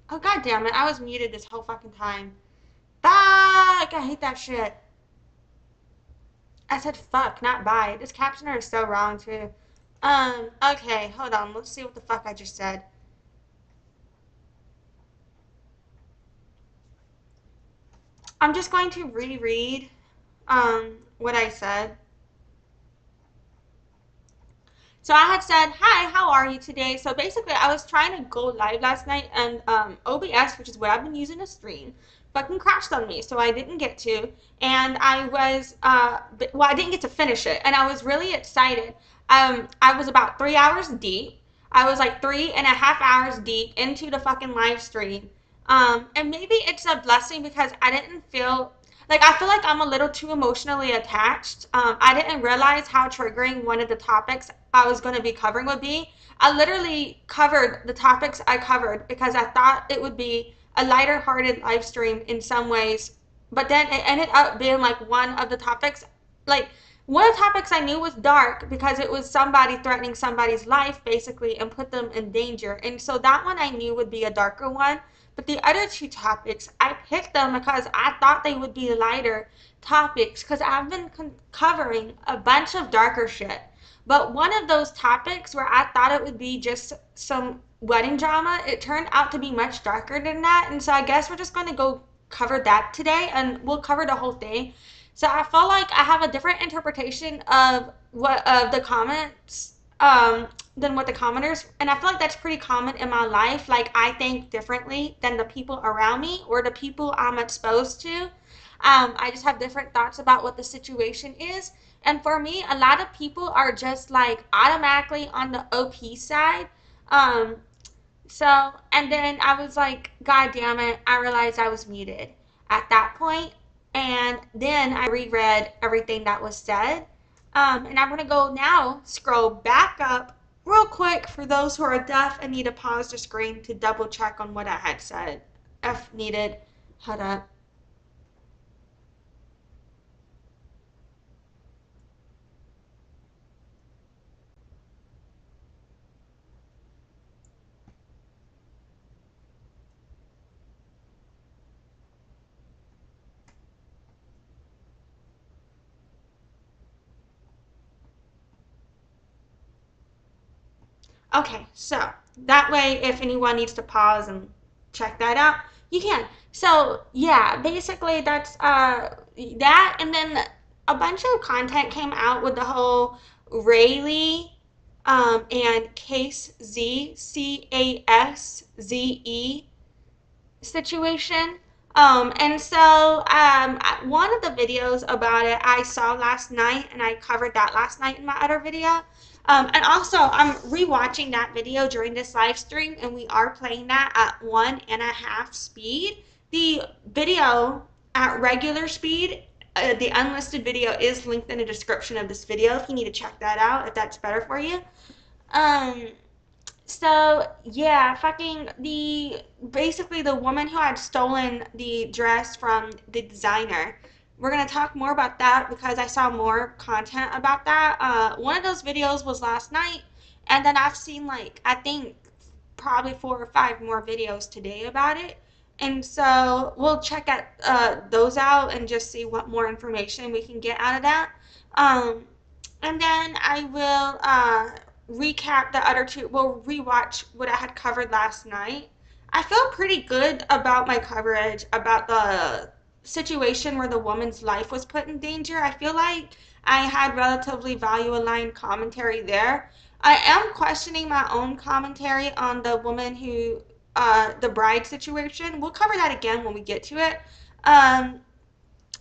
Oh, god damn it. I was muted this whole fucking time. Fuck! I hate that shit. I said fuck, not bye. This captioner is so wrong, too. Okay, hold on. Let's see what the fuck I just said. I'm just going to reread, what I said. So I had said, hi, how are you today? So basically, I was trying to go live last night, and OBS, which is what I've been using to stream, fucking crashed on me, so I didn't get to. And I was, well, I didn't get to finish it, and I was really excited. I was about 3 hours deep. I was like 3.5 hours deep into the fucking live stream. And maybe it's a blessing because I didn't feel like I feel like I'm a little too emotionally attached. I didn't realize how triggering one of the topics I was going to be covering would be. I literally covered the topics I covered because I thought it would be a lighter hearted live stream in some ways, but then it ended up being like one of the topics, like one of the topics I knew was dark because it was somebody threatening somebody's life basically and put them in danger. And so that one I knew would be a darker one. But the other two topics, I picked them because I thought they would be lighter topics because I've been covering a bunch of darker shit. But one of those topics where I thought it would be just some wedding drama, it turned out to be much darker than that. And so I guess we're just going to go cover that today and we'll cover the whole thing. So I feel like I have a different interpretation of what of the comments than what the commenters, and I feel like that's pretty common in my life. Like I think differently than the people around me or the people I'm exposed to. I just have different thoughts about what the situation is. And for me, a lot of people are just like automatically on the OP side. Um, and then I was like, God damn it, I realized I was muted at that point. And then I reread everything that was said. And I'm going to go now, scroll back up real quick for those who are deaf and need to pause the screen to double check on what I had said. If needed, hold up. Okay, so that way, if anyone needs to pause and check that out, you can. So yeah, basically that's that, and then a bunch of content came out with the whole Raylee and Case Z Caszze situation. And so one of the videos about it I saw last night, and I covered that last night in my other video. And also, I'm rewatching that video during this live stream, and we are playing that at 1.5 speed. The video at regular speed, the unlisted video is linked in the description of this video if you need to check that out, if that's better for you. Um, so yeah, fucking the basically the woman who had stolen the dress from the designer. We're gonna talk more about that because I saw more content about that. One of those videos was last night, and then I've seen like I think probably 4 or 5 more videos today about it. And so we'll check those out and just see what more information we can get out of that. Um, and then I will recap the other two. We'll rewatch what I had covered last night. I feel pretty good about my coverage about the situation where the woman's life was put in danger. I feel like I had relatively value aligned commentary there. I am questioning my own commentary on the woman who, the bride situation. We'll cover that again when we get to it. Um,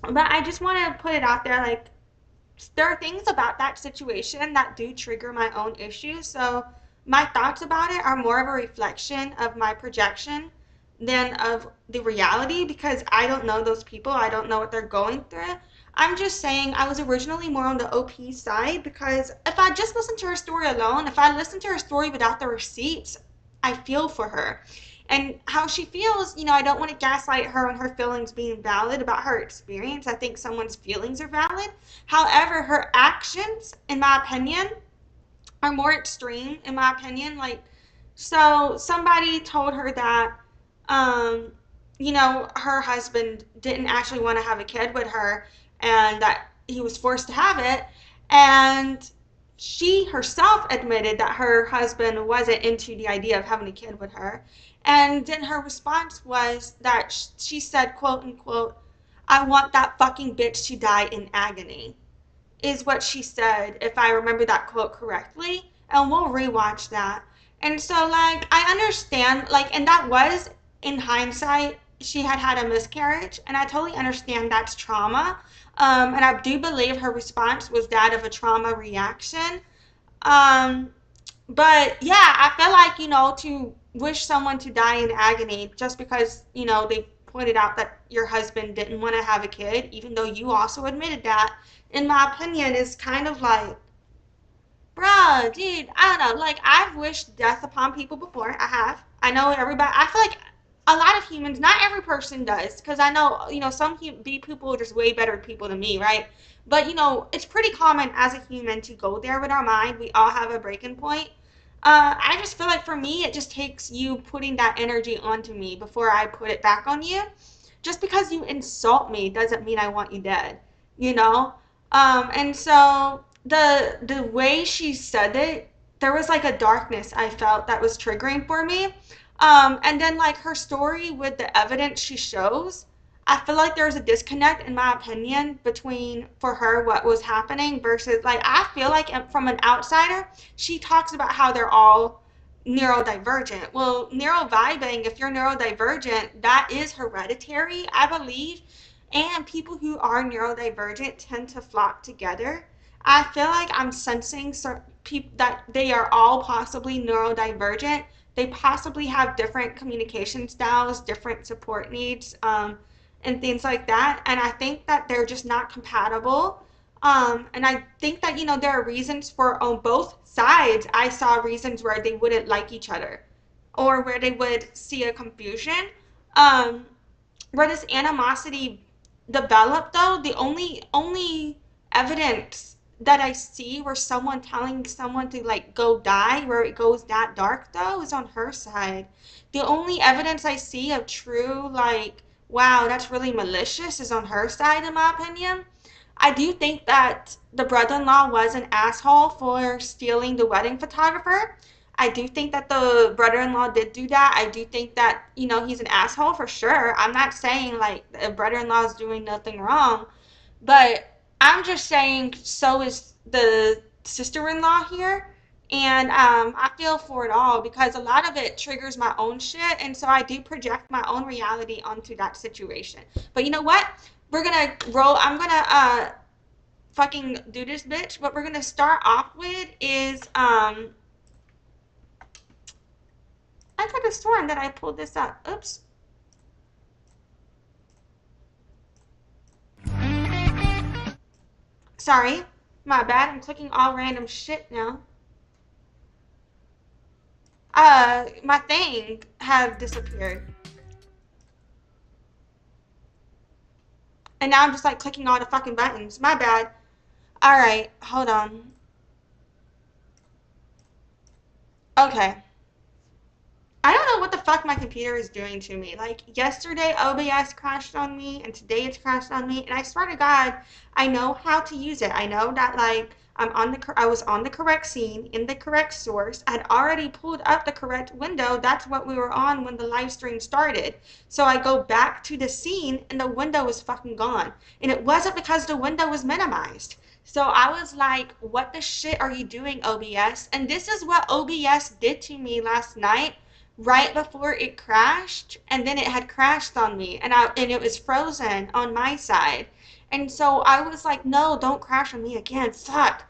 but I just want to put it out there like, there are things about that situation that do trigger my own issues. So my thoughts about it are more of a reflection of my projection than of the reality because I don't know those people. I don't know what they're going through. I'm just saying I was originally more on the OP side because if I just listened to her story alone, if I listened to her story without the receipts, I feel for her. And how she feels, I don't want to gaslight her on her feelings being valid about her experience. I think someone's feelings are valid. However, her actions, in my opinion, are more extreme, in my opinion. Like, so somebody told her that um, her husband didn't actually want to have a kid with her and that he was forced to have it. And she herself admitted that her husband wasn't into the idea of having a kid with her. And then her response was that she said, quote unquote, "I want that fucking bitch to die in agony," is what she said, if I remember that quote correctly. And we'll rewatch that. And so, like, I understand, like, and that was, in hindsight, she had had a miscarriage, and I totally understand that's trauma. And I do believe her response was that of a trauma reaction. Um, but yeah, I feel like, to wish someone to die in agony just because, they pointed out that your husband didn't want to have a kid, even though you also admitted that, in my opinion, is kind of like, bruh, dude, I don't know. Like, I've wished death upon people before. I have. I know everybody, I feel like a lot of humans, not every person does, because I know, some people are just way better people than me, right? But, it's pretty common as a human to go there with our mind. We all have a breaking point. I just feel like for me, it just takes you putting that energy onto me before I put it back on you. Just because you insult me doesn't mean I want you dead, you know? And so the way she said it, there was like a darkness I felt that was triggering for me. And then like her story with the evidence she shows, I feel like there's a disconnect in my opinion between for her what was happening versus like I feel like from an outsider, she talks about how they're all neurodivergent. Well, neurovibing, if you're neurodivergent, that is hereditary, I believe. And people who are neurodivergent tend to flock together. I feel like I'm sensing that they are all possibly neurodivergent. They possibly have different communication styles, different support needs, and things like that. And I think that they're just not compatible. And I think that, there are reasons for on both sides. I saw reasons where they wouldn't like each other or where they would see a confusion. Um, where this animosity developed though, the only evidence that I see where someone telling someone to like go die, where it goes that dark though, is on her side. The only evidence I see of true like, wow, that's really malicious is on her side in my opinion. I do think that the brother-in-law was an asshole for stealing the wedding photographer. I do think that the brother-in-law did do that. I do think that, he's an asshole for sure. I'm not saying like the brother-in-law is doing nothing wrong, but I'm just saying so is the sister-in-law here. And I feel for it all because a lot of it triggers my own shit. And so I do project my own reality onto that situation. But you know what? We're gonna roll. I'm gonna fucking do this bitch. What we're gonna start off with is I could have sworn that I pulled this up. Oops. Sorry. My bad. I'm clicking all random shit now. My thing have disappeared. And now I'm just like clicking all the fucking buttons. My bad. Alright, hold on. Okay. I don't know what the fuck my computer is doing to me. Like yesterday OBS crashed on me and today it's crashed on me and I swear to God, I know how to use it. I know that like I was on the correct scene in the correct source. I had already pulled up the correct window. That's what we were on when the live stream started. So I go back to the scene and the window was fucking gone. And it wasn't because the window was minimized. So I was like, what the shit are you doing, OBS? And this is what OBS did to me last night right before it crashed, and then it had crashed on me and it was frozen on my side. And so I was like, no, don't crash on me again. Fuck.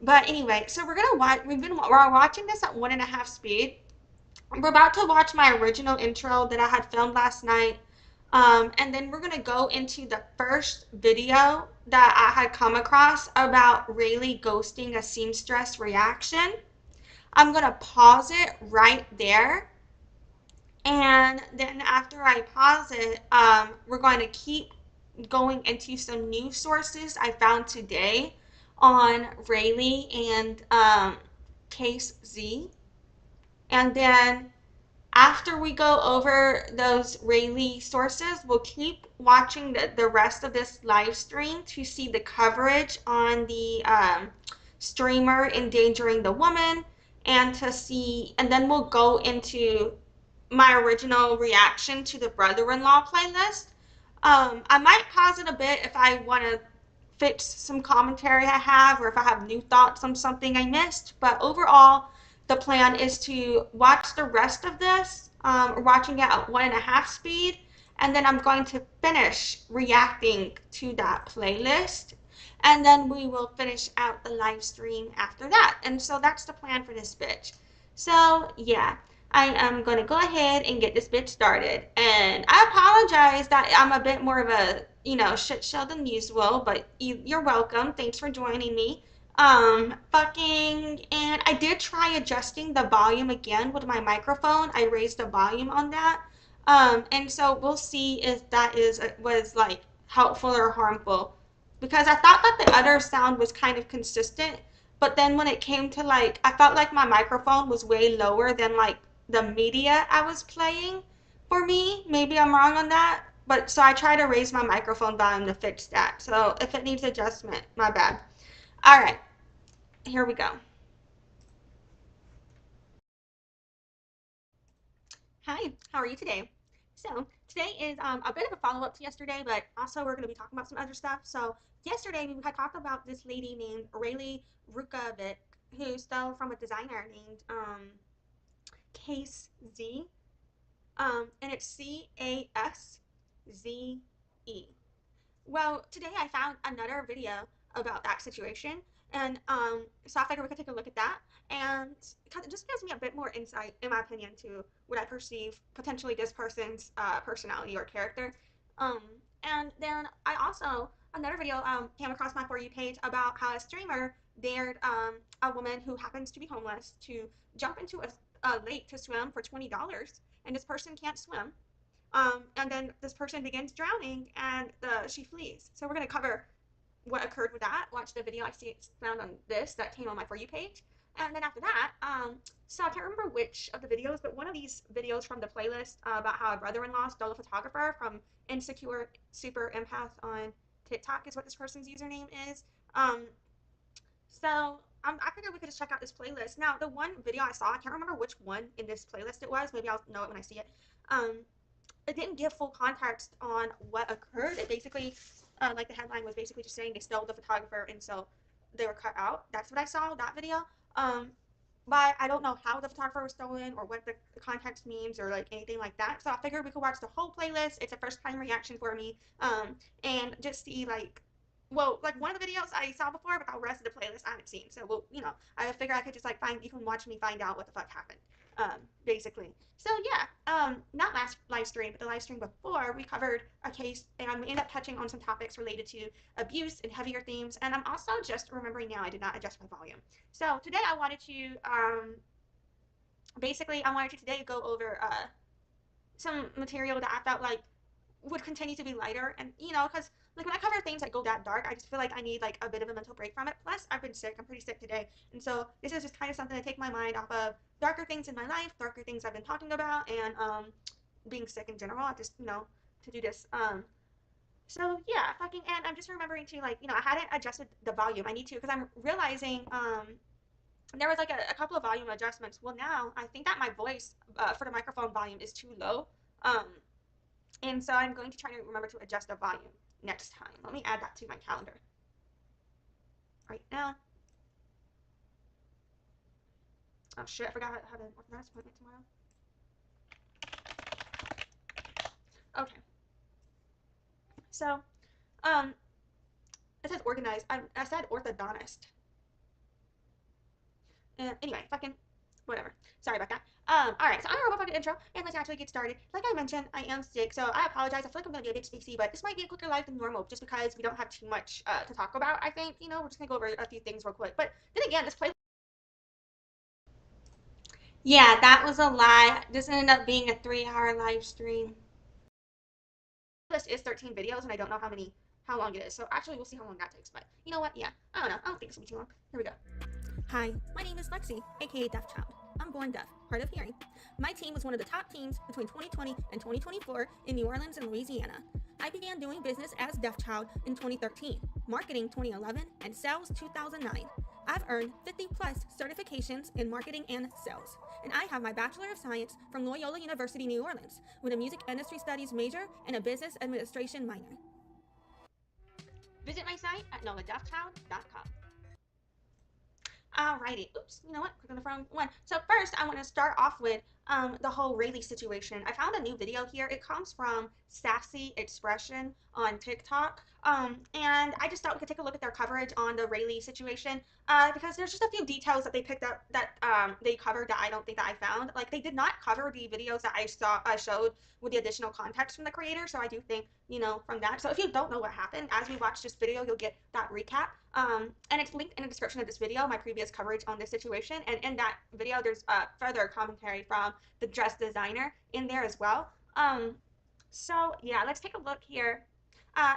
But anyway, so we're watching this at 1.5 speed. We're about to watch my original intro that I had filmed last night. And then we're gonna go into the first video that I had come across about Raylee ghosting a seamstress reaction. I'm gonna pause it right there. And then after I pause it, we're going to keep going into some news sources I found today on Raylee and Case Z. And then After we go over those Raylee sources, we'll keep watching the rest of this live stream to see the coverage on the streamer endangering the woman, and to see, and then we'll go into my original reaction to the brother-in-law playlist. I might pause it a bit if I want to fix some commentary I have, or if I have new thoughts on something I missed. But overall, the plan is to watch the rest of this, watching it at 1.5 speed, and then I'm going to finish reacting to that playlist, and then we will finish out the live stream after that. And so that's the plan for this bitch. So yeah, I am going to go ahead and get this bitch started. And I apologize that I'm a bit more of a, shit show than usual, but you're welcome. Thanks for joining me. And I did try adjusting the volume again with my microphone. I raised the volume on that. And so we'll see if that was like helpful or harmful, because I thought that the other sound was kind of consistent, but then when it came to like, I felt like my microphone was way lower than like the media I was playing for me. Maybe I'm wrong on that, but so I try to raise my microphone volume to fix that. So if it needs adjustment, my bad. All right, here we go. Hi, how are you today? So today is a bit of a follow-up to yesterday, but also we're going to be talking about some other stuff. So yesterday we had talked about this lady named Raylee Rukavina, who stole from a designer named Case Z, and it's Case. Well, today I found another video about that situation, and so I figured we could take a look at that, and because it just gives me a bit more insight, in my opinion, to what I perceive potentially this person's personality or character. Um, and then I also another video came across my For You page about how a streamer dared a woman who happens to be homeless to jump into a lake to swim for $20, and this person can't swim, and then this person begins drowning, and she flees. So we're going to cover what occurred with that. Watch the video I see it's found on this that came on my For You page. And then after that, so I can't remember which of the videos, but one of these videos from the playlist about how a brother-in-law stole a photographer from Insecure Super Empath on TikTok is what this person's username is. I figured we could just check out this playlist. Now, the one video I saw, I can't remember which one in this playlist it was. Maybe I'll know it when I see it. It didn't give full context on what occurred. It basically, like the headline was basically just saying they stole the photographer, and so they were cut out. That's what I saw that video. But I don't know how the photographer was stolen or what the context means or like anything like that. So I figured we could watch the whole playlist. It's a first time reaction for me, and just see like. Well, like one of the videos I saw before, but the rest of the playlist I haven't seen. So, well, I figured I could just like you can watch me find out what the fuck happened, basically. So yeah, not last live stream, but the live stream before, we covered a case, and we ended up touching on some topics related to abuse and heavier themes. And I'm also just remembering now I did not adjust my volume. So today I wanted to, basically, I wanted to today go over some material that I felt like would continue to be lighter, and because like when I cover things that go that dark, I just feel like I need like a bit of a mental break from it. Plus I've been sick, I'm pretty sick today, and so this is just kind of something to take my mind off of darker things in my life, darker things I've been talking about, and being sick in general. I just to do this. So yeah, fucking, and I'm just remembering to like I hadn't adjusted the volume. I need to, because I'm realizing there was like a couple of volume adjustments. Well, now I think that my voice for the microphone volume is too low. um and so I'm going to try to remember to adjust the volume next time. Let me add that to my calendar right now. Oh shit, I forgot I have an orthodontist appointment tomorrow. Okay. So, um, it says organized. I said orthodontist. Anyway, fucking whatever. Sorry about that. Alright, so I'm gonna wrap up the intro, and let's actually get started. Like I mentioned, I am sick, so I apologize. I feel like I'm gonna be a bit spacey, but this might be a quicker live than normal, just because we don't have too much to talk about, I think. We're just gonna go over a few things real quick. But then again, this playlist. Yeah, that was a lie. This ended up being a 3 hour live stream. This is 13 videos, and I don't know how long it is. So actually, we'll see how long that takes. But you know what? Yeah, I don't know. I don't think it's gonna be too long. Here we go. Hi, my name is Lexi, aka Deaf Child. I'm born deaf, hard of hearing. My team was one of the top teams between 2020 and 2024 in New Orleans and Louisiana. I began doing business as Deaf Child in 2013, marketing 2011, and sales 2009. I've earned 50 plus certifications in marketing and sales, and I have my Bachelor of Science from Loyola University, New Orleans, with a music industry studies major and a business administration minor. Visit my site at novadeafchild.com. Alrighty, oops, you know what, click on the wrong one. So first, I want to start off with the whole Raylee situation. I found a new video here. It comes from Sassy Expression on TikTok. And I just thought we could take a look at their coverage on the Raylee situation because there's just a few details that they picked up that they covered that I don't think that I found. Like, they did not cover the videos that I showed with the additional context from the creator, so I do think, from that. So if you don't know what happened, as we watch this video, you'll get that recap. And it's linked in the description of this video, my previous coverage on this situation. And in that video, there's further commentary from the dress designer in there as well. So yeah, let's take a look here.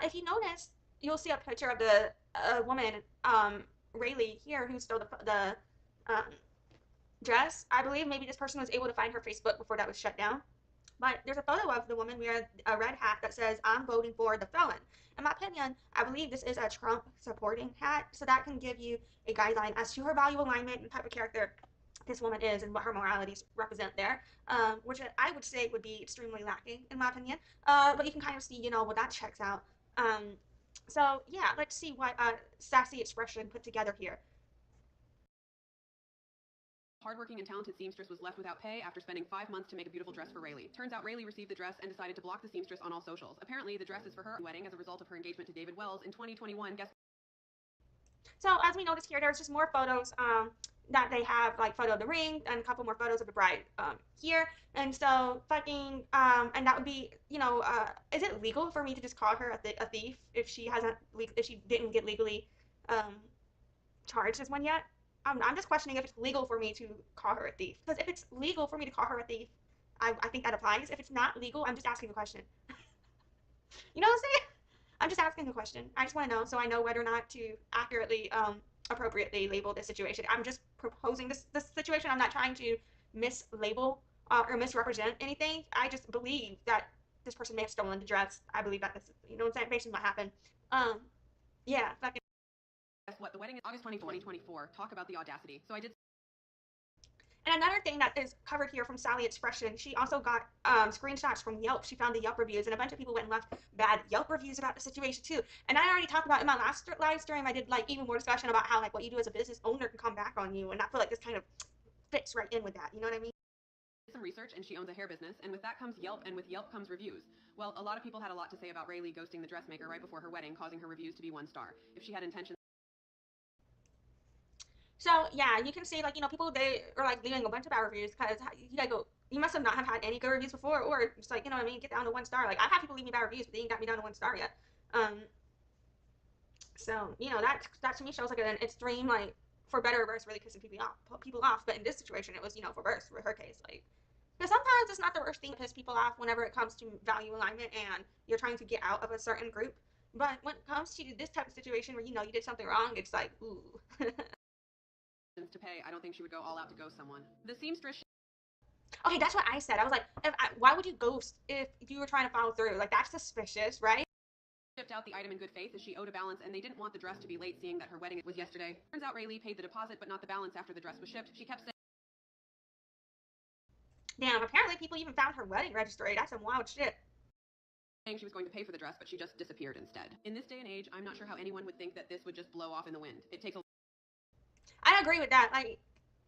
If you notice, you'll see a picture of the woman, Raylee here, who stole the dress. I believe maybe this person was able to find her Facebook before that was shut down. But there's a photo of the woman wearing a red hat that says, "I'm voting for the felon." In my opinion, I believe this is a Trump supporting hat, so that can give you a guideline as to her value alignment and type of character this woman is and what her moralities represent there, which I would say would be extremely lacking in my opinion. But you can kind of see, what that checks out. So yeah, let's see what Sassy Expression put together here. Hardworking and talented seamstress was left without pay after spending 5 months to make a beautiful dress for Raylee. Turns out Raylee received the dress and decided to block the seamstress on all socials. Apparently, the dress is for her wedding as a result of her engagement to David Wells in 2021. So as we notice here, there's just more photos that they have, like photo of the ring and a couple more photos of the bride here. And so fucking and that would be, is it legal for me to just call her a thief if she didn't get legally charged as one yet? I'm just questioning if it's legal for me to call her a thief. Because if it's legal for me to call her a thief, I think that applies. If it's not legal, I'm just asking a question. You know what I'm saying? I'm just asking a question. I just want to know so I know whether or not to accurately, appropriately label this situation. I'm just proposing this situation. I'm not trying to mislabel or misrepresent anything. I just believe that this person may have stolen the dress. I believe that this, based on what happened. Yeah, fucking. Guess what? The wedding is August 24, 2024. Talk about the audacity. So I did. And another thing that is covered here from Sally Expression, she also got screenshots from Yelp. She found the Yelp reviews, and a bunch of people went and left bad Yelp reviews about the situation too. And I already talked about in my last live stream, I did like even more discussion about how like what you do as a business owner can come back on you, and I feel like this kind of fits right in with that. You know what I mean? Some research, and she owns a hair business, and with that comes Yelp, and with Yelp comes reviews. Well, a lot of people had a lot to say about Raylee ghosting the dressmaker right before her wedding, causing her reviews to be 1 star. If she had intentions. So yeah, you can see like people they are like leaving a bunch of bad reviews because you gotta go. You must have not have had any good reviews before, or just like get down to 1 star. Like I've had people leave me bad reviews, but they ain't got me down to 1 star yet. So that to me shows like an extreme like for better or worse really pissing people off. But in this situation, it was for worse for her case. Like because sometimes it's not the worst thing to piss people off whenever it comes to value alignment and you're trying to get out of a certain group. But when it comes to this type of situation where you did something wrong, it's like ooh. To pay, I don't think she would go all out to ghost someone. The seamstress. Okay, that's what I said. I was like, why would you ghost if you were trying to follow through? Like that's suspicious, right? Shipped out the item in good faith as she owed a balance, and they didn't want the dress to be late, seeing that her wedding was yesterday. Turns out Raylee paid the deposit, but not the balance after the dress was shipped. She kept saying. Damn, apparently people even found her wedding registry. That's some wild shit. Saying she was going to pay for the dress, but she just disappeared instead. In this day and age, I'm not sure how anyone would think that this would just blow off in the wind. It takes a. I agree with that. Like,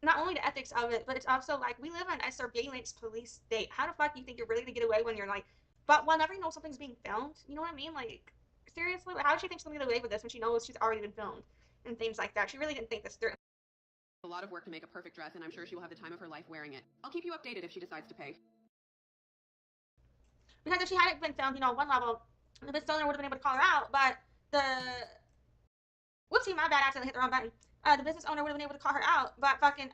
not only the ethics of it, but it's also like we live in a surveillance police state. How the fuck do you think you're really gonna get away when you're like, but whenever you know something's being filmed, you know what I mean? Like, seriously, like, how does she think she's gonna get away with this when she knows she's already been filmed and things like that? She really didn't think this through. A lot of work to make a perfect dress, and I'm sure she will have the time of her life wearing it. I'll keep you updated if she decides to pay. Because if she hadn't been filmed, on one level, the business owner would have been able to call her out, but whoopsie, my bad, I accidentally hit the wrong button. The business owner would have been able to call her out, but fucking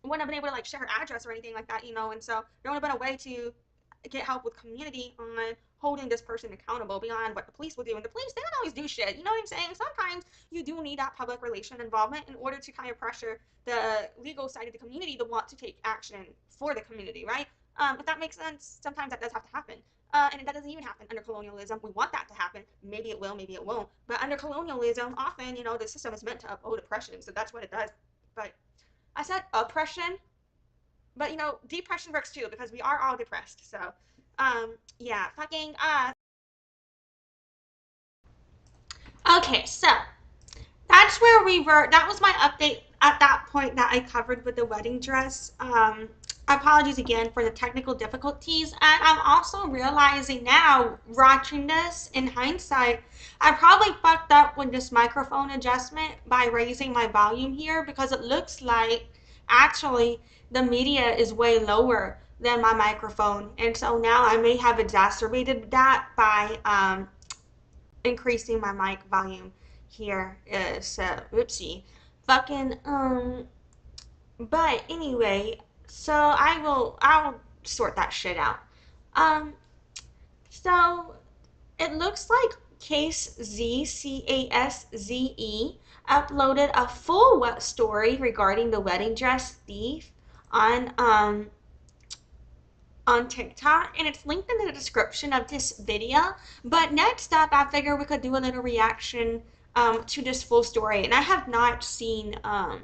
wouldn't have been able to like share her address or anything like that, and so there would have been a way to get help with community on holding this person accountable beyond what the police will do. And the police, they don't always do shit. You know what I'm saying? Sometimes you do need that public relation involvement in order to kind of pressure the legal side of the community to want to take action for the community, right? If that makes sense, sometimes that does have to happen. And that doesn't even happen under colonialism. We want that to happen. Maybe it will, maybe it won't. But under colonialism, often, the system is meant to uphold oppression. So that's what it does. But I said oppression, but depression works too because we are all depressed. So, yeah, fucking Okay, so that's where we were. That was my update at that point that I covered with the wedding dress. Apologies again for the technical difficulties. And I'm also realizing now, watching this in hindsight, I probably fucked up with this microphone adjustment by raising my volume here because it looks like actually the media is way lower than my microphone. And so now I may have exacerbated that by increasing my mic volume here. So, oopsie. Fucking, but anyway, so I'll sort that shit out. Um, so it looks like Case Z, Casze, uploaded a full story regarding the wedding dress thief on on TikTok, and it's linked in the description of this video. But next up, I figure we could do a little reaction to this full story, and I have not seen I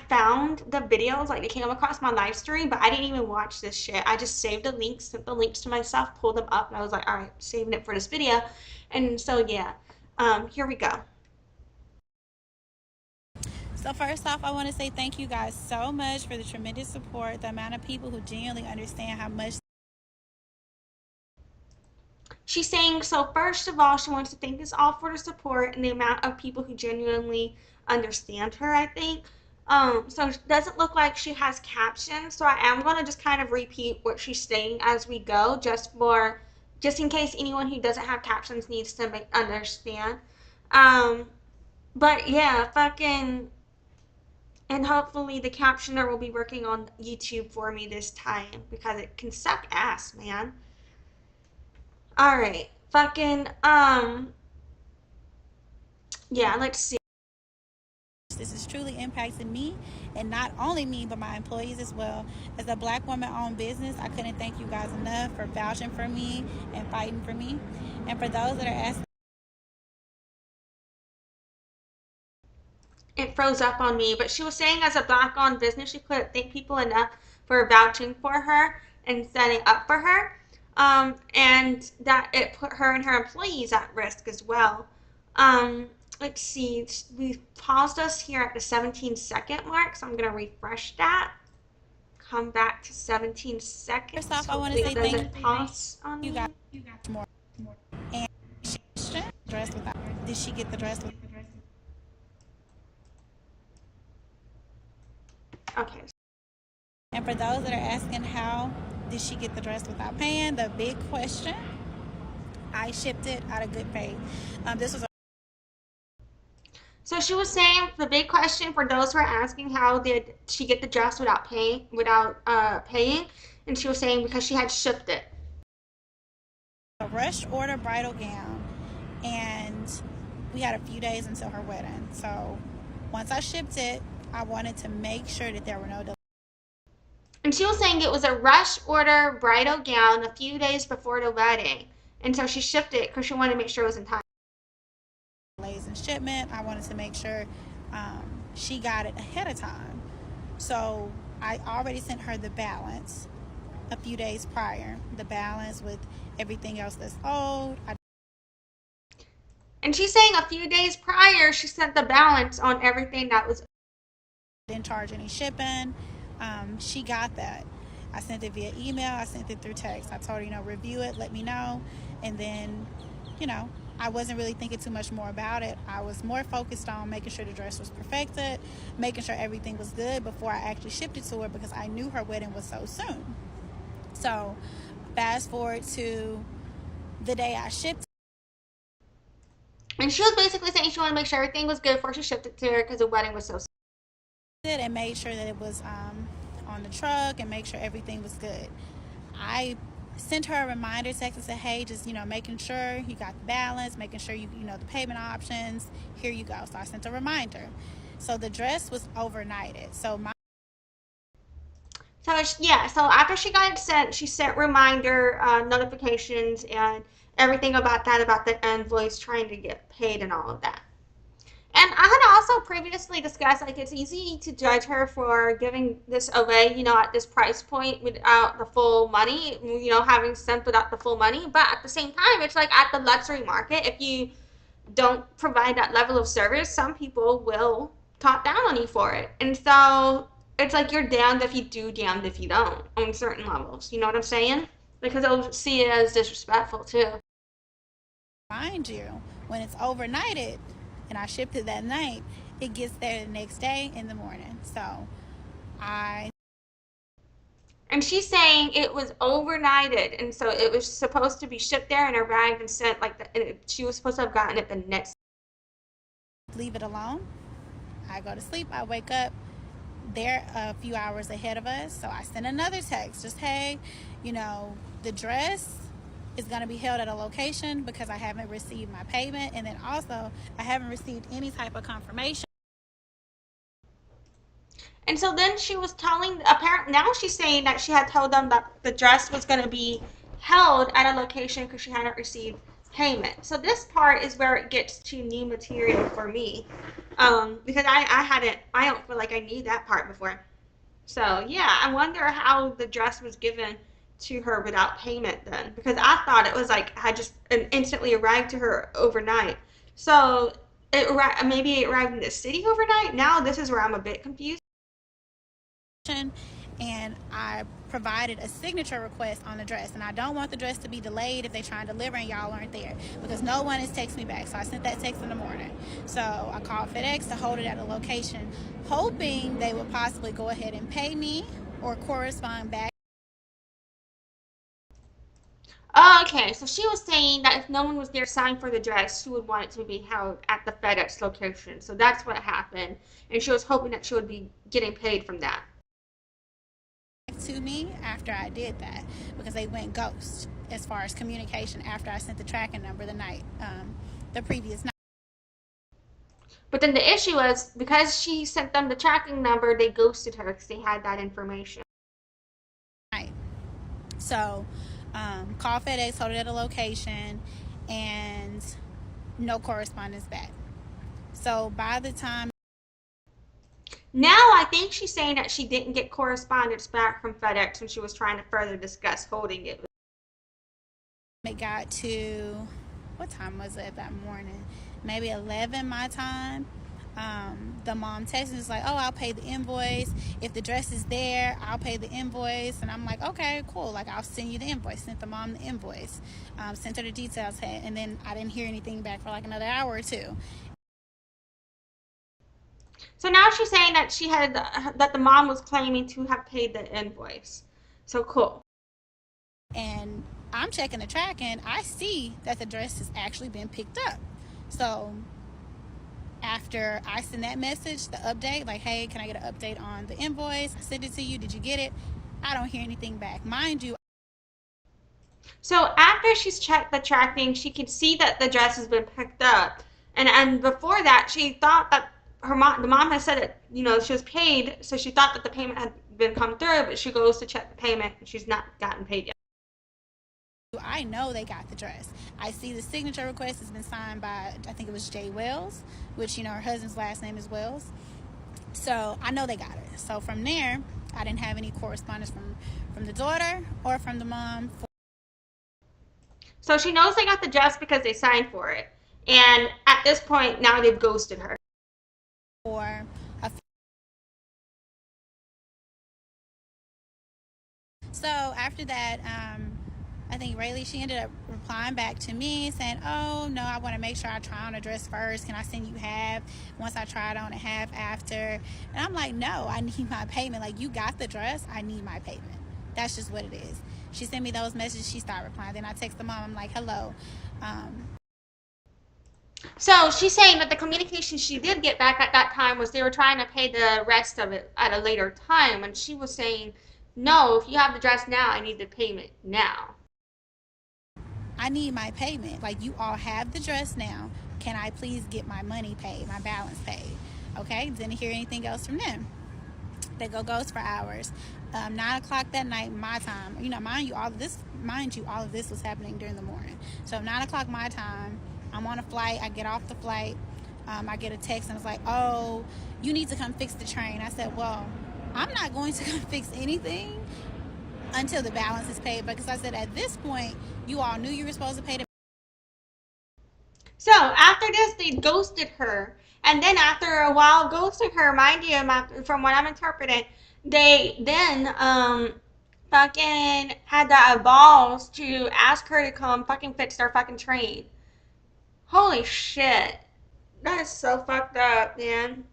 found the videos, like they came across my live stream, but I didn't even watch this shit. I just saved the links, sent the links to myself, pulled them up, and I was like, all right, saving it for this video. And so yeah, here we go. So first off, I want to say thank you guys so much for the tremendous support, the amount of people who genuinely understand how much. She's saying, so first of all, she wants to thank us all for the support and the amount of people who genuinely understand her, I think. So it doesn't look like she has captions, so I am going to just kind of repeat what she's saying as we go, just in case anyone who doesn't have captions needs to understand. But yeah, fucking, and hopefully the captioner will be working on YouTube for me this time because it can suck ass, man. Alright, fucking, yeah, let's see. This has truly impacted me, and not only me, but my employees as well. As a Black woman-owned business, I couldn't thank you guys enough for vouching for me and fighting for me. And for those that are asking, it froze up on me, but she was saying as a Black-owned business, she couldn't thank people enough for vouching for her and setting up for her, and that it put her and her employees at risk as well. Let's see, we paused us here at the 17-second mark, so I'm going to refresh that. Come back to 17 seconds. First off, I want to say thank you. Pause on You me. got more. And she dressed without. Did she get the dress with? Okay. And for those that are asking, how did she get the dress without paying? The big question. I shipped it out of good faith. This was. So she was saying the big question for those who are asking, how did she get the dress without paying, and she was saying because she had shipped it. A rush order bridal gown, and we had a few days until her wedding. So once I shipped it, I wanted to make sure that there were no delays. And she was saying it was a rush order bridal gown a few days before the wedding, and so she shipped it because she wanted to make sure it was in time. Delays in shipment. I wanted to make sure she got it ahead of time. So I already sent her the balance a few days prior. The balance with everything else that's owed. And she's saying a few days prior, she sent the balance on everything that was. Didn't charge any shipping. She got that. I sent it via email. I sent it through text. I told her, review it, let me know. And then, I wasn't really thinking too much more about it. I was more focused on making sure the dress was perfected, making sure everything was good before I actually shipped it to her because I knew her wedding was so soon. So fast forward to the day I shipped. And she was basically saying she wanted to make sure everything was good before she shipped it to her because the wedding was so soon. And made sure that it was on on the truck and make sure everything was good. I sent her a reminder text and said, hey, just, making sure you got the balance, making sure you know the payment options. Here you go. So I sent a reminder. So the dress was overnighted. So So after she got it sent, she sent reminder notifications and everything about that, about the invoice, trying to get paid and all of that. And I had also previously discussed, like, it's easy to judge her for giving this away, at this price point without the full money, having sent without the full money. But at the same time, it's like at the luxury market, if you don't provide that level of service, some people will talk down on you for it. And so it's like you're damned if you do, damned if you don't on certain levels. You know what I'm saying? Because they'll see it as disrespectful too. mind you, when it's overnighted and I shipped it that night, it gets there the next day in the morning. So And she's saying it was overnighted, and so it was supposed to be shipped there and arrived and sent she was supposed to have gotten it the next. Leave it alone. I go to sleep. I wake up. They're a few hours ahead of us, so I send another text. Just, hey, the dress is going to be held at a location because I haven't received my payment, and then also I haven't received any type of confirmation. And so then she was now she's saying that she had told them that the dress was going to be held at a location because she hadn't received payment. So this part is where it gets to new material for me, because I don't feel like I knew that part before. So yeah, I wonder how the dress was given to her without payment then, because I thought it was like had just instantly arrived to her overnight. So maybe it arrived in the city overnight. Now this is where I'm a bit confused. And I provided a signature request on the dress, and I don't want the dress to be delayed if they try and deliver and y'all aren't there, because no one has texted me back. So I sent that text in the morning. So I called FedEx to hold it at a location, hoping they would possibly go ahead and pay me or correspond back. Oh, okay, so she was saying that if no one was there signed for the dress, she would want it to be held at the FedEx location. So that's what happened, and she was hoping that she would be getting paid from that. To me after I did that, because they went ghost as far as communication after I sent the tracking number the previous night. But then the issue was, because she sent them the tracking number, they ghosted her because they had that information. Right. So call FedEx, hold it at a location, and no correspondence back. So by the time now I think she's saying that she didn't get correspondence back from FedEx when she was trying to further discuss holding it. It got to, what time was it that morning? Maybe 11 my time. The mom texted me, was like, oh, I'll pay the invoice. If the dress is there, I'll pay the invoice. And I'm like, okay, cool. Like, I'll send you the invoice. Sent the mom the invoice. Sent her the details. And then I didn't hear anything back for like another hour or two. So now she's saying that that the mom was claiming to have paid the invoice. So cool. And I'm checking the tracking. I see that the dress has actually been picked up. So after I send that message, the update, like, hey, can I get an update on the invoice? I sent it to you. Did you get it? I don't hear anything back. Mind you. So after she's checked the tracking, she can see that the dress has been picked up. And before that, she thought that the mom had said that, she was paid. So she thought that the payment had been come through, but she goes to check the payment and she's not gotten paid yet. I know they got the dress. I see the signature request has been signed by, I think it was Jay Wells, which, her husband's last name is Wells. So I know they got it. So from there, I didn't have any correspondence from the daughter or from the mom. So she knows they got the dress because they signed for it. And at this point, now they've ghosted her. So after that, I think Raylee, she ended up replying back to me saying, oh, no, I want to make sure I try on a dress first. Can I send you half once I try it on and half after? And I'm like, no, I need my payment. Like, you got the dress. I need my payment. That's just what it is. She sent me those messages. She started replying. Then I text the mom. I'm like, hello. So she's saying that the communication she did get back at that time was they were trying to pay the rest of it at a later time, and she was saying, no, if you have the dress now, I need the payment now. I need my payment. Like, you all have the dress now. Can I please get my money paid, my balance paid? Okay, didn't hear anything else from them. They goes for hours. 9 o'clock that night, my time. You know, mind you, all of this was happening during the morning. So 9 o'clock my time, I'm on a flight. I get off the flight. I get a text and it's like, oh, you need to come fix the train. I said, well, I'm not going to come fix anything until the balance is paid, because I said at this point, you all knew you were supposed to pay the. So after this, they ghosted her, and then after a while ghosting her, mind you, from what I'm interpreting, they then fucking had the balls to ask her to come fucking fix their fucking train. Holy shit, that is so fucked up, man.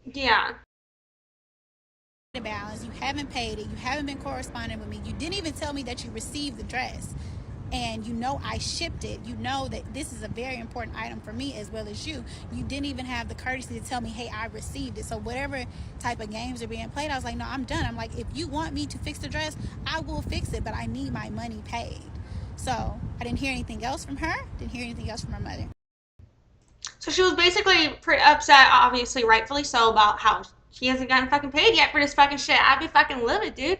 Yeah. The balance, you haven't paid it, you haven't been corresponding with me, you didn't even tell me that you received the dress, and you know I shipped it, you know that this is a very important item for me as well as you didn't even have the courtesy to tell me, hey, I received it. So whatever type of games are being played, I was like, no, I'm done. I'm like, if you want me to fix the dress, I will fix it, but I need my money paid. So I didn't hear anything else from her, didn't hear anything else from her mother. So she was basically pretty upset, obviously, rightfully so, about how she hasn't gotten fucking paid yet for this fucking shit. I'd be fucking livid, dude.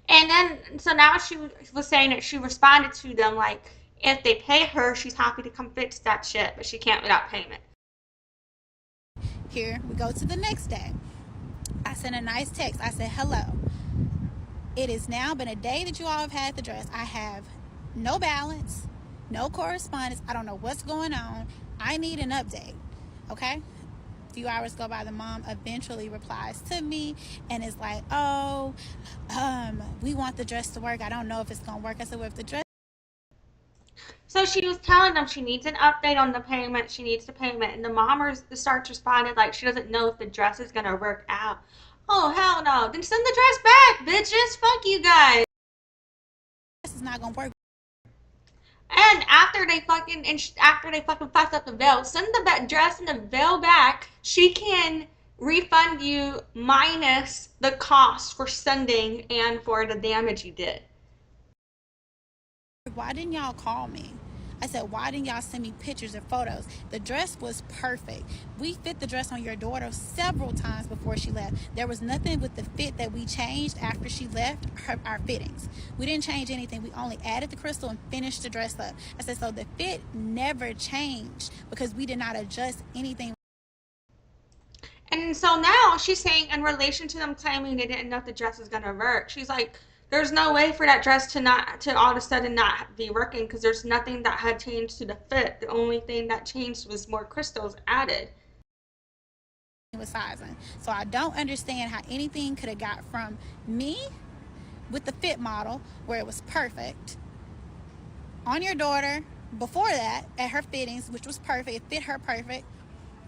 And then, so now she was saying that she responded to them, like, if they pay her, she's happy to come fix that shit, but she can't without payment. Here we go to the next day. I sent a nice text. I said, hello. It has now been a day that you all have had the dress. I have no balance, no correspondence. I don't know what's going on. I need an update. Okay? A few hours go by, the mom eventually replies to me and is like, oh, we want the dress to work. I don't know if it's gonna work. I said, well, if the dress. So she was telling them she needs an update on the payment, she needs the payment, and the mom starts responding like she doesn't know if the dress is gonna work out. Oh, hell no. Then send the dress back, bitches. Fuck you guys. This is not gonna work. And after they fucking fucked up the veil, send the dress and the veil back. She can refund you minus the cost for sending and for the damage you did. Why didn't y'all call me? I said, why didn't y'all send me pictures or photos? The dress was perfect. We fit the dress on your daughter several times before she left. There was nothing with the fit that we changed after she left our fittings. We didn't change anything. We only added the crystal and finished the dress up. I said, so the fit never changed because we did not adjust anything. And so now she's saying, in relation to them claiming they didn't know if the dress was gonna work, she's like, there's no way for that dress to all of a sudden not be working, because there's nothing that had changed to the fit. The only thing that changed was more crystals added. With sizing. So I don't understand how anything could have got from me with the fit model where it was perfect on your daughter before that at her fittings, which was perfect, it fit her perfect,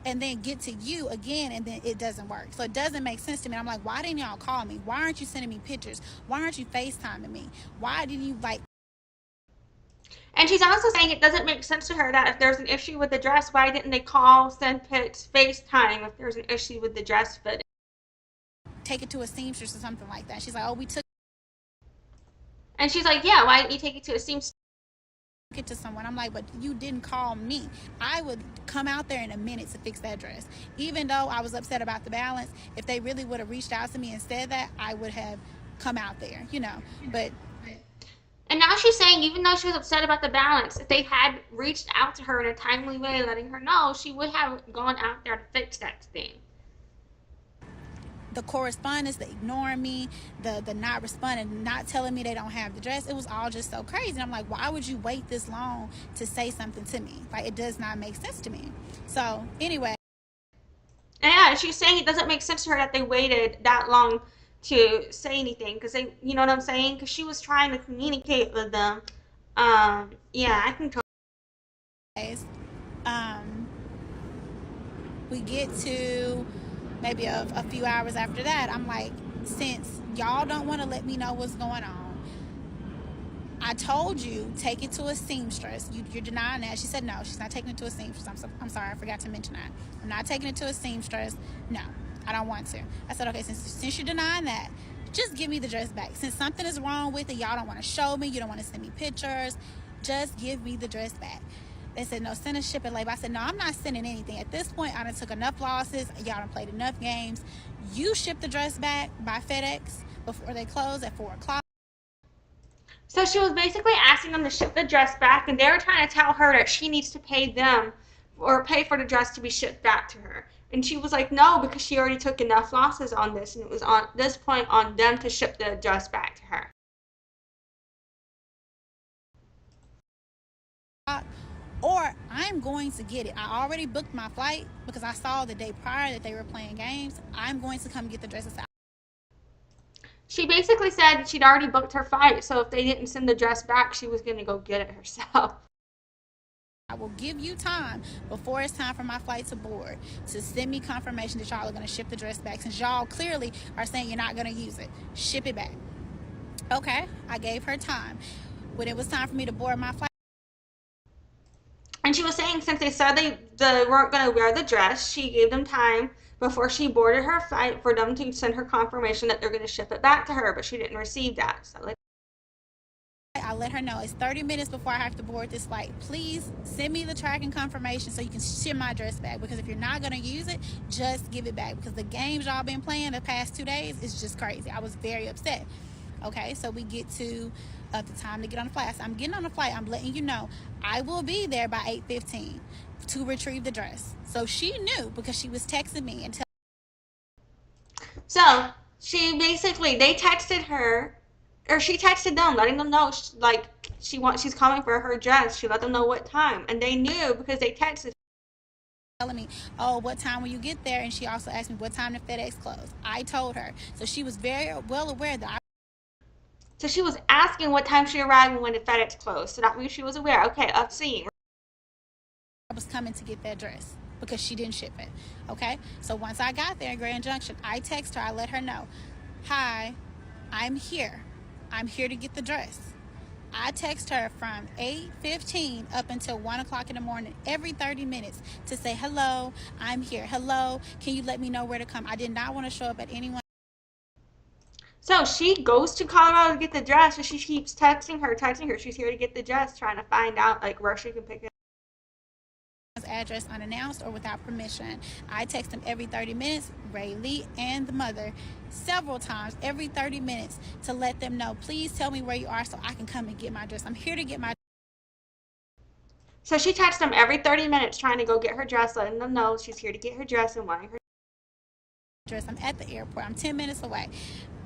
and then get to you again and then it doesn't work. So it doesn't make sense to me. I'm like, why didn't y'all call me? Why aren't you sending me pictures? Why aren't you FaceTiming me? Why didn't you like? And she's also saying it doesn't make sense to her that if there's an issue with the dress, why didn't they call, send pics, FaceTime if there's an issue with the dress fitting? Take it to a seamstress or something like that. She's like, oh, we took. And she's like, yeah, why didn't you take it to a seamstress? It to someone. I'm like, but you didn't call me. I would come out there in a minute to fix that dress. Even though I was upset about the balance, if they really would have reached out to me and said that, I would have come out there, you know. But and now she's saying, even though she was upset about the balance, if they had reached out to her in a timely way, letting her know, she would have gone out there to fix that thing. The correspondence, the ignoring me, the not responding, not telling me they don't have the dress, it was all just so crazy. And I'm like, why would you wait this long to say something to me? Like, it does not make sense to me. So anyway. And yeah, she's saying it doesn't make sense to her that they waited that long to say anything, because they, you know what I'm saying? Because she was trying to communicate with them. Yeah, I can totally. We get to maybe a few hours after that, I'm like, since y'all don't want to let me know what's going on, I told you, take it to a seamstress. You're denying that. She said no, she's not taking it to a seamstress. I'm sorry, I forgot to mention that. I'm not taking it to a seamstress. No, I don't want to. I said, okay, since you're denying that, just give me the dress back. Since something is wrong with it, y'all don't want to show me, you don't want to send me pictures, just give me the dress back. They said, no, send a shipping label. I said, no, I'm not sending anything. At this point, I done took enough losses. Y'all done played enough games. You ship the dress back by FedEx before they close at 4 o'clock. So she was basically asking them to ship the dress back, and they were trying to tell her that she needs to pay them or pay for the dress to be shipped back to her. And she was like, no, because she already took enough losses on this, and it was on this point on them to ship the dress back to her. Or I'm going to get it. I already booked my flight because I saw the day prior that they were playing games. I'm going to come get the dresses out. She basically said she'd already booked her flight, so if they didn't send the dress back, she was going to go get it herself. I will give you time before it's time for my flight to board to send me confirmation that y'all are going to ship the dress back, since y'all clearly are saying you're not going to use it. Ship it back. Okay, I gave her time. When it was time for me to board my flight, and she was saying since they said they weren't going to wear the dress, she gave them time before she boarded her flight for them to send her confirmation that they're going to ship it back to her, but she didn't receive that. So I let her know it's 30 minutes before I have to board this flight. Please send me the tracking confirmation so you can ship my dress back, because if you're not going to use it, just give it back, because the games y'all been playing the past 2 days is just crazy. I was very upset. Okay, so we get to the time to get on the flight. So I'm getting on the flight. I'm letting you know I will be there by 8:15 to retrieve the dress. So she knew because she was texting me and So she basically, they texted her, or she texted them, letting them know she's coming for her dress. She let them know what time, and they knew because they texted. Telling me, oh, what time will you get there? And she also asked me what time the FedEx closed. I told her, so she was very well aware that So she was asking what time she arrived and when the FedEx closed. So that means she was aware. Okay, up seeing. I was coming to get that dress because she didn't ship it. Okay, so once I got there in Grand Junction, I text her. I let her know, hi, I'm here. I'm here to get the dress. I text her from 8:15 up until 1 o'clock in the morning, every 30 minutes, to say, hello, I'm here. Hello, can you let me know where to come? I did not want to show up at anyone. So she goes to Colorado to get the dress, and she keeps texting her. She's here to get the dress, trying to find out where she can pick it up. Address unannounced or without permission. I text them every 30 minutes, Raylee and the mother, several times every 30 minutes, to let them know, please tell me where you are so I can come and get my dress. I'm here to get my. So she texts them every 30 minutes trying to go get her dress, letting them know she's here to get her dress and wanting her dress. I'm at the airport. I'm 10 minutes away.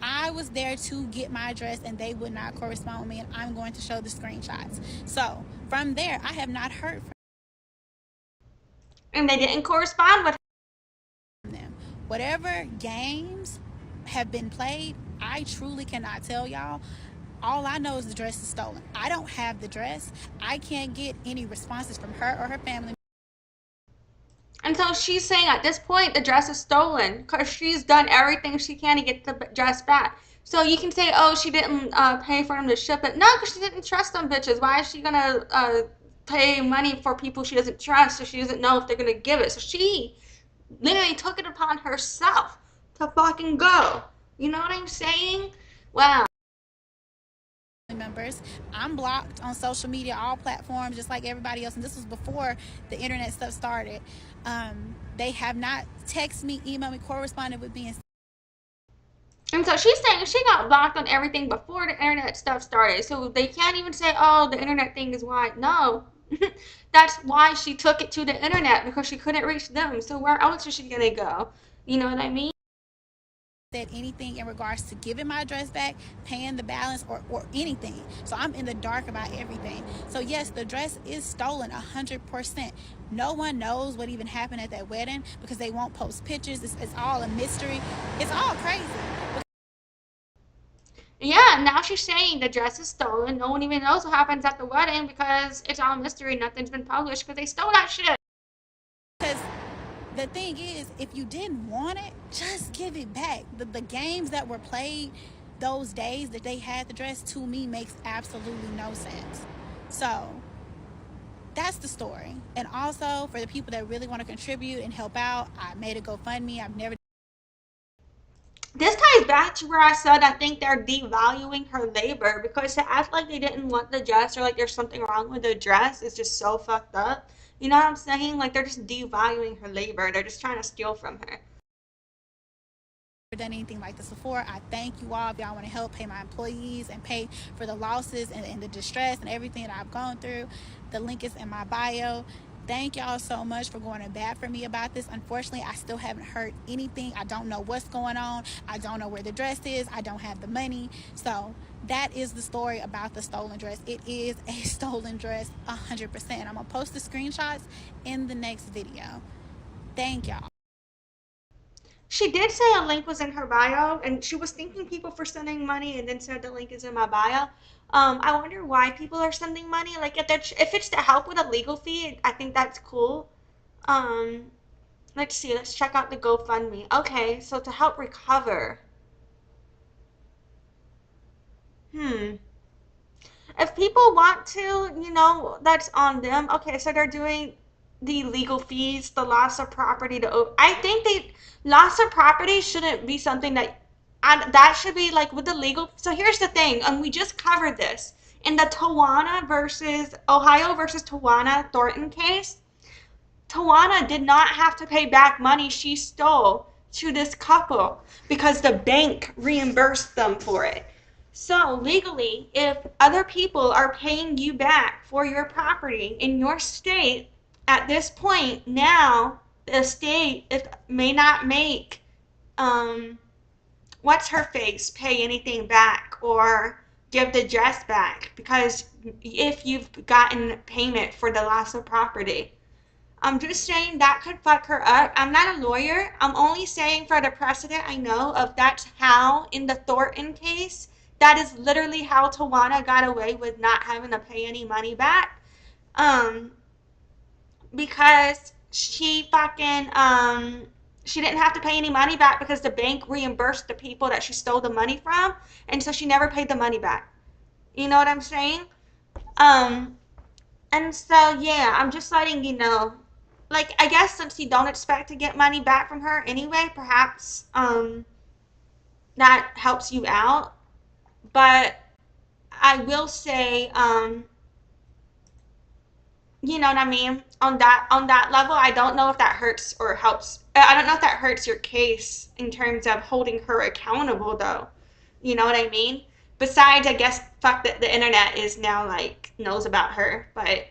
I was there to get my dress, and they would not correspond with me, and I'm going to show the screenshots. So from there, I have not heard from. And they didn't correspond with them. Whatever games have been played, I truly cannot tell y'all. All I know is the dress is stolen. I don't have the dress. I can't get any responses from her or her family. And so she's saying at this point the dress is stolen because she's done everything she can to get the dress back. So you can say, oh, she didn't pay for them to ship it. No, because she didn't trust them bitches. Why is she going to pay money for people she doesn't trust if she doesn't know if they're going to give it? So she literally took it upon herself to fucking go. You know what I'm saying? Wow. Members, I'm blocked on social media, all platforms, just like everybody else, and this was before the internet stuff started. They have not texted me, emailed me, corresponded with me. And so she's saying she got blocked on everything before the internet stuff started. So they can't even say, oh, the internet thing is why. No. That's why she took it to the internet, because she couldn't reach them. So where else is she going to go? You know what I mean? Said anything in regards to giving my dress back, paying the balance, or anything. So I'm in the dark about everything. So yes, the dress is stolen 100%. No one knows what even happened at that wedding because they won't post pictures. It's all a mystery. It's all crazy. Yeah, now she's saying the dress is stolen. No one even knows what happens at the wedding because it's all a mystery. Nothing's been published because they stole that shit. Because the thing is, if you didn't want it, just give it back. The games that were played, those days that they had the dress, to me, makes absolutely no sense. So that's the story. And also, for the people that really want to contribute and help out, I made a GoFundMe. I've never. This ties back to where I said I think they're devaluing her labor, because to act like they didn't want the dress or like there's something wrong with the dress is just so fucked up. You know what I'm saying? Like they're just devaluing her labor. They're just trying to steal from her. Done anything like this before. I thank you all if y'all want to help pay my employees and pay for the losses and the distress and everything that I've gone through. The link is in my bio. Thank y'all so much for going to bat for me about this. Unfortunately, I still haven't heard anything. I don't know what's going on. I don't know where the dress is. I don't have the money. So that is the story about the stolen dress. It is a stolen dress, 100%. I'm gonna post the screenshots in the next video. Thank y'all. She did say a link was in her bio, and she was thanking people for sending money, and then said the link is in my bio. I wonder why people are sending money. Like if it's to help with a legal fee, I think that's cool. Um, let's see. Let's check out the GoFundMe. Okay, so to help recover. Hmm. If people want to, that's on them. Okay, so they're doing the legal fees, the loss of property. I think loss of property shouldn't be something that should be like with the legal. So here's the thing, we just covered this in the Tawana versus Ohio versus Tawana Thornton case. Tawana did not have to pay back money she stole to this couple because the bank reimbursed them for it. So legally, if other people are paying you back for your property in your state, at this point now the state may not make what's her face pay anything back or give the dress back, because if you've gotten payment for the loss of property. I'm just saying that could fuck her up. I'm not a lawyer. I'm only saying for the precedent I know of, that's how in the Thornton case, that is literally how Tawana got away with not having to pay any money back. Because she she didn't have to pay any money back because the bank reimbursed the people that she stole the money from, and so she never paid the money back. You know what I'm saying? And so yeah, I'm just letting you know. Like, I guess since you don't expect to get money back from her anyway, perhaps that helps you out. But I will say, you know what I mean? On that level, I don't know if that hurts or helps. I don't know if that hurts your case in terms of holding her accountable, though. You know what I mean? Besides, I guess, fuck that the internet is now like knows about her, but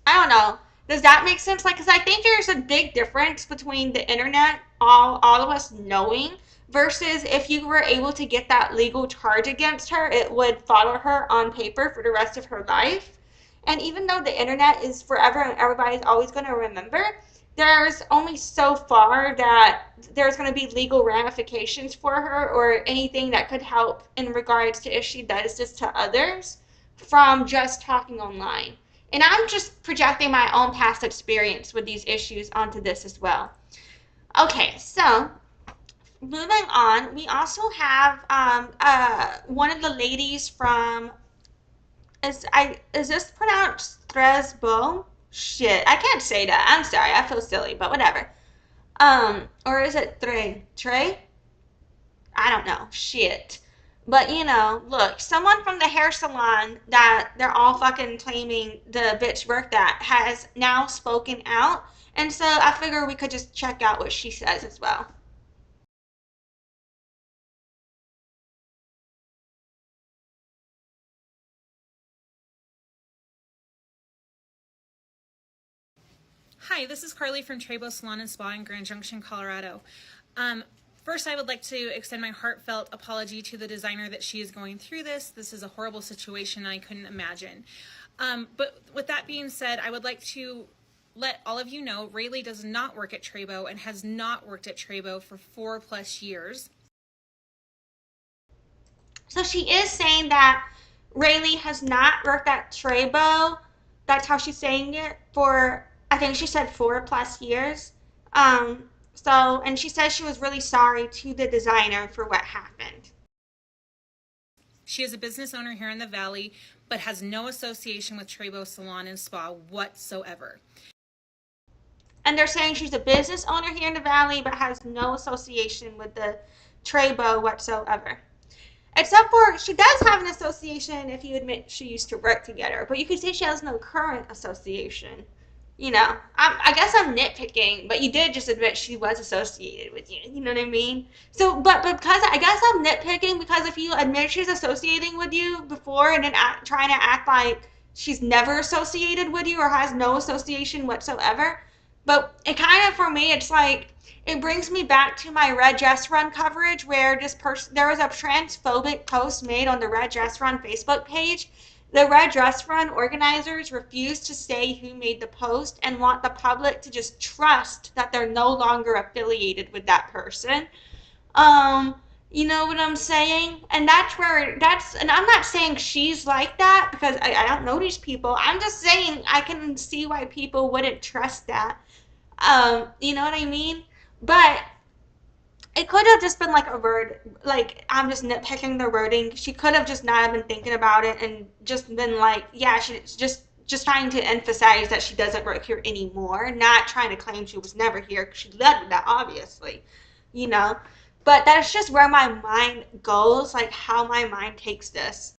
I don't know. Does that make sense? Like, because I think there's a big difference between the internet, all of us knowing, versus if you were able to get that legal charge against her, it would follow her on paper for the rest of her life. And even though the internet is forever and everybody's always going to remember, there's only so far that there's going to be legal ramifications for her or anything that could help in regards to if she does this to others from just talking online. And I'm just projecting my own past experience with these issues onto this as well. Okay, so moving on, we also have one of the ladies from, is this pronounced Thresbo? Shit, I can't say that. I'm sorry, I feel silly, but whatever. Or is it Trey? I don't know. Shit. But look, someone from the hair salon that they're all fucking claiming the bitch worked at has now spoken out. And so I figure we could just check out what she says as well. Hi, this is Carly from Trebo Salon and Spa in Grand Junction, Colorado. First, I would like to extend my heartfelt apology to the designer that she is going through this. This is a horrible situation I couldn't imagine. But with that being said, I would like to let all of you know Raylee does not work at Trebo and has not worked at Trebo for 4+ years. So she is saying that Raylee has not worked at Trebo. That's how she's saying it for, I think she said 4+ years. And she says she was really sorry to the designer for what happened. She is a business owner here in the Valley, but has no association with Trabo Salon and Spa whatsoever. And they're saying she's a business owner here in the Valley, but has no association with the Trabo whatsoever. Except for, she does have an association if you admit she used to work together. But you could say she has no current association. You know, I guess I'm nitpicking, but you did just admit she was associated with you. You know what I mean? So, but because I guess I'm nitpicking because if you admit she's associating with you before and then trying to act like she's never associated with you or has no association whatsoever, but it kind of, for me, it's like, it brings me back to my Red Dress Run coverage where there was a transphobic post made on the Red Dress Run Facebook page. The Red Dress Run organizers refuse to say who made the post and want the public to just trust that they're no longer affiliated with that person. You know what I'm saying? And and I'm not saying she's like that because I don't know these people. I'm just saying I can see why people wouldn't trust that. You know what I mean? But it could have just been like a word, like I'm just nitpicking the wording. She could have just not been thinking about it and just been like, yeah, she's just trying to emphasize that she doesn't work here anymore, not trying to claim she was never here because she led with that, obviously, you know. But that's just where my mind goes, like how my mind takes this.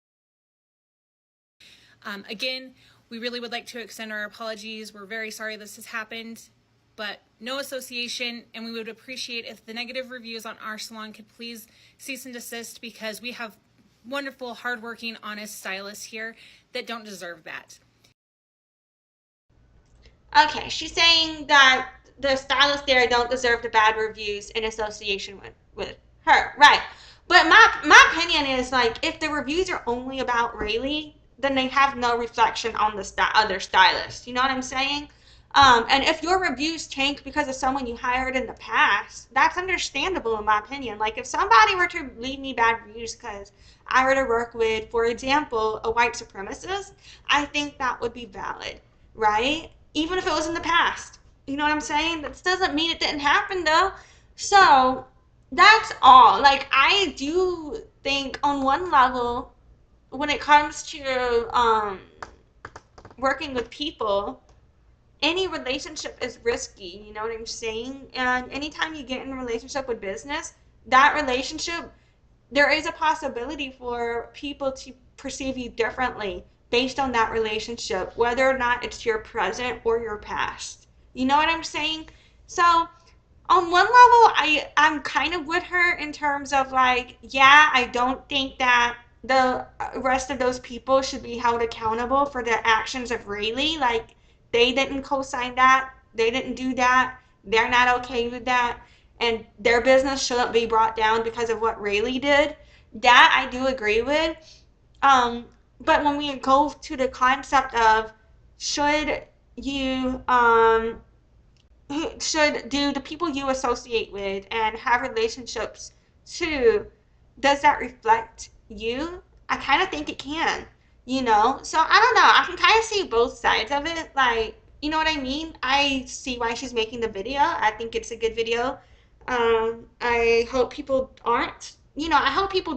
Again, we really would like to extend our apologies. We're very sorry this has happened, but no association, and we would appreciate if the negative reviews on our salon could please cease and desist because we have wonderful, hardworking, honest stylists here that don't deserve that. Okay, she's saying that the stylists there don't deserve the bad reviews in association with her, right? But my opinion is like if the reviews are only about Raylee, then they have no reflection on the other stylists. You know what I'm saying? And if your reviews tank because of someone you hired in the past, that's understandable in my opinion. Like if somebody were to leave me bad reviews because I were to work with, for example, a white supremacist, I think that would be valid, right? Even if it was in the past. You know what I'm saying? That doesn't mean it didn't happen though. So that's all. Like I do think on one level, when it comes to working with people, any relationship is risky, you know what I'm saying? And anytime you get in a relationship with business, that relationship, there is a possibility for people to perceive you differently based on that relationship, whether or not it's your present or your past. You know what I'm saying? So on one level, I'm kind of with her in terms of like, yeah, I don't think that the rest of those people should be held accountable for the actions of Raylee. Like, they didn't co-sign that, they didn't do that, they're not okay with that, and their business shouldn't be brought down because of what Raylee did. That I do agree with. But when we go to the concept of should you do the people you associate with and have relationships to, does that reflect you? I kind of think it can, you know? So I don't know. I can kind of see both sides of it. Like, you know what I mean? I see why she's making the video. I think it's a good video. I hope people I hope people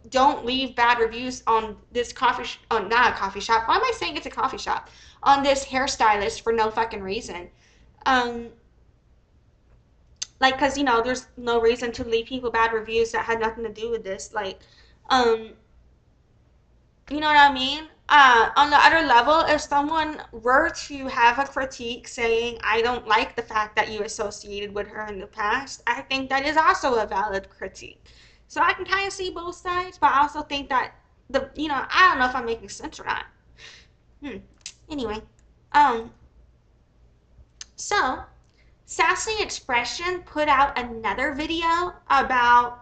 don't leave bad reviews on this not a coffee shop. Why am I saying it's a coffee shop? On this hairstylist for no fucking reason. Um, like, cause there's no reason to leave people bad reviews that had nothing to do with this. Like, um, you know what I mean? On the other level, if someone were to have a critique saying, I don't like the fact that you associated with her in the past, I think that is also a valid critique. So I can kind of see both sides, but I also think that I don't know if I'm making sense or not. Anyway, um, so Sassy Expression put out another video about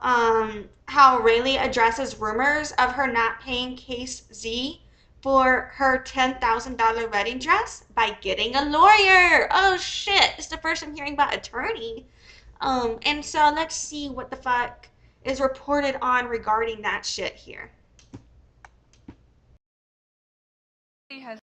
how Raylee addresses rumors of her not paying Case Z for her $10,000 wedding dress by getting a lawyer. Oh shit, it's the first I'm hearing about attorney. And so let's see what the fuck is reported on regarding that shit here. Has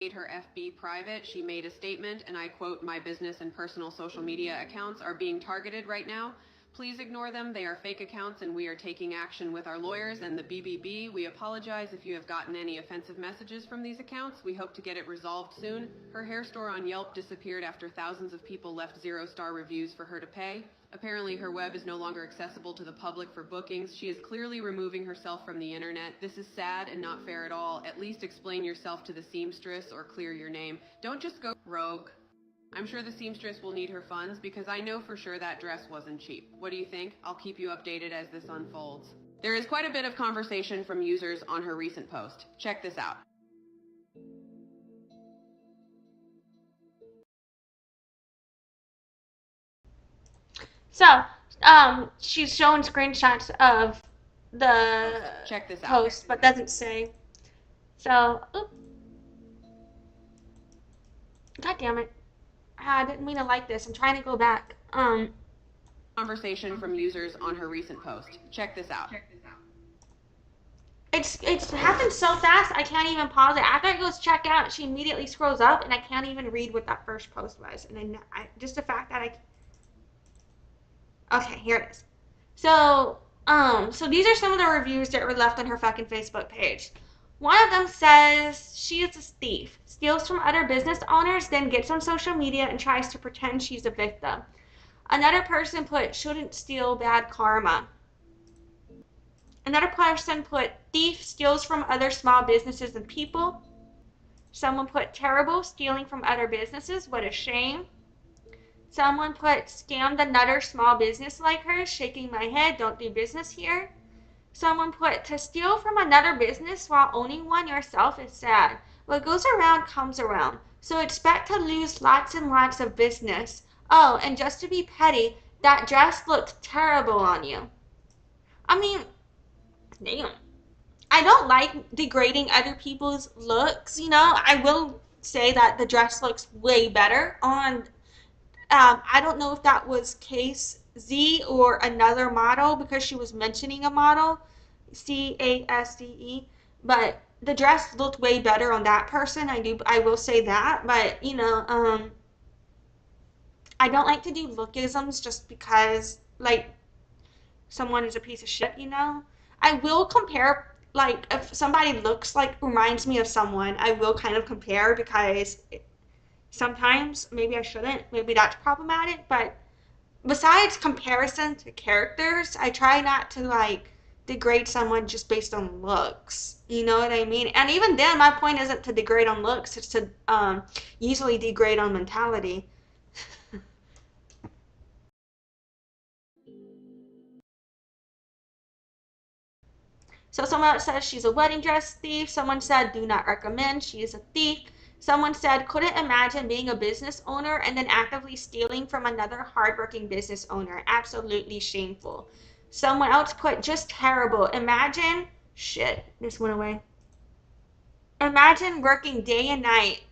made her FB private. She made a statement, and I quote, "My business and personal social media accounts are being targeted right now. Please ignore them. They are fake accounts, and we are taking action with our lawyers and the BBB. We apologize if you have gotten any offensive messages from these accounts. We hope to get it resolved soon." Her hair store on Yelp disappeared after thousands of people left 0-star reviews for her to pay. Apparently, her web is no longer accessible to the public for bookings. She is clearly removing herself from the internet. This is sad and not fair at all. At least explain yourself to the seamstress or clear your name. Don't just go rogue. I'm sure the seamstress will need her funds because I know for sure that dress wasn't cheap. What do you think? I'll keep you updated as this unfolds. There is quite a bit of conversation from users on her recent post. Check this out. So, she's showing screenshots of the Check this out. post, but doesn't say. So, oop. God damn it. I didn't mean to like this. I'm trying to go back. Conversation from users on her recent post. Check this out. It's happened so fast I can't even pause it. After it goes check out, she immediately scrolls up and I can't even read what that first post was. And then just the fact that okay, here it is. So these are some of the reviews that were left on her fucking Facebook page. One of them says she is a thief, steals from other business owners, then gets on social media and tries to pretend she's a victim. Another person put, shouldn't steal, bad karma. Another person put, thief, steals from other small businesses and people. Someone put, terrible, stealing from other businesses, what a shame. Someone put, scammed another small business like her, shaking my head, don't do business here. Someone put, to steal from another business while owning one yourself is sad. What goes around comes around. So expect to lose lots and lots of business. Oh, and just to be petty, that dress looked terrible on you. I mean, damn. I don't like degrading other people's looks, you know. I will say that the dress looks way better on, I don't know if that was Case Z or another model because she was mentioning a model, CASDE, but the dress looked way better on that person. I will say that, but you know, I don't like to do lookisms just because like someone is a piece of shit, you know. I will compare, like if somebody looks like reminds me of someone, I will kind of compare because sometimes maybe I shouldn't, maybe that's problematic, but besides comparison to characters, I try not to like degrade someone just based on looks. You know what I mean? And even then, my point isn't to degrade on looks; it's to usually degrade on mentality. So someone else says she's a wedding dress thief. Someone said do not recommend. She is a thief. Someone said couldn't imagine being a business owner and then actively stealing from another hardworking business owner. Absolutely shameful. Someone else put just terrible. Imagine, shit, this went away. Imagine working day and night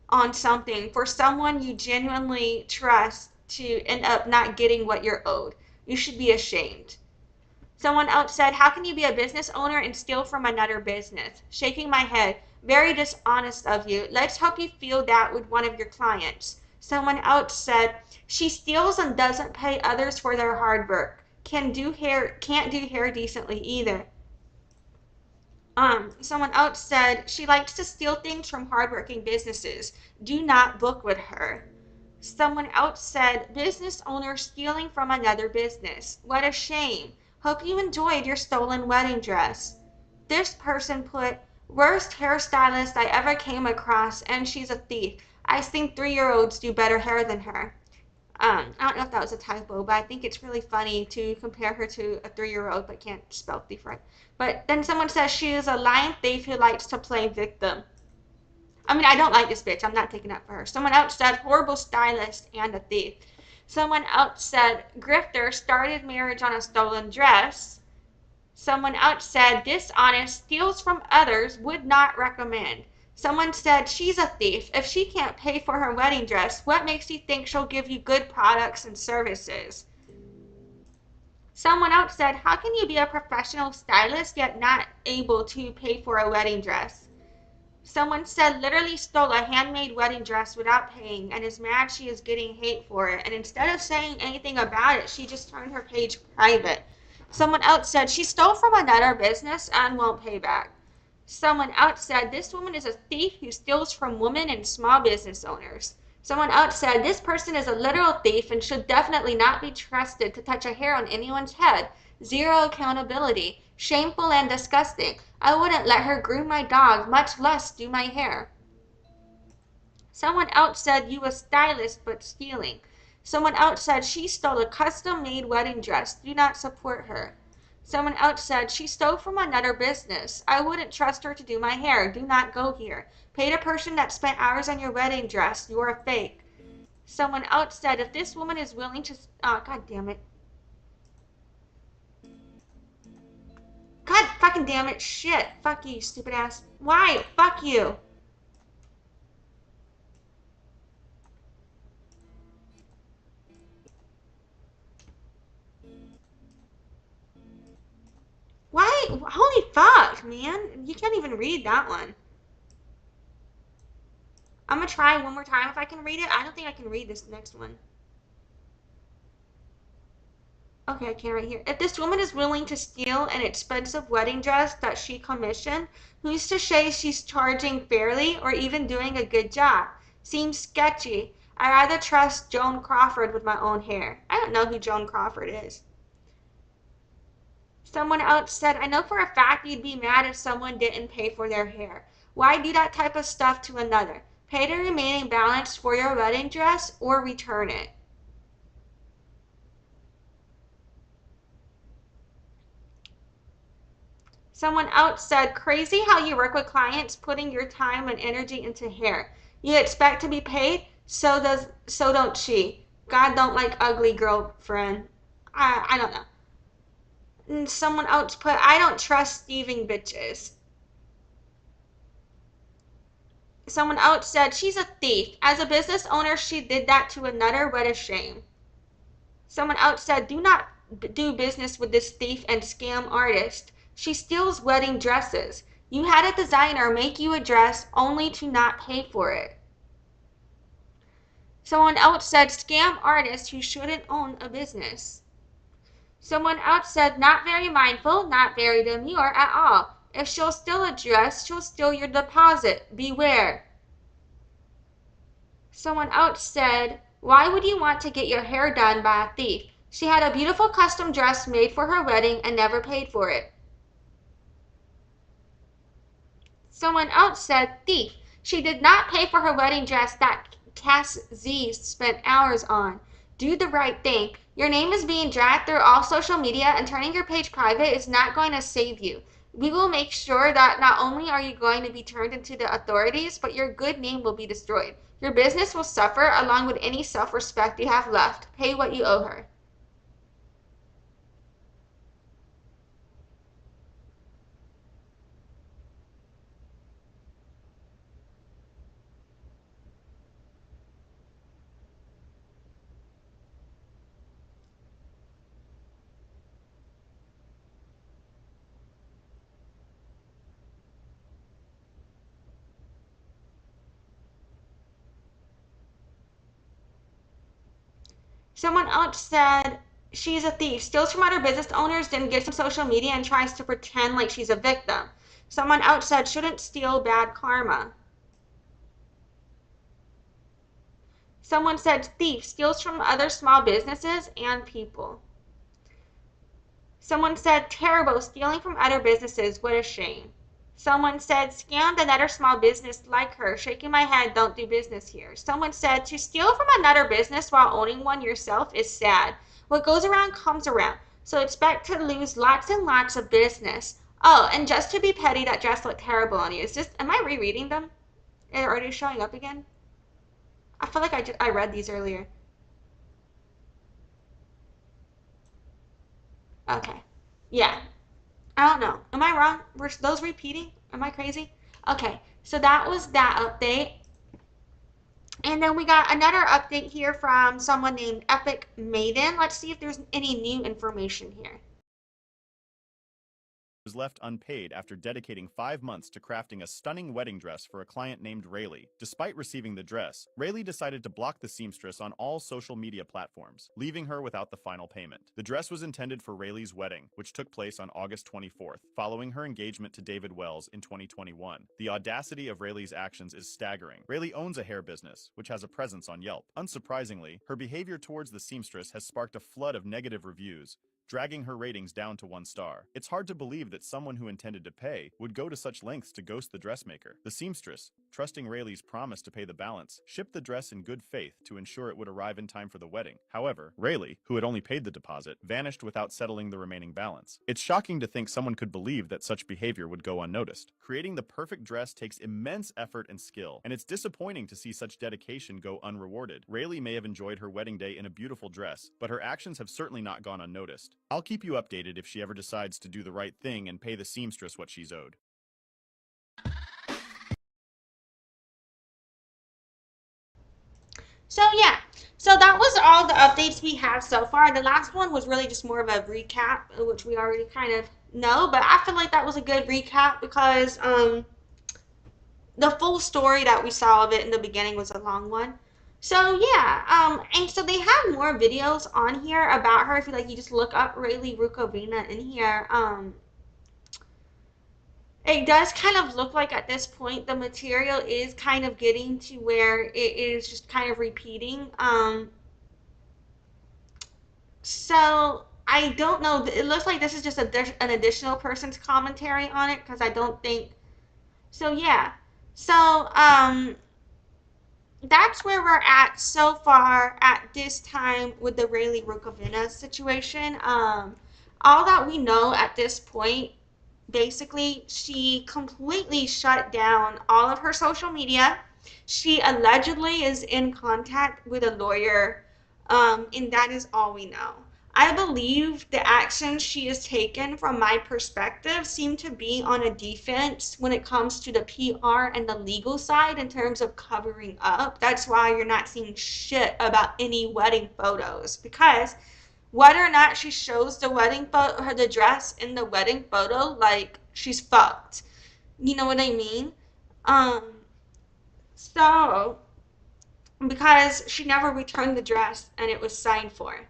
on something for someone you genuinely trust to end up not getting what you're owed. You should be ashamed. Someone else said, how can you be a business owner and steal from another business? Shaking my head. Very dishonest of you. Let's hope you feel that with one of your clients. Someone else said, she steals and doesn't pay others for their hard work. Can't do hair decently either. Someone else said, she likes to steal things from hardworking businesses. Do not book with her. Someone else said, business owner stealing from another business. What a shame. Hope you enjoyed your stolen wedding dress. This person put, worst hairstylist I ever came across, and she's a thief. I think 3-year-olds do better hair than her. I don't know if that was a typo, but I think it's really funny to compare her to a 3-year-old, but can't spell thief right. But then someone says she is a lying thief who likes to play victim. I mean, I don't like this bitch. I'm not taking up for her. Someone else said horrible stylist and a thief. Someone else said grifter started marriage on a stolen dress. Someone else said dishonest, steals from others, would not recommend. Someone said she's a thief. If she can't pay for her wedding dress, what makes you think she'll give you good products and services? Someone else said, how can you be a professional stylist yet not able to pay for a wedding dress? Someone said literally stole a handmade wedding dress without paying and is mad she is getting hate for it. And instead of saying anything about it, she just turned her page private. Someone else said she stole from another business and won't pay back. Someone else said this woman is a thief who steals from women and small business owners. Someone else said this person is a literal thief and should definitely not be trusted to touch a hair on anyone's head. Zero accountability. Shameful and disgusting. I wouldn't let her groom my dog, much less do my hair. Someone else said you a stylist but stealing. Someone else said she stole a custom-made wedding dress. Do not support her. Someone else said she stole from another business. I wouldn't trust her to do my hair. Do not go here. Paid a person that spent hours on your wedding dress. You're a fake. Someone else said if this woman is willing to... Oh, God damn it. God fucking damn it. Shit. Fuck you, stupid ass. Why? Fuck you. Why? Holy fuck, man. You can't even read that one. I'm gonna try one more time if I can read it. I don't think I can read this next one. Okay, I can right here. If this woman is willing to steal an expensive wedding dress that she commissioned, who's to say she's charging fairly or even doing a good job? Seems sketchy. I rather trust Joan Crawford with my own hair. I don't know who Joan Crawford is. Someone else said, I know for a fact you'd be mad if someone didn't pay for their hair. Why do that type of stuff to another? Pay the remaining balance for your wedding dress or return it. Someone else said, crazy how you work with clients putting your time and energy into hair. You expect to be paid, so don't she. God don't like ugly girlfriend. I don't know. And someone else put, I don't trust thieving bitches. Someone else said, she's a thief. As a business owner, she did that to another. What a shame. Someone else said, do not do business with this thief and scam artist. She steals wedding dresses. You had a designer make you a dress only to not pay for it. Someone else said, scam artist who shouldn't own a business. Someone else said, not very mindful, not very demure at all. If she'll steal a dress, she'll steal your deposit. Beware. Someone else said, why would you want to get your hair done by a thief? She had a beautiful custom dress made for her wedding and never paid for it. Someone else said, thief. She did not pay for her wedding dress that Cass Z spent hours on. Do the right thing. Your name is being dragged through all social media, and turning your page private is not going to save you. We will make sure that not only are you going to be turned into the authorities, but your good name will be destroyed. Your business will suffer along with any self-respect you have left. Pay what you owe her. Someone else said she's a thief, steals from other business owners, then gets on social media and tries to pretend like she's a victim. Someone else said shouldn't steal, bad karma. Someone said thief, steals from other small businesses and people. Someone said terrible, stealing from other businesses, what a shame. Someone said, scammed another small business like her, shaking my head, don't do business here. Someone said, to steal from another business while owning one yourself is sad. What goes around comes around, so expect to lose lots and lots of business. Oh, and just to be petty, that dress looked terrible on you. Is this, am I rereading them? Are they showing up again? I feel like I read these earlier. Okay. Yeah. I don't know. Am I wrong? Were those repeating? Am I crazy? Okay, so that was that update. And then we got another update here from someone named Epic Maiden. Let's see if there's any new information here. was left unpaid after dedicating 5 months to crafting a stunning wedding dress for a client named Raylee. Despite receiving the dress, Raylee decided to block the seamstress on all social media platforms, leaving her without the final payment. The dress was intended for Raylee's wedding, which took place on August 24th, following her engagement to David Wells in 2021. The audacity of Raylee's actions is staggering. Raylee owns a hair business, which has a presence on Yelp. Unsurprisingly, her behavior towards the seamstress has sparked a flood of negative reviews, dragging her ratings down to 1 star. It's hard to believe that someone who intended to pay would go to such lengths to ghost the dressmaker. The seamstress, trusting Raylee's promise to pay the balance, shipped the dress in good faith to ensure it would arrive in time for the wedding. However, Raylee, who had only paid the deposit, vanished without settling the remaining balance. It's shocking to think someone could believe that such behavior would go unnoticed. Creating the perfect dress takes immense effort and skill, and it's disappointing to see such dedication go unrewarded. Raylee may have enjoyed her wedding day in a beautiful dress, but her actions have certainly not gone unnoticed. I'll keep you updated if she ever decides to do the right thing and pay the seamstress what she's owed. So yeah, so that was all the updates we have so far. The last one was really just more of a recap, which we already kind of know, but I feel like that was a good recap because the full story that we saw of it in the beginning was a long one. So yeah, and so they have more videos on here about her. If you just look up Raylee Rukavina in here, it does kind of look like at this point the material is kind of getting to where it is just kind of repeating. So I don't know. It looks like this is just an additional person's commentary on it because I don't think. So yeah. So that's where we're at so far at this time with the Raylee Rukavina situation. All that we know at this point, basically, she completely shut down all of her social media. She allegedly is in contact with a lawyer, and that is all we know. I believe the actions she has taken, from my perspective, seem to be on a defense when it comes to the PR and the legal side in terms of covering up. That's why you're not seeing shit about any wedding photos, because whether or not she shows the wedding photo, the dress in the wedding photo, like, she's fucked. You know what I mean? So, because she never returned the dress and it was signed for.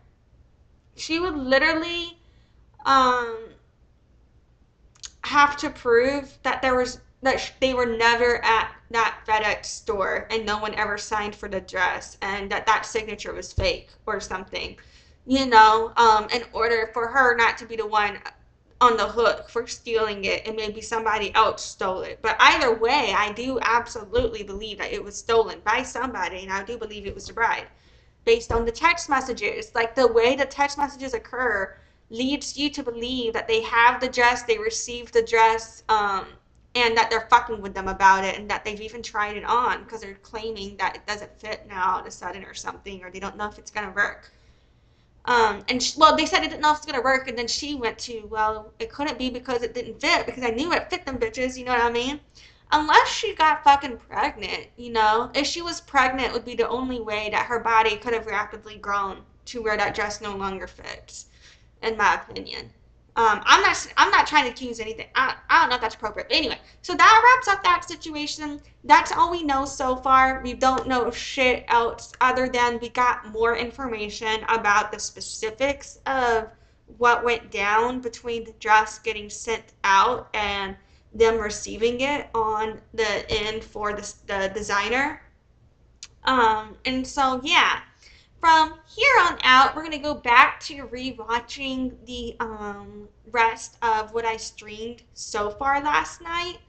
She would literally have to prove that they were never at that FedEx store and no one ever signed for the dress and that signature was fake or something, in order for her not to be the one on the hook for stealing it and maybe somebody else stole it. But either way, I do absolutely believe that it was stolen by somebody, and I do believe it was the bride, based on the text messages. Like, the way the text messages occur leads you to believe that they have the dress, they received the dress, and that they're fucking with them about it, and that they've even tried it on because they're claiming that it doesn't fit now all of a sudden or something, or they don't know if it's gonna work. They said it didn't know if it's gonna work, and then she went to, well, it couldn't be because it didn't fit, because I knew it fit them bitches, you know what I mean? Unless she got fucking pregnant, if she was pregnant, it would be the only way that her body could have rapidly grown to where that dress no longer fits, in my opinion. I'm not trying to accuse anything. I don't know if that's appropriate. But anyway, so that wraps up that situation. That's all we know so far. We don't know shit else other than we got more information about the specifics of what went down between the dress getting sent out and them receiving it on the end for the designer. And so, yeah. From here on out, we're going to go back to rewatching the rest of what I streamed so far last night.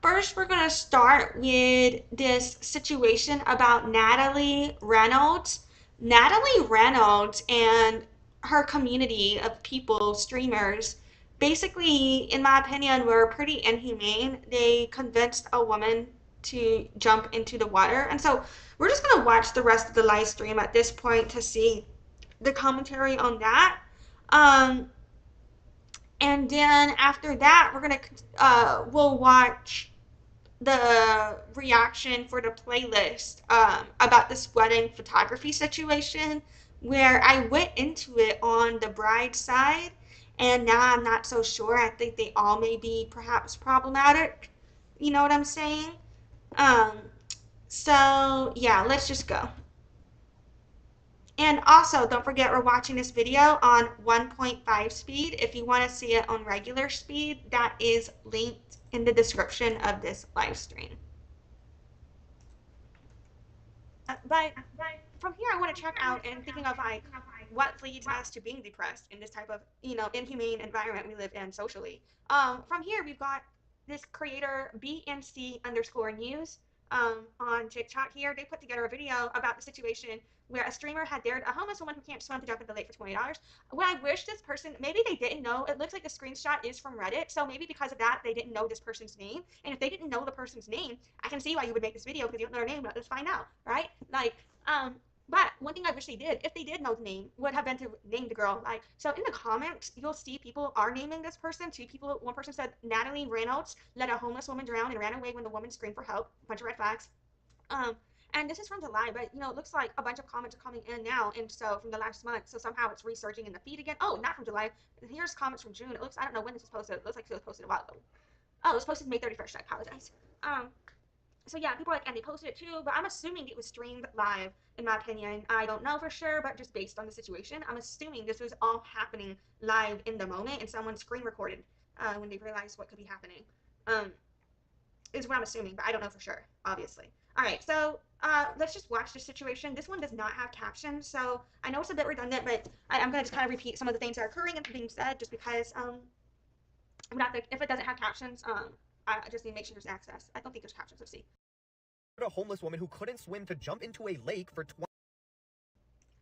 First, we're going to start with this situation about Natalie Reynolds. Natalie Reynolds and her community of people, streamers, basically, in my opinion, were pretty inhumane. They convinced a woman to jump into the water. And so we're just going to watch the rest of the live stream at this point to see the commentary on that. And then after that, we'll watch the reaction for the playlist about this wedding photography situation, where I went into it on the bride's side, and now I'm not so sure. I think they all may be perhaps problematic. You know what I'm saying? Um, so yeah, let's just go. And also, don't forget we're watching this video on 1.5 speed. If you want to see it on regular speed, that is linked in the description of this live stream. But from here, I want to check out and thinking of like what leads us to being depressed in this type of inhumane environment we live in socially. From here, we've got this creator BNC_news on TikTok. Here, they put together a video about the situation where a streamer had dared a homeless woman who can't swim to jump into the lake for $20. What I wish this person, maybe they didn't know. It looks like the screenshot is from Reddit, so maybe because of that they didn't know this person's name. And if they didn't know the person's name, I can see why you would make this video because you don't know their name. But let's find out, right? Like, but one thing I wish they did, if they did know the name, would have been to name the girl. Like, so in the comments, you'll see people are naming this person. One person said Natalie Reynolds let a homeless woman drown and ran away when the woman screamed for help. A bunch of red flags. And this is from July, but it looks like a bunch of comments are coming in now, and so from the last month, so somehow it's resurging in the feed again. Oh, not from July. Here's comments from June. It looks, I don't know when this was posted. It looks like it was posted a while ago. Oh, it was posted May 31st. I apologize. So yeah, people are like, and they posted it too, but I'm assuming it was streamed live, in my opinion. I don't know for sure, but just based on the situation, I'm assuming this was all happening live in the moment, and someone screen recorded when they realized what could be happening. Is what I'm assuming, but I don't know for sure, obviously. All right, so let's just watch the situation. This one does not have captions, so I know it's a bit redundant, but I'm going to just kind of repeat some of the things that are occurring and being said just because if it doesn't have captions, I just need to make sure there's access. I don't think there's captions. Let's see. A homeless woman who couldn't swim to jump into a lake for 20.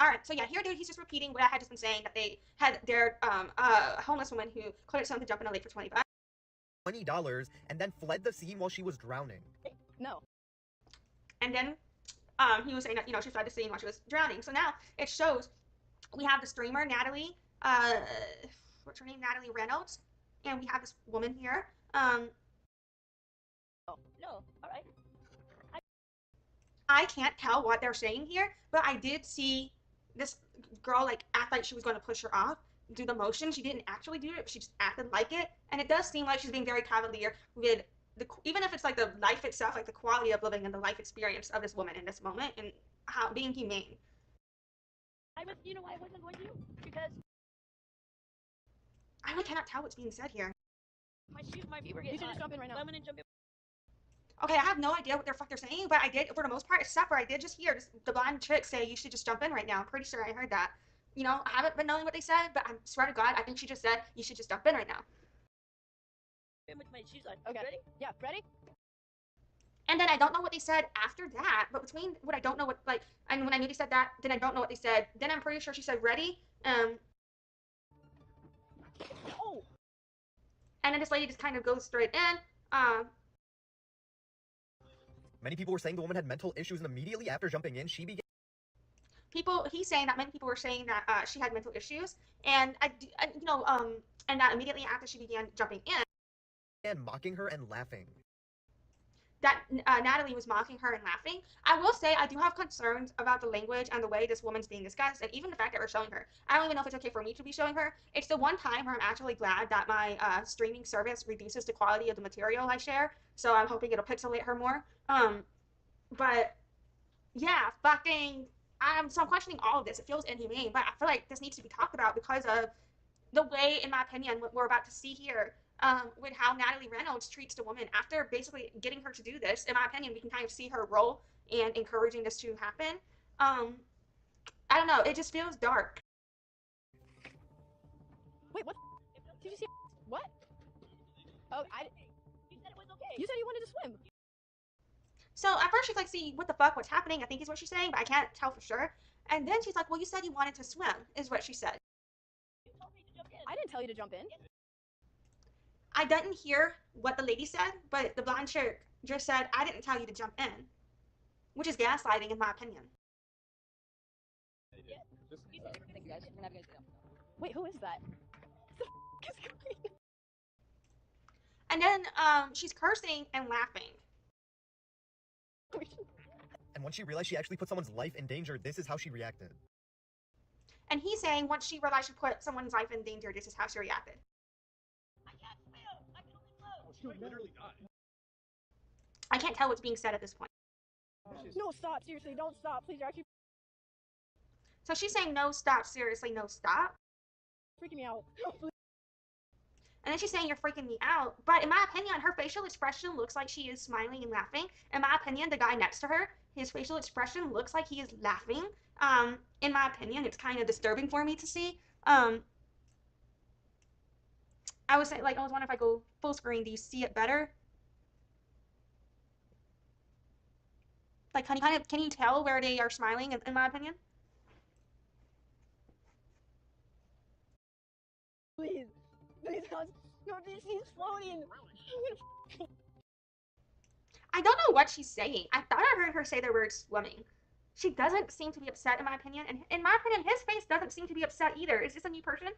All right, so yeah, here, dude, he's just repeating what I had just been saying, that they had dared a homeless woman who couldn't swim to jump in a lake for $20 and then fled the scene while she was drowning. No. And then he was saying that, she fled the scene while she was drowning. So now it shows we have the streamer, Natalie, what's her name? Natalie Reynolds. And we have this woman here. No, all right. I can't tell what they're saying here, but I did see this girl like act like she was going to push her off, do the motion. She didn't actually do it, but she just acted like it. And it does seem like she's being very cavalier with even if it's like the life itself, like the quality of living and the life experience of this woman in this moment, and how being humane. I wasn't going to, because I really cannot tell what's being said here. my fever gets hot. You should just jump in right now. Lemon and jump in. Okay, I have no idea what the fuck they're saying, but I did, for the most part, except for I did just hear the blind chick say you should just jump in right now. I'm pretty sure I heard that. I haven't been knowing what they said, but I swear to God, I think she just said you should just jump in right now. She's like, okay, ready? Yeah, ready? And then I don't know what they said after that, but between what I don't know and when I knew they said that, then I don't know what they said. Then I'm pretty sure she said ready. Oh. And then this lady just kind of goes straight in. Many people were saying the woman had mental issues, and immediately after jumping in, she began. He's saying that many people were saying that she had mental issues, and and that immediately after she began jumping in, and mocking her and laughing. That Natalie was mocking her and laughing. I will say I do have concerns about the language and the way this woman's being discussed, and even the fact that we're showing her. I don't even know if it's okay for me to be showing her. It's the one time where I'm actually glad that my streaming service reduces the quality of the material I share, so I'm hoping it'll pixelate her more. But yeah, so I'm questioning all of this. It feels inhumane, but I feel like this needs to be talked about because of the way, in my opinion, what we're about to see here, with how Natalie Reynolds treats the woman after basically getting her to do this. In my opinion, we can kind of see her role in encouraging this to happen. I don't know. It just feels dark. Wait, what? Did you see? What? Oh, you said it was okay. You said you wanted to swim. So at first she's like, see, what the fuck, what's happening? I think is what she's saying, but I can't tell for sure. And then she's like, well, you said you wanted to swim, is what she said. You told me to jump in. I didn't tell you to jump in. I didn't hear what the lady said, but the blonde chick just said, I didn't tell you to jump in. Which is gaslighting, in my opinion. Yeah. Thank you guys. Wait, who is that? And then she's cursing and laughing. And when she realized she actually put someone's life in danger, this is how she reacted. And he's saying once she realized she put someone's life in danger, this is how she reacted. She would literally die. I can't tell what's being said at this point. No, stop. Seriously, don't stop. Please, you're actually So she's saying no, stop, seriously, no, stop. freaking me out. And then she's saying you're freaking me out. But in my opinion, her facial expression looks like she is smiling and laughing. In my opinion, the guy next to her, his facial expression looks like he is laughing. In my opinion, it's kind of disturbing for me to see. I was saying, like, I was wondering if I go full screen, do you see it better? Like, can you tell where they are smiling, in my opinion? Please. Please, God. No, she's floating. I don't know what she's saying. I thought I heard her say the word swimming. She doesn't seem to be upset, in my opinion. And in my opinion, his face doesn't seem to be upset either. Is this a new person?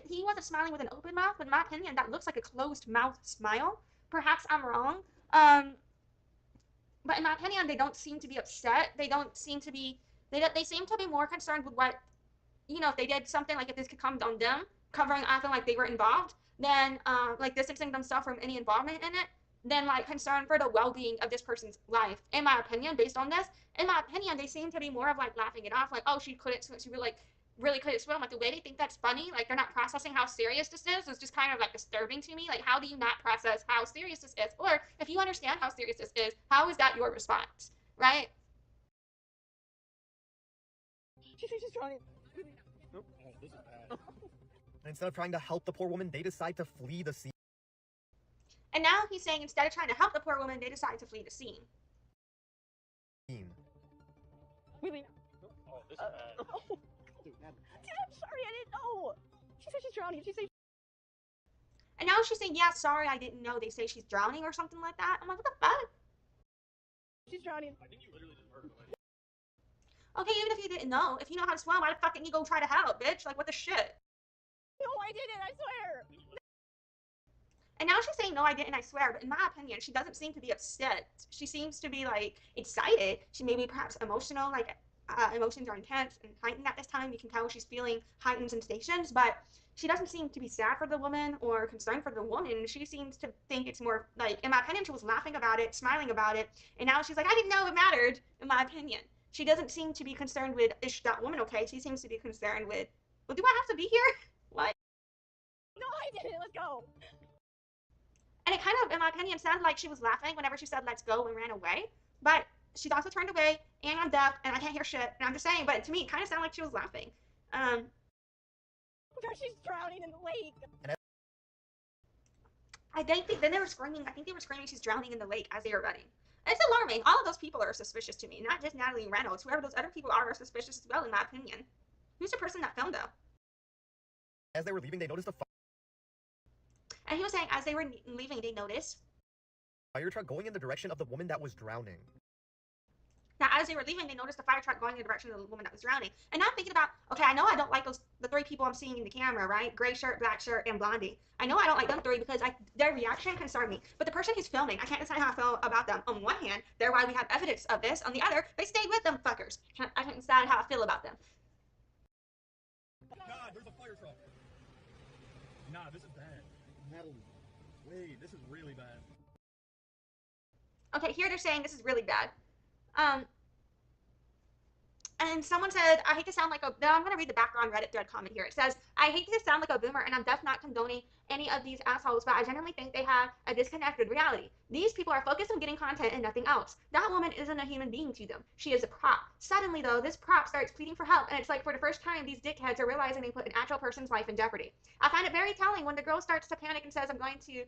He wasn't smiling with an open mouth, but in my opinion, that looks like a closed mouth smile. Perhaps I'm wrong. But in my opinion, they don't seem to be upset. They don't seem to be. They seem to be more concerned with what, if they did something, like if this could come on them, covering, acting like they were involved, then like distancing themselves from any involvement in it, then like concern for the well-being of this person's life. In my opinion, based on this, in my opinion, they seem to be more of like laughing it off, like, oh, she really couldn't swim. Like the way they think that's funny, like they're not processing how serious this is just kind of like disturbing to me. Like, how do you not process how serious this is? Or if you understand how serious this is, how is that your response, right? She says she's drowning. Nope. Oh, this is bad. And instead of trying to help the poor woman, they decide to flee the scene. And now he's saying instead of trying to help the poor woman, they decide to flee the scene. Really? Oh, this is bad. Dude, Dude, I'm sorry, I didn't know. She said she's drowning. She said. And now she's saying, yeah, sorry, I didn't know. They say she's drowning or something like that. I'm like, what the fuck? She's drowning. I think you literally just heard her. Okay, even if you didn't know, if you know how to swim, why the fuck didn't you go try to help, bitch? Like, what the shit? No, I didn't. I swear. And now she's saying, no, I didn't, I swear. But in my opinion, she doesn't seem to be upset. She seems to be, like, excited. She may be perhaps emotional, like, emotions are intense and heightened at this time. You can tell she's feeling heightened sensations, but she doesn't seem to be sad for the woman or concerned for the woman. She seems to think it's more, like, in my opinion, she was laughing about it, smiling about it, and now she's like, I didn't know it mattered, in my opinion. She doesn't seem to be concerned with, is that woman okay? She seems to be concerned with, well, do I have to be here? What? No, I didn't. Let's go. And it kind of, in my opinion, sounded like she was laughing whenever she said, let's go, and ran away. But she's also turned away, and I'm deaf, and I can't hear shit. And I'm just saying, but to me, it kind of sounded like she was laughing. Oh God, she's drowning in the lake. Then they were screaming, I think they were screaming she's drowning in the lake as they were running. And it's alarming. All of those people are suspicious to me, not just Natalie and Reynolds. Whoever those other people are suspicious as well, in my opinion. Who's the person that filmed, though? As they were leaving, they noticed a And he was saying, as they were leaving, they noticed fire truck going in the direction of the woman that was drowning. that as they were leaving, they noticed the fire truck going in the direction of the woman that was drowning. And now I'm thinking about, okay, I know I don't like the three people I'm seeing in the camera, right? Gray shirt, black shirt, and blondie. I know I don't like them three because their reaction concerned me. But the person who's filming, I can't decide how I feel about them. On one hand, they're why we have evidence of this. On the other, they stayed with them fuckers. I can't decide how I feel about them. God, there's a fire truck. Nah, this is bad. Natalie, wait, this is really bad. Okay, here they're saying this is really bad. And someone said, I hate to sound like a, no, I'm going to read the background Reddit thread comment here. It says, I hate to sound like a boomer, and I'm definitely not condoning any of these assholes, but I genuinely think they have a disconnect with reality. These people are focused on getting content and nothing else. That woman isn't a human being to them. She is a prop. Suddenly, though, this prop starts pleading for help, and it's like for the first time, these dickheads are realizing they put an actual person's life in jeopardy. I find it very telling when the girl starts to panic and says, I'm going to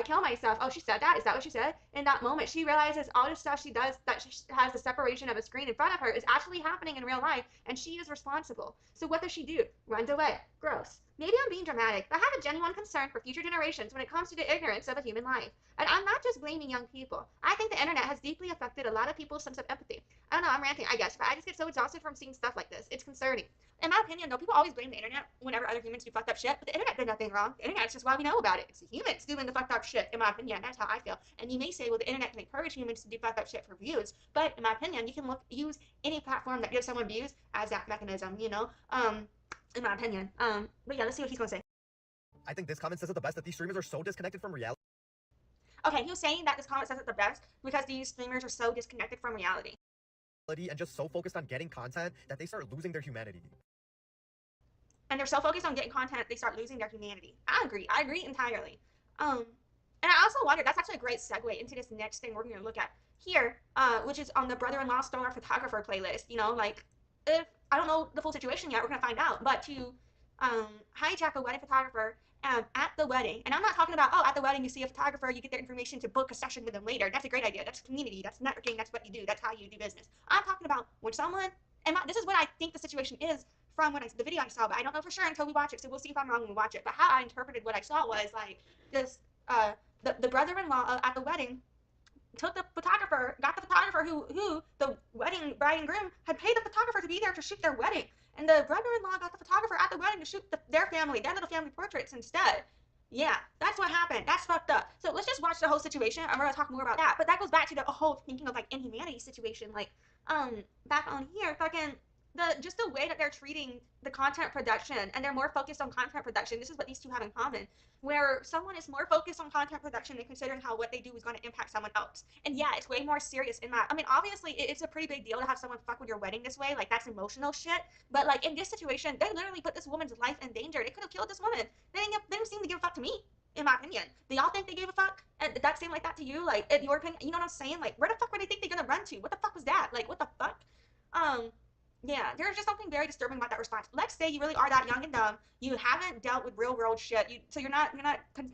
kill myself. Oh, she said that? Is that what she said? In that moment, she realizes all the stuff she does, that she has the separation of a screen in front of her, is actually happening in real life, and she is responsible. So what does she do? Runs away. Gross. Maybe I'm being dramatic, but I have a genuine concern for future generations when it comes to the ignorance of a human life. And I'm not just blaming young people. I think the internet has deeply affected a lot of people's sense of empathy. I don't know, I'm ranting, I guess, but I just get so exhausted from seeing stuff like this. It's concerning. In my opinion, though, people always blame the internet whenever other humans do fucked up shit, but the internet did nothing wrong. The internet's just why we know about it. It's the humans doing the fucked up shit, in my opinion. That's how I feel. And you may say, well, the internet can encourage humans to do fucked up shit for views, but in my opinion, you can use any platform that gives someone views as that mechanism, you know? In my opinion. But yeah, let's see what he's gonna say. I think this comment says it the best, that these streamers are so disconnected from reality. Okay, he was saying that this comment says it the best because these streamers are so disconnected from reality. And just so focused on getting content that they start losing their humanity. And they're so focused on getting content, they start losing their humanity. I agree entirely. And I also wonder, that's actually a great segue into this next thing we're going to look at here, which is on the brother-in-law star photographer playlist. You know, like, if, I don't know the full situation yet, we're going to find out, but to hijack a wedding photographer at the wedding, and I'm not talking about, oh, at the wedding you see a photographer, you get their information to book a session with them later. That's a great idea. That's community. That's networking. That's what you do. That's how you do business. I'm talking about when someone, and this is what I think the situation is from the video I saw, but I don't know for sure until we watch it, so we'll see if I'm wrong when we watch it. But how I interpreted what I saw was like this, the brother-in-law at the wedding got the photographer who the wedding bride and groom had paid the photographer to be there to shoot their wedding. And the brother-in-law got the photographer at the wedding to shoot their little family portraits instead. Yeah, that's what happened. That's fucked up. So let's just watch the whole situation. I'm gonna talk more about that. But that goes back to the whole thinking of like inhumanity situation. Like, back on here, fucking just the way that they're treating the content production, and they're more focused on content production. This is what these two have in common, where someone is more focused on content production than considering how what they do is going to impact someone else. And yeah, it's way more serious in that. I mean, obviously, it's a pretty big deal to have someone fuck with your wedding this way. Like, that's emotional shit. But like in this situation, they literally put this woman's life in danger. They could have killed this woman. They didn't seem to give a fuck to me, in my opinion. Do y'all think they gave a fuck? And did that seem like that to you? Like, in your opinion, you know what I'm saying? Like, where the fuck were they think they're gonna run to? What the fuck was that? Like, what the fuck? Yeah, there's just something very disturbing about that response. Let's say you really are that young and dumb. You haven't dealt with real world shit. So you're not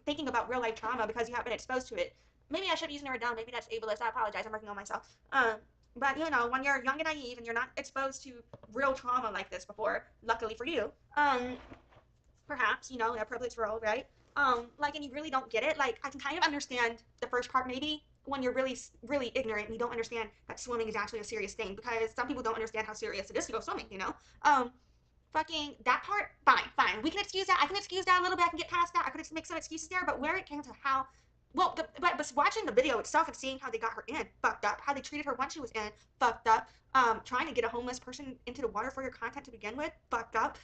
thinking about real life trauma because you haven't been exposed to it. Maybe I should use the word dumb. Maybe that's ableist. I apologize. I'm working on myself. But you know, when you're young and naive and you're not exposed to real trauma like this before, luckily for you, perhaps, you know, a privileged role, right? Like, and you really don't get it. Like, I can kind of understand the first part maybe, when you're really, really ignorant and you don't understand that swimming is actually a serious thing, because some people don't understand how serious it is to go swimming, you know? Fucking that part, fine. We can excuse that. I can excuse that a little bit. I can get past that. I could make some excuses there, but where it came to how, well, but watching the video itself and seeing how they got her in, fucked up. How they treated her once she was in, fucked up. Trying to get a homeless person into the water for your content to begin with, fucked up.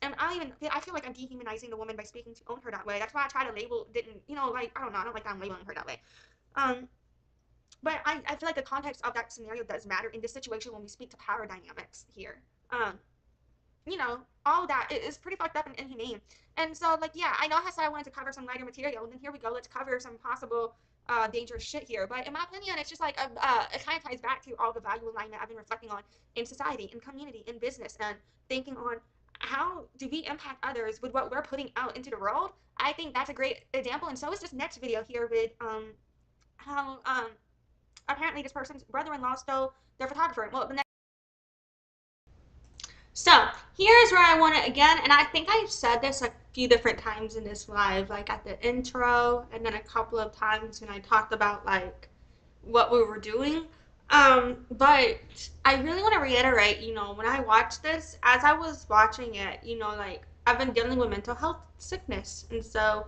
And I feel like I'm dehumanizing the woman by speaking to own her that way. That's why I try to label, you know, like, I don't know, I don't like that I'm labeling her that way. But I feel like the context of that scenario does matter in this situation when we speak to power dynamics here. You know, all of that is pretty fucked up and inhumane. And so, like, yeah, I know I said I wanted to cover some lighter material, and then here we go, let's cover some possible dangerous shit here. But in my opinion, it's just like, it kind of ties back to all the value alignment I've been reflecting on in society, in community, in business, and thinking on how do we impact others with what we're putting out into the world. I think that's a great example, and so is this next video here with how apparently this person's brother-in-law stole their photographer. Well, the next. So here's where I want to again, and I think I've said this a few different times in this live, like at the intro, and then a couple of times when I talked about like what we were doing. But I really want to reiterate, you know, when I watched this, as I was watching it, you know, like, I've been dealing with mental health sickness, and so,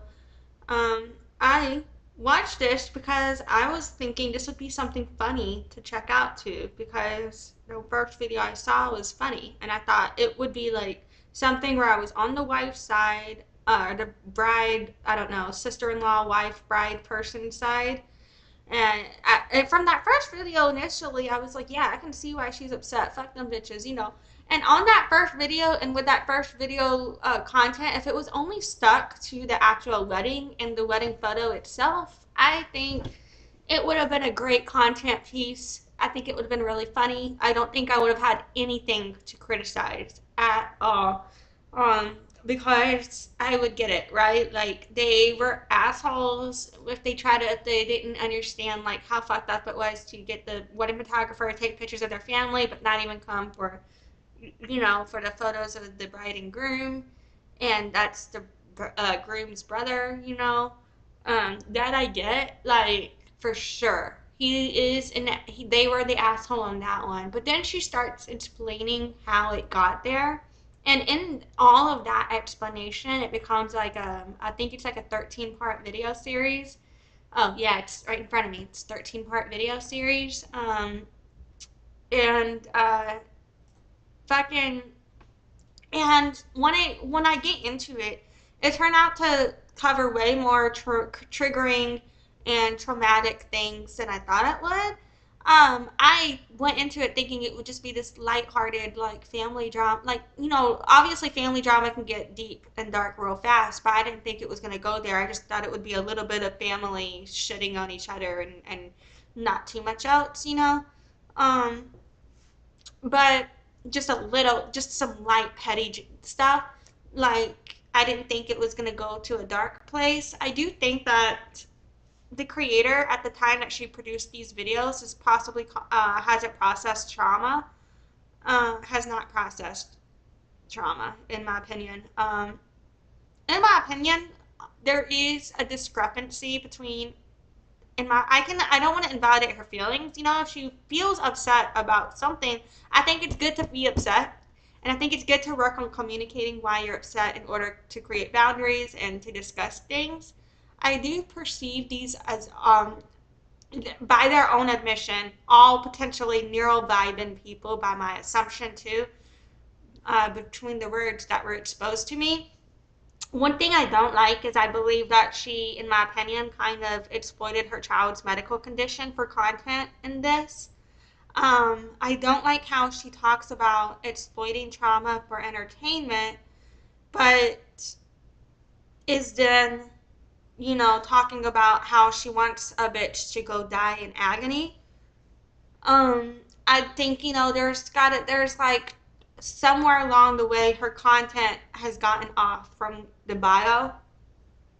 I watched this because I was thinking this would be something funny to check out too, because the first video I saw was funny, and I thought it would be like something where I was on the wife's side, the bride, I don't know, sister-in-law, wife, bride person side. And from that first video, initially, I was like, yeah, I can see why she's upset. Fuck them bitches, you know. And on that first video, and with that first video content, if it was only stuck to the actual wedding and the wedding photo itself, I think it would have been a great content piece. I think it would have been really funny. I don't think I would have had anything to criticize at all. Because I would get it, right? Like, they were assholes if they didn't understand, like, how fucked up it was to get the wedding photographer to take pictures of their family, but not even come for, you know, for the photos of the bride and groom, and that's the groom's brother, you know? That I get, like, for sure. they were the asshole on that one. But then she starts explaining how it got there. And in all of that explanation, it becomes like I think it's like a 13-part video series. Oh yeah, it's right in front of me. It's 13-part video series. And fucking and when I get into it, it turned out to cover way more triggering and traumatic things than I thought it would. I went into it thinking it would just be this lighthearted, like family drama. Like, obviously family drama can get deep and dark real fast, but I didn't think it was going to go there. I just thought it would be a little bit of family shitting on each other and not too much else. Um, but just some light petty stuff. Like, I didn't think it was going to go to a dark place. I do think that the creator at the time that she produced these videos is possibly hasn't processed trauma, has not processed trauma, in my opinion. There is a discrepancy between I don't want to invalidate her feelings. If she feels upset about something, I think it's good to be upset. And I think it's good to work on communicating why you're upset in order to create boundaries and to discuss things. I do perceive these as, by their own admission, all potentially neurovibin people, by my assumption too, between the words that were exposed to me. One thing I don't like is I believe that she, in my opinion, kind of exploited her child's medical condition for content in this. I don't like how she talks about exploiting trauma for entertainment, but is then, talking about how she wants a bitch to go die in agony. I think, there's like somewhere along the way her content has gotten off from the bio,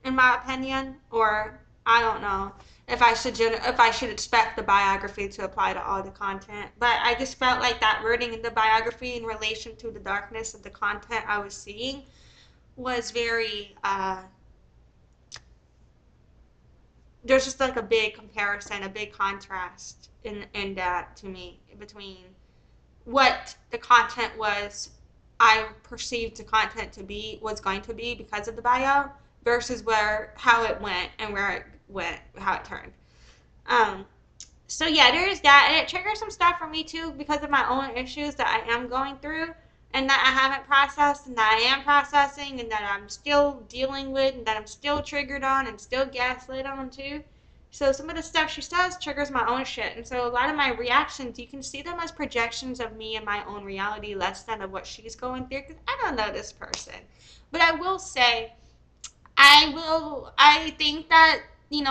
in my opinion, or I don't know if I should expect the biography to apply to all the content. But I just felt like that wording in the biography in relation to the darkness of the content I was seeing was very there's just like a big comparison, a big contrast in that to me between what the content was I perceived the content to be was going to be because of the bio versus how it went and where it went, how it turned. So yeah, there's that, and it triggers some stuff for me too because of my own issues that I am going through and that I haven't processed and that I am processing and that I'm still dealing with and that I'm still triggered on and still gaslit on too. So some of the stuff she says triggers my own shit. And so a lot of my reactions, you can see them as projections of me and my own reality less than of what she's going through because I don't know this person. But I will say, I think that,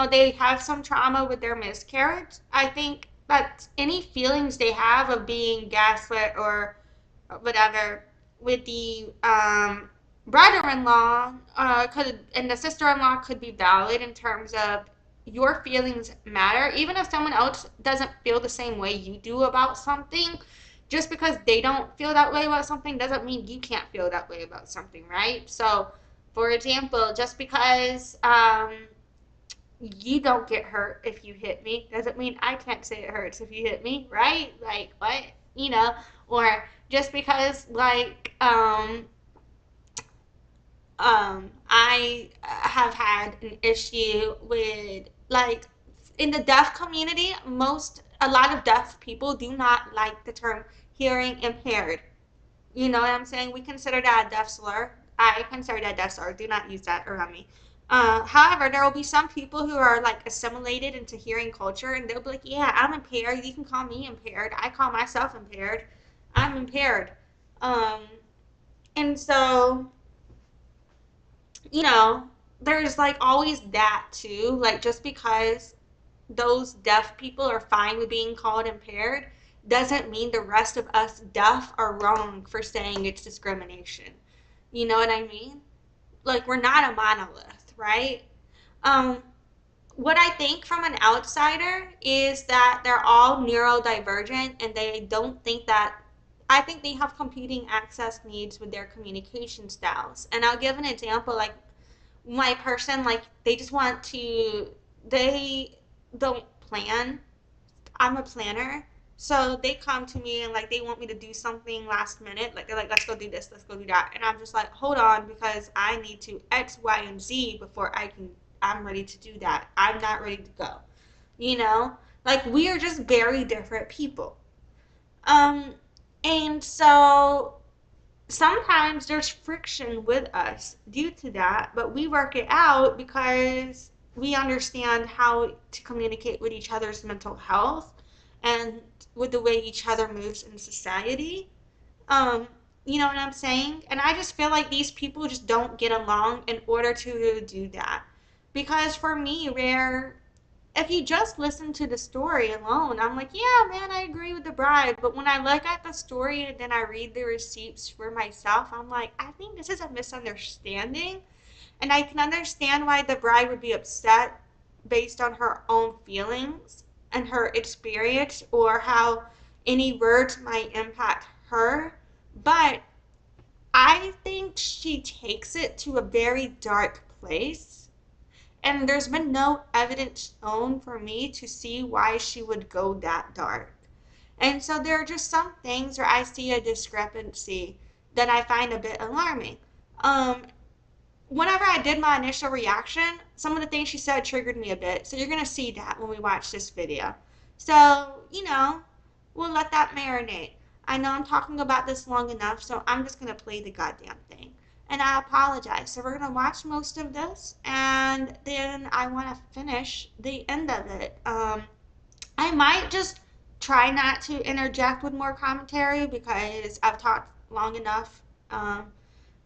they have some trauma with their miscarriage. I think that any feelings they have of being gaslit or whatever with the brother-in-law and the sister-in-law could be valid in terms of your feelings matter. Even if someone else doesn't feel the same way you do about something, just because they don't feel that way about something doesn't mean you can't feel that way about something, right? So, for example, just because you don't get hurt if you hit me doesn't mean I can't say it hurts if you hit me, right? Like, what? Or just because, like, I have had an issue with, like, in the deaf community, a lot of deaf people do not like the term hearing impaired. You know what I'm saying? We consider that a deaf slur. I consider that a deaf slur. Do not use that around me. However, there will be some people who are like assimilated into hearing culture and they'll be like, yeah, I'm impaired. You can call me impaired. I call myself impaired. I'm impaired. Um, and so, there's like always that too. Like, just because those deaf people are fine with being called impaired doesn't mean the rest of us deaf are wrong for saying it's discrimination. You know what I mean? Like, we're not a monolith, right? Um, what I think from an outsider is that they're all neurodivergent and they don't think that. I think they have competing access needs with their communication styles. And I'll give an example. Like, my person, like, they don't plan I'm a planner. So they come to me and like they want me to do something last minute. Like they're like, let's go do this, let's go do that. And I'm just like, hold on, because I need to X, Y, and Z before I'm ready to do that. I'm not ready to go. You know? Like we are just very different people. Um, and so sometimes there's friction with us due to that, but we work it out because we understand how to communicate with each other's mental health and with the way each other moves in society. Um, you know what I'm saying? And I just feel like these people just don't get along in order to do that. Because for me, where if you just listen to the story alone, I'm like, yeah, man, I agree with the bride. But when I look at the story and then I read the receipts for myself, I'm like, I think this is a misunderstanding. And I can understand why the bride would be upset based on her own feelings and her experience or how any words might impact her. But I think she takes it to a very dark place, and there's been no evidence shown for me to see why she would go that dark. And so there are just some things where I see a discrepancy that I find a bit alarming. Um, Whenever I did my initial reaction, some of the things she said triggered me a bit. So you're going to see that when we watch this video. So, we'll let that marinate. I know I'm talking about this long enough, so I'm just going to play the goddamn thing. And I apologize. So we're going to watch most of this, and then I want to finish the end of it. I might just try not to interject with more commentary because I've talked long enough.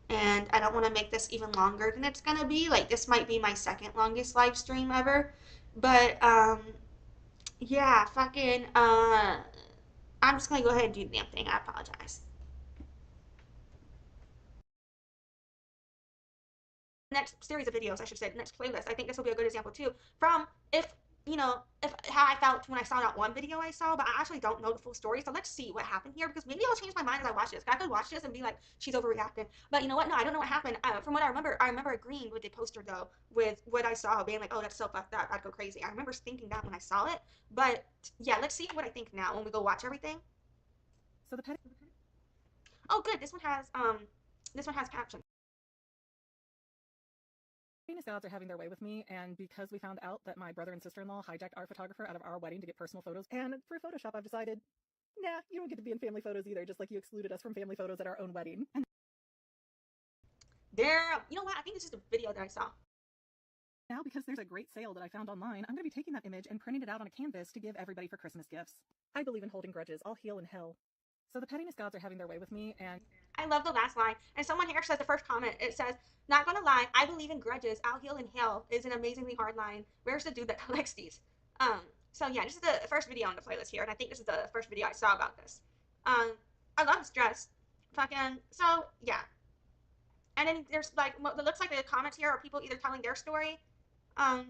And I don't want to make this even longer than it's gonna be. Like this might be my second longest live stream ever, but yeah, fucking I'm just gonna go ahead and do the damn thing. I apologize. Next series of videos, I should say, the next playlist. I think this will be a good example too. From if how I felt when I saw that one video I saw, but I actually don't know the full story. So let's see what happened here because maybe I'll change my mind as I watch this. I could watch this and be like, she's overreacting. But you know what? No, I don't know what happened. From what I remember agreeing with the poster though, with what I saw, being like, oh, that's so fucked up. I'd go crazy. I remember thinking that when I saw it. But yeah, let's see what I think now when we go watch everything. So the petty Oh, good. This one has captions. gods are having their way with me, and because we found out that my brother and sister-in-law hijacked our photographer out of our wedding to get personal photos, and for Photoshop, I've decided, nah, you don't get to be in family photos either, just like you excluded us from family photos at our own wedding. And You know what? I think this is the video that I saw. now, because there's a great sale that I found online, I'm going to be taking that image and printing it out on a canvas to give everybody for Christmas gifts. I believe in holding grudges. I'll heal in hell. So the pettiness gods are having their way with me, and I love the last line. And someone here says the first comment. It says, not gonna lie, I believe in grudges. I'll heal in hell is an amazingly hard line. Where's the dude that collects these? So yeah, this is the first video on the playlist here, and I think this is the first video I saw about this. I love this dress. Fucking so yeah. And then there's like it looks like the comments here are people either telling their story, um,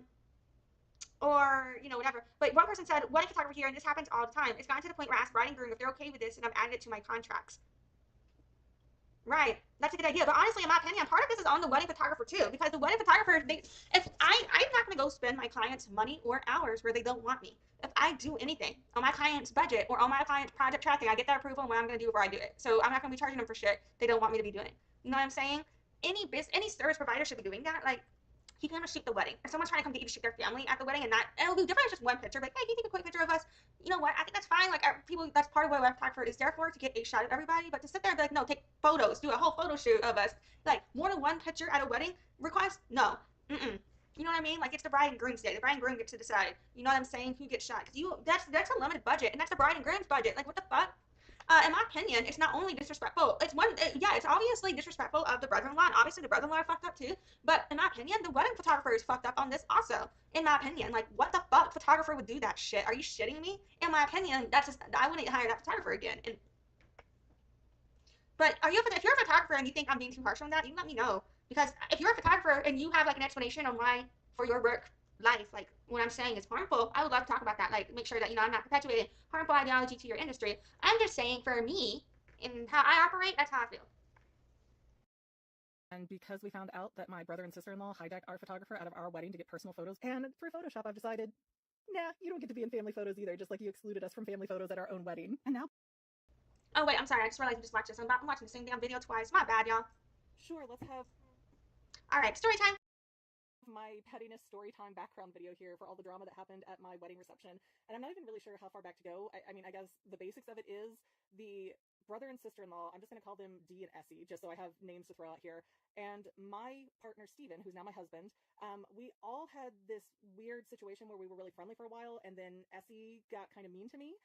or whatever. But one person said, wedding photographer here, and this happens all the time. It's gotten to the point where I ask bride and groom if they're okay with this, and I've added it to my contracts. Right. That's a good idea. But honestly, in my opinion, part of this is on the wedding photographer too, because the wedding photographer, I'm not going to go spend my client's money or hours where they don't want me. If I do anything on my client's budget or on my client's project tracking, I get that approval on what I'm going to do before I do it. So I'm not going to be charging them for shit they don't want me to be doing. You know what I'm saying? Any service provider should be doing that. Like, you can shoot the wedding. If someone's trying to come to you to shoot their family at the wedding, and it'll be different. It's just one picture. But hey, can you take a quick picture of us? You know what? I think that's fine. Like people, that's part of what a web photographer is there for, to get a shot of everybody. But to sit there and be like, no, take photos, do a whole photo shoot of us, like more than one picture at a wedding request? No. You know what I mean? Like it's the bride and groom's day. The bride and groom get to decide. You know what I'm saying? Who gets shot? Because that's a limited budget, and that's the bride and groom's budget. Like what the fuck? In my opinion, it's not only disrespectful. It's obviously disrespectful of the brother-in-law, and obviously the brother-in-law are fucked up too. But in my opinion, the wedding photographer is fucked up on this also. In my opinion, like what the fuck photographer would do that shit? Are you shitting me? In my opinion, I wouldn't hire that photographer again. But if you're a photographer and you think I'm being too harsh on that, you can let me know. Because if you're a photographer and you have like an explanation on why for your work life, like what I'm saying is harmful, I would love to talk about that. Like make sure that I'm not perpetuating harmful ideology to your industry. I'm just saying for me and how I operate, that's how I feel. And because we found out that my brother and sister-in-law hijacked our photographer out of our wedding to get personal photos, and for Photoshop, I've decided, nah, you don't get to be in family photos either, just like you excluded us from family photos at our own wedding. And now, Oh wait, I'm sorry. I just realized you just watched this. I'm watching the same damn video twice. My bad, y'all. sure, let's have All right, story time. my pettiness story time background video here for all the drama that happened at my wedding reception. And I'm not even really sure how far back to go. I mean, I guess the basics of it is the brother and sister-in-law, I'm just going to call them D and Essie, just so I have names to throw out here, and my partner Steven, who's now my husband. We all had this weird situation where we were really friendly for a while, and then Essie got kind of mean to me.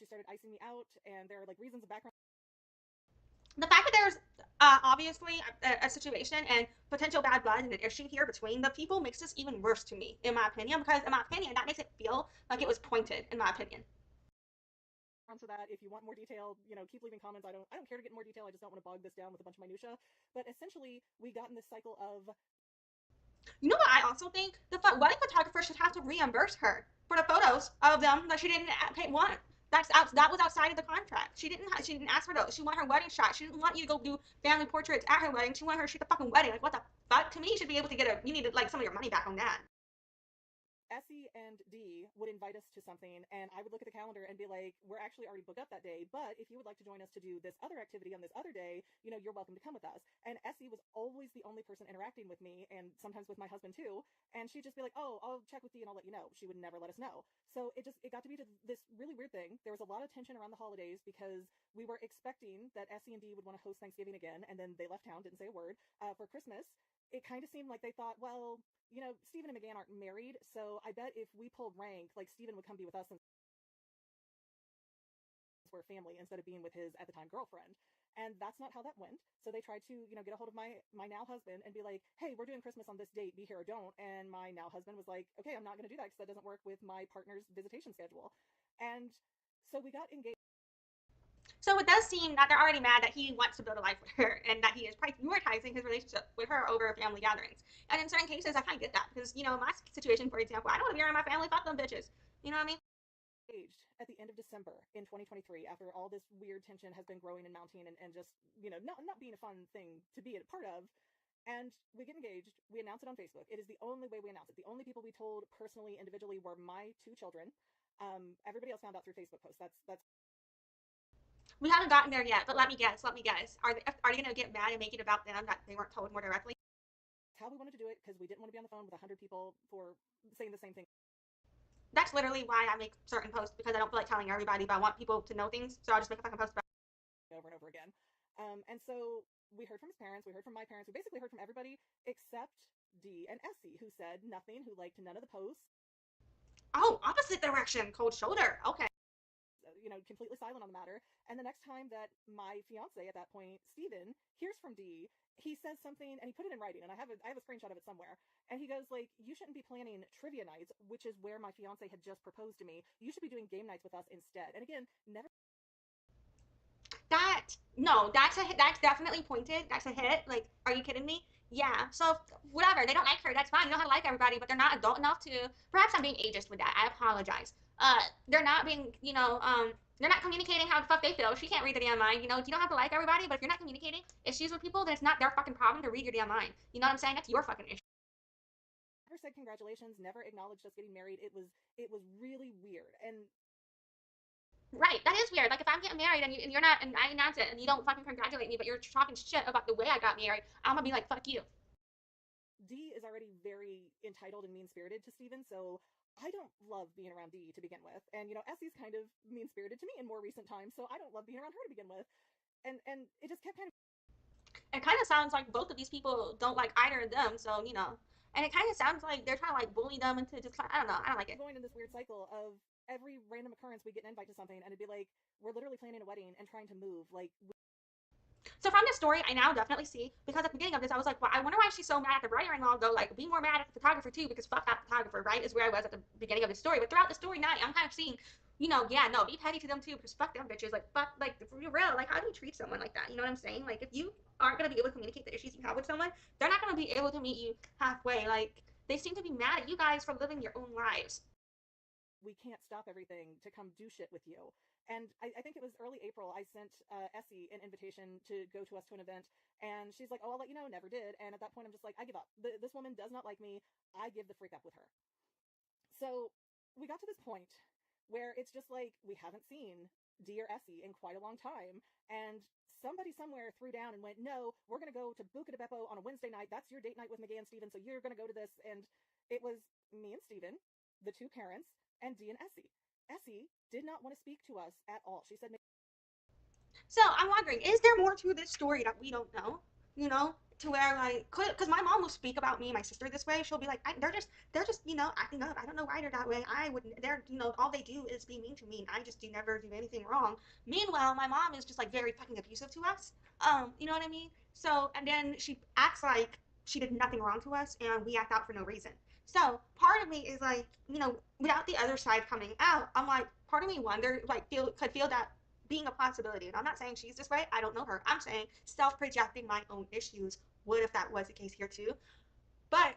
She started icing me out, and there are like reasons of background. The fact that there's obviously a situation and potential bad blood and an issue here between the people makes this even worse to me, in my opinion, because in my opinion, that makes it feel like it was pointed, in my opinion. So that if you want more detail, keep leaving comments. I don't care to get more detail. I just don't want to bog this down with a bunch of minutia. But essentially, we got in this cycle of. You know what I also think? The wedding photographer should have to reimburse her for the photos of them that she didn't pay one. That was outside of the contract. She didn't ask for those. She wanted her wedding shot. She didn't want you to go do family portraits at her wedding. She wanted her to shoot the fucking wedding. Like what the fuck? To me, you should be able to you needed like some of your money back on that. Essie and D would invite us to something, and I would look at the calendar and be like, we're actually already booked up that day, but if you would like to join us to do this other activity on this other day, you're welcome to come with us. And Essie was always the only person interacting with me, and sometimes with my husband too, and she'd just be like, oh, I'll check with D and I'll let you know. She would never let us know. So it got to be this really weird thing. There was a lot of tension around the holidays because we were expecting that Essie and D would want to host Thanksgiving again, and then they left town, didn't say a word. For Christmas, it kind of seemed like they thought, well, Stephen and McGann aren't married, so I bet if we pulled rank, like Stephen would come be with us since we're family instead of being with his at the time girlfriend. And that's not how that went. So they tried to, get a hold of my now husband and be like, hey, we're doing Christmas on this date, be here or don't. And my now husband was like, okay, I'm not going to do that because that doesn't work with my partner's visitation schedule. And so we got engaged. So it does seem that they're already mad that he wants to build a life with her and that he is prioritizing his relationship with her over family gatherings. And in certain cases, I kind of get that because, my situation, for example, I don't want to be around my family. Fuck them bitches. You know what I mean? Engaged at the end of December in 2023 after all this weird tension has been growing and mounting and just, not being a fun thing to be a part of. And we get engaged. We announce it on Facebook. It is the only way we announce it. The only people we told personally, individually, were my two children. Everybody else found out through Facebook posts. That's We haven't gotten there yet, but let me guess. Are they going to get mad and make it about them that they weren't told more directly? How we wanted to do it because we didn't want to be on the phone with 100 people for saying the same thing. That's literally why I make certain posts, because I don't feel like telling everybody, but I want people to know things, so I'll just make a fucking post about it. Over and over again. And so we heard from his parents, we heard from my parents, we basically heard from everybody except D and Essie, who said nothing, who liked none of the posts. Oh, opposite direction, cold shoulder. Okay. Completely silent on the matter. And the next time that my fiance at that point, Steven, hears from D, he says something and he put it in writing, and I have a screenshot of it somewhere. And he goes like, you shouldn't be planning trivia nights, which is where my fiance had just proposed to me. You should be doing game nights with us instead. And again, never. That's definitely pointed. That's a hit. Like, are you kidding me? Yeah. So whatever. They don't like her. That's fine. You know how to like everybody, but they're not adult enough to. Perhaps I'm being ageist with that. I apologize. They're not being, they're not communicating how the fuck they feel. She can't read the damn mind. You don't have to like everybody, but if you're not communicating issues with people, then it's not their fucking problem to read your damn mind. You know what I'm saying? That's your fucking issue. Never said congratulations. Never acknowledged us getting married. It was really weird. And right, that is weird. Like if I'm getting married and you're not, and I announce it and you don't fucking congratulate me, but you're talking shit about the way I got married, I'm gonna be like, fuck you. D is already very entitled and mean-spirited to Steven, so I don't love being around D to begin with. And Essie's kind of mean-spirited to me in more recent times, so I don't love being around her to begin with. And it just kept kind of. It kind of sounds like both of these people don't like either of them, so and it kind of sounds like they're trying to like bully them into just I don't know, I don't like it. Going in this weird cycle of every random occurrence we get an invite to something, and it'd be like we're literally planning a wedding and trying to move like. So from this story, I now definitely see, because at the beginning of this, I was like, well, I wonder why she's so mad at the brother-in-law, though. Like, be more mad at the photographer, too, because fuck that photographer, right, is where I was at the beginning of the story. But throughout the story now, I'm kind of seeing, yeah, no, be petty to them, too, because fuck them bitches. Like, fuck, like, for real, like, how do you treat someone like that? You know what I'm saying? Like, if you aren't going to be able to communicate the issues you have with someone, they're not going to be able to meet you halfway. Like, they seem to be mad at you guys for living your own lives. We can't stop everything to come do shit with you. And I think it was early April, I sent Essie an invitation to go to us to an event, and she's like, oh, I'll let you know, never did. And at that point, I'm just like, I give up. This woman does not like me. I give the freak up with her. So we got to this point where it's just like we haven't seen D or Essie in quite a long time, and somebody somewhere threw down and went, no, we're going to go to Buca de Beppo on a Wednesday night. That's your date night with McGee and Steven, so you're going to go to this. And it was me and Steven, the two parents, and D and Essie. Essie did not want to speak to us at all. She said, So I'm wondering, is there more to this story that we don't know? You know, to where like, because my mom will speak about me and my sister this way. She'll be like, they're just, acting up. I don't know why they're that way. I wouldn't. They're, all they do is be mean to me, and I just do never do anything wrong. Meanwhile, my mom is just like very fucking abusive to us. You know what I mean? So, and then she acts like she did nothing wrong to us, and we act out for no reason. So part of me is like, without the other side coming out, I'm like, part of me wonder, like, could feel that being a possibility. And I'm not saying she's this way. I don't know her. I'm saying self-projecting my own issues. What if that was the case here too? But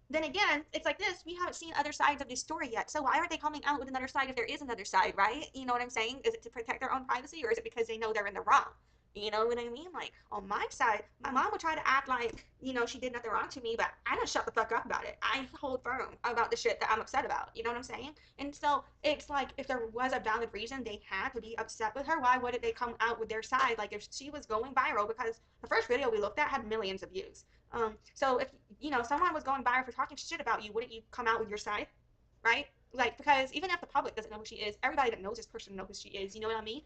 then again, it's like this. We haven't seen other sides of this story yet. So why aren't they coming out with another side if there is another side, right? You know what I'm saying? Is it to protect their own privacy, or is it because they know they're in the wrong? You know what I mean? Like, on my side, my mom would try to act like, she did nothing wrong to me, but I don't shut the fuck up about it. I hold firm about the shit that I'm upset about. You know what I'm saying? And so it's like, if there was a valid reason they had to be upset with her, why wouldn't they come out with their side? Like, if she was going viral, because the first video we looked at had millions of views. So if, someone was going viral for talking shit about you, wouldn't you come out with your side? Right? Like, because even if the public doesn't know who she is, everybody that knows this person knows who she is. You know what I mean?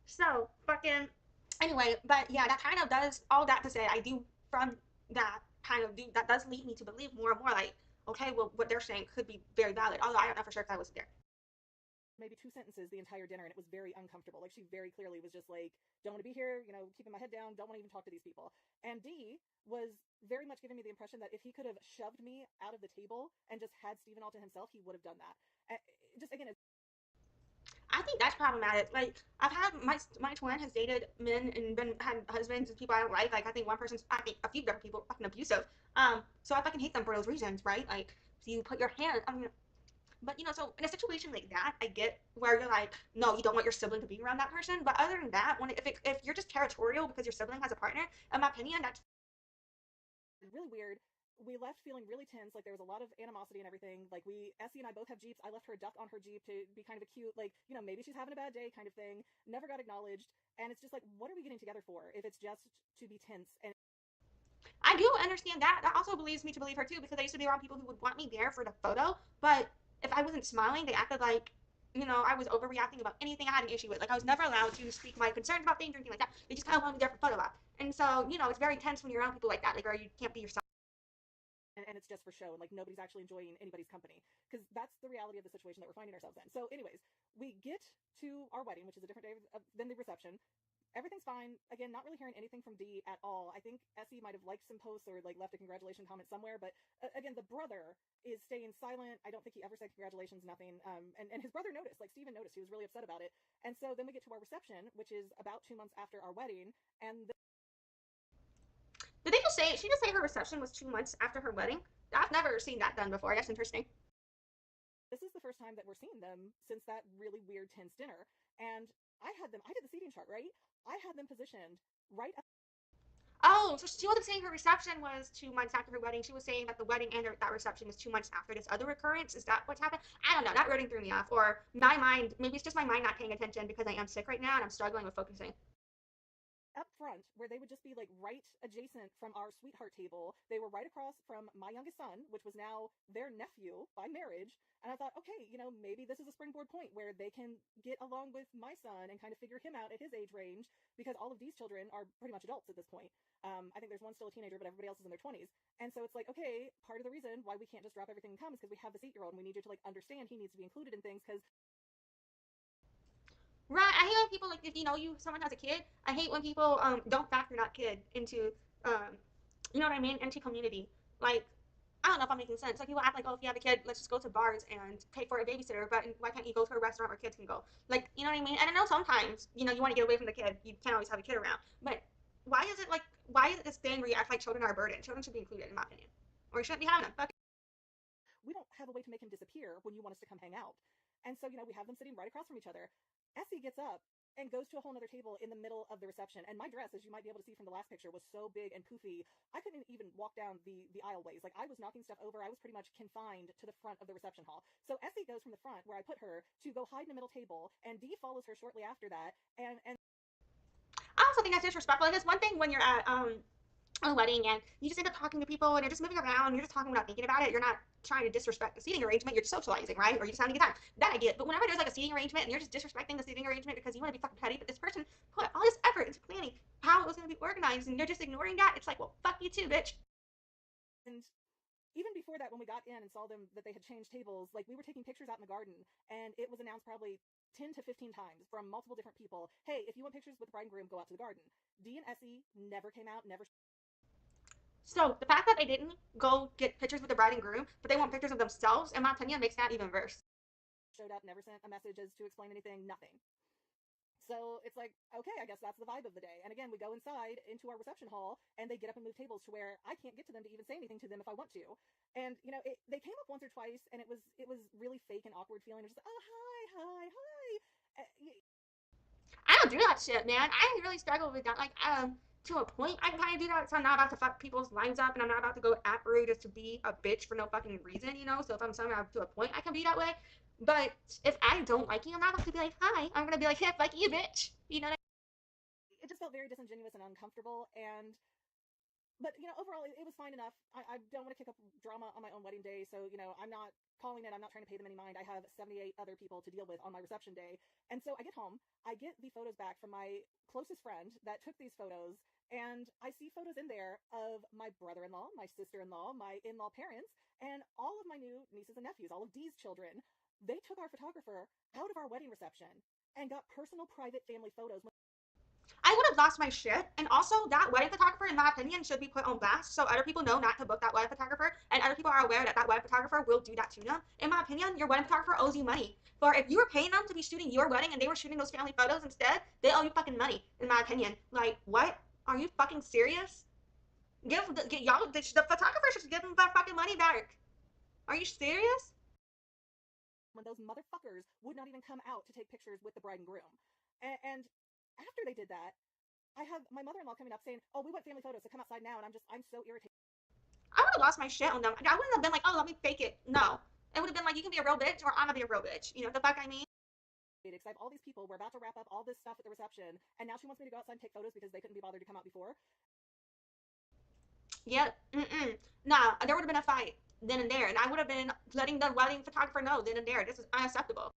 So fucking anyway, but yeah, that kind of does all that to say I do from that kind of that does lead me to believe more and more like, okay, well, what they're saying could be very valid. Although I don't know for sure if I was there. maybe 2 sentences the entire dinner, and it was very uncomfortable. Like, she very clearly was just like, don't want to be here, keeping my head down, don't want to even talk to these people. And D was very much giving me the impression that if he could have shoved me out of the table and just had Steven all to himself, he would have done that. Just again, I think that's problematic. Like, I've had my twin has dated men and had husbands and people I don't like. Like, I think a few different people are fucking abusive. So I fucking hate them for those reasons, right? Like, so you put your hand. But so in a situation like that, I get where you're like, no, you don't want your sibling to be around that person. But other than that, if you're just territorial because your sibling has a partner, in my opinion, that's really weird. We left feeling really tense, like there was a lot of animosity and everything. Like, Essie and I both have Jeeps. I left her a duck on her Jeep to be kind of a cute, like, maybe she's having a bad day kind of thing. Never got acknowledged. And it's just like, what are we getting together for if it's just to be tense? And I do understand that. That also believes me to believe her too, because I used to be around people who would want me there for the photo, but if I wasn't smiling, they acted like, I was overreacting about anything I had an issue with. Like, I was never allowed to speak my concerns about things or anything like that. They just kind of wanted me there for photo op. And so, it's very tense when you're around people like that, like, where you can't be yourself. and it's just for show, and like nobody's actually enjoying anybody's company, because that's the reality of the situation that we're finding ourselves in. So anyways, we get to our wedding, which is a different day than the reception. Everything's fine. Again, not really hearing anything from D at all. I think Essie might have liked some posts or like left a congratulations comment somewhere, but again, the brother is staying silent. I don't think he ever said congratulations, nothing. And his brother noticed, like Steven noticed, he was really upset about it. And so then we get to our reception, which is about 2 months after our wedding, and Did they just say, she just say her reception was 2 months after her wedding? I've never seen that done before. That's interesting. this is the first time that we're seeing them since that really weird tense dinner. And I did the seating chart, right? I had them positioned right up. Oh, so she wasn't saying her reception was 2 months after her wedding. She was saying that the wedding and that reception was 2 months after this other occurrence. Is that what's happened? I don't know. That wording threw me off. Or my mind, maybe it's just my mind not paying attention because I am sick right now and I'm struggling with focusing. Up front, where they would just be like right adjacent from our sweetheart table. They were right across from my youngest son, which was now their nephew by marriage. And I thought, okay, maybe this is a springboard point where they can get along with my son and kind of figure him out at his age range, because all of these children are pretty much adults at this point. I think there's one still a teenager, but everybody else is in their 20s. And so it's like, okay, part of the reason why we can't just drop everything and come is because we have this 8-year-old and we need you to like understand he needs to be included in things, because Right. I hate when people, like, if someone has a kid, I hate when people don't factor that kid into you know what I mean, into community. Like, I don't know if I'm making sense. Like, people act like, oh, if you have a kid, let's just go to bars and pay for a babysitter, but why can't you go to a restaurant where kids can go? Like, you know what I mean? And I know sometimes, you want to get away from the kid. You can't always have a kid around. But why is it this thing where you act like children are a burden? Children should be included, in my opinion. Or you shouldn't be having them. Fuck. we don't have a way to make him disappear when you want us to come hang out. And so, we have them sitting right across from each other. Essie gets up and goes to a whole other table in the middle of the reception. And my dress, as you might be able to see from the last picture, was so big and poofy, I couldn't even walk down the aisleways. Like, I was knocking stuff over. I was pretty much confined to the front of the reception hall. So Essie goes from the front, where I put her, to go hide in the middle table, and Dee follows her shortly after that. And I also think that's disrespectful. Like, it's one thing when you're at a wedding and you just end up talking to people and you're just moving around, you're just talking without thinking about it. You're not trying to disrespect the seating arrangement. You're just socializing, right? Or you just having a good time. That I get. But whenever there's like a seating arrangement and you're just disrespecting the seating arrangement because you want to be fucking petty, but this person put all this effort into planning how it was going to be organized and you're just ignoring that, it's like, well, fuck you too, bitch. And even before that, when we got in and saw them that they had changed tables, like, we were taking pictures out in the garden, and it was announced probably 10 to 15 times from multiple different people, hey, if you want pictures with the bride and groom, go out to the garden. Dee and Essie never came out, never. So the fact that they didn't go get pictures with the bride and groom, but they want pictures of themselves, in my opinion, makes that even worse. Showed up, never sent a message as to explain anything, nothing. So it's like, okay, I guess that's the vibe of the day. And again, we go inside into our reception hall, and they get up and move tables to where I can't get to them to even say anything to them if I want to. And you know, they came up once or twice, and it was really fake and awkward feeling. They're just like, oh, hi. I don't do that shit, man. I really struggle with that. Like, to a point, I can kind of do that. So I'm not about to fuck people's lines up, and I'm not about to go at rude just to be a bitch for no fucking reason, you know? So if I'm somehow to a point, I can be that way. But if I don't like you, I'm not going to be like, hi. I'm going to be like, yeah, fuck you, bitch. You know what I mean? It just felt very disingenuous and uncomfortable. But, you know, overall, it was fine enough. I don't want to kick up drama on my own wedding day, so, you know, I'm not calling it. I'm not trying to pay them any mind. I have 78 other people to deal with on my reception day. And so I get home, I get the photos back from my closest friend that took these photos, and I see photos in there of my brother-in-law, my sister-in-law, my in-law parents, and all of my new nieces and nephews, all of Dee's children. They took our photographer out of our wedding reception and got personal, private family photos. I would have lost my shit. And also, that wedding photographer, in my opinion, should be put on blast so other people know not to book that wedding photographer, and other people are aware that that wedding photographer will do that to them. In my opinion, your wedding photographer owes you money. For if you were paying them to be shooting your wedding and they were shooting those family photos instead, they owe you fucking money, in my opinion. Like, what? Are you fucking serious? The photographer should give them that fucking money back. Are you serious? When those motherfuckers would not even come out to take pictures with the bride and groom. And after they did that, I have my mother-in-law coming up saying, oh, we want family photos, so come outside now. And I'm so irritated. I would have lost my shit on them. I wouldn't have been like, oh, let me fake it. No. It would have been like, you can be a real bitch or I'm gonna be a real bitch. You know what the fuck I mean? Because I have all these people, we're about to wrap up all this stuff at the reception, and now she wants me to go outside and take photos because they couldn't be bothered to come out before. Yep. Nah, there would have been a fight then and there, and I would have been letting the wedding photographer know then and there. This is unacceptable.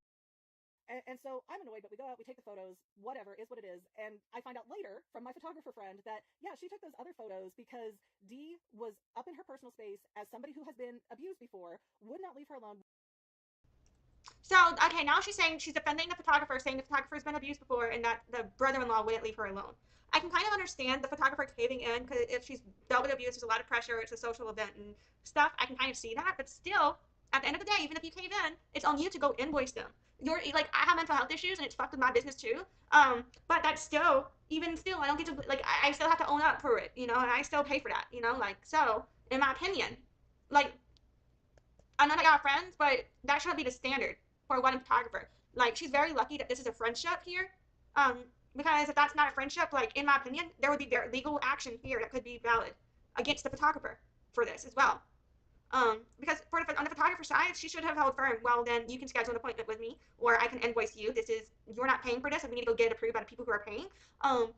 And so I'm annoyed, but we go out, we take the photos, whatever, is what it is. And I find out later from my photographer friend that, yeah, she took those other photos because Dee was up in her personal space as somebody who has been abused before, would not leave her alone. So, okay, now she's saying she's defending the photographer, saying the photographer's been abused before and that the brother-in-law wouldn't leave her alone. I can kind of understand the photographer caving in because if she's dealt with abuse, there's a lot of pressure, it's a social event and stuff. I can kind of see that, but still, at the end of the day, even if you cave in, it's on you to go invoice them. You're like, I have mental health issues and it's fucked with my business too. But that's still, even still, I don't get to, like, I still have to own up for it, you know, and I still pay for that, you know, like, so, in my opinion, like, I know I got friends, but that shouldn't be the standard for a wedding photographer. Like, she's very lucky that this is a friendship here. Because if that's not a friendship, like, in my opinion, there would be legal action here that could be valid against the photographer for this as well. Because on the photographer side, she should have held firm. Well, then you can schedule an appointment with me, or I can invoice you. You're not paying for this, and we need to go get it approved by the people who are paying. And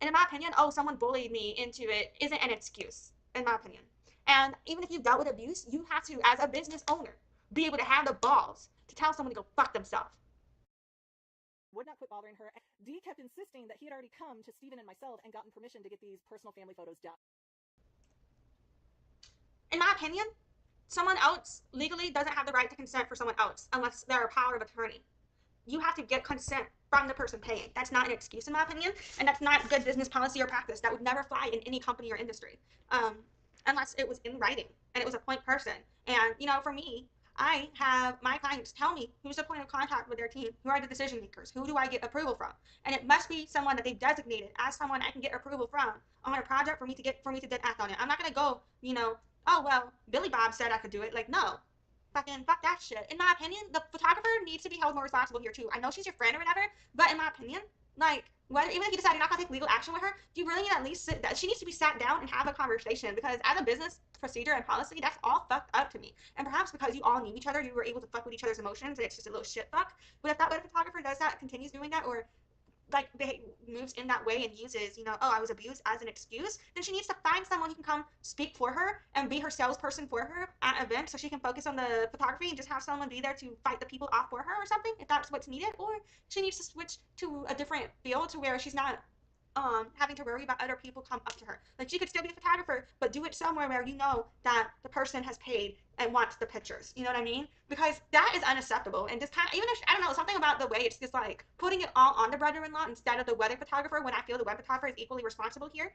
in my opinion, oh, someone bullied me into it isn't an excuse, in my opinion. And even if you've dealt with abuse, you have to, as a business owner, be able to have the balls to tell someone to go fuck themselves. Would not quit bothering her. Dee kept insisting that he had already come to Stephen and myself and gotten permission to get these personal family photos done. In my opinion, someone else legally doesn't have the right to consent for someone else unless they're a power of attorney. You have to get consent from the person paying. That's not an excuse in my opinion, and that's not good business policy or practice. That would never fly in any company or industry, unless it was in writing and it was a point person. And you know, for me, I have my clients tell me who's the point of contact with their team, who are the decision makers, who do I get approval from, and it must be someone that they've designated as someone I can get approval from on a project for me to then act on it. I'm not gonna go, you know, oh, well, Billy Bob said I could do it. Like, no. Fucking fuck that shit. In my opinion, the photographer needs to be held more responsible here, too. I know she's your friend or whatever, but in my opinion, Like, whether, even if you decide you're not gonna take legal action with her, you really need to at least sit that she needs to be sat down and have a conversation, because as a business procedure and policy, that's all fucked up to me. And perhaps because you all knew each other, you were able to fuck with each other's emotions, and it's just a little shit fuck. But if that wedding photographer does that, continues doing that, or like moves in that way and uses, oh, I was abused as an excuse, then she needs to find someone who can come speak for her and be her salesperson for her at events, so she can focus on the photography and just have someone be there to fight the people off for her or something, if that's what's needed. Or she needs to switch to a different field to where she's not having to worry about other people come up to her. Like, she could still be a photographer, but do it somewhere where you know that the person has paid and wants the pictures. You know what I mean? Because that is unacceptable. And just kind of, even if, I don't know, something about the way it's just like putting it all on the brother-in-law instead of the wedding photographer, when I feel the wedding photographer is equally responsible here,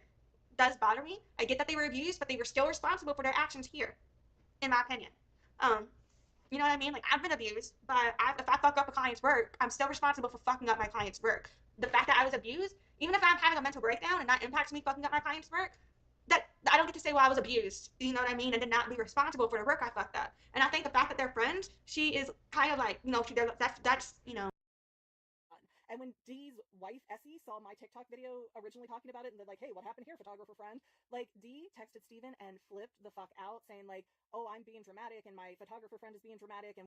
does bother me. I get that they were abused, but they were still responsible for their actions here, in my opinion. You know what I mean? Like, I've been abused, but if I fuck up a client's work, I'm still responsible for fucking up my client's work. The fact that I was abused, even if I'm having a mental breakdown and that impacts me fucking up my client's work, that I don't get to say, well, I was abused, you know what I mean, and then not be responsible for the work I fucked up. And I think the fact that they're friends, she is kind of like, that's And when Dee's wife, Essie, saw my TikTok video originally talking about it, and they're like, hey, what happened here, photographer friend? Like, Dee texted Steven and flipped the fuck out, saying, like, oh, I'm being dramatic, and my photographer friend is being dramatic, and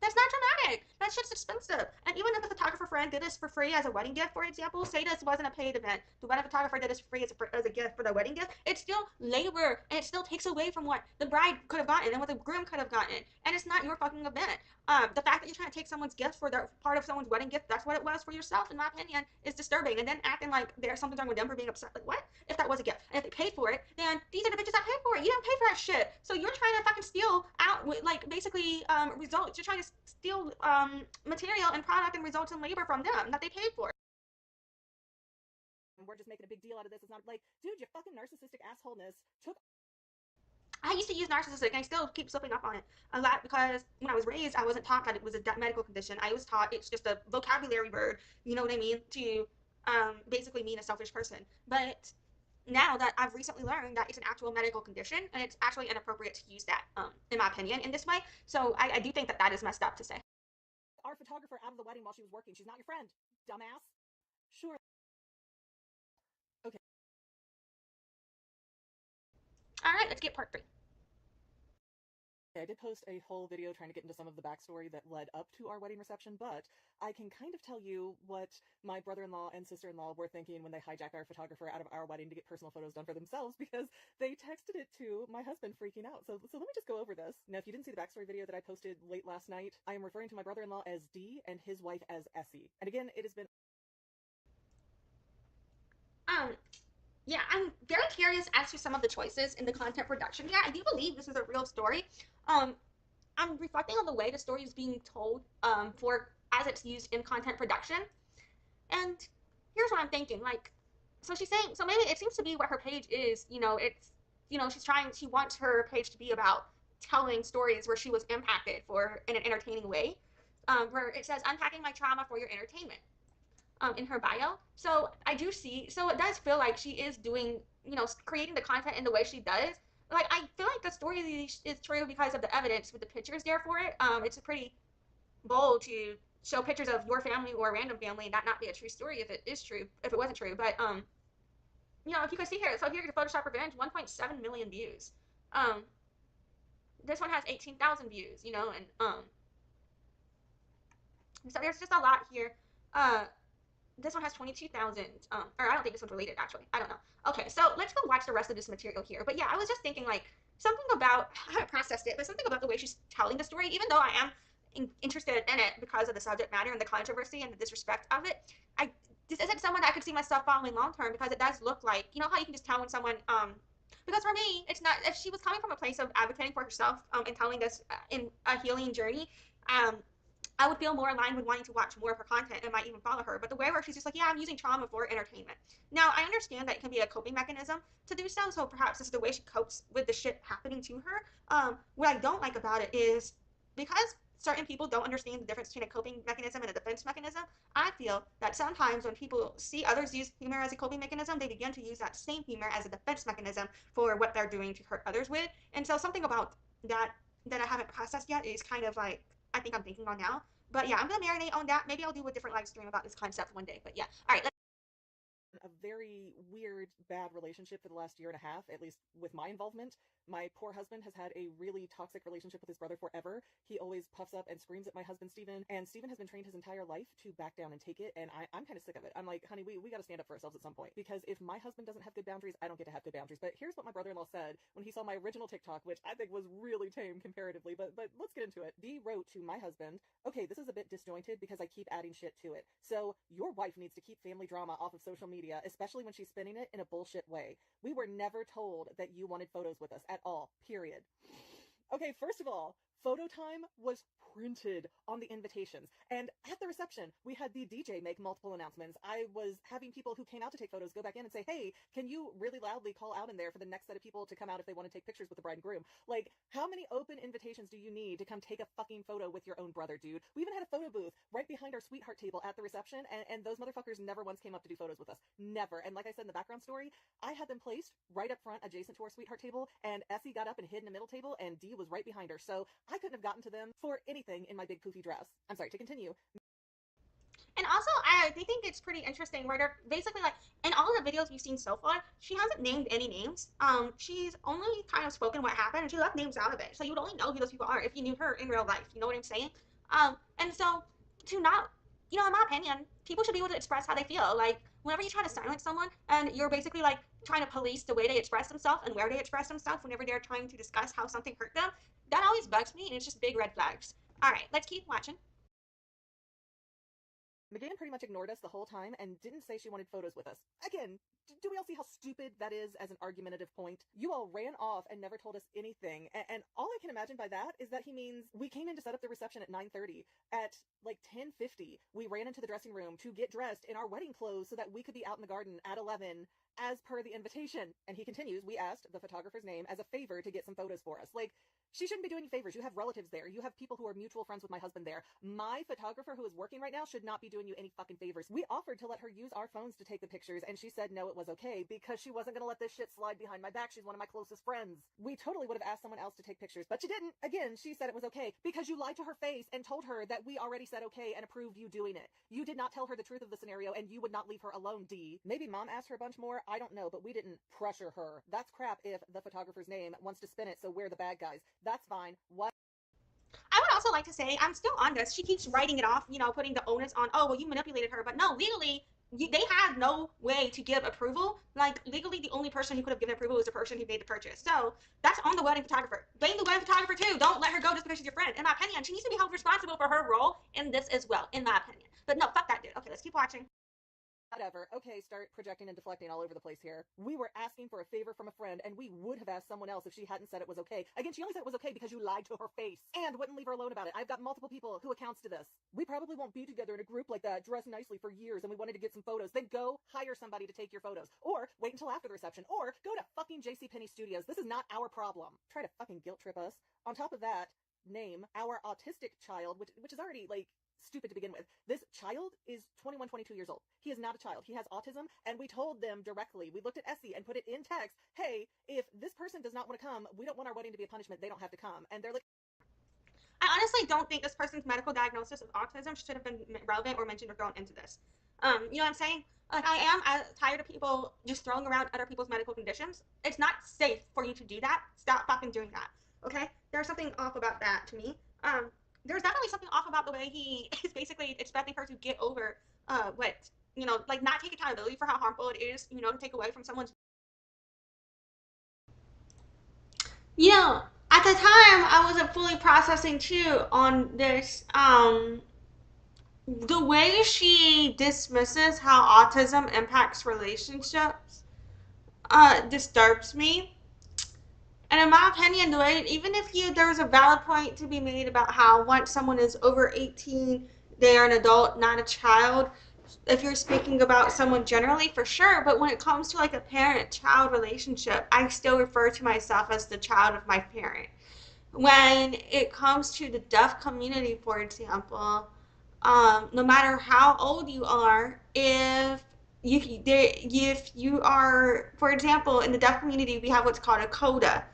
that's not dramatic. That shit's expensive. And even if the photographer friend did this for free as a wedding gift, for example, say this wasn't a paid event, the wedding photographer did this for free as a gift for the wedding gift, it's still labor, and it still takes away from what the bride could have gotten and what the groom could have gotten. And it's not your fucking event. The fact that you're trying to take someone's gift for the part of someone's wedding gift, that's what it was for yourself, in my opinion, is disturbing. And then acting like there's something wrong with them for being upset. Like, what? If that was a gift. And if they paid for it, then these are the bitches that paid for it. You didn't pay for that shit. So you're trying to fucking steal out, like, basically, results. You're trying to steal, material and product and results and labor from them that they paid for. we're just making a big deal out of this. It's not like, dude, your fucking narcissistic assholeness took. I used to use narcissistic, and I still keep slipping up on it a lot, because when I was raised, I wasn't taught that it was a medical condition. I was taught it's just a vocabulary word, you know what I mean, to basically mean a selfish person. But now that I've recently learned that it's an actual medical condition, and it's actually inappropriate to use that, in my opinion, in this way. So I do think that that is messed up to say. Our photographer out of the wedding while she was working. She's not your friend, dumbass. Sure. Okay. All right, let's get part 3. I did post a whole video trying to get into some of the backstory that led up to our wedding reception, but I can kind of tell you what my brother-in-law and sister-in-law were thinking when they hijacked our photographer out of our wedding to get personal photos done for themselves, because they texted it to my husband freaking out. So let me just go over this. Now, if you didn't see the backstory video that I posted late last night, I am referring to my brother-in-law as D and his wife as Essie. And again, it has been... Yeah, I'm very curious as to some of the choices in the content production. Yeah, I do believe this is a real story. I'm reflecting on the way the story is being told, as it's used in content production. And here's what I'm thinking. Like, so she's saying, so maybe it seems to be what her page is, she wants her page to be about telling stories where she was impacted in an entertaining way, where it says, unpacking my trauma for your entertainment. In her bio. So I do see, so it does feel like she is doing, creating the content in the way she does. Like, I feel like the story is true because of the evidence with the pictures there for it. It's a pretty bold to show pictures of your family or a random family and that not be a true story if it wasn't true. But, if you can see here, so here's the Photoshop Revenge, 1.7 million views. This one has 18,000 views, and, so there's just a lot here. This one has 22,000, or I don't think this one's related, actually. I don't know. Okay, so let's go watch the rest of this material here. But yeah, I was just thinking, like, something about, I haven't processed it, but something about the way she's telling the story, even though I am interested in it because of the subject matter and the controversy and the disrespect of it, this isn't someone that I could see myself following long term, because it does look like, how you can just tell when someone, because for me, it's not, if she was coming from a place of advocating for herself, and telling this in a healing journey, I would feel more aligned with wanting to watch more of her content and might even follow her. But the way where she's just like, yeah, I'm using trauma for entertainment. Now, I understand that it can be a coping mechanism to do so perhaps this is the way she copes with the shit happening to her. What I don't like about it is, because certain people don't understand the difference between a coping mechanism and a defense mechanism, I feel that sometimes when people see others use humor as a coping mechanism, they begin to use that same humor as a defense mechanism for what they're doing to hurt others with. And so something about that I haven't processed yet is kind of like, I think I'm thinking on now. But yeah, I'm gonna marinate on that. Maybe I'll do a different live stream about this concept one day. But yeah, all right. A very weird, bad relationship for the last year and a half, at least with my involvement. My poor husband has had a really toxic relationship with his brother forever. He always puffs up and screams at my husband, Steven, and Steven has been trained his entire life to back down and take it, and I'm kind of sick of it. I'm like, honey, we gotta stand up for ourselves at some point, because if my husband doesn't have good boundaries, I don't get to have good boundaries. But here's what my brother-in-law said when he saw my original TikTok, which I think was really tame comparatively, but let's get into it. D wrote to my husband, okay, this is a bit disjointed because I keep adding shit to it. So your wife needs to keep family drama off of social media, especially when she's spinning it in a bullshit way. We were never told that you wanted photos with us at all, period. Okay, first of all, photo time was printed on the invitations. And at the reception, we had the DJ make multiple announcements. I was having people who came out to take photos go back in and say, hey, can you really loudly call out in there for the next set of people to come out if they want to take pictures with the bride and groom? Like, how many open invitations do you need to come take a fucking photo with your own brother, dude? We even had a photo booth right behind our sweetheart table at the reception, and those motherfuckers never once came up to do photos with us. Never. And like I said in the background story, I had them placed right up front adjacent to our sweetheart table, and Essie got up and hid in the middle table, and Dee was right behind her. So I couldn't have gotten to them for anything in my big poofy dress. I'm sorry, to continue. And also, I think it's pretty interesting where they're basically like, in all the videos we've seen so far, she hasn't named any names. She's only kind of spoken what happened, and she left names out of it. So you would only know who those people are if you knew her in real life. You know what I'm saying? And so to not, you know, in my opinion, people should be able to express how they feel. Like, whenever you try to silence someone and you're basically like trying to police the way they express themselves and where they express themselves whenever they're trying to discuss how something hurt them, that always bugs me, and it's just big red flags. All right, let's keep watching. Megan pretty much ignored us the whole time and didn't say she wanted photos with us. Again, do we all see how stupid that is as an argumentative point? You all ran off and never told us anything, and all I can imagine by that is that he means we came in to set up the reception at 9:30. At like 10:50, we ran into the dressing room to get dressed in our wedding clothes so that we could be out in the garden at 11, as per the invitation. And he continues, we asked the photographer's name as a favor to get some photos for us. Like, she shouldn't be doing favors. You have relatives there. You have people who are mutual friends with my husband there. My photographer who is working right now should not be doing you any fucking favors. We offered to let her use our phones to take the pictures, and she said no, it was okay, because she wasn't going to let this shit slide behind my back. She's one of my closest friends. We totally would have asked someone else to take pictures, but she didn't. Again, she said it was okay because you lied to her face and told her that we already said okay and approved you doing it. You did not tell her the truth of the scenario, and you would not leave her alone, D. Maybe mom asked her a bunch more. I don't know, but we didn't pressure her. That's crap if the photographer's name wants to spin it, so we're the bad guys. That's fine. I would also like to say, I'm still on this. She keeps writing it off, you know, putting the onus on, oh, well, you manipulated her. But no, legally, they had no way to give approval. Like, legally, the only person who could have given approval was the person who made the purchase. So that's on the wedding photographer. Blame the wedding photographer, too. Don't let her go just because she's your friend. In my opinion, she needs to be held responsible for her role in this as well, in my opinion. But no, fuck that dude. Okay, let's keep watching. Whatever. Okay, start projecting and deflecting all over the place here. We were asking for a favor from a friend, and we would have asked someone else if she hadn't said it was okay. Again, she only said it was okay because you lied to her face and wouldn't leave her alone about it. I've got multiple people who accounts to this. We probably won't be together in a group like that, dressed nicely for years, and we wanted to get some photos. Then go hire somebody to take your photos. Or wait until after the reception. Or go to fucking JCPenney Studios. This is not our problem. Try to fucking guilt trip us. On top of that, name our autistic child, which is already, like, stupid to begin with. This child is 21, 22 years old. He is not a child. He has autism, and we told them directly. We looked at Essie and put it in text, hey, if this person does not want to come, we don't want our wedding to be a punishment. They don't have to come. And they're like, I honestly don't think this person's medical diagnosis of autism should have been relevant or mentioned or thrown into this. You know what I'm saying? Like, I am tired of people just throwing around other people's medical conditions. It's not safe for you to do that. Stop fucking doing that, okay? There's something off about that to me. There's definitely something off about the way he is basically expecting her to get over what, you know, like, not take accountability for how harmful it is, you know, to take away from someone's. You know, at the time, I wasn't fully processing too on this. The way she dismisses how autism impacts relationships disturbs me. And in my opinion, the way, even if there's a valid point to be made about how once someone is over 18, they are an adult, not a child. If you're speaking about someone generally, for sure. But when it comes to like a parent-child relationship, I still refer to myself as the child of my parent. When it comes to the deaf community, for example, no matter how old you are, if you are, for example, in the deaf community, we have what's called a coda.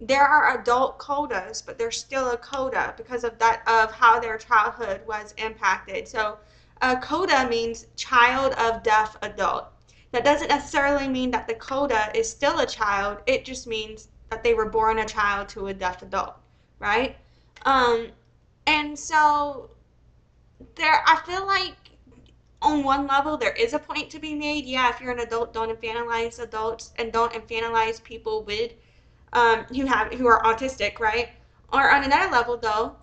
there are adult codas, but there's still a coda because of that, of how their childhood was impacted. So a coda means child of deaf adult. That doesn't necessarily mean that the coda is still a child. It just means that they were born a child to a deaf adult, right? And so there, I feel like on one level there is a point to be made. Yeah, if you're an adult, don't infantilize adults and don't infantilize people with who are autistic, right? Or on another level, though,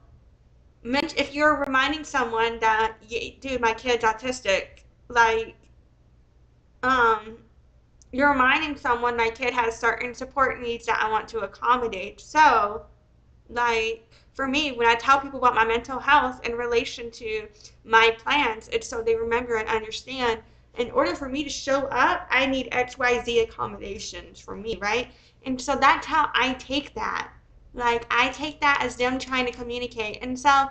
if you're reminding someone that, dude, my kid's autistic, like, um, you're reminding someone my kid has certain support needs that I want to accommodate. So, like, for me, when I tell people about my mental health in relation to my plans, it's so they remember and understand. In order for me to show up, I need XYZ accommodations for me, right? And so that's how I take that. Like, I take that as them trying to communicate. And so,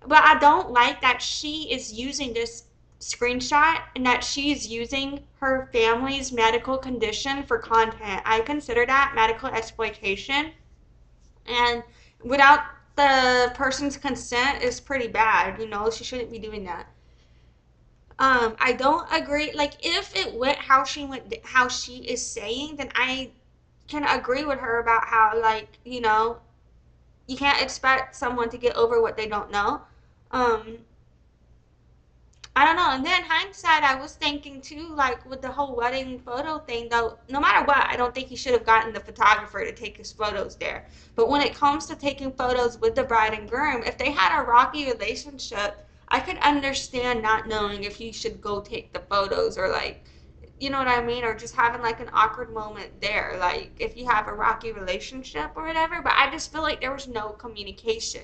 but I don't like that she is using this screenshot and that she's using her family's medical condition for content. I consider that medical exploitation. And without the person's consent is pretty bad. She shouldn't be doing that. I don't agree. Like, if it went how she is saying, then I can agree with her about how, like, you can't expect someone to get over what they don't know. Um, I don't know. And then hindsight, I was thinking too, like with the whole wedding photo thing, though, no matter what, I don't think he should have gotten the photographer to take his photos there. But when it comes to taking photos with the bride and groom, if they had a rocky relationship, I could understand not knowing if he should go take the photos or, like, you know what I mean? Or just having like an awkward moment there, like if you have a rocky relationship or whatever. But I just feel like there was no communication.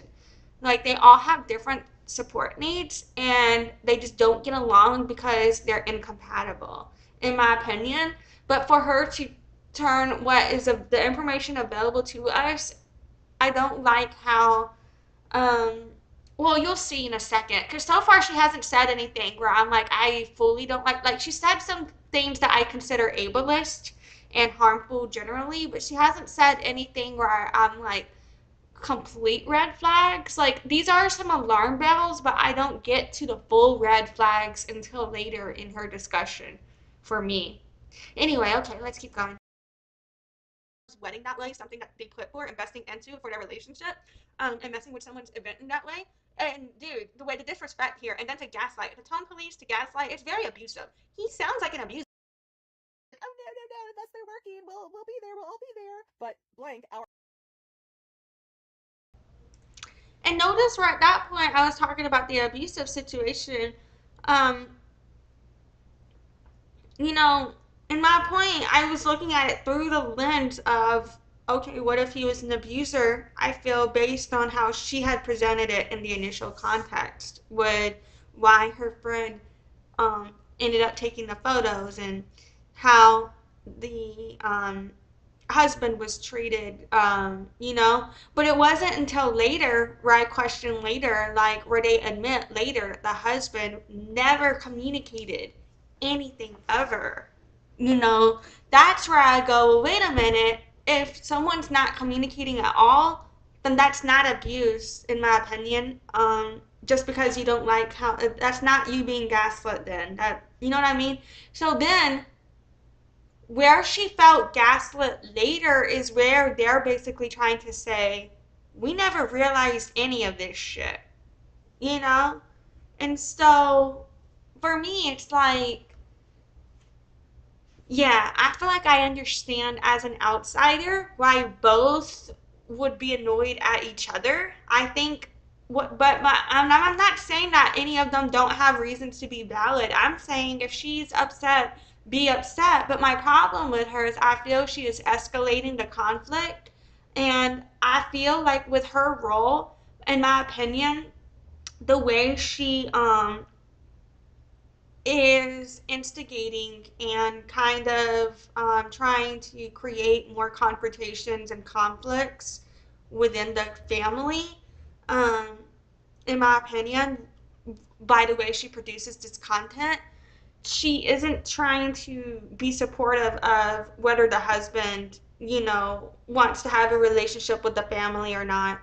Like, they all have different support needs and they just don't get along because they're incompatible, in my opinion. But for her to turn what is the information available to us, I don't like how, well, you'll see in a second, because so far she hasn't said anything where I'm like, I fully don't like she said some things that I consider ableist and harmful generally, but she hasn't said anything where I'm like, complete red flags. Like, these are some alarm bells, but I don't get to the full red flags until later in her discussion for me. Anyway, okay, let's keep going. Wedding that way, something that they put for investing into for their relationship, and messing with someone's event in that way. And dude, the way the disrespect here, and then to gaslight, the tone police to gaslight, it's very abusive. He sounds like an abuser. Oh no, unless they're working, we'll be there, we'll all be there. But blank, our And notice right at that point, I was talking about the abusive situation. Um, in my point, I was looking at it through the lens of, okay, what if he was an abuser? I feel based on how she had presented it in the initial context, with why her friend ended up taking the photos and how the husband was treated, but it wasn't until later where I questioned later, like where they admit later the husband never communicated anything ever. That's where I go, well, wait a minute, if someone's not communicating at all, then that's not abuse, in my opinion. Just because you don't like how, that's not you being gaslit then. That, you know what I mean? So then where she felt gaslit later is where they're basically trying to say, we never realized any of this shit, you know? And so for me, it's like, yeah, I feel like I understand as an outsider why both would be annoyed at each other. I think I'm not saying that any of them don't have reasons to be valid. I'm saying if she's upset, be upset. But my problem with her is I feel she is escalating the conflict. And I feel like with her role, in my opinion, the way she is instigating and kind of trying to create more confrontations and conflicts within the family. Um, in my opinion, by the way she produces this content, she isn't trying to be supportive of whether the husband wants to have a relationship with the family or not.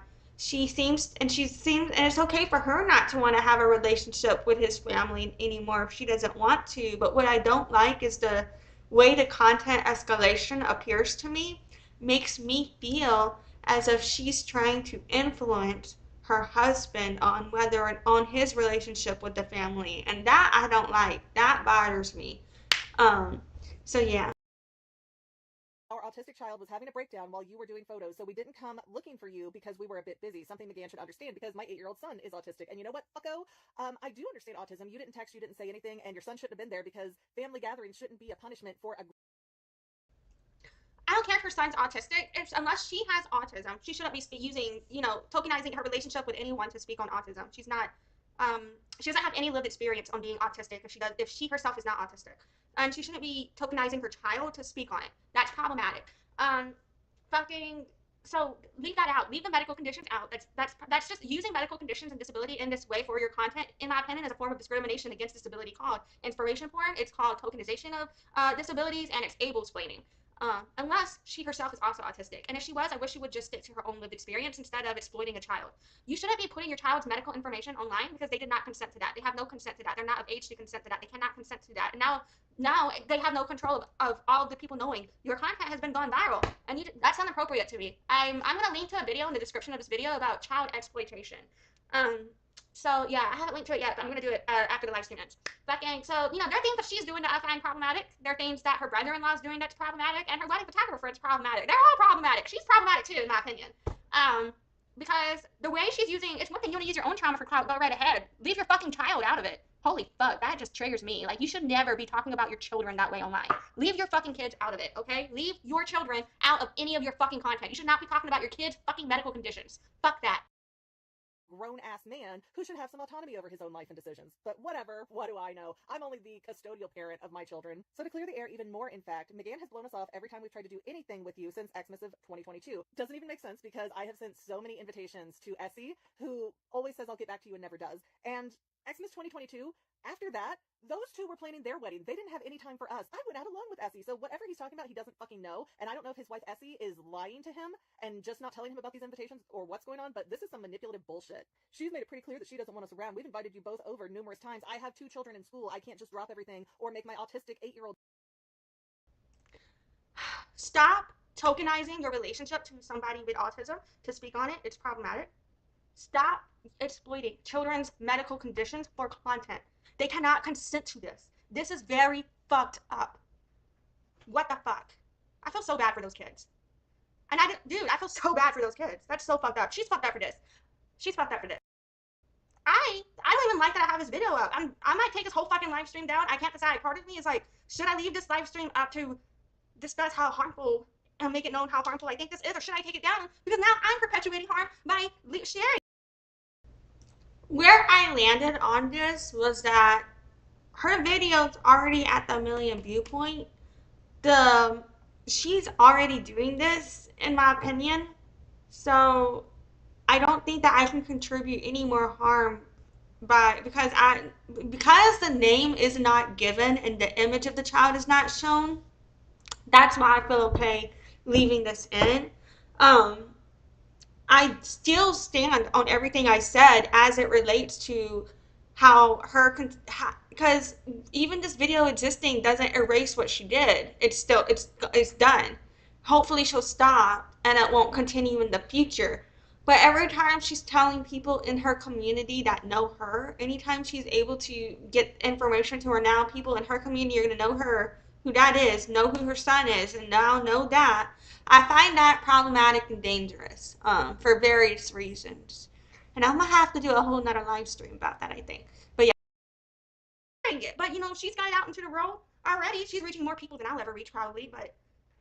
And it's okay for her not to want to have a relationship with his family anymore if she doesn't want to. But what I don't like is the way the content escalation appears to me makes me feel as if she's trying to influence her husband on his relationship with the family, and that I don't like. That bothers me. So yeah. Our autistic child was having a breakdown while you were doing photos, so we didn't come looking for you because we were a bit busy. Something McGann should understand, because my 8-year-old son is autistic. And you know what, fucko? I do understand autism. You didn't text, you didn't say anything, and your son shouldn't have been there, because family gatherings shouldn't be a punishment for a... I don't care if her son's autistic. Unless she has autism, she shouldn't be using, tokenizing her relationship with anyone to speak on autism. She's not, she doesn't have any lived experience on being autistic if she herself is not autistic. And she shouldn't be tokenizing her child to speak on it. That's problematic. So leave that out. Leave the medical conditions out. That's just using medical conditions and disability in this way for your content, in my opinion, is a form of discrimination against disability called inspiration porn. It's called tokenization of disabilities, and it's able-splaining. Unless she herself is also autistic. And if she was, I wish she would just stick to her own lived experience instead of exploiting a child. You shouldn't be putting your child's medical information online because they did not consent to that. They have no consent to that. They're not of age to consent to that. They cannot consent to that. And now they have no control of all of the people knowing your content has been gone viral. And that's inappropriate to me. I'm going to link to a video in the description of this video about child exploitation. So yeah, I haven't linked to it yet, but I'm gonna do it after the live stream ends. There are things that she's doing that I find problematic. There are things that her brother-in-law is doing that's problematic, and her wedding photographer friend's problematic. They're all problematic. She's problematic too, in my opinion. Because the way she's using, it's one thing you want to use your own trauma for clout, go right ahead. Leave your fucking child out of it. Holy fuck, that just triggers me. Like, you should never be talking about your children that way online. Leave your fucking kids out of it, okay? Leave your children out of any of your fucking content. You should not be talking about your kids' fucking medical conditions. Fuck that. Grown-ass man who should have some autonomy over his own life and decisions. But whatever, what do I know? I'm only the custodial parent of my children. So to clear the air even more, in fact, McGann has blown us off every time we've tried to do anything with you since Xmas of 2022. Doesn't even make sense, because I have sent so many invitations to Essie, who always says I'll get back to you and never does. And Xmas 2022, after that, those two were planning their wedding. They didn't have any time for us. I went out alone with Essie, so whatever he's talking about, he doesn't fucking know. And I don't know if his wife Essie is lying to him and just not telling him about these invitations or what's going on, but this is some manipulative bullshit. She's made it pretty clear that she doesn't want us around. We've invited you both over numerous times. I have 2 children in school. I can't just drop everything or make my autistic 8-year-old... Stop tokenizing your relationship to somebody with autism to speak on it. It's problematic. Stop exploiting children's medical conditions for content. They cannot consent to this. This is very fucked up. What the fuck? I feel so bad for those kids. And I feel so bad for those kids. That's so fucked up. She's fucked up for this. She's fucked up for this. I don't even like that I have this video up. I might take this whole fucking live stream down. I can't decide. Part of me is like, should I leave this live stream up to discuss how harmful and make it known how harmful I think this is, or should I take it down? Because now I'm perpetuating harm by sharing. Where I landed on this was that her video's already at the 1 million view point. She's already doing this, in my opinion. So I don't think that I can contribute any more harm because the name is not given and the image of the child is not shown. That's why I feel okay leaving this in. I still stand on everything I said as it relates to how because even this video existing doesn't erase what she did. It's done. Hopefully she'll stop and it won't continue in the future. But every time she's telling people in her community that know her, anytime she's able to get information to her, now people in her community are going to know her, who that is, know who her son is, and now know that. I find that problematic and dangerous for various reasons. And I'm going to have to do a whole nother live stream about that, I think. But yeah. But, she's got it out into the world already. She's reaching more people than I'll ever reach, probably. But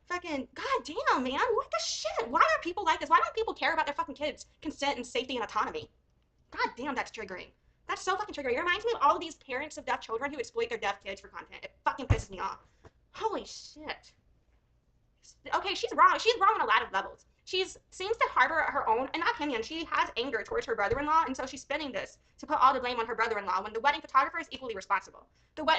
fucking, goddamn, man. What the shit? Why are people like this? Why don't people care about their fucking kids' consent and safety and autonomy? God damn, that's triggering. That's so fucking triggering. It reminds me of all of these parents of deaf children who exploit their deaf kids for content. It fucking pisses me off. Holy shit. Okay, she's wrong. She's wrong on a lot of levels. She seems to harbor her own, in my opinion, she has anger towards her brother-in-law, and so she's spinning this to put all the blame on her brother-in-law when the wedding photographer is equally responsible.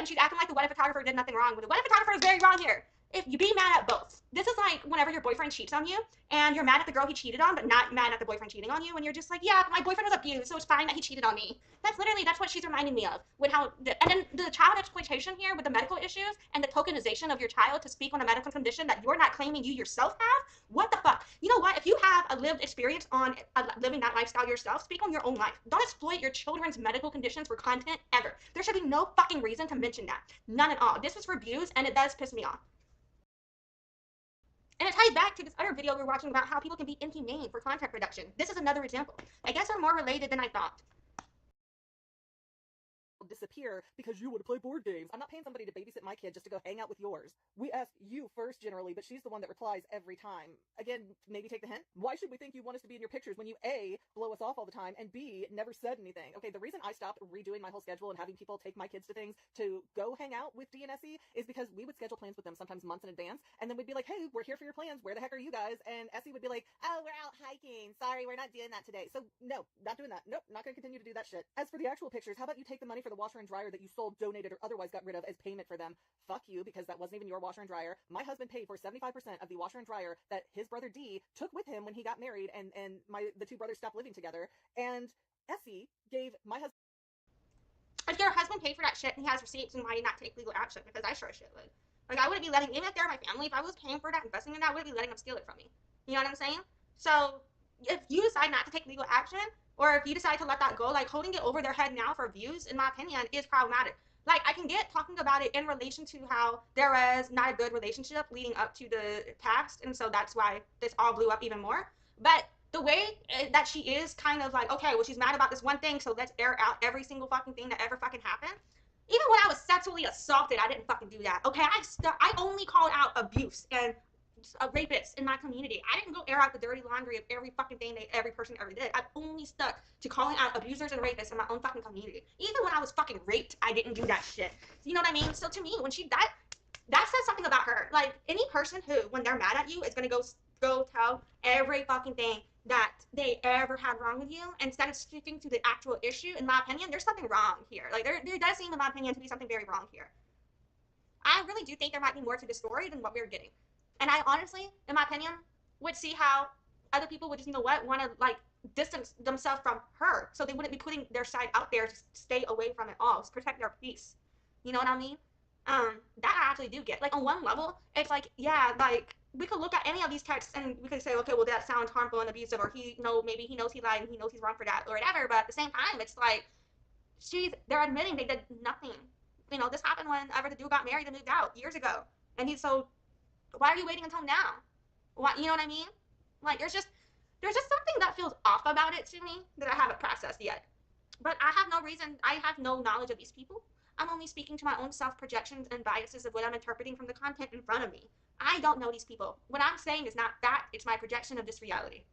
She's acting like the wedding photographer did nothing wrong, but the wedding photographer is very wrong here. if you be mad at both. This is like whenever your boyfriend cheats on you and you're mad at the girl he cheated on, but not mad at the boyfriend cheating on you, and you're just like, yeah, my boyfriend was abused, so it's fine that he cheated on me. That's what she's reminding me of. And then the child exploitation here with the medical issues and the tokenization of your child to speak on a medical condition that you're not claiming you yourself have. What the fuck? You know what? If you have a lived experience on living that lifestyle yourself, speak on your own life. Don't exploit your children's medical conditions for content ever. There should be no fucking reason to mention that. None at all. This was for views, and it does piss me off. And it ties back to this other video we were watching about how people can be inhumane for content production. This is another example. I guess they're more related than I thought. Disappear because you want to play board games. I'm not paying somebody to babysit my kid just to go hang out with yours. We ask you first generally, but she's the one that replies every time. Again, maybe take the hint. Why should we think you want us to be in your pictures when you A, blow us off all the time, and B, never said anything? Okay, the reason I stopped redoing my whole schedule and having people take my kids to things to go hang out with D and SE is because we would schedule plans with them sometimes months in advance, and then we'd be like, hey, we're here for your plans. Where the heck are you guys? And SE would be like, oh, we're out hiking. Sorry, we're not doing that today. So no, not doing that. Nope, not going to continue to do that shit. As for the actual pictures, how about you take the money for the washer and dryer that you sold, donated, or otherwise got rid of as payment for them? Fuck you, because that wasn't even your washer and dryer. My husband paid for 75% of the washer and dryer that his brother D took with him when he got married, and the two brothers stopped living together. And Essie gave my husband. If your husband paid for that shit and he has receipts, then why not take legal action? Because I sure as shit would. Like, I wouldn't be letting, even if they're my family, if I was paying for that, investing in that, I wouldn't be letting them steal it from me. You know what I'm saying? So if you decide not to take legal action, or if you decide to let that go, like, holding it over their head now for views, in my opinion, is problematic. Like, I can get talking about it in relation to how there was not a good relationship leading up to the past, and so that's why this all blew up even more. But the way that she is kind of like, okay, well, she's mad about this one thing, so let's air out every single fucking thing that ever fucking happened. Even when I was sexually assaulted, I didn't fucking do that. Okay, I only called out abuse and rapists in my community. I didn't go air out the dirty laundry of every fucking thing that every person ever did. I've only stuck to calling out abusers and rapists in my own fucking community. Even when I was fucking raped, I didn't do that shit. You know what I mean? So to me, when that says something about her. Like, any person who, when they're mad at you, is gonna go tell every fucking thing that they ever had wrong with you instead of sticking to the actual issue. In my opinion, there's something wrong here. Like, there does seem, in my opinion, to be something very wrong here. I really do think there might be more to the story than what we're getting. And I honestly, in my opinion, would see how other people would just, you know what, want to, like, distance themselves from her, so they wouldn't be putting their side out there to stay away from it all, to protect their peace. You know what I mean? That I actually do get. Like, on one level, it's like, yeah, like, we could look at any of these texts and we could say, okay, well, that sounds harmful and abusive, or maybe he knows he lied and he knows he's wrong for that, or whatever. But at the same time, it's like, they're admitting they did nothing. You know, this happened whenever the dude got married and moved out years ago, and so why are you waiting until now? What, you know what I mean? Like, there's just something that feels off about it to me that I haven't processed yet. But I have no knowledge of these people. I'm only speaking to my own self-projections and biases of what I'm interpreting from the content in front of me. I don't know these people. What I'm saying is not fact, it's my projection of this reality.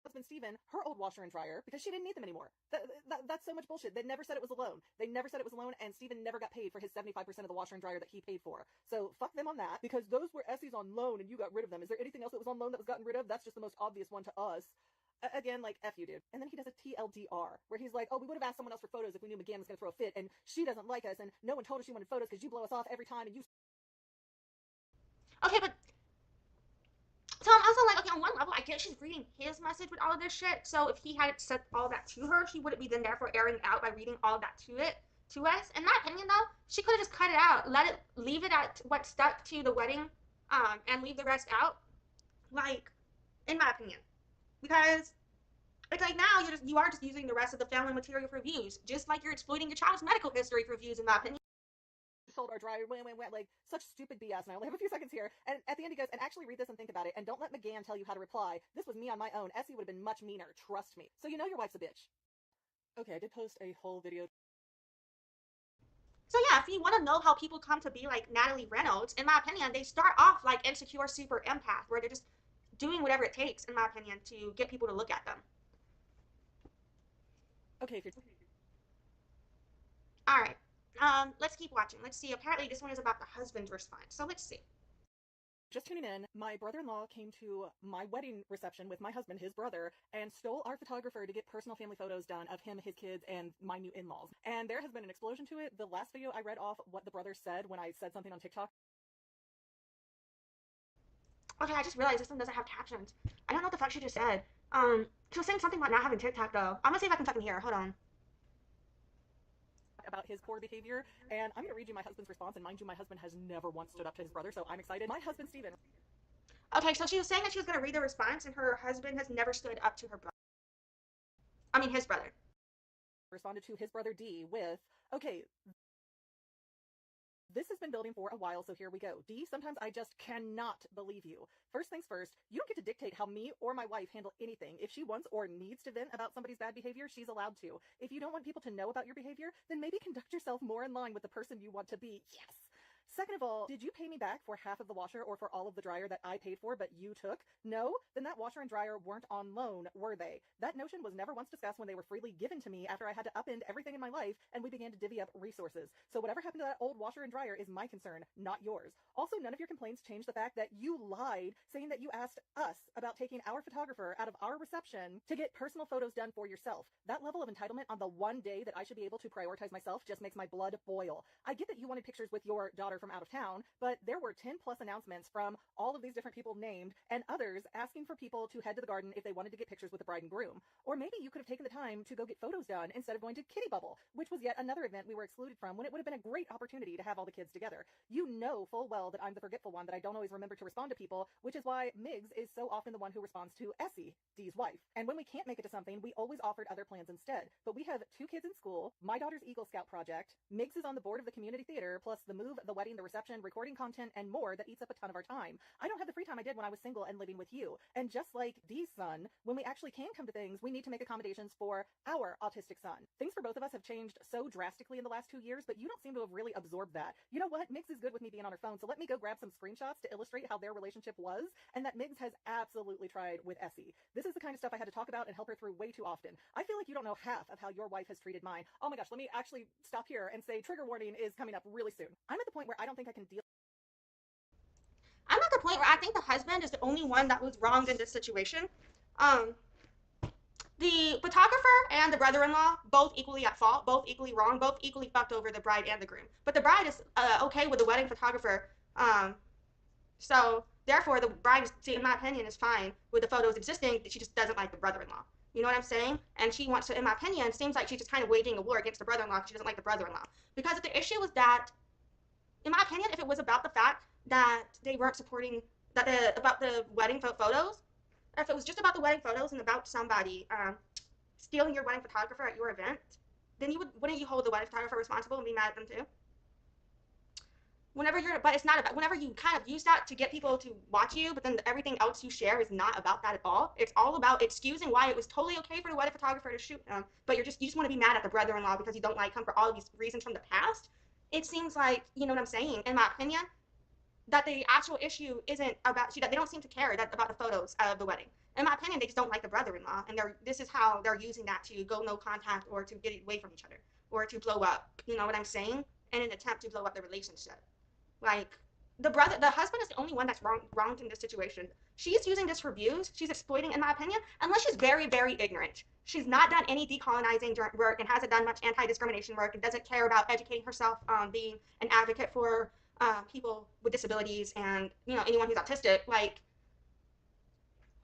Husband Steven her old washer and dryer because she didn't need them anymore. That's so much bullshit. They never said it was a loan. And Steven never got paid for his 75% of the washer and dryer that he paid for. So fuck them on that, because those were Essie's on loan and you got rid of them. Is there anything else that was on loan that was gotten rid of? That's just the most obvious one to us. Again, like, F you, dude. And then he does a TLDR, where he's like, oh, we would have asked someone else for photos if we knew McGann was going to throw a fit, and she doesn't like us, and no one told us she wanted photos because you blow us off every time, and you... Okay, but... So I'm also like, okay, on one level, I get she's reading his message with all of this shit, so if he had said all that to her, she wouldn't be then therefore airing it out by reading all of that to us. In my opinion, though, she could have just cut it out, leave it at what stuck to the wedding, and leave the rest out. Like, in my opinion. Because it's like, now you are just using the rest of the family material for views, just like you're exploiting your child's medical history for views, in my opinion. Sold our dryer, like, such stupid BS. And I only have a few seconds here. And at the end he goes, and actually read this and think about it, and don't let McGann tell you how to reply. This was me on my own. Essie would have been much meaner, trust me. So you know your wife's a bitch. Okay, I did post a whole video. So yeah, if you want to know how people come to be like Natalie Reynolds, in my opinion, they start off like insecure super empath, where they're just doing whatever it takes, in my opinion, to get people to look at them. Okay, if you're... Alright. Let's keep watching. Let's see. Apparently this one is about the husband's response. So let's see. Just tuning in, my brother-in-law came to my wedding reception with my husband, his brother, and stole our photographer to get personal family photos done of him, his kids, and my new in-laws. And there has been an explosion to it. The last video I read off what the brother said when I said something on TikTok. Okay, I just realized this one doesn't have captions. I don't know what the fuck she just said. She was saying something about not having TikTok though. I'm gonna see if I can fucking hear her. Hold on. About his poor behavior, and I'm going to read you my husband's response, and mind you, my husband has never once stood up to his brother, so I'm excited. My husband, Steven. Okay, so she was saying that she was going to read the response, and her husband has never stood up to her brother. I mean, his brother. Responded to his brother D with, okay, this has been building for a while, so here we go. D, sometimes I just cannot believe you. First things first, you don't get to dictate how me or my wife handle anything. If she wants or needs to vent about somebody's bad behavior, she's allowed to. If you don't want people to know about your behavior, then maybe conduct yourself more in line with the person you want to be. Yes! Second of all, did you pay me back for half of the washer or for all of the dryer that I paid for but you took? No? Then that washer and dryer weren't on loan, were they? That notion was never once discussed when they were freely given to me after I had to upend everything in my life and we began to divvy up resources. So whatever happened to that old washer and dryer is my concern, not yours. Also, none of your complaints change the fact that you lied, saying that you asked us about taking our photographer out of our reception to get personal photos done for yourself. That level of entitlement on the one day that I should be able to prioritize myself just makes my blood boil. I get that you wanted pictures with your daughter from out of town, but there were 10 plus announcements from all of these different people named and others asking for people to head to the garden if they wanted to get pictures with the bride and groom. Or maybe you could have taken the time to go get photos done instead of going to Kitty Bubble, which was yet another event we were excluded from when it would have been a great opportunity to have all the kids together. You know full well that I'm the forgetful one, that I don't always remember to respond to people, which is why Miggs is so often the one who responds to Essie, Dee's wife. And when we can't make it to something, we always offered other plans instead. But we have 2 kids in school, my daughter's Eagle Scout project, Miggs is on the board of the community theater, plus the move, the wedding, the reception, recording content, and more that eats up a ton of our time. I don't have the free time I did when I was single and living with you. And just like Dee's son, when we actually can come to things, we need to make accommodations for our autistic son. Things for both of us have changed so drastically in the last 2 years, but you don't seem to have really absorbed that. You know what? Miggs is good with me being on her phone, so let me go grab some screenshots to illustrate how their relationship was, and that Miggs has absolutely tried with Essie. This is the kind of stuff I had to talk about and help her through way too often. I feel like you don't know half of how your wife has treated mine. Oh my gosh, let me actually stop here and say trigger warning is coming up really soon. I'm at the point where I don't think I can deal. I'm at the point where I think the husband is the only one that was wronged in this situation. The photographer and the brother-in-law, both equally at fault, both equally wrong, both equally fucked over the bride and the groom. But the bride is okay with the wedding photographer. So therefore, the bride, in my opinion, is fine with the photos existing. She just doesn't like the brother-in-law. You know what I'm saying? And she wants to, in my opinion, seems like she's just kind of waging a war against the brother-in-law because she doesn't like the brother-in-law. Because the issue was that, in my opinion, if it was about the fact that they weren't supporting about the wedding photos, if it was just about the wedding photos and about somebody stealing your wedding photographer at your event, then wouldn't you hold the wedding photographer responsible and be mad at them too? But it's not about, whenever you kind of use that to get people to watch you, but then everything else you share is not about that at all. It's all about excusing why it was totally okay for the wedding photographer to shoot him, but you just want to be mad at the brother-in-law because you don't like him for all of these reasons from the past. It seems like, you know what I'm saying, in my opinion, that the actual issue isn't about, they don't seem to care about the photos of the wedding. In my opinion, they just don't like the brother-in-law, and this is how they're using that to go no contact or to get away from each other or to blow up, you know what I'm saying, in an attempt to blow up the relationship. Like, the husband is the only one that's wronged in this situation. She's using this for views. She's exploiting, in my opinion, unless she's very, very ignorant. She's not done any decolonizing work and hasn't done much anti-discrimination work and doesn't care about educating herself, being an advocate for people with disabilities and, you know, anyone who's autistic. Like,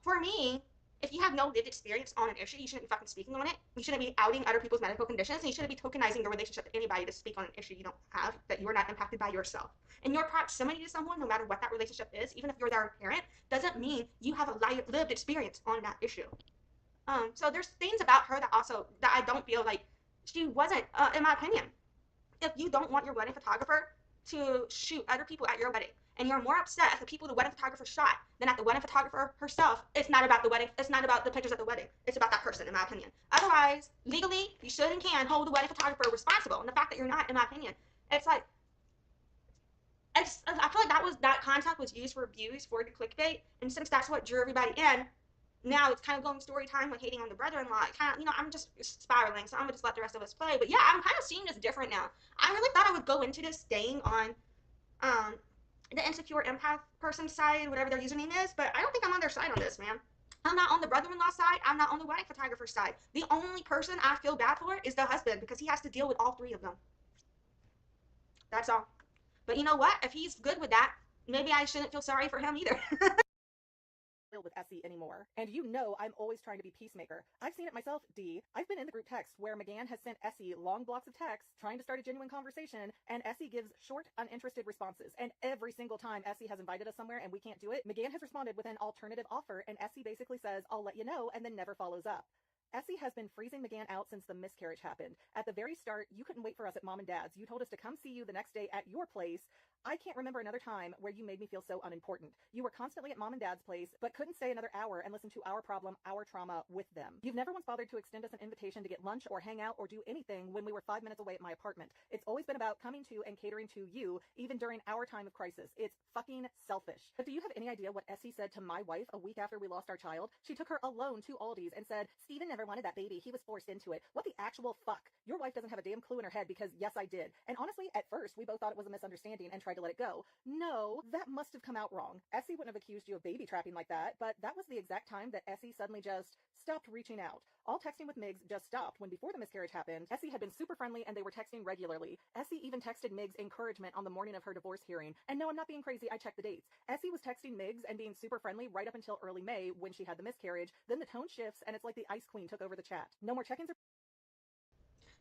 for me, if you have no lived experience on an issue, you shouldn't be fucking speaking on it. You shouldn't be outing other people's medical conditions, and you shouldn't be tokenizing your relationship to anybody to speak on an issue you don't have, that you are not impacted by yourself. And your proximity to someone, no matter what that relationship is, even if you're their parent, doesn't mean you have a lived experience on that issue. So there's things about her that I don't feel like she wasn't, in my opinion. If you don't want your wedding photographer to shoot other people at your wedding, and you're more upset at the people the wedding photographer shot than at the wedding photographer herself, it's not about the wedding, it's not about the pictures at the wedding, it's about that person, in my opinion. Otherwise, legally, you should and can hold the wedding photographer responsible, and the fact that you're not, in my opinion, it's like, I feel like that contact was used for views, for the clickbait, and since that's what drew everybody in, now it's kind of going story time, like hating on the brother-in-law. It kind of, you know, I'm just spiraling, so I'm gonna just let the rest of us play. But yeah, I'm kind of seeing this different now. I really thought I would go into this staying on the insecure empath person's side, whatever their username is, but I don't think I'm on their side on this, man. I'm not on the brother-in-law side. I'm not on the wedding photographer's side. The only person I feel bad for is the husband, because he has to deal with all 3 of them. That's all. But you know what? If he's good with that, maybe I shouldn't feel sorry for him either. child with Essie anymore. And you know I'm always trying to be peacemaker. I've seen it myself, D. I've been in the group text where McGann has sent Essie long blocks of text trying to start a genuine conversation, and Essie gives short, uninterested responses. And every single time Essie has invited us somewhere and we can't do it, McGann has responded with an alternative offer, and Essie basically says, I'll let you know, and then never follows up. Essie has been freezing McGann out since the miscarriage happened. At the very start, you couldn't wait for us at Mom and Dad's. You told us to come see you the next day at your place. I can't remember another time where you made me feel so unimportant. You were constantly at Mom and Dad's place, but couldn't stay another hour and listen to our problem, our trauma with them. You've never once bothered to extend us an invitation to get lunch or hang out or do anything when we were 5 minutes away at my apartment. It's always been about coming to and catering to you, even during our time of crisis. It's fucking selfish. But do you have any idea what Essie said to my wife a week after we lost our child? She took her alone to Aldi's and said, Steven never wanted that baby. He was forced into it. What the actual fuck? Your wife doesn't have a damn clue in her head because yes, I did. And honestly, at first, we both thought it was a misunderstanding and tried to let it go. No, that must have come out wrong. Essie wouldn't have accused you of baby trapping like that, but that was the exact time that Essie suddenly just stopped reaching out. All texting with Migs just stopped when before the miscarriage happened, Essie had been super friendly and they were texting regularly. Essie even texted Migs encouragement on the morning of her divorce hearing. And no, I'm not being crazy, I checked the dates. Essie was texting Migs and being super friendly right up until early May when she had the miscarriage. Then the tone shifts and it's like the Ice Queen took over the chat. No more check-ins or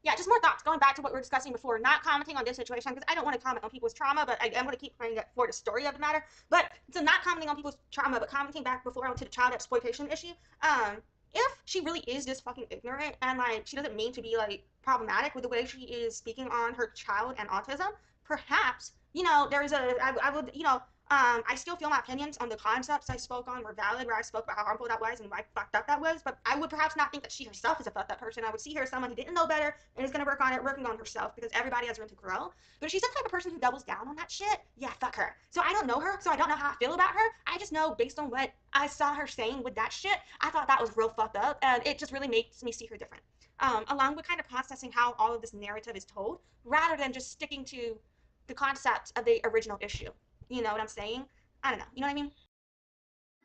Yeah, just more thoughts. Going back to what we were discussing before, not commenting on this situation because I don't want to comment on people's trauma, but I am going to keep playing it for the story of the matter. But so not commenting on people's trauma, but commenting back before onto the child exploitation issue. If she really is just fucking ignorant and like she doesn't mean to be like problematic with the way she is speaking on her child and autism, perhaps there's I would I still feel my opinions on the concepts I spoke on were valid, where I spoke about how harmful that was and why fucked up that was, but I would perhaps not think that she herself is a fucked up person. I would see her as someone who didn't know better and is going to working on herself because everybody has room to grow. But if she's the type of person who doubles down on that shit, yeah, fuck her. So I don't know her, so I don't know how I feel about her. I just know based on what I saw her saying with that shit, I thought that was real fucked up, and it just really makes me see her different. Along with kind of processing how all of this narrative is told, rather than just sticking to the concept of the original issue. You know what I'm saying? I don't know. You know what I mean?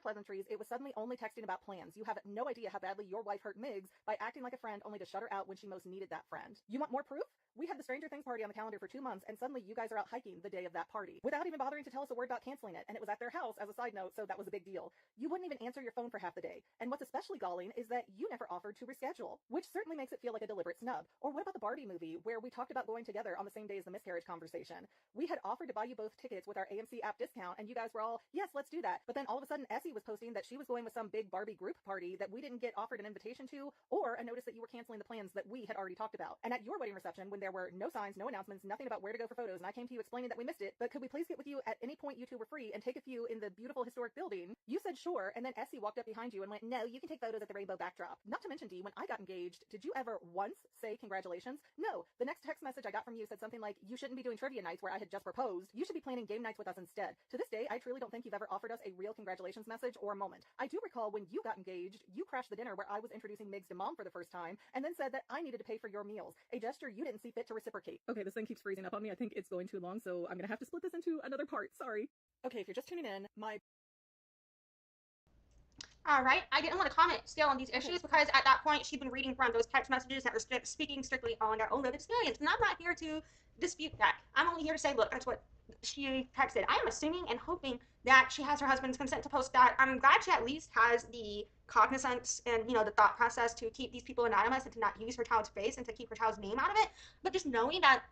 pleasantries, it was suddenly only texting about plans. You have no idea how badly your wife hurt Migs by acting like a friend only to shut her out when she most needed that friend. You want more proof? We had the Stranger Things party on the calendar for 2 months, and suddenly you guys are out hiking the day of that party without even bothering to tell us a word about canceling it, and it was at their house as a side note, so that was a big deal. You wouldn't even answer your phone for half the day, and what's especially galling is that you never offered to reschedule, which certainly makes it feel like a deliberate snub. Or what about the Barbie movie, where we talked about going together on the same day as the miscarriage conversation? We had offered to buy you both tickets with our AMC app discount, and you guys were all, yes, let's do that. But then all of a sudden, Essie was posting that she was going with some big Barbie group party that we didn't get offered an invitation to, or a notice that you were canceling the plans that we had already talked about. And at your wedding reception, when there were no signs, no announcements, nothing about where to go for photos, and I came to you explaining that we missed it, but could we please get with you at any point you two were free and take a few in the beautiful historic building? You said sure, and then Essie walked up behind you and went, no, you can take photos at the rainbow backdrop. Not to mention, D, when I got engaged, did you ever once say congratulations? No. The next text message I got from you said something like, you shouldn't be doing trivia nights where I had just proposed. You should be planning game nights with us instead. To this day, I truly don't think you've ever offered us a real congratulations message or a moment. I do recall when you got engaged, you crashed the dinner where I was introducing Migs to Mom for the first time, and then said that I needed to pay for your meals, a gesture you didn't see fit to reciprocate. Okay, this thing keeps freezing up on me. I think it's going too long, so I'm gonna have to split this into another part. Sorry. Okay, if you're just tuning in, All right, I didn't want to comment still on these issues because at that point she'd been reading from those text messages that were speaking strictly on their own lived experience, and I'm not here to dispute that. I'm only here to say, look, that's what she texted. I am assuming and hoping that she has her husband's consent to post that. I'm glad she at least has the cognizance and the thought process to keep these people anonymous and to not use her child's face and to keep her child's name out of it. But just knowing that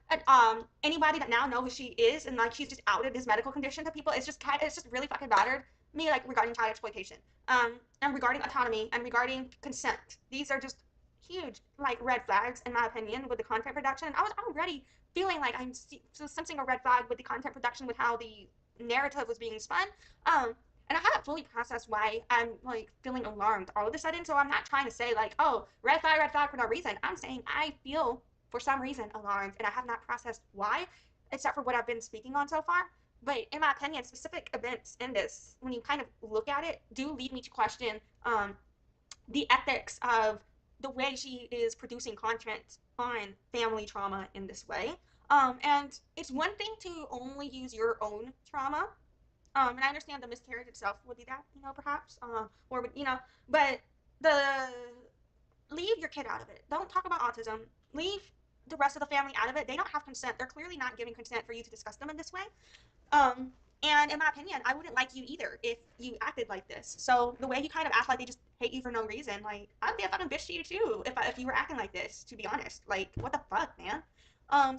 anybody that now knows who she is and like she's just outed this medical condition to people, it's just really fucking bothered me, like regarding child exploitation, and regarding autonomy and regarding consent. These are just huge like red flags in my opinion with the content production. I was already feeling like I'm sensing a red flag with the content production with how the narrative was being spun. And I haven't fully processed why I'm like feeling alarmed all of a sudden. So I'm not trying to say like, oh, red flag for no reason. I'm saying I feel for some reason alarmed and I have not processed why, except for what I've been speaking on so far. But in my opinion, specific events in this, when you kind of look at it, do lead me to question the ethics of the way she is producing content on family trauma in this way. And it's one thing to only use your own trauma. And I understand the miscarriage itself would be that, perhaps, but leave your kid out of it. Don't talk about autism. Leave the rest of the family out of it. They don't have consent. They're clearly not giving consent for you to discuss them in this way. And in my opinion, I wouldn't like you either if you acted like this. So the way you kind of act like they just hate you for no reason, like I'd be a fucking bitch to you too if you were acting like this. To be honest, like what the fuck, man.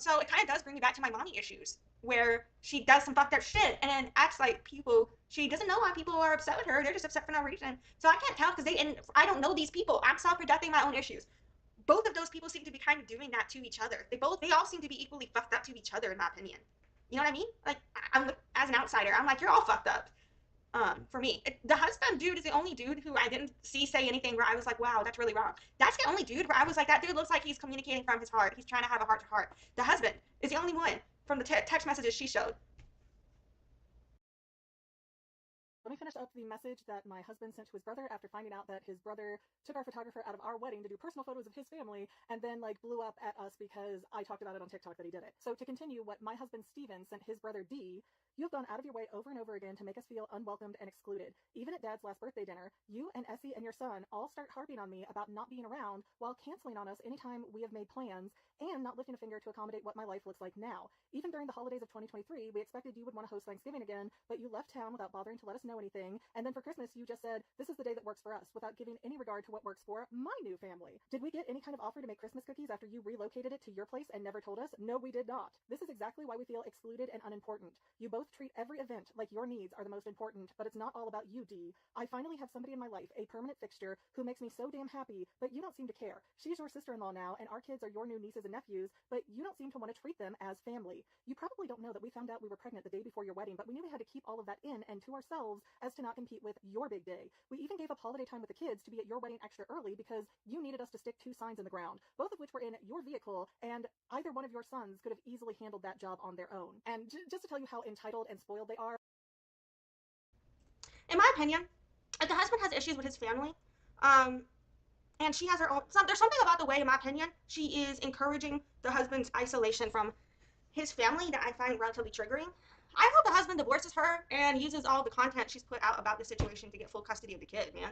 So it kind of does bring me back to my mommy issues, where she does some fucked up shit and then acts like people. She doesn't know why people are upset with her. They're just upset for no reason. So I can't tell because and I don't know these people. I'm self-projecting my own issues. Both of those people seem to be kind of doing that to each other. They all seem to be equally fucked up to each other, in my opinion. You know what I mean? Like, I'm as an outsider, I'm like, you're all fucked up. For me, the husband dude is the only dude who I didn't see say anything where I was like, wow, that's really wrong. That's the only dude where I was like, that dude looks like he's communicating from his heart. He's trying to have a heart to heart. The husband is the only one from the text messages she showed. Let me finish up the message that my husband sent to his brother after finding out that his brother took our photographer out of our wedding to do personal photos of his family and then like blew up at us because I talked about it on TikTok that he did it. So to continue, what my husband Steven sent his brother D, you have gone out of your way over and over again to make us feel unwelcomed and excluded. Even at Dad's last birthday dinner, you and Essie and your son all start harping on me about not being around while canceling on us anytime we have made plans and not lifting a finger to accommodate what my life looks like now. Even during the holidays of 2023, we expected you would want to host Thanksgiving again, but you left town without bothering to let us know anything. And then for Christmas, you just said, this is the day that works for us, without giving any regard to what works for my new family. Did we get any kind of offer to make Christmas cookies after you relocated it to your place and never told us? No, we did not. This is exactly why we feel excluded and unimportant. You both treat every event like your needs are the most important, but it's not all about you, D. I finally have somebody in my life, a permanent fixture, who makes me so damn happy, but you don't seem to care. She's your sister-in-law now, and our kids are your new nieces and nephews, but you don't seem to want to treat them as family. You probably don't know that we found out we were pregnant the day before your wedding, but we knew we had to keep all of that in and to ourselves as to not compete with your big day. We even gave up holiday time with the kids to be at your wedding extra early because you needed us to stick 2 signs in the ground, both of which were in your vehicle, and either one of your sons could have easily handled that job on their own. And just to tell you how entitled and spoiled they are. In my opinion, if the husband has issues with his family, and she has her own, there's something about the way, in my opinion, she is encouraging the husband's isolation from his family that I find relatively triggering. I hope the husband divorces her and uses all the content she's put out about the situation to get full custody of the kid, man.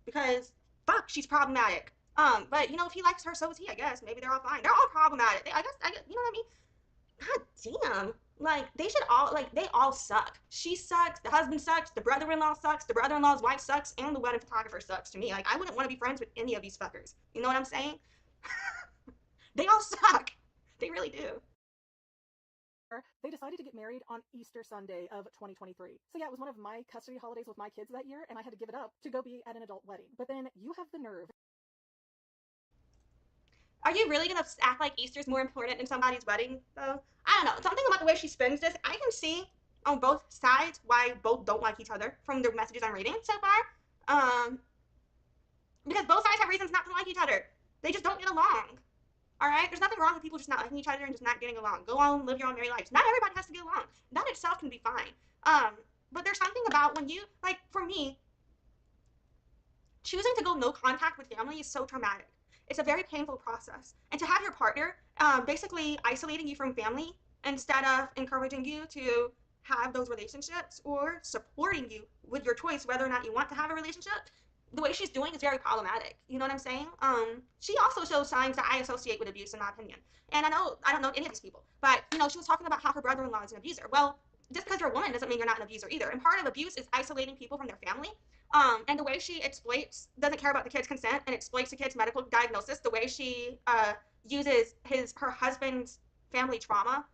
Because fuck, she's problematic. But you know, if he likes her, so is he, I guess. Maybe they're all fine. They're all problematic. I guess, you know what I mean? God damn. Like, they should all, like, they all suck. She sucks, the husband sucks, the brother-in-law sucks, the brother-in-law's wife sucks, and the wedding photographer sucks to me. Like, I wouldn't want to be friends with any of these fuckers. You know what I'm saying? They all suck. They really do. They decided to get married on Easter Sunday of 2023. So yeah, it was one of my custody holidays with my kids that year, and I had to give it up to go be at an adult wedding. But then you have the nerve. Are you really gonna act like Easter's more important than somebody's wedding, though? I don't know. Something about the way she spins this, I can see on both sides why both don't like each other from the messages I'm reading so far. Because both sides have reasons not to like each other. They just don't get along. All right? There's nothing wrong with people just not liking each other and just not getting along. Go on, live your own merry lives. Not everybody has to get along. That itself can be fine. But there's something about when you, like, for me, choosing to go no contact with family is so traumatic. It's a very painful process. And to have your partner basically isolating you from family instead of encouraging you to have those relationships or supporting you with your choice whether or not you want to have a relationship, the way she's doing is very problematic. You know what I'm saying? She also shows signs that I associate with abuse, in my opinion. And I don't know any of these people, but you know, she was talking about how her brother-in-law is an abuser. Well, just because you're a woman doesn't mean you're not an abuser either. And part of abuse is isolating people from their family. And the way she exploits, doesn't care about the kid's consent and exploits the kid's medical diagnosis, the way she uses her husband's family trauma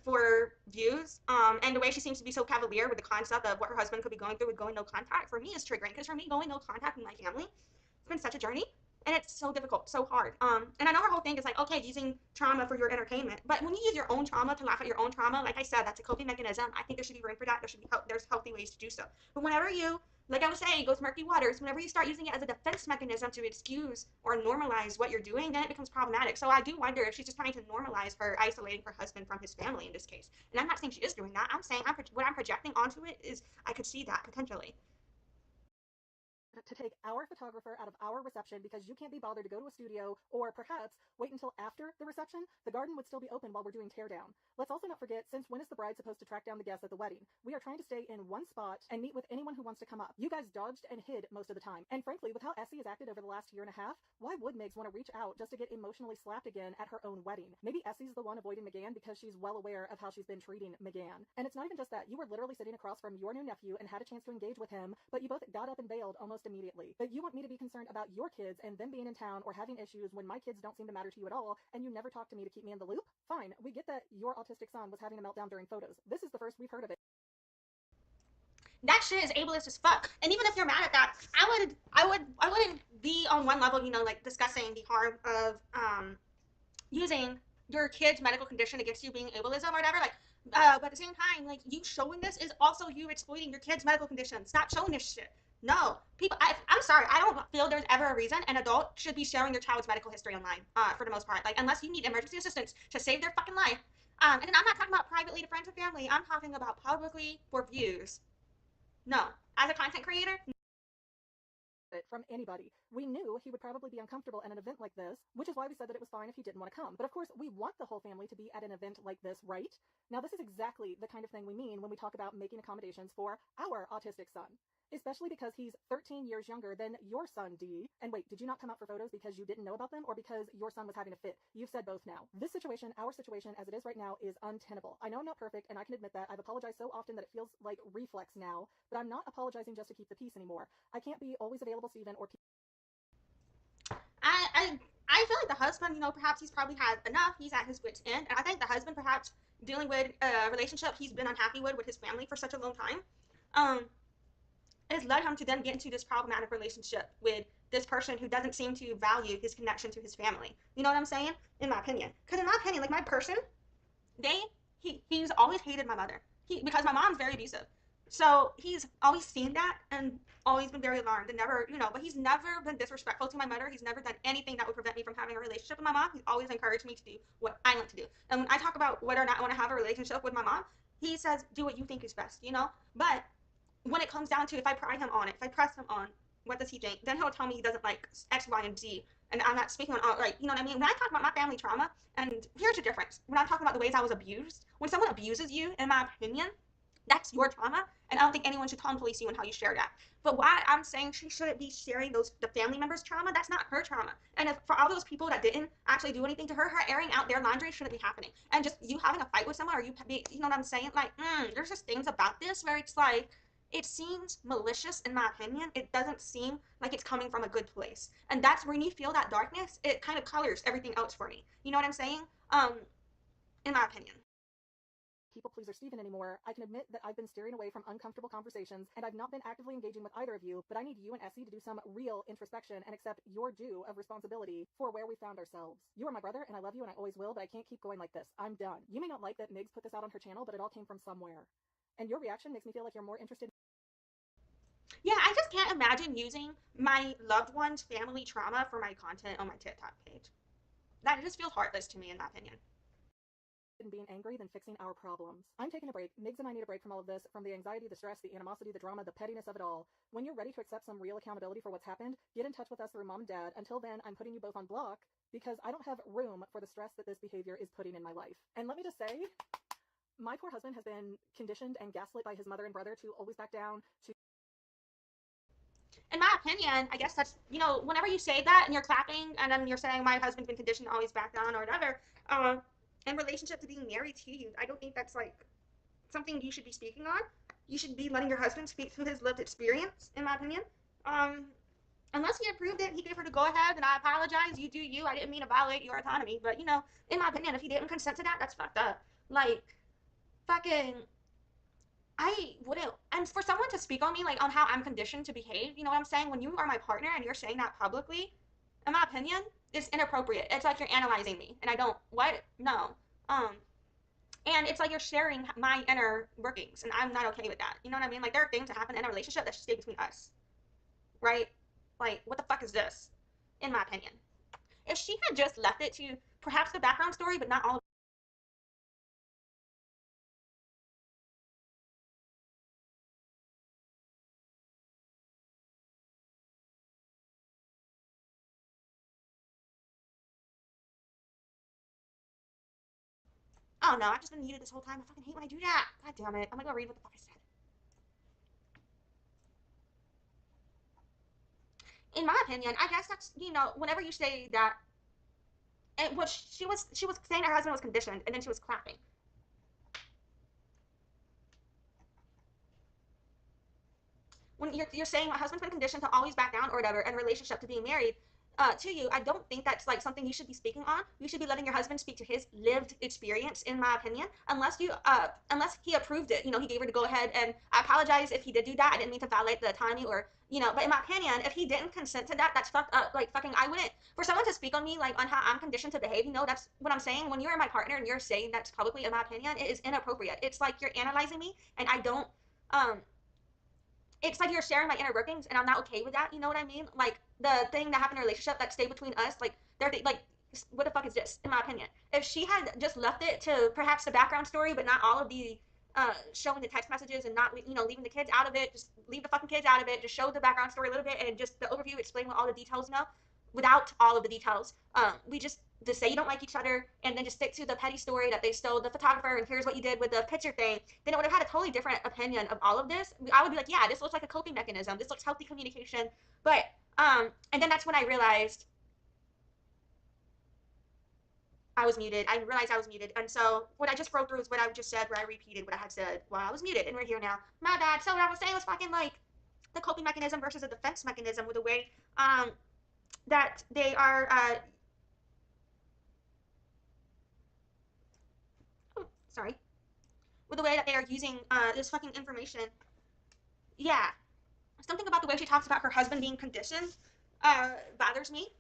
for views, and the way she seems to be so cavalier with the concept of what her husband could be going through with going no contact, for me is triggering. Because for me, going no contact with my family, it's been such a journey. And it's so difficult, so hard. And I know her whole thing is like, okay, using trauma for your entertainment. But when you use your own trauma to laugh at your own trauma, like I said, that's a coping mechanism. I think there should be room for that. There's healthy ways to do so. But whenever you, like I was saying, go to murky waters, whenever you start using it as a defense mechanism to excuse or normalize what you're doing, then it becomes problematic. So I do wonder if she's just trying to normalize her isolating her husband from his family in this case. And I'm not saying she is doing that. I'm saying what I'm projecting onto it is I could see that potentially. to take our photographer out of our reception because you can't be bothered to go to a studio, or perhaps wait until after the reception. The garden would still be open while we're doing teardown. Let's also not forget, since when is the bride supposed to track down the guests at the wedding? We are trying to stay in one spot and meet with anyone who wants to come up. You guys dodged and hid most of the time. And frankly, with how Essie has acted over the last year and a half, why would Migs want to reach out just to get emotionally slapped again at her own wedding? Maybe Essie's the one avoiding McGann because she's well aware of how she's been treating McGann. And it's not even just that. You were literally sitting across from your new nephew and had a chance to engage with him, but you both got up and bailed almost immediately. But you want me to be concerned about your kids and them being in town or having issues when my kids don't seem to matter to you at all, and you never talk to me to keep me in the loop? Fine, we get that your autistic son was having a meltdown during photos. This is the first we've heard of it. That shit is ableist as fuck. And even if you're mad at that, I wouldn't be on one level, you know, like discussing the harm of using your kid's medical condition against you being ableism or whatever. Like, but at the same time, like, you showing this is also you exploiting your kid's medical condition. Stop showing this shit. No, people. I'm sorry. I don't feel there's ever a reason an adult should be sharing your child's medical history online. For the most part, like, unless you need emergency assistance to save their fucking life. And then I'm not talking about privately to friends and family. I'm talking about publicly for views. No, as a content creator, from anybody. We knew he would probably be uncomfortable at an event like this, which is why we said that it was fine if he didn't want to come. But of course, we want the whole family to be at an event like this, right? Now, this is exactly the kind of thing we mean when we talk about making accommodations for our autistic son, especially because he's 13 years younger than your son, D. And wait, did you not come out for photos because you didn't know about them or because your son was having a fit? You've said both now. This situation, our situation as it is right now, is untenable. I know I'm not perfect, and I can admit that. I've apologized so often that it feels like reflex now, but I'm not apologizing just to keep the peace anymore. I can't be always available, Stephen, or I feel like the husband, you know, perhaps he's probably had enough. He's at his wit's end, and I think the husband, perhaps dealing with a relationship he's been unhappy with his family for such a long time, has led him to then get into this problematic relationship with this person who doesn't seem to value his connection to his family. You know what I'm saying? In my opinion, because in my opinion, like, my person, he's always hated my mother. Because my mom's very abusive. So he's always seen that and always been very alarmed and never, you know, but he's never been disrespectful to my mother. He's never done anything that would prevent me from having a relationship with my mom. He's always encouraged me to do what I want to do. And when I talk about whether or not I want to have a relationship with my mom, he says, do what you think is best, you know? But when it comes down to, if I pry him on it, if I press him on what does he think, then he'll tell me he doesn't like X, Y, and Z. And I'm not speaking on all, like, you know what I mean? When I talk about my family trauma, and here's the difference. When I'm talking about the ways I was abused, when someone abuses you, in my opinion, that's your trauma, and I don't think anyone should tell and police you on how you share that. But why I'm saying she shouldn't be sharing the family members' trauma, that's not her trauma. And if for all those people that didn't actually do anything to her, her airing out their laundry shouldn't be happening. And just you having a fight with someone, or you know what I'm saying? Like, there's just things about this where it's like, it seems malicious in my opinion. It doesn't seem like it's coming from a good place. And that's when you feel that darkness, it kind of colors everything else for me. You know what I'm saying? In my opinion. people pleaser Stephen anymore, I can admit that I've been steering away from uncomfortable conversations and I've not been actively engaging with either of you, but I need you and Essie to do some real introspection and accept your due of responsibility for where we found ourselves. You are my brother and I love you and I always will, but I can't keep going like this. I'm done. You may not like that Migs put this out on her channel, but it all came from somewhere. And your reaction makes me feel like you're more interested. Yeah, I just can't imagine using my loved one's family trauma for my content on my TikTok page. That just feels heartless to me, in my opinion. And being angry than fixing our problems. I'm taking a break. Migs and I need a break from all of this, from the anxiety, the stress, the animosity, the drama, the pettiness of it all. When you're ready to accept some real accountability for what's happened, get in touch with us through Mom and Dad. Until then, I'm putting you both on block because I don't have room for the stress that this behavior is putting in my life. And let me just say, my poor husband has been conditioned and gaslit by his mother and brother to always back down, to in my opinion, I guess that's, you know, whenever you say that and you're clapping and then you're saying my husband's been conditioned to always back down or whatever, in relationship to being married to you, I don't think that's like something you should be speaking on. You should be letting your husband speak to his lived experience, in my opinion. Unless he approved it, he gave her to go ahead, and I apologize. You do you. I didn't mean to violate your autonomy, but you know, in my opinion, if he didn't consent to that, that's fucked up. Like, fucking. I wouldn't, and for someone to speak on me, like, on how I'm conditioned to behave, you know what I'm saying? When you are my partner and you're saying that publicly, in my opinion, it's inappropriate. It's like you're analyzing me, and I don't, what? No. And it's like you're sharing my inner workings, and I'm not okay with that. You know what I mean? Like, there are things that happen in a relationship that should stay between us, right? Like, what the fuck is this? In my opinion. If she had just left it to perhaps the background story, but not all of Oh no, I've just been muted this whole time. I fucking hate when I do that. God damn it. I'm gonna go read what the fuck I said. In my opinion, I guess that's, whenever you say that, and what she was saying her husband was conditioned, and then she was clapping. When you're saying my husband's been conditioned to always back down or whatever in relationship to being married to you, I don't think that's like something you should be speaking on. You should be letting your husband speak to his lived experience, in my opinion, unless he approved it. He gave her to go ahead, and I apologize if he did do that. I didn't mean to violate the autonomy, or but in my opinion, if he didn't consent to that, that's fucked up. Like fucking, I wouldn't, for someone to speak on me like on how I'm conditioned to behave. That's what I'm saying. When you're my partner and you're saying that's publicly, in my opinion, it is inappropriate. It's like you're analyzing me, and I don't it's like you're sharing my inner workings, and I'm not okay with that. You know what I mean? Like the thing that happened in a relationship that stayed between us, like they're like, what the fuck is this? In my opinion, if she had just left it to perhaps the background story, but not all of the showing the text messages, and not leaving the kids out of it, just leave the fucking kids out of it, just show the background story a little bit, and just the overview, explain what all the details without all of the details. We just say you don't like each other, and then just stick to the petty story that they stole the photographer, and here's what you did with the picture thing, then it would have had a totally different opinion of all of this. I would be like, yeah, this looks like a coping mechanism. This looks healthy communication. But and then that's when I realized I was muted. I realized I was muted. And so what I just broke through is what I just said, where I repeated what I had said while I was muted, and we're here now. My bad. So what I was saying was fucking like the coping mechanism versus a defense mechanism, with the way that they are sorry, with the way that they are using this fucking information. Yeah, something about the way she talks about her husband being conditioned bothers me.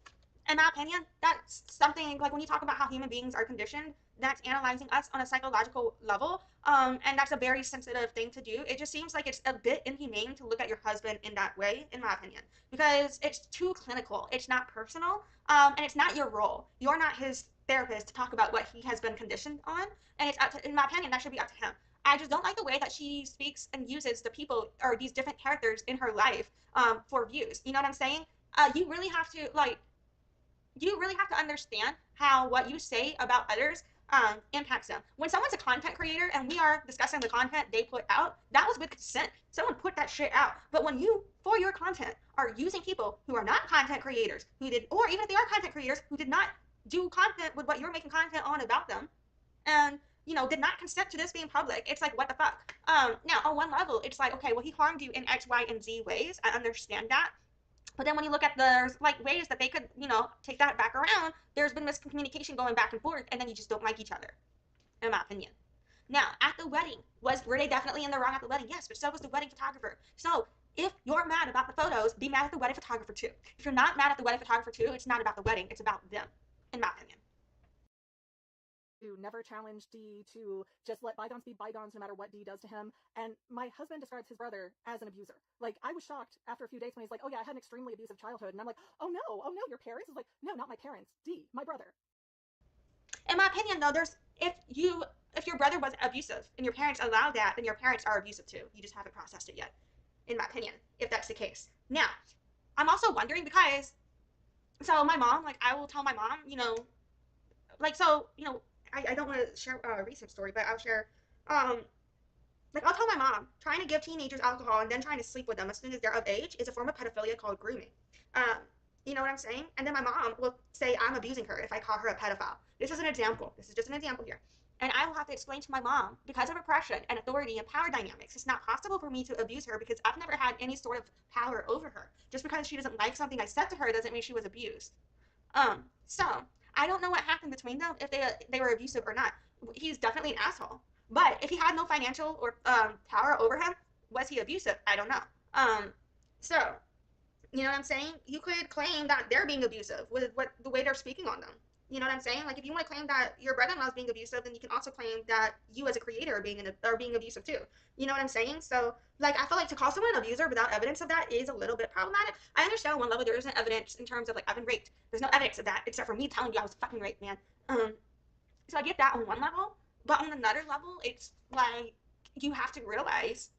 In my opinion, that's something like when you talk about how human beings are conditioned, that's analyzing us on a psychological level, and that's a very sensitive thing to do. It just seems like it's a bit inhumane to look at your husband in that way, in my opinion, because it's too clinical. It's not personal, and it's not your role. You're not his therapist to talk about what he has been conditioned on, and it's up to, in my opinion, that should be up to him. I just don't like the way that she speaks and uses the people or these different characters in her life for views. You know what I'm saying? You really have to understand how what you say about others impacts them. When someone's a content creator and we are discussing the content they put out, that was with consent. Someone put that shit out. But when you, for your content, are using people who are not content creators, or even if they are content creators, who did not do content with what you're making content on about them, and did not consent to this being public, it's like, what the fuck? Now, on one level, it's like, okay, well, he harmed you in X, Y, and Z ways. I understand that. But then when you look at there's like ways that they could, take that back around, there's been miscommunication going back and forth, and then you just don't like each other, in my opinion. Now, at the wedding, were they definitely in the wrong at the wedding? Yes, but so was the wedding photographer. So if you're mad about the photos, be mad at the wedding photographer too. If you're not mad at the wedding photographer too, it's not about the wedding, it's about them, in my opinion. To never challenge D, to just let bygones be bygones no matter what D does to him. And my husband describes his brother as an abuser. Like, I was shocked after a few days when he's like, oh yeah, I had an extremely abusive childhood. And I'm like, oh no, your parents? He's like, no, not my parents. D, my brother. In my opinion, though, if your brother was abusive and your parents allow that, then your parents are abusive too. You just haven't processed it yet, in my opinion, if that's the case. Now, I'm also wondering because, so my mom, like, I will tell my mom, I don't want to share a recent story, but I'll share, like, I'll tell my mom, trying to give teenagers alcohol and then trying to sleep with them as soon as they're of age is a form of pedophilia called grooming. You know what I'm saying? And then my mom will say I'm abusing her if I call her a pedophile. This is an example. This is just an example here. And I will have to explain to my mom, because of oppression and authority and power dynamics, it's not possible for me to abuse her because I've never had any sort of power over her. Just because she doesn't like something I said to her doesn't mean she was abused. So I don't know what happened between them, if they were abusive or not. He's definitely an asshole. But if he had no financial or power over him, was he abusive? I don't know. So, you know what I'm saying? You could claim that they're being abusive with the way they're speaking on them. You know what I'm saying? Like, if you want to claim that your brother-in-law is being abusive, then you can also claim that you as a creator are being abusive too. You know what I'm saying? So, like, I feel like to call someone an abuser without evidence of that is a little bit problematic. I understand on one level there isn't evidence in terms of, like, I've been raped. There's no evidence of that except for me telling you I was fucking raped, man. So I get that on one level, but on another level, it's like you have to realize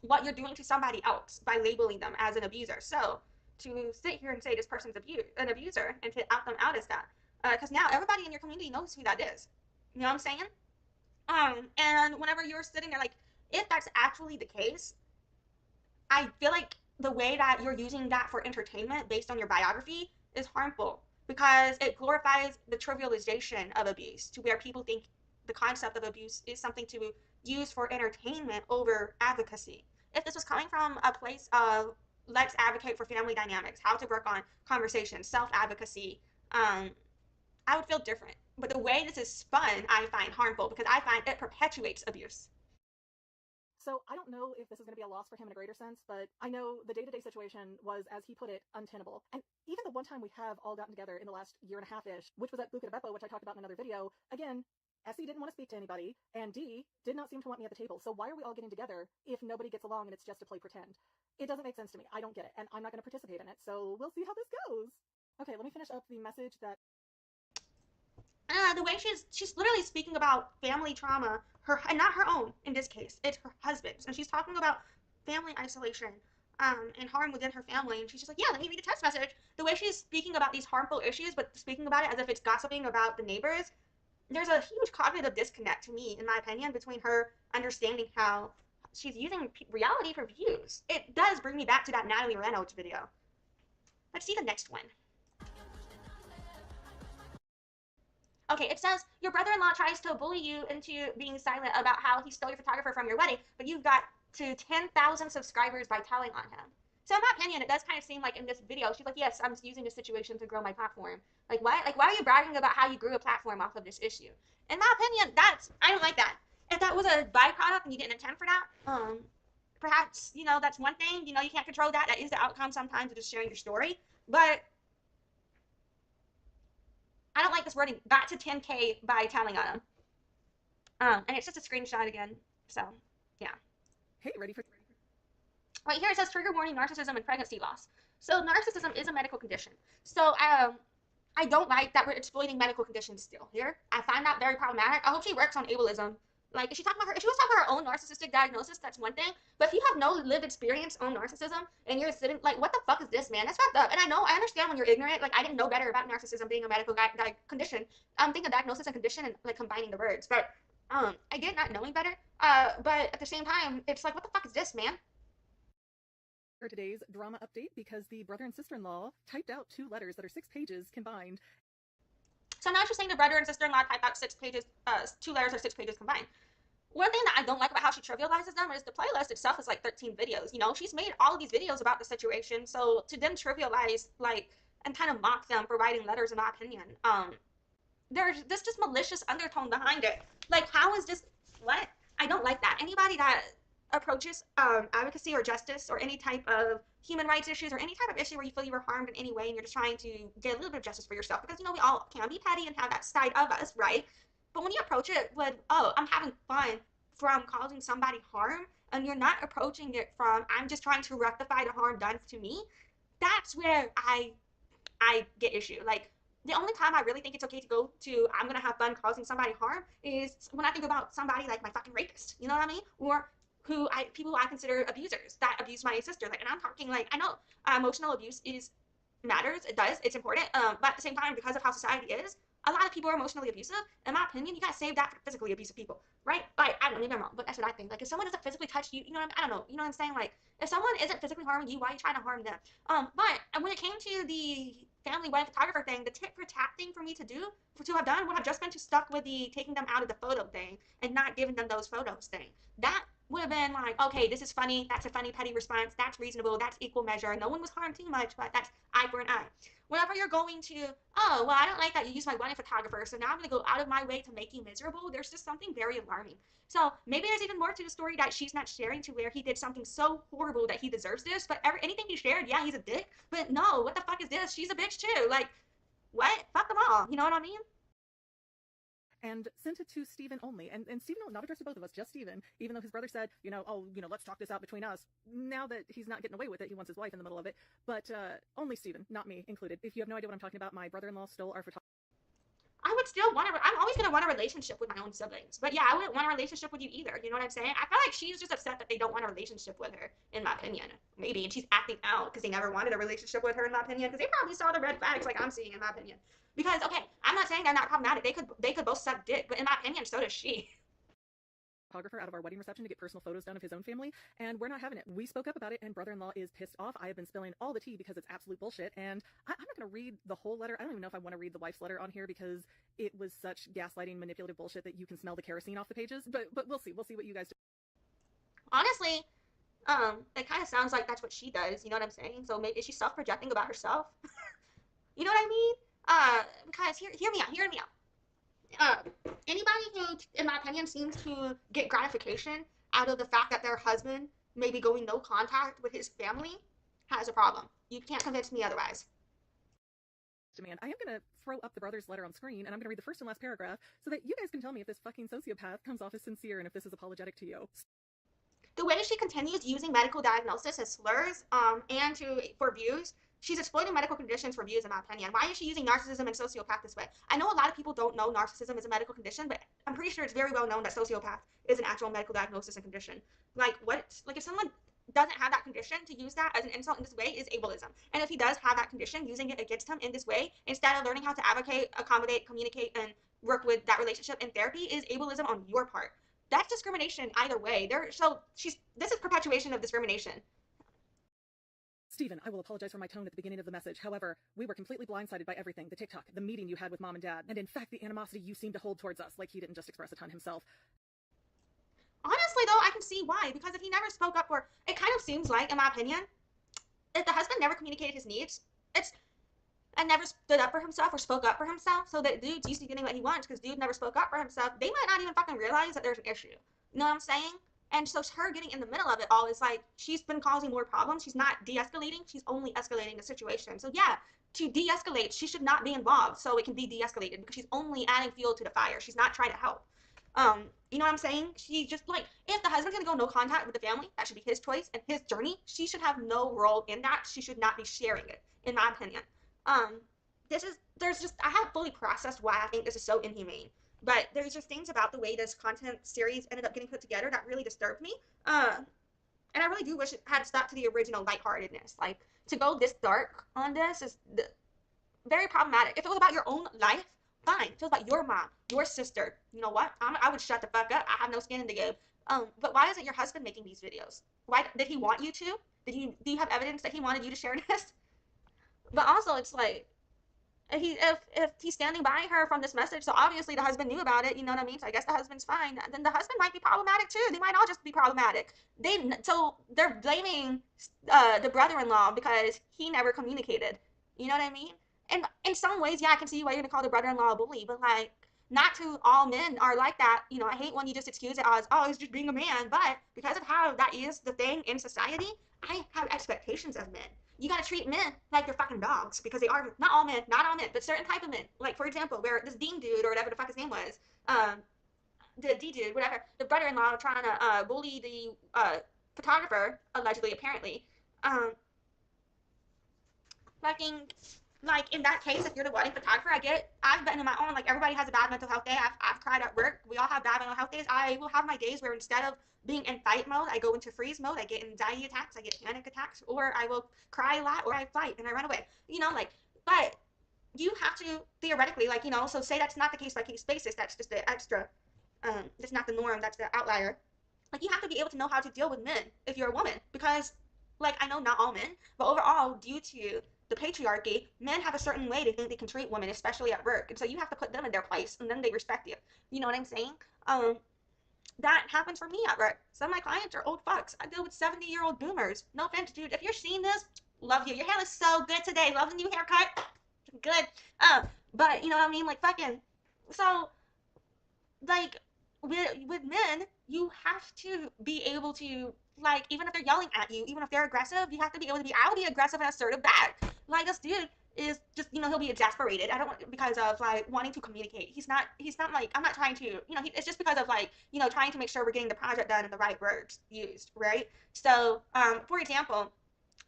what you're doing to somebody else by labeling them as an abuser. So to sit here and say this person's an abuser and to out them out as that, because now everybody in your community knows who that is. You know what I'm saying? And whenever you're sitting there, like, if that's actually the case, I feel like the way that you're using that for entertainment based on your biography is harmful because it glorifies the trivialization of abuse to where people think the concept of abuse is something to use for entertainment over advocacy. If this was coming from a place of let's advocate for family dynamics, how to work on conversations, self-advocacy, I would feel different. But the way this is spun, I find harmful because I find it perpetuates abuse. So I don't know if this is going to be a loss for him in a greater sense, but I know the day-to-day situation was, as he put it, untenable. And even the one time we have all gotten together in the last year and a half-ish, which was at Buca de Beppo, which I talked about in another video, again, Essie didn't want to speak to anybody, and D did not seem to want me at the table. So why are we all getting together if nobody gets along and it's just to play pretend? It doesn't make sense to me. I don't get it, and I'm not going to participate in it. So we'll see how this goes. Okay, let me finish up the message that The way she's literally speaking about family trauma, her and not her own in this case, it's her husband's, and she's talking about family isolation, and harm within her family, and she's just like, yeah, let me read a text message. The way she's speaking about these harmful issues, but speaking about it as if it's gossiping about the neighbors, there's a huge cognitive disconnect to me, in my opinion, between her understanding how she's using reality for views. It does bring me back to that Natalie Reynolds video. Let's see the next one. Okay, it says, your brother-in-law tries to bully you into being silent about how he stole your photographer from your wedding, but you've got to 10,000 subscribers by telling on him. So in my opinion, it does kind of seem like in this video, she's like, yes, I'm using this situation to grow my platform. Like, what? Like, why are you bragging about how you grew a platform off of this issue? In my opinion, I don't like that. If that was a byproduct and you didn't intend for that, perhaps, you know, that's one thing. You know, you can't control that. That is the outcome sometimes of just sharing your story. But I don't like this wording, got to 10K by telling on him. And it's just a screenshot again. So, yeah. hey, ready for Right here it says trigger warning, narcissism and pregnancy loss. So narcissism is a medical condition. So I don't like that we're exploiting medical conditions still here. I find that very problematic. I hope she works on ableism. Like, if she was talking about her own narcissistic diagnosis, that's one thing. But if you have no lived experience on narcissism and you're sitting, like, what the fuck is this, man? That's fucked up. And I understand when you're ignorant. Like, I didn't know better about narcissism being a medical condition. I'm thinking diagnosis and condition and, like, combining the words. But I get not knowing better. But at the same time, it's like, what the fuck is this, man? today's drama update because the brother and sister-in-law typed out 2 letters that are 6 pages combined. So now she's saying the brother and sister-in-law typed out 6 pages, 2 letters or 6 pages combined. One thing that I don't like about how she trivializes them is the playlist itself is like 13 videos. You know, she's made all of these videos about the situation, so to then trivialize, like, and kind of mock them for writing letters, in my opinion, there's this just malicious undertone behind it. Like, how is this, what? I don't like that. Anybody that approaches advocacy or justice or any type of human rights issues or any type of issue where you feel you were harmed in any way and you're just trying to get a little bit of justice for yourself, because, you know, we all can be petty and have that side of us, right? But when you approach it with, oh, I'm having fun from causing somebody harm, and you're not approaching it from, I'm just trying to rectify the harm done to me, that's where I get issue. Like, the only time I really think it's okay to go to, I'm gonna have fun causing somebody harm, is when I think about somebody like my fucking rapist, you know what I mean? Or people who I consider abusers that abuse my sister. Like, and I'm talking, like, I know emotional abuse matters, it does, it's important, but at the same time, because of how society is, a lot of people are emotionally abusive. In my opinion, you gotta save that for physically abusive people, right? Like, I don't know, maybe I'm wrong, but that's what I think. Like, if someone doesn't physically touch you, you know what I mean? I don't know, you know what I'm saying? Like, if someone isn't physically harming you, why are you trying to harm them? But when it came to the family wedding photographer thing, the tit for tat thing for me to have done would have just been to stuck with the taking them out of the photo thing and not giving them those photos thing. That would have been like, okay, this is funny, that's a funny petty response, that's reasonable, that's equal measure, no one was harmed too much, but that's eye for an eye. Whenever you're going to, oh, well, I don't like that you use my wedding photographer, so now I'm going to go out of my way to make you miserable, there's just something very alarming. So maybe there's even more to the story that she's not sharing, to where he did something so horrible that he deserves this, but anything he shared, yeah, he's a dick, but no, what the fuck is this? She's a bitch too. Like, what? Fuck them all. You know what I mean? And sent it to Stephen only. And Stephen, not addressed to both of us, just Stephen, even though his brother said, let's talk this out between us. Now that he's not getting away with it, he wants his wife in the middle of it. But only Stephen, not me included. If you have no idea what I'm talking about, my brother-in-law stole our photography. I would still want to. I'm always gonna want a relationship with my own siblings, but yeah, I wouldn't want a relationship with you either. You know what I'm saying? I feel like she's just upset that they don't want a relationship with her, in my opinion. Maybe, and she's acting out because they never wanted a relationship with her, in my opinion, because they probably saw the red flags like I'm seeing, in my opinion. Because okay, I'm not saying they're not problematic. They could both suck dick, but in my opinion, so does she. Photographer out of our wedding reception to get personal photos done of his own family, and we're not having it. We spoke up about it, and brother-in-law is pissed off. I have been spilling all the tea because it's absolute bullshit, and I'm not going to read the whole letter. I don't even know if I want to read the wife's letter on here because it was such gaslighting, manipulative bullshit that you can smell the kerosene off the pages, but we'll see. We'll see what you guys do. Honestly, it kind of sounds like that's what she does. You know what I'm saying? So maybe is she self-projecting about herself? You know what I mean? Because hear me out. Hear me out. Anybody who, in my opinion, seems to get gratification out of the fact that their husband may be going no contact with his family has a problem. You can't convince me otherwise. Demand. I am going to throw up the brother's letter on screen, and I'm going to read the first and last paragraph so that you guys can tell me if this fucking sociopath comes off as sincere and if this is apologetic to you. The way she continues using medical diagnosis as slurs, and for views, she's exploiting medical conditions for views, in my opinion. Why is she using narcissism and sociopath this way? I know a lot of people don't know narcissism is a medical condition, but I'm pretty sure it's very well known that sociopath is an actual medical diagnosis and condition. Like, what? Like, if someone doesn't have that condition, to use that as an insult in this way is ableism. And if he does have that condition, using it against him in this way, instead of learning how to advocate, accommodate, communicate, and work with that relationship in therapy, is ableism on your part. That's discrimination either way. This is perpetuation of discrimination. Stephen, I will apologize for my tone at the beginning of the message. However, we were completely blindsided by everything. The TikTok, the meeting you had with mom and dad, and in fact, the animosity you seem to hold towards us, like he didn't just express a ton himself. Honestly, though, I can see why. Because if he never spoke up for, it kind of seems like, in my opinion, if the husband never communicated his needs, and never stood up for himself or spoke up for himself, so that dude's used to getting what he wants because dude never spoke up for himself, they might not even fucking realize that there's an issue. You know what I'm saying? And so her getting in the middle of it all is like, she's been causing more problems. She's not de-escalating. She's only escalating the situation. So yeah, to de-escalate, she should not be involved so it can be de-escalated because she's only adding fuel to the fire. She's not trying to help. You know what I'm saying? She just, like, if the husband's gonna go no contact with the family, that should be his choice and his journey. She should have no role in that. She should not be sharing it, in my opinion. I haven't fully processed why I think this is so inhumane. But there's just things about the way this content series ended up getting put together that really disturbed me. And I really do wish it had stuck to the original lightheartedness. Like, to go this dark on this is very problematic. If it was about your own life, fine. If it was about your mom, your sister, you know what? I would shut the fuck up. I have no skin in the game. But why isn't your husband making these videos? Why did he want you to? Do you have evidence that he wanted you to share this? But also, it's like, if he's standing by her from this message, so obviously the husband knew about it, you know what I mean? So I guess the husband's fine. Then the husband might be problematic too. They might all just be problematic. So they're blaming the brother-in-law because he never communicated. You know what I mean? And in some ways, yeah, I can see why you're gonna call the brother-in-law a bully, but like, not to all men are like that. You know, I hate when you just excuse it as, oh, he's just being a man. But because of how that is the thing in society, I have expectations of men. You gotta treat men like they're fucking dogs because they are, not all men, but certain type of men. Like, for example, where this Dean dude or whatever the fuck his name was, the D dude, whatever, the brother-in-law trying to bully the photographer, allegedly, apparently. Fucking, like, in that case, if you're the wedding photographer, I get it. I've been in my own, like, everybody has a bad mental health day. I've cried at work. We all have bad mental health days. I will have my days where instead of being in fight mode, I go into freeze mode. I get anxiety attacks. I get panic attacks. Or I will cry a lot. Or I fight and I run away. You know, like, but you have to, theoretically, like, you know, so say that's not the case-by-case basis. That's just the extra. That's not the norm. That's the outlier. Like, you have to be able to know how to deal with men if you're a woman. Because, like, I know not all men, but overall, due to the patriarchy, men have a certain way they think they can treat women, especially at work. And so you have to put them in their place, and then they respect you. You know what I'm saying? That happens for me at work. Some of my clients are old fucks. I deal with 70-year-old boomers. No offense, dude. If you're seeing this, love you. Your hair looks so good today. Love the new haircut. Good. But you know what I mean? Like, fucking. So, like, with men, you have to be able to, like, even if they're yelling at you, even if they're aggressive, you have to be able to be, I'll be aggressive and assertive back. Like, this dude is just, you know, he'll be exasperated. I don't want, because of, like, wanting to communicate. He's not, like, I'm not trying to, you know, it's just because of, like, you know, trying to make sure we're getting the project done and the right words used, right? So, for example,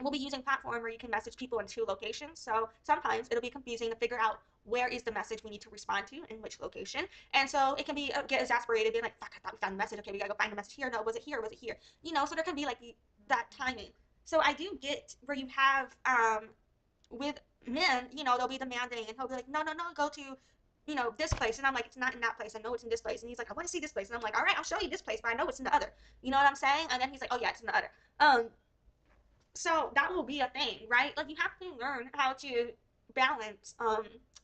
we'll be using platform where you can message people in 2 locations. So sometimes it'll be confusing to figure out where is the message we need to respond to in which location. And so it can be get exasperated, being like, fuck, I thought we found the message. Okay, we gotta go find the message here. No, was it here? Was it here? You know, so there can be like that timing. So I do get where you have with men, you know, they'll be demanding and he'll be like, no, go to, you know, this place. And I'm like, it's not in that place. I know it's in this place. And he's like, I want to see this place. And I'm like, all right, I'll show you this place, but I know it's in the other. You know what I'm saying? And then he's like, oh yeah, it's in the other. So that will be a thing, right? Like you have to learn how to balance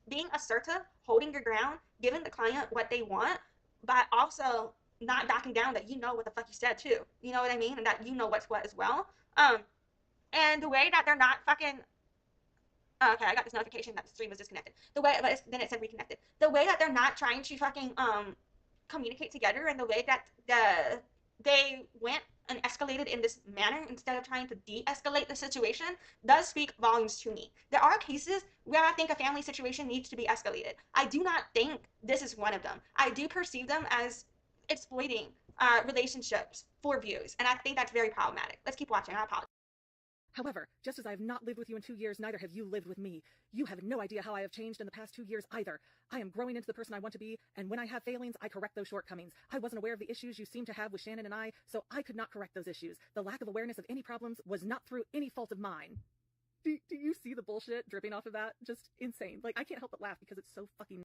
being assertive, holding your ground, giving the client what they want, but also not backing down that you know what the fuck you said too. You know what I mean? And that you know what's what as well. And the way that they're not fucking okay, I got this notification that the stream was disconnected. The way, but then it said reconnected. The way that they're not trying to fucking communicate together, and the way that they went and escalated in this manner instead of trying to de-escalate the situation does speak volumes to me. There are cases where I think a family situation needs to be escalated. I do not think this is one of them. I do perceive them as exploiting relationships for views, and I think that's very problematic. Let's keep watching. I apologize. However, just as I have not lived with you in 2 years, neither have you lived with me. You have no idea how I have changed in the past 2 years either. I am growing into the person I want to be, and when I have failings, I correct those shortcomings. I wasn't aware of the issues you seem to have with Shannon and I, so I could not correct those issues. The lack of awareness of any problems was not through any fault of mine. Do you see the bullshit dripping off of that? Just insane. Like, I can't help but laugh because it's so fucking...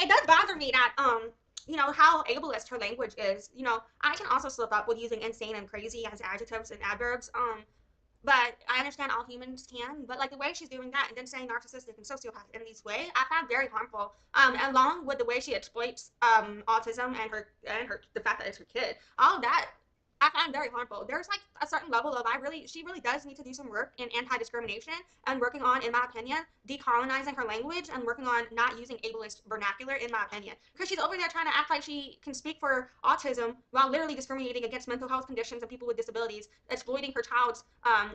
It does bother me that, you know, how ableist her language is. You know, I can also slip up with using insane and crazy as adjectives and adverbs. But I understand all humans can. But like the way she's doing that and then saying narcissistic and sociopath in these ways, I find very harmful. Along with the way she exploits autism and the fact that it's her kid, all of that I find very harmful. There's like a certain level of she really does need to do some work in anti-discrimination and working on, in my opinion, decolonizing her language and working on not using ableist vernacular, in my opinion. Because she's over there trying to act like she can speak for autism while literally discriminating against mental health conditions and people with disabilities, exploiting her child's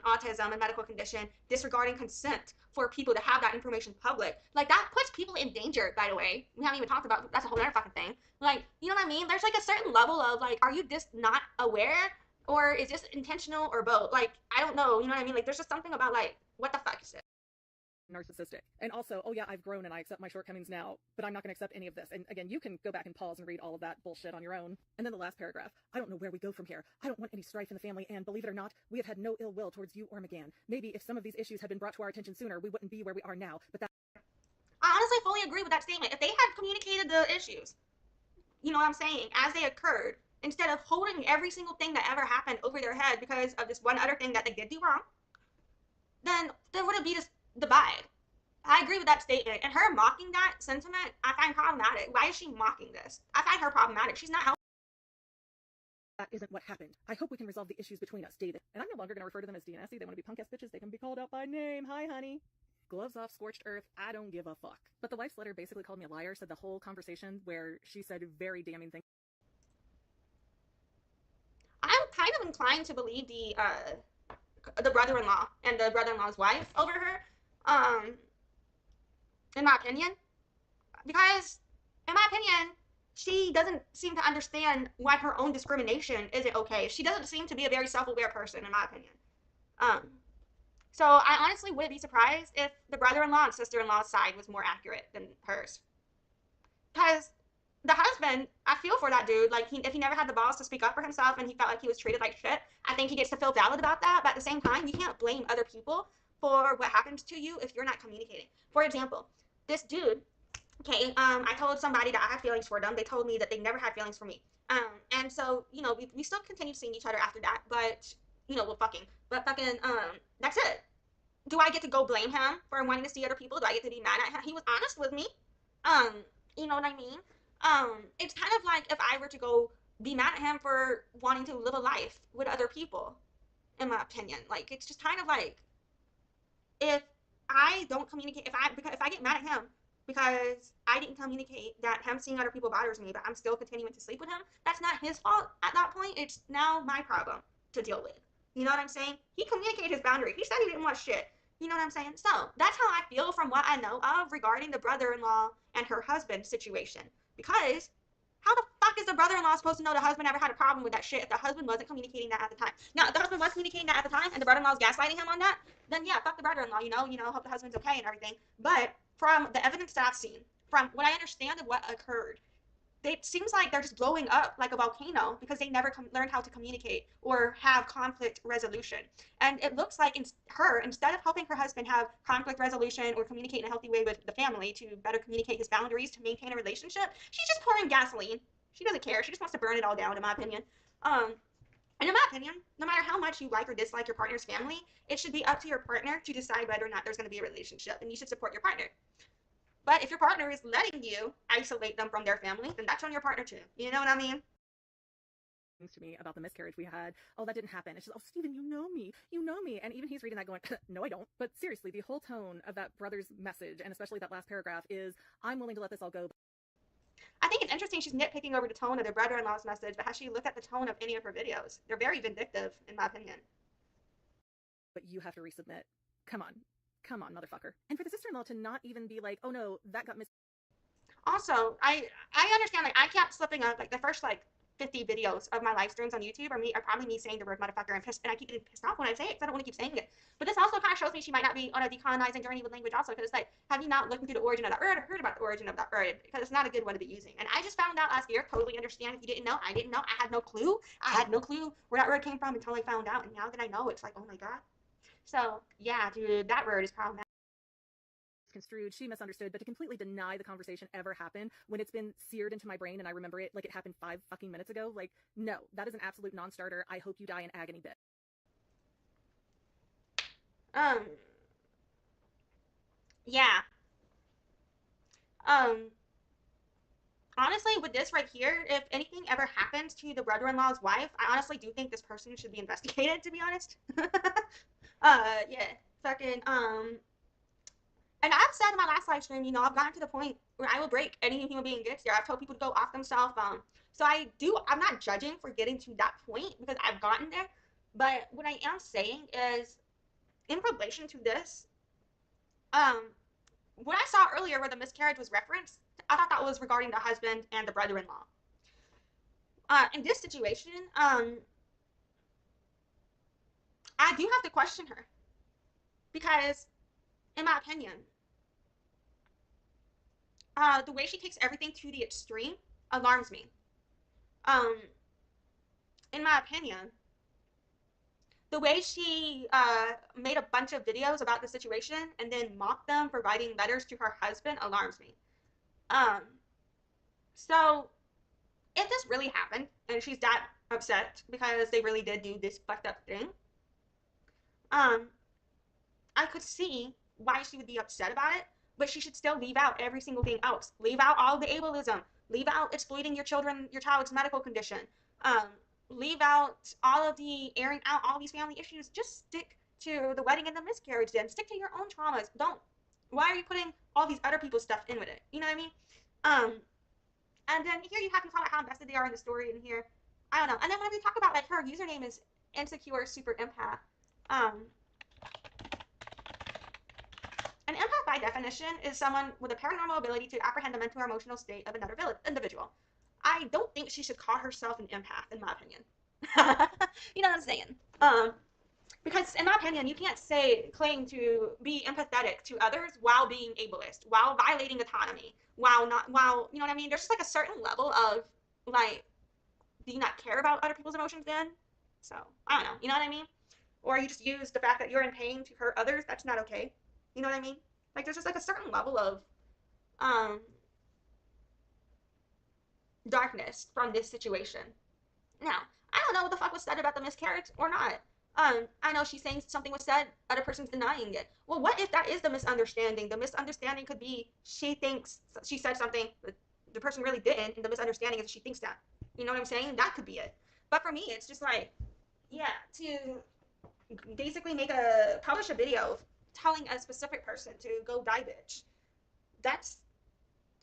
autism and medical condition, disregarding consent for people to have that information public. Like, that puts people in danger, by the way. We haven't even talked about, that's a whole other fucking thing. Like, you know what I mean? There's like a certain level of like, are you just not aware, or is this intentional, or both? Like, I don't know, you know what I mean? Like, there's just something about like, what the fuck is it? Narcissistic. And also, oh yeah, I've grown and I accept my shortcomings now, but I'm not going to accept any of this. And again, you can go back and pause and read all of that bullshit on your own. And then the last paragraph, I don't know where we go from here. I don't want any strife in the family, and believe it or not, we have had no ill will towards you or McGann. Maybe if some of these issues had been brought to our attention sooner, we wouldn't be where we are now, but that... I honestly fully agree with that statement. If they had communicated the issues, you know what I'm saying, as they occurred, instead of holding every single thing that ever happened over their head because of this one other thing that they did do wrong, then there wouldn't be this divide. I agree with that statement. And her mocking that sentiment, I find problematic. Why is she mocking this? I find her problematic. She's not helping. That isn't what happened. I hope we can resolve the issues between us, David. And I'm no longer going to refer to them as DNSy. They want to be punk-ass bitches. They can be called out by name. Hi, honey. Gloves off, scorched earth. I don't give a fuck. But the wife's letter basically called me a liar, said the whole conversation where she said very damning things. I'm kind of inclined to believe the brother-in-law and the brother-in-law's wife over her. In my opinion, because in my opinion, she doesn't seem to understand why her own discrimination isn't okay. She doesn't seem to be a very self-aware person, in my opinion. So I honestly wouldn't be surprised if the brother-in-law and sister-in-law's side was more accurate than hers. Because the husband, I feel for that dude. Like, if he never had the balls to speak up for himself and he felt like he was treated like shit, I think he gets to feel valid about that. But at the same time, you can't blame other people for what happens to you if you're not communicating. For example, this dude, okay, I told somebody that I had feelings for them. They told me that they never had feelings for me. And so, you know, we still continued seeing each other after that, but, you know, that's it. Do I get to go blame him for wanting to see other people? Do I get to be mad at him? He was honest with me. You know what I mean? It's kind of like if I were to go be mad at him for wanting to live a life with other people, in my opinion. Like, it's just kind of like, if I don't communicate, if I get mad at him because I didn't communicate that him seeing other people bothers me, but I'm still continuing to sleep with him, that's not his fault at that point. It's now my problem to deal with. You know what I'm saying? He communicated his boundary. He said he didn't want shit. You know what I'm saying? So that's how I feel from what I know of regarding the brother-in-law and her husband situation. Because how the fuck fuck is the brother-in-law supposed to know the husband ever had a problem with that shit if the husband wasn't communicating that at the time? Now, if the husband was communicating that at the time and the brother-in-law's gaslighting him on that, then yeah, fuck the brother-in-law, hope the husband's okay and everything. But from the evidence that I've seen, from what I understand of what occurred, it seems like they're just blowing up like a volcano because they never learned how to communicate or have conflict resolution. And it looks like instead of helping her husband have conflict resolution or communicate in a healthy way with the family to better communicate his boundaries to maintain a relationship, she's just pouring gasoline. She doesn't care. She just wants to burn it all down, in my opinion. And in my opinion, no matter how much you like or dislike your partner's family, it should be up to your partner to decide whether or not there's going to be a relationship, and you should support your partner. But if your partner is letting you isolate them from their family, then that's on your partner too. You know what I mean? To me about the miscarriage we had. Oh, that didn't happen. It's just, oh, Steven, you know me. And even he's reading that going, no, I don't. But seriously, the whole tone of that brother's message, and especially that last paragraph, is, I'm willing to let this all go. I think it's interesting she's nitpicking over the tone of their brother-in-law's message, but has she looked at the tone of any of her videos? They're very vindictive, in my opinion. But you have to resubmit. Come on, motherfucker. And for the sister-in-law to not even be like, oh no, that got Also, I understand, like, I kept slipping up, like, the first, 50 videos of my live streams on YouTube are probably me saying the word motherfucker, and I keep getting pissed off when I say it because I don't want to keep saying it. But this also kind of shows me she might not be on a decolonizing journey with language also, because it's like, have you not looked into the origin of that word or heard about the origin of that word? Because it's not a good one to be using. And I just found out last year, totally understand if you didn't know, I didn't know, I had no clue where that word came from until I found out, and now that I know, it's like, oh my god. So, yeah, dude, that word is problematic. Construed, she misunderstood, but to completely deny the conversation ever happened when it's been seared into my brain and I remember it like it happened 5 fucking minutes ago, like, no, that is an absolute non-starter. I hope you die in agony, bitch. Yeah. Honestly, with this right here, if anything ever happens to the brother-in-law's wife, I honestly do think this person should be investigated, to be honest. Yeah, fucking, and I've said in my last live stream, I've gotten to the point where I will break any human being gets there. I've told people to go off themselves. So I'm not judging for getting to that point because I've gotten there. But what I am saying is, in relation to this, what I saw earlier where the miscarriage was referenced, I thought that was regarding the husband and the brother-in-law. In this situation, I do have to question her because, in my opinion, the way she takes everything to the extreme alarms me. In my opinion, the way she made a bunch of videos about the situation and then mocked them for writing letters to her husband alarms me. So if this really happened and she's that upset because they really did do this fucked up thing, I could see why she would be upset about it, but she should still leave out every single thing else. Leave out all the ableism. Leave out exploiting your child's medical condition. Leave out all of the airing out all these family issues. Just stick to the wedding and the miscarriage then. Stick to your own traumas. Why are you putting all these other people's stuff in with it? You know what I mean? And then here you have to talk about how invested they are in the story in here. I don't know. And then when we talk about, like, her username is insecure super empath. An empath, by definition, is someone with a paranormal ability to apprehend the mental or emotional state of another individual. I don't think she should call herself an empath, in my opinion. You know what I'm saying? Because in my opinion, you can't claim to be empathetic to others while being ableist, while violating autonomy, while you know what I mean? There's just like a certain level of, like, do you not care about other people's emotions then? So, I don't know, you know what I mean? Or you just use the fact that you're in pain to hurt others, that's not okay. You know what I mean? Like, there's just like a certain level of darkness from this situation. Now, I don't know what the fuck was said about the miscarriage or not. I know she's saying something was said, other person's denying it. Well, what if that is the misunderstanding? The misunderstanding could be she thinks she said something, but the person really didn't, and the misunderstanding is she thinks that. You know what I'm saying? That could be it. But for me, it's just like, yeah, to basically publish a video telling a specific person to go die, bitch. That's,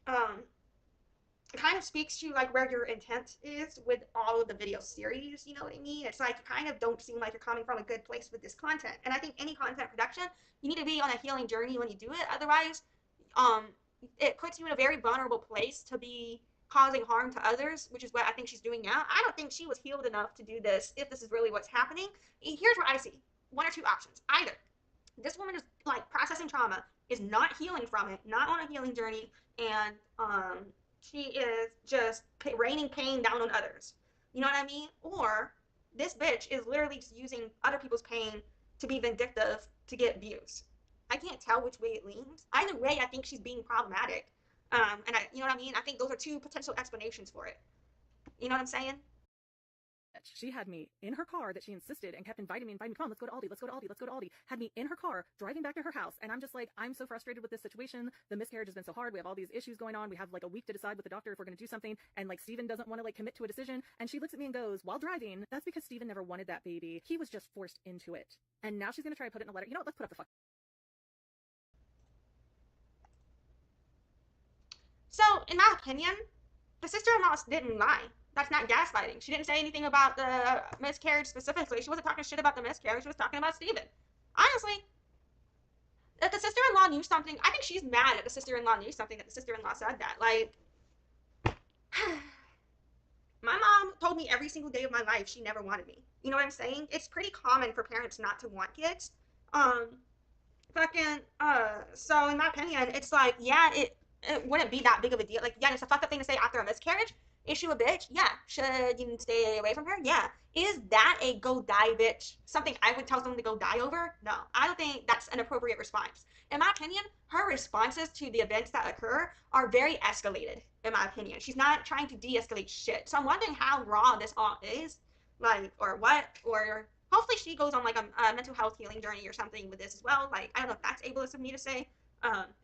it kind of speaks to, like, where your intent is with all of the video series, you know what I mean? It's like, you kind of don't seem like you're coming from a good place with this content. And I think any content production, you need to be on a healing journey when you do it. Otherwise, it puts you in a very vulnerable place to be causing harm to others, which is what I think she's doing now. I don't think she was healed enough to do this if this is really what's happening. Here's what I see. One or two options. Either this woman is like processing trauma, is not healing from it, not on a healing journey, and she is just raining pain down on others. You know what I mean? Or this bitch is literally just using other people's pain to be vindictive to get views. I can't tell which way it leans. Either way, I think she's being problematic. And you know what I mean? I think those are two potential explanations for it. You know what I'm saying? She had me in her car that she insisted and kept inviting me, come on, let's go to Aldi, let's go to Aldi, let's go to Aldi. Had me in her car, driving back to her house. And I'm just like, I'm so frustrated with this situation. The miscarriage has been so hard. We have all these issues going on. We have like a week to decide with the doctor if we're going to do something. And like, Steven doesn't want to like commit to a decision. And she looks at me and goes, while driving, that's because Steven never wanted that baby. He was just forced into it. And now she's going to try to put it in a letter. You know what? Let's put up the fuck. So, in my opinion, the sister-in-law didn't lie. That's not gaslighting. She didn't say anything about the miscarriage specifically. She wasn't talking shit about the miscarriage. She was talking about Steven. Honestly, if the sister-in-law knew something, I think she's mad that the sister-in-law knew something that the sister-in-law said that. Like, my mom told me every single day of my life she never wanted me. You know what I'm saying? It's pretty common for parents not to want kids. So in my opinion, it's like, yeah, it wouldn't be that big of a deal. Like, yeah, it's a fucked up thing to say after a miscarriage. Is she a bitch? Yeah. Should you stay away from her? Yeah. Is that a go die bitch? Something I would tell someone to go die over? No. I don't think that's an appropriate response. In my opinion, her responses to the events that occur are very escalated, in my opinion. She's not trying to de-escalate shit. So I'm wondering how raw this all is. Like, or what, or hopefully she goes on like a mental health healing journey or something with this as well. Like, I don't know if that's ableist of me to say.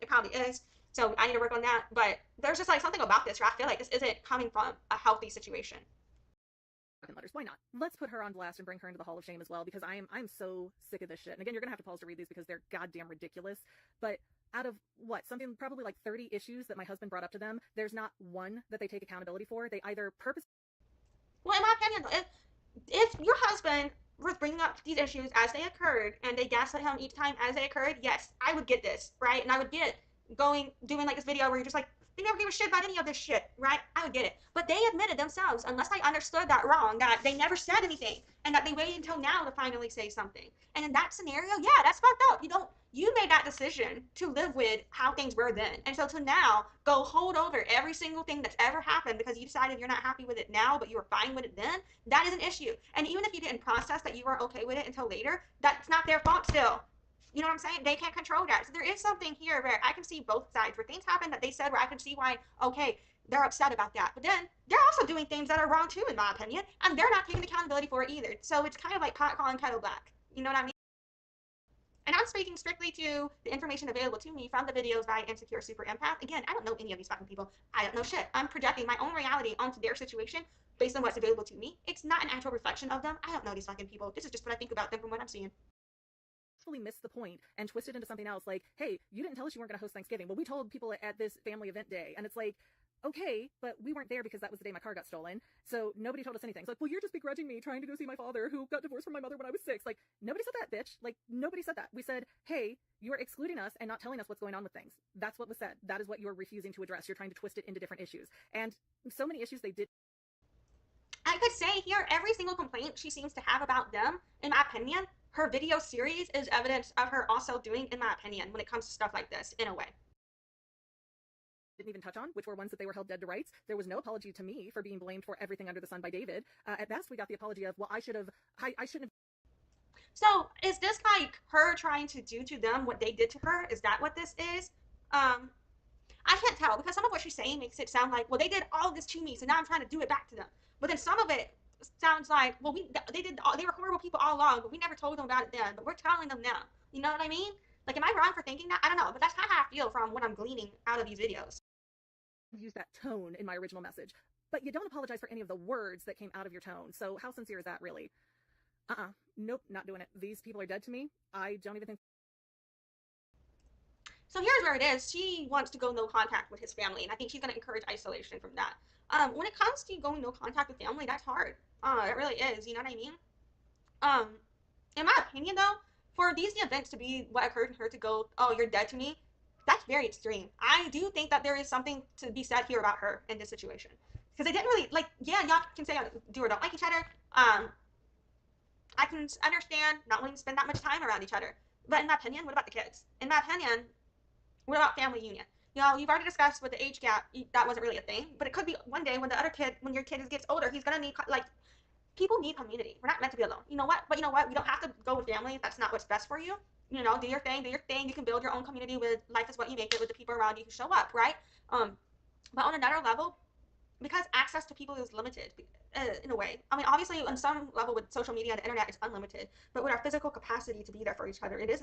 It probably is. So I need to work on that. But there's just like something about this where I feel like this isn't coming from a healthy situation. Letters. Why not? Let's put her on blast and bring her into the Hall of Shame as well, because I'm so sick of this shit. And again, you're gonna have to pause to read these because they're goddamn ridiculous. But out of something probably like 30 issues that my husband brought up to them, there's not one that they take accountability for. They either Well, in my opinion, if your husband was bringing up these issues as they occurred and they gaslit him each time as they occurred, yes, I would get this, right? And I would get doing like this video where you're just like, they never gave a shit about any of this shit, right? I would get it. But they admitted themselves, unless I understood that wrong, that they never said anything and that they waited until now to finally say something. And in that scenario, yeah, that's fucked up. You made that decision to live with how things were then. And so to now go hold over every single thing that's ever happened because you decided you're not happy with it now, but you were fine with it then, that is an issue. And even if you didn't process that you were okay with it until later, that's not their fault still. You know what I'm saying? They can't control that. So there is something here where I can see both sides, where things happen that they said where I can see why, okay, they're upset about that. But then they're also doing things that are wrong too, in my opinion, and they're not taking accountability for it either. So it's kind of like pot calling kettle black. You know what I mean? And I'm speaking strictly to the information available to me from the videos by Insecure Super Empath. Again, I don't know any of these fucking people. I don't know shit. I'm projecting my own reality onto their situation based on what's available to me. It's not an actual reflection of them. I don't know these fucking people. This is just what I think about them from what I'm seeing. missed the point and twisted into something else, like, hey, you didn't tell us you weren't going to host Thanksgiving. Well, we told people at this family event day, and it's like, okay, but we weren't there because that was the day my car got stolen, so nobody told us anything. It's like, well, you're just begrudging me trying to go see my father who got divorced from my mother when I was 6. Like, nobody said that, bitch. Like, nobody said that. We said, hey, you are excluding us and not telling us what's going on with things. That's what was said. That is what you are refusing to address. You're trying to twist it into different issues. And so many issues they did. I could say here, every single complaint she seems to have about them, in my opinion, her video series is evidence of her also doing, in my opinion, when it comes to stuff like this, in a way. Didn't even touch on, which were ones that they were held dead to rights. There was no apology to me for being blamed for everything under the sun by David. At best, we got the apology of, well, I shouldn't have. So, is this like her trying to do to them what they did to her? Is that what this is? I can't tell, because some of what she's saying makes it sound like, well, they did all this to me, so now I'm trying to do it back to them. But then some of it sounds like, well, they were horrible people all along, but we never told them about it then, but we're telling them now. You know what I mean? Like, am I wrong for thinking that? I don't know, but that's kind of how I feel from what I'm gleaning out of these videos. Use that tone in my original message, but you don't apologize for any of the words that came out of your tone. So how sincere is that really? Nope, not doing it. These people are dead to me. I don't even think. So here's where it is. She wants to go no contact with his family, and I think she's going to encourage isolation from that. When it comes to going no contact with family, that's hard. It really is. You know what I mean? In my opinion, though, for these events to be what occurred to her to go, oh, you're dead to me, that's very extreme. I do think that there is something to be said here about her in this situation. Because they didn't really, like, yeah, y'all can say do or don't like each other. I can understand not wanting to spend that much time around each other. But in my opinion, what about the kids? In my opinion, what about family union? You know, you've already discussed with the age gap, that wasn't really a thing. But it could be one day when the other kid, when your kid gets older, he's going to need, like, people need community. We're not meant to be alone. You know what? But you know what? We don't have to go with family if that's not what's best for you. You know, do your thing, do your thing. You can build your own community with life is what you make it with the people around you who show up, right? But on another level, because access to people is limited in a way. I mean, obviously, on some level with social media and the internet, it's unlimited. But with our physical capacity to be there for each other, it is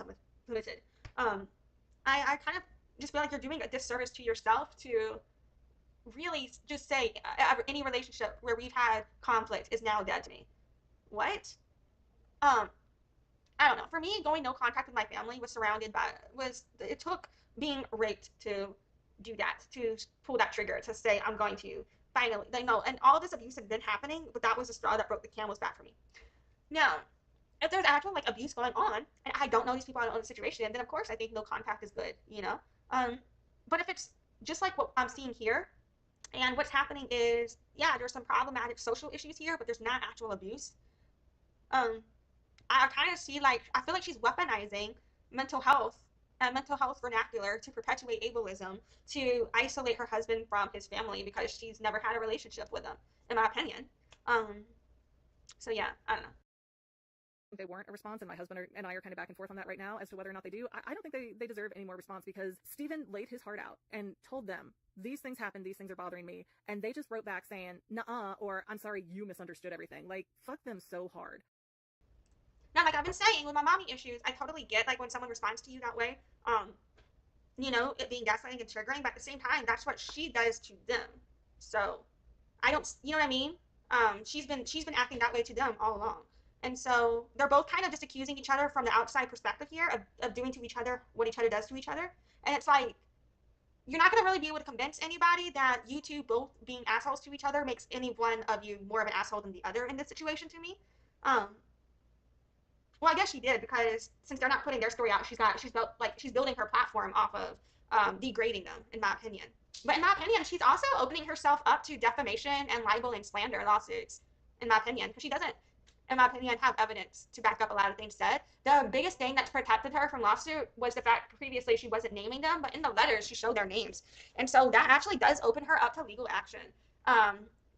limited. I kind of just feel like you're doing a disservice to yourself to really just say any relationship where we've had conflict is now dead to me. What? I don't know. For me, going no contact with my family it took being raped to do that, to pull that trigger, to say I'm going to finally, and all of this abuse had been happening, but that was the straw that broke the camel's back for me. Now, if there's actual like abuse going on, and I don't know these people, I don't know the situation, then of course I think no contact is good, you know. But if it's just like what I'm seeing here, and what's happening is, yeah, there's some problematic social issues here, but there's not actual abuse. I kind of see like I feel like she's weaponizing mental health and mental health vernacular to perpetuate ableism, to isolate her husband from his family because she's never had a relationship with him, in my opinion. So yeah, I don't know. They weren't a response, and my husband and I are kind of back and forth on that right now as to whether or not they do. I don't think they deserve any more response, because Stephen laid his heart out and told them, these things happened, these things are bothering me, and they just wrote back saying, nuh-uh, or I'm sorry, you misunderstood everything. Like, fuck them so hard. Now, like I've been saying with my mommy issues, I totally get like when someone responds to you that way, you know, it being gaslighting and triggering, but at the same time, that's what she does to them. So I don't, you know what I mean? She's been acting that way to them all along. And so they're both kind of just accusing each other from the outside perspective here of doing to each other what each other does to each other. And it's like, you're not going to really be able to convince anybody that you two both being assholes to each other makes any one of you more of an asshole than the other in this situation to me. Well, I guess she did, because since they're not putting their story out, she's building her platform off of degrading them, in my opinion. But in my opinion, she's also opening herself up to defamation and libel and slander lawsuits, in my opinion, because she doesn't, in my opinion, have evidence to back up a lot of things said. The biggest thing that's protected her from lawsuit was the fact previously she wasn't naming them, but in the letters she showed their names. And so that actually does open her up to legal action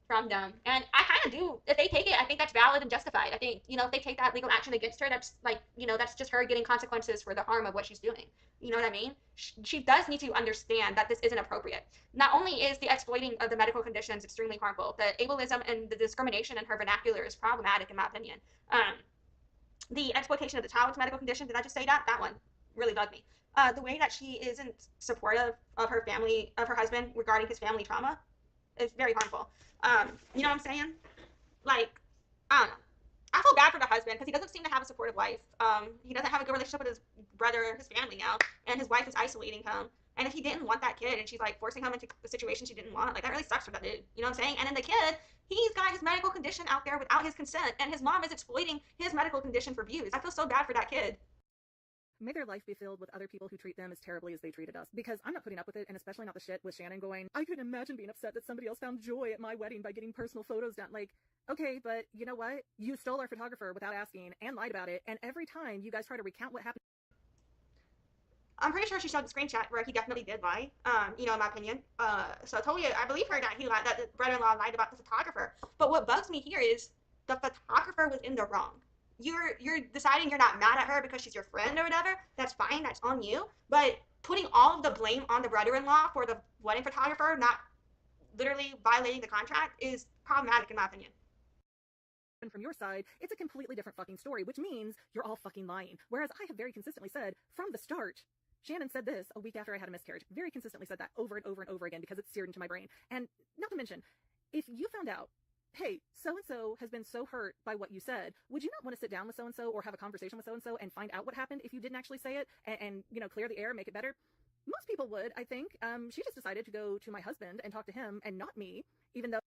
from them. And I kind of do, if they take it, I think that's valid and justified. I think, you know, if they take that legal action against her, that's like, you know, that's just her getting consequences for the harm of what she's doing. You know what I mean? She does need to understand that this isn't appropriate. Not only is the exploiting of the medical conditions extremely harmful, the ableism and the discrimination in her vernacular is problematic, in my opinion. The exploitation of the child's medical condition, did I just say that? That one really bugged me. The way that she isn't supportive of her family, of her husband regarding his family trauma, is very harmful. You know what I'm saying? Like, I don't know. I feel bad for the husband because he doesn't seem to have a supportive wife. He doesn't have a good relationship with his brother, his family now, and his wife is isolating him. And if he didn't want that kid and she's like forcing him into the situation she didn't want, like that really sucks for that dude. You know what I'm saying? And then the kid, he's got his medical condition out there without his consent, and his mom is exploiting his medical condition for views. I feel so bad for that kid. May their life be filled with other people who treat them as terribly as they treated us, because I'm not putting up with it, and especially not the shit with Shannon going, I couldn't imagine being upset that somebody else found joy at my wedding by getting personal photos done. Like, okay, but you know what? You stole our photographer without asking and lied about it, and every time you guys try to recount what happened, I'm pretty sure she showed the screenshot where he definitely did lie, you know, in my opinion. So totally, I believe her that that the brother-in-law lied about the photographer. But what bugs me here is the photographer was in the wrong. You're deciding you're not mad at her because she's your friend or whatever. That's fine, that's on you. But putting all of the blame on the brother-in-law for the wedding photographer not literally violating the contract is problematic in my opinion. and from your side, it's a completely different fucking story, which means you're all fucking lying. Whereas I have very consistently said from the start, Shannon said this a week after I had a miscarriage, very consistently said that over and over and over again because it's seared into my brain. And not to mention, if you found out, hey, so-and-so has been so hurt by what you said, would you not want to sit down with so-and-so or have a conversation with so-and-so and find out what happened if you didn't actually say it and you know, clear the air, make it better? Most people would, I think. She just decided to go to my husband and talk to him and not me, even though...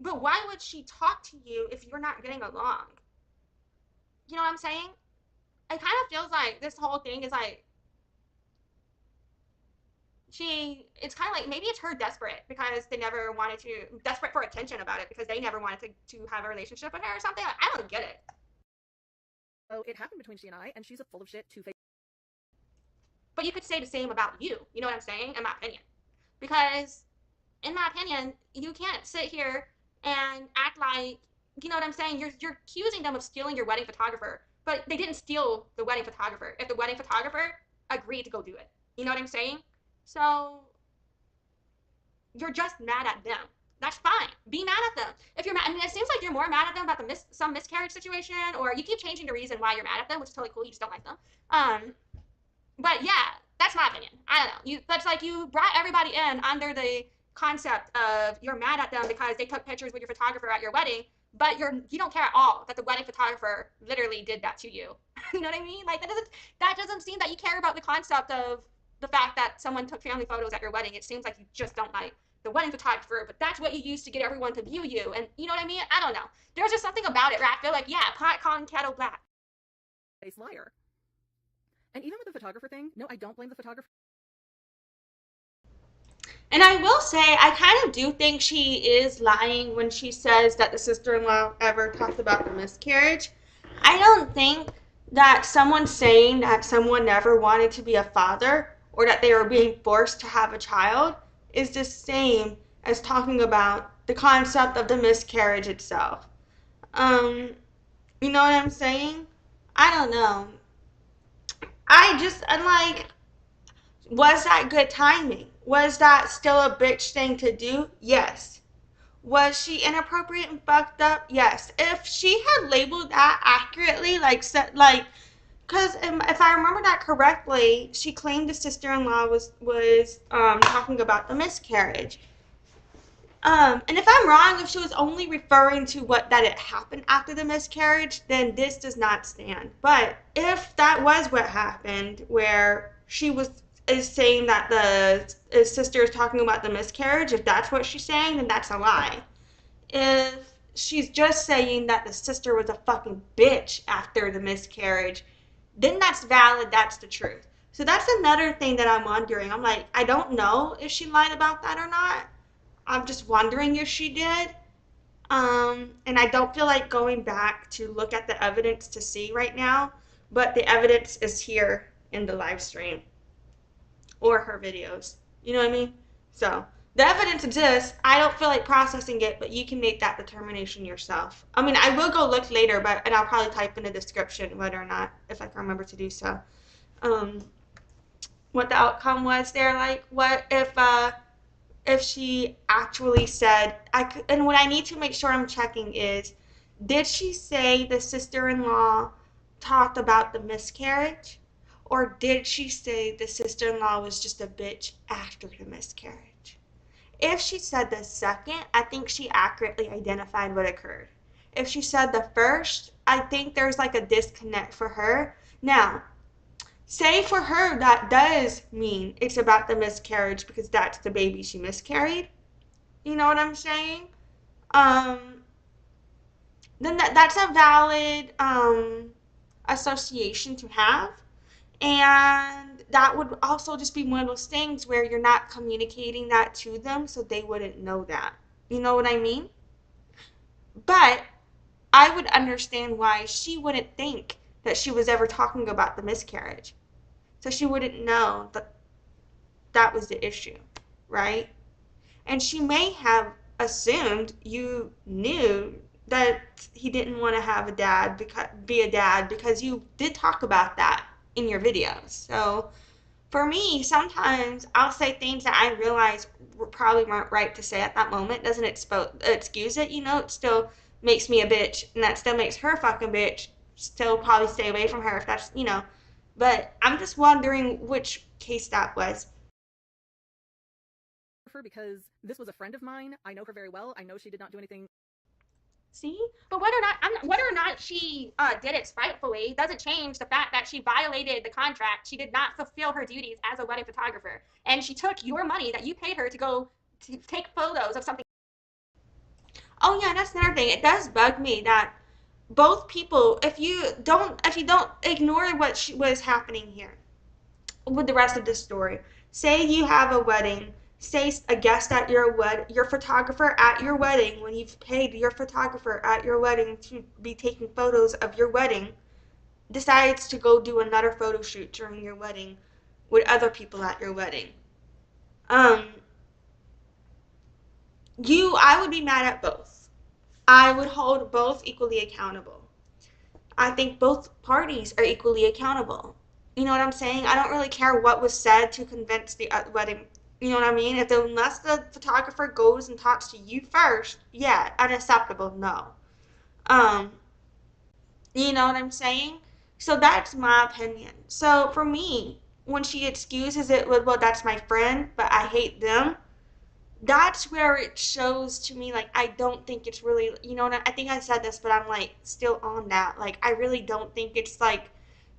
But why would she talk to you if you're not getting along? You know what I'm saying? it kind of feels like this whole thing is like it's kind of like maybe it's her desperate because they never wanted to, desperate for attention about it because they never wanted to have a relationship with her or something. Like, I don't get it. Oh, it happened between she and I, and she's a full of shit, two-faced. But you could say the same about you. You know what I'm saying? In my opinion. Because, in my opinion, you can't sit here and act like, you know what I'm saying? You're accusing them of stealing your wedding photographer, but they didn't steal the wedding photographer. If the wedding photographer agreed to go do it, you know what I'm saying? So you're just mad at them. That's fine. Be mad at them. If you're mad, I mean, it seems like you're more mad at them about some miscarriage situation, or you keep changing the reason why you're mad at them, which is totally cool. You just don't like them. But yeah, that's my opinion. I don't know. That's like you brought everybody in under the concept of you're mad at them because they took pictures with your photographer at your wedding, but you don't care at all that the wedding photographer literally did that to you. You know what I mean? Like that doesn't seem that you care about the concept of the fact that someone took family photos at your wedding. It seems like you just don't like the wedding photographer, but that's what you use to get everyone to view you. And you know what I mean? I don't know. There's just something about it where I feel like, yeah, pot calling kettle black. Liar. And even with the photographer thing, no, I don't blame the photographer. And I will say, I kind of do think she is lying when she says that the sister-in-law ever talked about the miscarriage. I don't think that someone saying that someone never wanted to be a father or that they were being forced to have a child is the same as talking about the concept of the miscarriage itself. You know what I'm saying? I don't know. I'm like, was that good timing? Was that still a bitch thing to do? Yes. Was she inappropriate and fucked up? Yes. If she had labeled that accurately, because if I remember that correctly, she claimed the sister-in-law was talking about the miscarriage. And if I'm wrong, if she was only referring to that it happened after the miscarriage, then this does not stand. But if that was what happened, where she is saying that the sister is talking about the miscarriage, if that's what she's saying, then that's a lie. If she's just saying that the sister was a fucking bitch after the miscarriage, then that's valid, that's the truth. So that's another thing that I'm wondering. I'm like, I don't know if she lied about that or not. I'm just wondering if she did. And I don't feel like going back to look at the evidence to see right now, but the evidence is here in the live stream or her videos. You know what I mean? So the evidence exists. I don't feel like processing it, but you can make that determination yourself. I mean, I will go look later, and I'll probably type in the description whether or not, if I can remember to do so, what the outcome was there. Like, what if she actually said, and what I need to make sure I'm checking is, did she say the sister-in-law talked about the miscarriage? Or did she say the sister-in-law was just a bitch after the miscarriage? If she said the second, I think she accurately identified what occurred. If she said the first, I think there's like a disconnect for her. Now, say for her that does mean it's about the miscarriage because that's the baby she miscarried. You know what I'm saying? Then that's a valid association to have. And that would also just be one of those things where you're not communicating that to them so they wouldn't know that. You know what I mean? But I would understand why she wouldn't think that she was ever talking about the miscarriage. So she wouldn't know that that was the issue, right? And she may have assumed you knew that he didn't want to have be a dad because you did talk about that in your videos. So for me, sometimes I'll say things that I realize probably weren't right to say at that moment. Doesn't excuse it, you know? It still makes me a bitch, and that still makes her a fucking bitch. Still probably stay away from her if that's, you know. But I'm just wondering which case that was. Because this was a friend of mine. I know her very well. I know she did not do anything. See? But whether or not she did it spitefully doesn't change the fact that she violated the contract. She did not fulfill her duties as a wedding photographer. And she took your money that you paid her to go to take photos of something. Oh yeah, that's another thing. It does bug me that both people, if you don't ignore what was happening here with the rest of the story. Say you have a wedding. Say a guest at your photographer at your wedding, when you've paid your photographer at your wedding to be taking photos of your wedding, decides to go do another photo shoot during your wedding with other people at your wedding. I would be mad at both. I would hold both equally accountable. I think both parties are equally accountable. You know what I'm saying? I don't really care what was said to convince the wedding. You know what I mean? Unless the photographer goes and talks to you first, yeah, unacceptable, no. Um, you know what I'm saying? So that's my opinion. So for me, when she excuses it with, well, that's my friend, but I hate them, that's where it shows to me, like, I don't think it's really, you know, I think I said this, but I'm like still on that. Like, I really don't think it's like,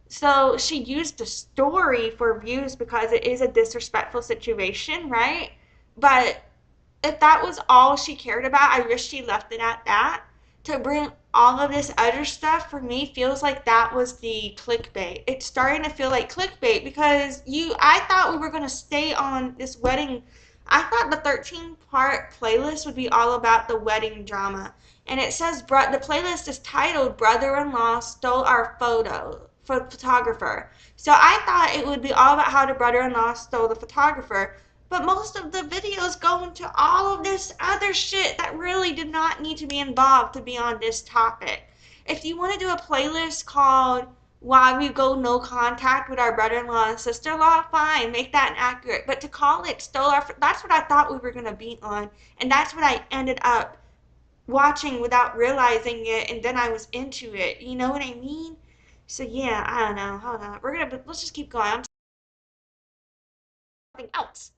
so she used the story for views because it is a disrespectful situation, right? But if that was all she cared about, I wish she left it at that. To bring all of this other stuff, for me, feels like that was the clickbait. It's starting to feel like clickbait because I thought we were going to stay on this wedding. I thought the 13-part playlist would be all about the wedding drama. And it says, the playlist is titled Brother-in-Law Stole Our Photo for the Photographer. So I thought it would be all about how the brother-in-law stole the photographer. But most of the videos go into all of this other shit that really did not need to be involved to be on this topic. If you want to do a playlist called Why We Go No Contact with Our Brother-in-Law and Sister-in-Law, fine, make that inaccurate. But to call it Stole Our... That's what I thought we were going to be on. And that's what I ended up watching without realizing it. And then I was into it. You know what I mean? So yeah, I don't know. Hold on. Let's just keep going. Something else.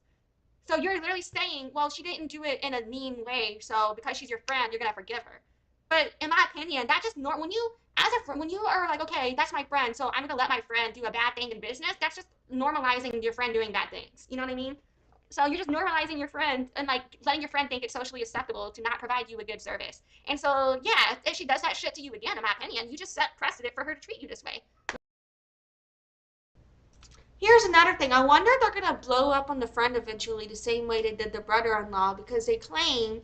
So you're literally saying, well, she didn't do it in a mean way, so because she's your friend, you're gonna forgive her. But in my opinion, that just when you as a friend, when you are like, okay, that's my friend, so I'm gonna let my friend do a bad thing in business. That's just normalizing your friend doing bad things. You know what I mean? So you're just normalizing your friend and like letting your friend think it's socially acceptable to not provide you a good service. And so yeah, if she does that shit to you again, in my opinion, you just set precedent for her to treat you this way. Here's another thing. I wonder if they're going to blow up on the friend eventually the same way they did the brother-in-law, because they claim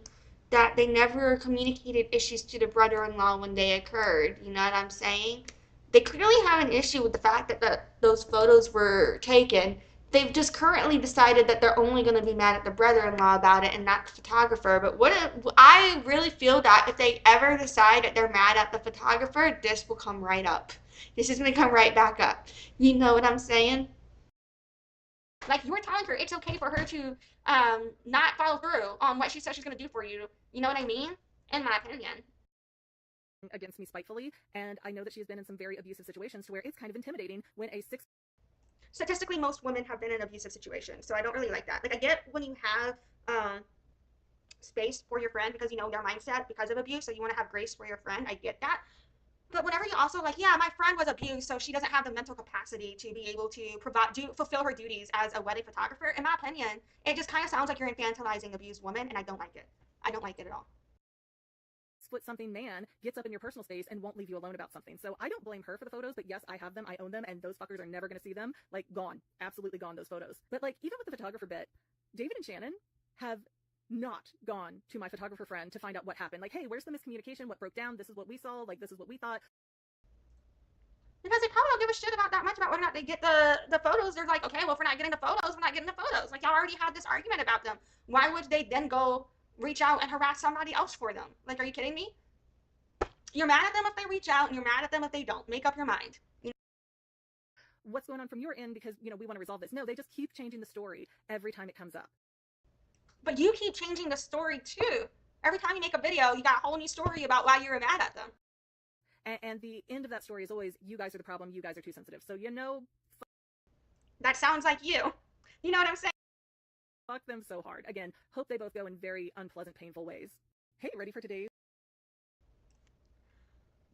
that they never communicated issues to the brother-in-law when they occurred. You know what I'm saying? They clearly have an issue with the fact that those photos were taken. They've just currently decided that they're only going to be mad at the brother-in-law about it and not the photographer. But I really feel that if they ever decide that they're mad at the photographer, this will come right up. This is going to come right back up. You know what I'm saying? Like, you were telling her it's okay for her to not follow through on what she said she's going to do for you. You know what I mean? In my opinion. Against me spitefully, and I know that she has been in some very abusive situations to where it's kind of intimidating when a Statistically, most women have been in abusive situations, so I don't really like that. Like, I get when you have space for your friend because you know their mindset because of abuse, so you want to have grace for your friend. I get that. But whenever you also like, yeah, my friend was abused, so she doesn't have the mental capacity to be able to fulfill her duties as a wedding photographer. In my opinion, it just kind of sounds like you're infantilizing abused women, and I don't like it. I don't like it at all. split something man gets up in your personal space and won't leave you alone about something. So I don't blame her for the photos, but yes, I have them, I own them, and those fuckers are never going to see them. Like, gone. Absolutely gone, those photos. But like, even with the photographer bit, David and Shannon have not gone to my photographer friend to find out what happened. Like, hey, where's the miscommunication? What broke down? This is what we saw. Like, this is what we thought. Because they probably don't give a shit about that much about whether or not they get the photos. They're like, okay, well, if we're not getting the photos, we're not getting the photos. Like, y'all already had this argument about them. Why would they then go reach out and harass somebody else for them? Like, are you kidding me? You're mad at them if they reach out, and you're mad at them if they don't. Make up your mind. You know? What's going on from your end? Because, you know, we want to resolve this. No, they just keep changing the story every time it comes up. But you keep changing the story too. Every time you make a video, you got a whole new story about why you were mad at them. And the end of that story is always, you guys are the problem, you guys are too sensitive. So, you know... That sounds like you. You know what I'm saying? Fuck them so hard. Again, hope they both go in very unpleasant, painful ways. Hey, ready for today's?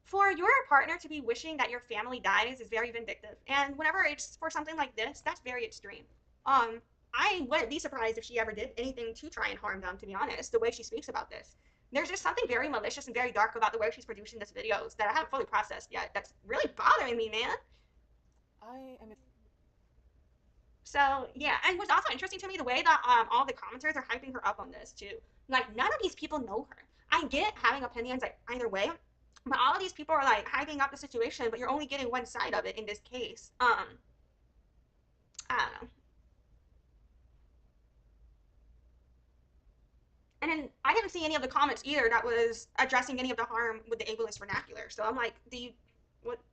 For your partner to be wishing that your family dies is very vindictive. And whenever it's for something like this, that's very extreme. I wouldn't be surprised if she ever did anything to try and harm them, to be honest, the way she speaks about this. there's just something very malicious and very dark about the way she's producing these videos that I haven't fully processed yet. That's really bothering me, man. So yeah, and what's also interesting to me, the way that all the commenters are hyping her up on this too. Like, none of these people know her. I get having opinions like either way, but all of these people are like hyping up the situation, but you're only getting one side of it in this case. I don't know. And then I didn't see any of the comments either that was addressing any of the harm with the ableist vernacular. So I'm like,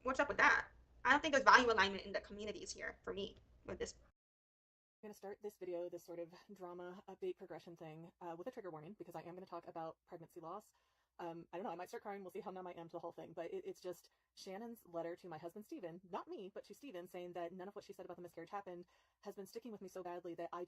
what's up with that? I don't think there's value alignment in the communities here for me with this. I'm going to start this video, this sort of drama update progression thing, with a trigger warning, because I am going to talk about pregnancy loss. I don't know, I might start crying, we'll see how numb I am to the whole thing, but it's just Shannon's letter to my husband Steven, not me, but to Steven, saying that none of what she said about the miscarriage happened, has been sticking with me so badly that I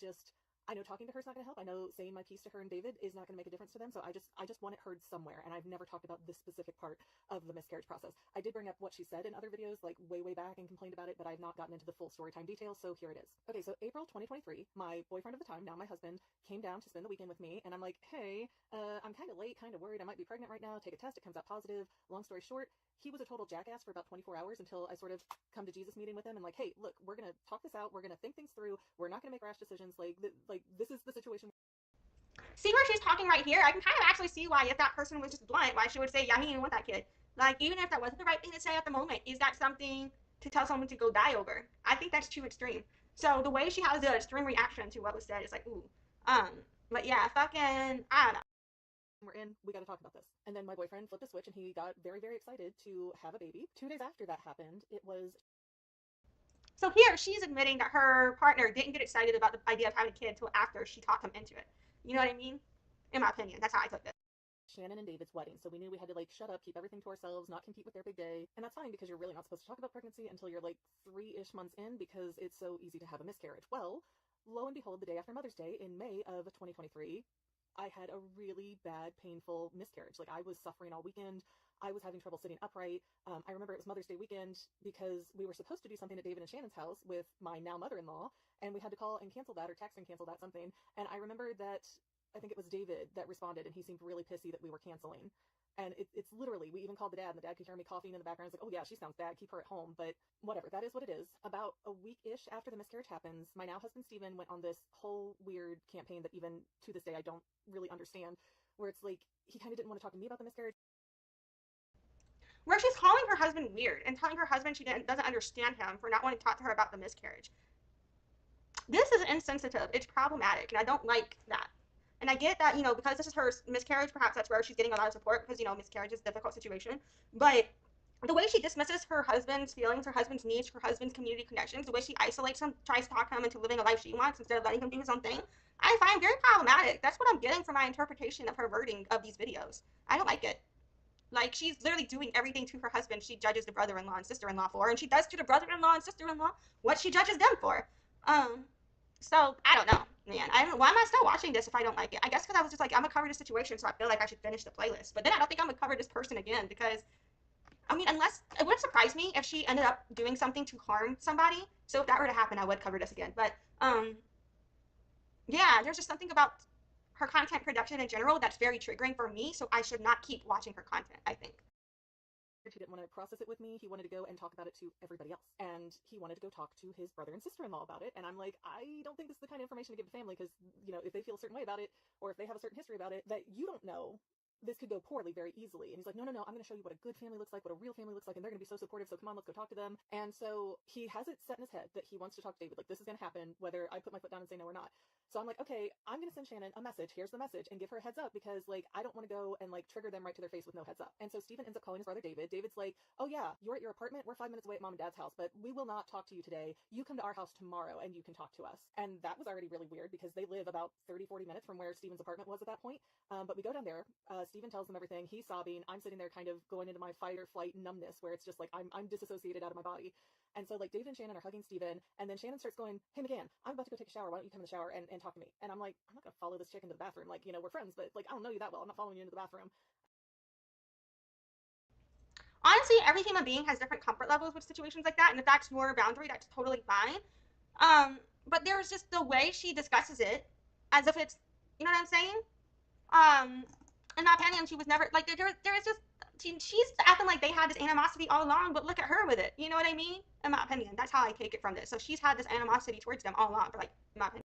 know talking to her is not going to help. I know saying my piece to her and David is not going to make a difference to them, so I just want it heard somewhere, and I've never talked about this specific part of the miscarriage process. I did bring up what she said in other videos, like way back, and complained about it, but I've not gotten into the full storytime details, so here it is. Okay, so April 2023, my boyfriend of the time, now my husband, came down to spend the weekend with me, and I'm like, hey, I'm kind of late, kind of worried, I might be pregnant right now, take a test, it comes out positive. Long story short, he was a total jackass for about 24 hours until I sort of come to Jesus meeting with him and like, hey, look, we're going to talk this out, we're going to think things through, we're not going to make rash decisions, like this is the situation. See where she's talking right here? I can kind of actually see why, if that person was just blunt, why she would say, yeah, he didn't want that kid. Like, even if that wasn't the right thing to say at the moment, is that something to tell someone to go die over? I think that's too extreme. So the way she has the extreme reaction to what was said is like, ooh. But yeah, fucking, I don't know. We're in, we got to talk about this. And then my boyfriend flipped a switch and he got very excited to have a baby. 2 days after that happened, it was... So here, she's admitting that her partner didn't get excited about the idea of having a kid until after she talked him into it. You know what I mean? In my opinion, that's how I took this. Shannon and David's wedding, so we knew we had to like shut up, keep everything to ourselves, not compete with their big day. And that's fine because you're really not supposed to talk about pregnancy until you're like 3-ish months in because it's so easy to have a miscarriage. Well, lo and behold, the day after Mother's Day in May of 2023, I had a really bad, painful miscarriage. Like, I was suffering all weekend. I was having trouble sitting upright. I remember it was Mother's Day weekend because we were supposed to do something at David and Shannon's house with my now mother-in-law, and we had to call and cancel that, or text and cancel that something. And I remember that, I think it was David that responded, and he seemed really pissy that we were canceling. And it's literally, we even called the dad, and the dad could hear me coughing in the background. It's like, oh yeah, she sounds bad, keep her at home. But whatever, that is what it is. About a week-ish after the miscarriage happens, my now husband Steven went on this whole weird campaign that even to this day I don't really understand, where it's like, he kind of didn't want to talk to me about the miscarriage. Where she's calling her husband weird and telling her husband she doesn't understand him for not wanting to talk to her about the miscarriage. This is insensitive. It's problematic, and I don't like that. And I get that, you know, because this is her miscarriage, perhaps that's where she's getting a lot of support because, you know, miscarriage is a difficult situation. But the way she dismisses her husband's feelings, her husband's needs, her husband's community connections, the way she isolates him, tries to talk him into living a life she wants instead of letting him do his own thing, I find very problematic. That's what I'm getting from my interpretation of her wording of these videos. I don't like it. Like, she's literally doing everything to her husband she judges the brother-in-law and sister-in-law for, and she does to the brother-in-law and sister-in-law what she judges them for. So, I don't know, man. Why am I still watching this if I don't like it? I guess because I was just like, I'm gonna cover this situation, so I feel like I should finish the playlist. But then I don't think I'm gonna cover this person again because, I mean, unless, it wouldn't surprise me if she ended up doing something to harm somebody. So if that were to happen, I would cover this again. But, yeah, there's just something about her content production in general that's very triggering for me, so I should not keep watching her content, I think. He didn't want to process it with me. He wanted to go and talk about it to everybody else. And he wanted to go talk to his brother and sister-in-law about it. And I'm like, I don't think this is the kind of information to give to family because, you know, if they feel a certain way about it, or if they have a certain history about it that you don't know, this could go poorly very easily. And he's like, no, I'm going to show you what a good family looks like, what a real family looks like, and they're going to be so supportive, so come on, let's go talk to them. And so he has it set in his head that he wants to talk to David, like, this is going to happen, whether I put my foot down and say no or not. So I'm like, okay, I'm going to send Shannon a message, here's the message, and give her a heads up, because, like, I don't want to go and, like, trigger them right to their face with no heads up. And so Steven ends up calling his brother David. David's like, oh yeah, you're at your apartment, we're 5 minutes away at mom and dad's house, but we will not talk to you today. You come to our house tomorrow and you can talk to us. And that was already really weird because they live about 30-40 minutes from where Steven's apartment was at that point. But we go down there, Steven tells them everything, he's sobbing, I'm sitting there kind of going into my fight or flight numbness where it's just like I'm disassociated out of my body. And so, like, David and Shannon are hugging Steven, and then Shannon starts going, hey McGann, I'm about to go take a shower, why don't you come in the shower and talk to me? And I'm like, I'm not gonna follow this chick into the bathroom, like, you know, we're friends, but like, I don't know you that well, I'm not following you into the bathroom. Honestly, every human being has different comfort levels with situations like that, and if that's your boundary, that's totally fine. But there's just the way she discusses it as if it's, you know what I'm saying? in my opinion, she was never like there is just she's acting like they had this animosity all along, but look at her with it. You know what I mean? In my opinion, that's how I take it from this. So she's had this animosity towards them all along, for like, in my opinion.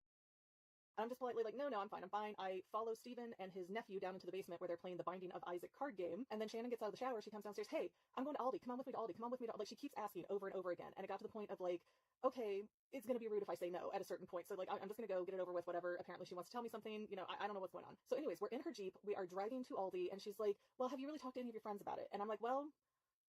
I'm just politely like, no, I'm fine. I follow Steven and his nephew down into the basement where they're playing the Binding of Isaac card game. And then Shannon gets out of the shower. She comes downstairs. Hey, I'm going to Aldi. Come on with me to Aldi. Come on with me to Aldi. Like, she keeps asking over and over again. And it got to the point of like, okay, it's going to be rude if I say no at a certain point. So like, I'm just going to go get it over with, whatever. Apparently she wants to tell me something. You know, I don't know what's going on. So anyways, we're in her Jeep. We are driving to Aldi. And she's like, well, have you really talked to any of your friends about it? And I'm like, well,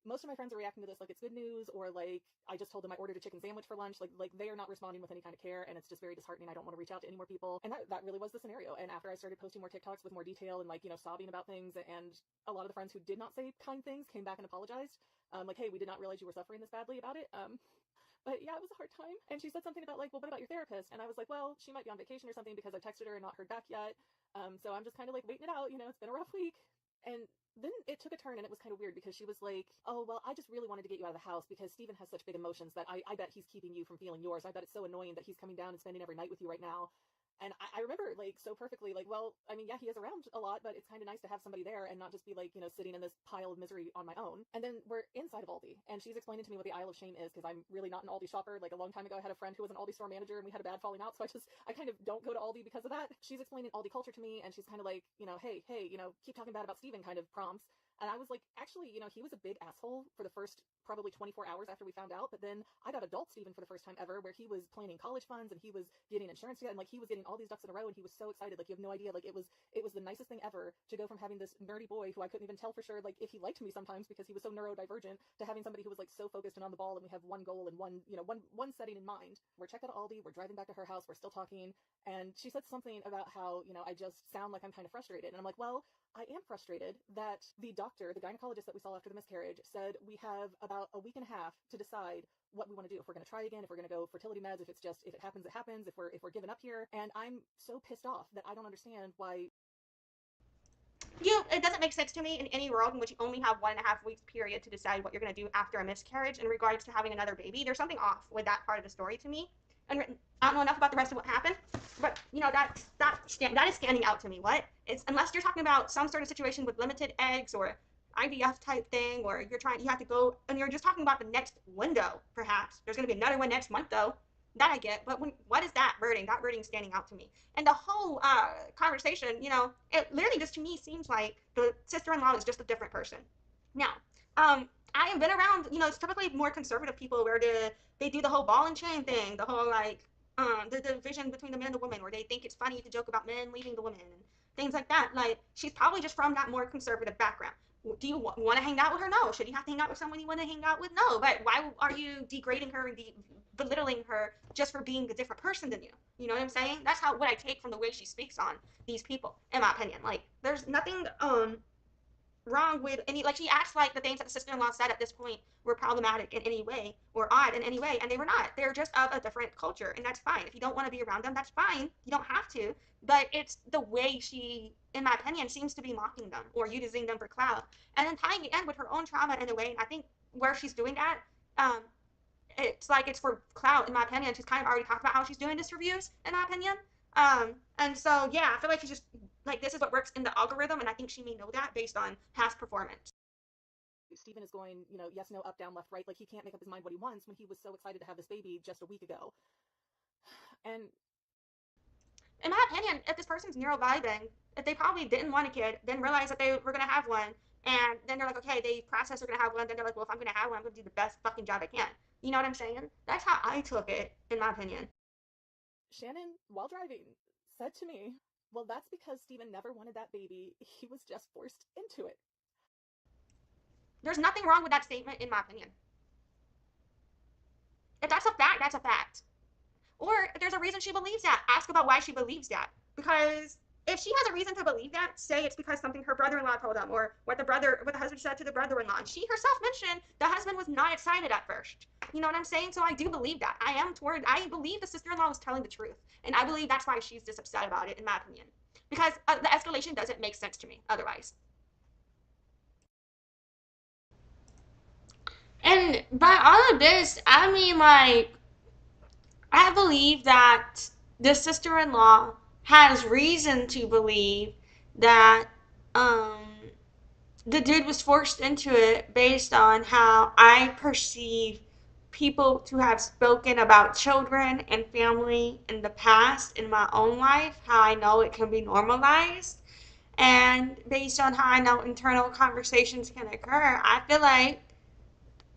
most of my friends are reacting to this like it's good news, or like I just told them I ordered a chicken sandwich for lunch. Like they are not responding with any kind of care, and it's just very disheartening. I don't want to reach out to any more people. And that really was the scenario. And after I started posting more TikToks with more detail and like, you know, sobbing about things, and a lot of the friends who did not say kind things came back and apologized. Like, hey, we did not realize you were suffering this badly about it. But yeah, it was a hard time. And she said something about like, well, what about your therapist? And I was like, well, she might be on vacation or something because I texted her and not heard back yet. So I'm just kind of like waiting it out. You know, it's been a rough week. And then it took a turn, and it was kind of weird because she was like, oh, well, I just really wanted to get you out of the house because Steven has such big emotions that I bet he's keeping you from feeling yours. I bet it's so annoying that he's coming down and spending every night with you right now. And I remember like so perfectly, like, well, I mean, yeah, he is around a lot, but it's kind of nice to have somebody there and not just be like, you know, sitting in this pile of misery on my own. And then we're inside of Aldi, and she's explaining to me what the aisle of shame is because I'm really not an Aldi shopper. Like a long time ago, I had a friend who was an Aldi store manager, and we had a bad falling out, so I kind of don't go to Aldi because of that. She's explaining Aldi culture to me, and she's kind of like, you know, hey, you know, keep talking bad about Steven kind of prompts. And I was like, actually, you know, he was a big asshole for the first probably 24 hours after we found out. But then I got adult Steven for the first time ever, where he was planning college funds and he was getting insurance together, and like he was getting all these ducks in a row, and he was so excited. Like, you have no idea. Like, it was the nicest thing ever to go from having this nerdy boy who I couldn't even tell for sure, like, if he liked me sometimes because he was so neurodivergent, to having somebody who was like so focused and on the ball, and we have one goal and one setting in mind. We're checked out of Aldi. We're driving back to her house. We're still talking. And she said something about how, you know, I just sound like I'm kind of frustrated. And I'm like, well, I am frustrated that the doctor, the gynecologist that we saw after the miscarriage, said we have about a week and a half to decide what we want to do. If we're going to try again, if we're going to go fertility meds, if it happens, it happens. If we're giving up here. And I'm so pissed off that I don't understand why. It doesn't make sense to me in any world in which you only have 1.5 weeks period to decide what you're going to do after a miscarriage in regards to having another baby. There's something off with that part of the story to me. And I don't know enough about the rest of what happened, but you know that is standing out to me. What? It's unless you're talking about some sort of situation with limited eggs or IVF type thing, or you have to go and you're just talking about the next window. Perhaps there's going to be another one next month though. That I get, but what is that wording? That wording standing out to me, and the whole conversation. You know, it literally just to me seems like the sister-in-law is just a different person. Now, I have been around, you know, it's typically more conservative people where they do the whole ball and chain thing, the whole like the division between the man and the woman, where they think it's funny to joke about men leaving the women and things like that. Like, she's probably just from that more conservative background. Do you want to hang out with her? No. Should you have to hang out with someone you want to hang out with? No. But why are you degrading her and belittling her just for being a different person than you? You know what I'm saying? That's what I take from the way she speaks on these people, in my opinion. Like, there's nothing wrong with any, like, she acts like the things that the sister-in-law said at this point were problematic in any way or odd in any way, and they were not. They're just of a different culture, and that's fine. If you don't want to be around them, that's fine. You don't have to. But it's the way she, in my opinion, seems to be mocking them or using them for clout, and then tying it in with her own trauma in a way. And I think where she's doing that, it's like it's for clout, in my opinion. She's kind of already talked about how she's doing this for views, in my opinion. And so yeah, I feel like she's just like, this is what works in the algorithm, and I think she may know that based on past performance. Steven is going, you know, yes, no, up, down, left, right. Like, he can't make up his mind what he wants when he was so excited to have this baby just a week ago. And in my opinion, if this person's neurovibing, if they probably didn't want a kid, then realized that they were going to have one, and then they're like, okay, they process they're going to have one, then they're like, well, if I'm going to have one, I'm going to do the best fucking job I can. You know what I'm saying? That's how I took it, in my opinion. Shannon, while driving, said to me, well, that's because Steven never wanted that baby. He was just forced into it. There's nothing wrong with that statement, in my opinion. If that's a fact, that's a fact. Or if there's a reason she believes that, ask about why she believes that. Because if she has a reason to believe that, say it's because something her brother-in-law told them, or what the husband said to the brother-in-law. And she herself mentioned the husband was not excited at first. You know what I'm saying? So I do believe that. I believe the sister-in-law was telling the truth. And I believe that's why she's just upset about it, in my opinion. Because the escalation doesn't make sense to me otherwise. And by all of this, I mean, like, I believe that the sister-in-law has reason to believe that um, the dude was forced into it based on how I perceive people to have spoken about children and family in the past in my own life, how I know it can be normalized, and based on how I know internal conversations can occur, I feel like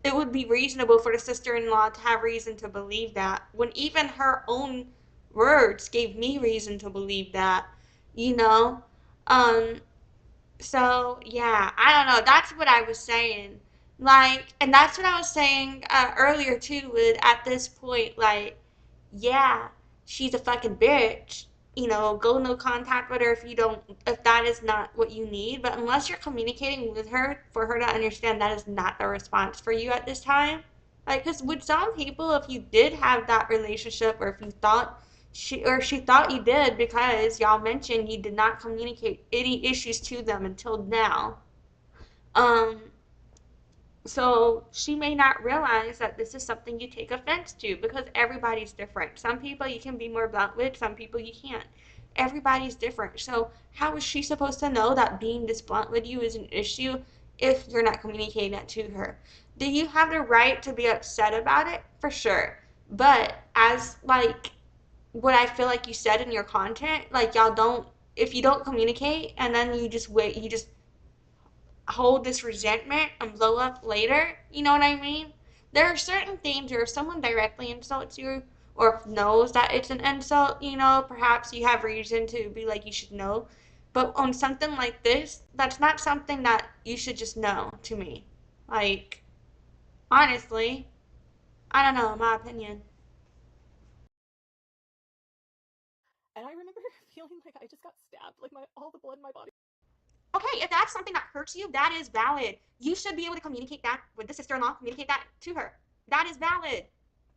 it would be reasonable for the sister-in-law to have reason to believe that when even her own words gave me reason to believe that, you know? Um, so yeah, I don't know. That's what I was saying. Like, and that's what I was saying earlier too. With at this point, like, yeah, she's a fucking bitch. You know, go no contact with her if you don't, if that is not what you need. But unless you're communicating with her for her to understand that is not the response for you at this time. Like, because with some people, if you did have that relationship, or if you thought she thought you did because y'all mentioned you did not communicate any issues to them until now. Um, so she may not realize that this is something you take offense to because everybody's different. Some people you can be more blunt with, some people you can't. Everybody's different. So how is she supposed to know that being this blunt with you is an issue if you're not communicating that to her? Do you have the right to be upset about it? For sure. But as like what I feel like you said in your content, like y'all don't, if you don't communicate and then you just wait, you just hold this resentment and blow up later, you know what I mean? There are certain things where if someone directly insults you or knows that it's an insult, you know, perhaps you have reason to be like, you should know. But on something like this, that's not something that you should just know to me. Like, honestly, I don't know, in my opinion. And I remember feeling like I just got stabbed, like my all the blood in my body. Okay, if that's something that hurts you, that is valid. You should be able to communicate that with the sister-in-law, communicate that to her. That is valid.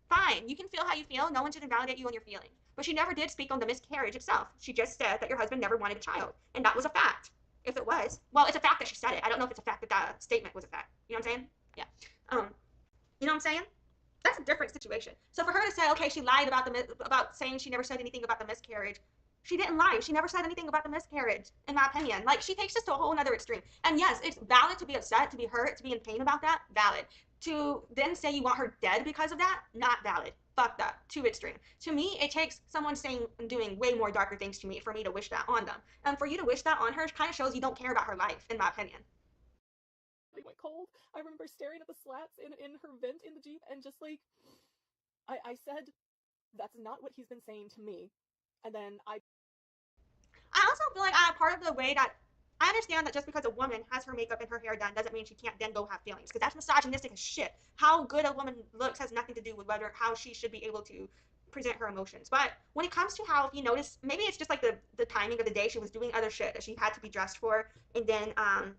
Fine, you can feel how you feel. No one should invalidate you on your feelings. But she never did speak on the miscarriage itself. She just said that your husband never wanted a child. And that was a fact. If it was, well, it's a fact that she said it. I don't know if it's a fact that that statement was a fact. You know what I'm saying? Yeah. Um, you know what I'm saying? That's a different situation. So for her to say, okay, she lied about saying she never said anything about the miscarriage. She didn't lie. She never said anything about the miscarriage, in my opinion. Like, she takes this to a whole other extreme. And yes, it's valid to be upset, to be hurt, to be in pain about that. Valid. To then say you want her dead because of that, not valid. Fuck that. Too extreme. To me, it takes someone saying and doing way more darker things to me for me to wish that on them. And for you to wish that on her kind of shows you don't care about her life, in my opinion. They went cold. I remember staring at the slats in her vent in the Jeep and just like, I said, that's not what he's been saying to me. And then I also feel like part of the way that I understand that just because a woman has her makeup and her hair done doesn't mean she can't then go have feelings, because that's misogynistic as shit. How good a woman looks has nothing to do with whether how she should be able to present her emotions. But when it comes to how, if you notice, maybe it's just like the timing of the day, she was doing other shit that she had to be dressed for, and then um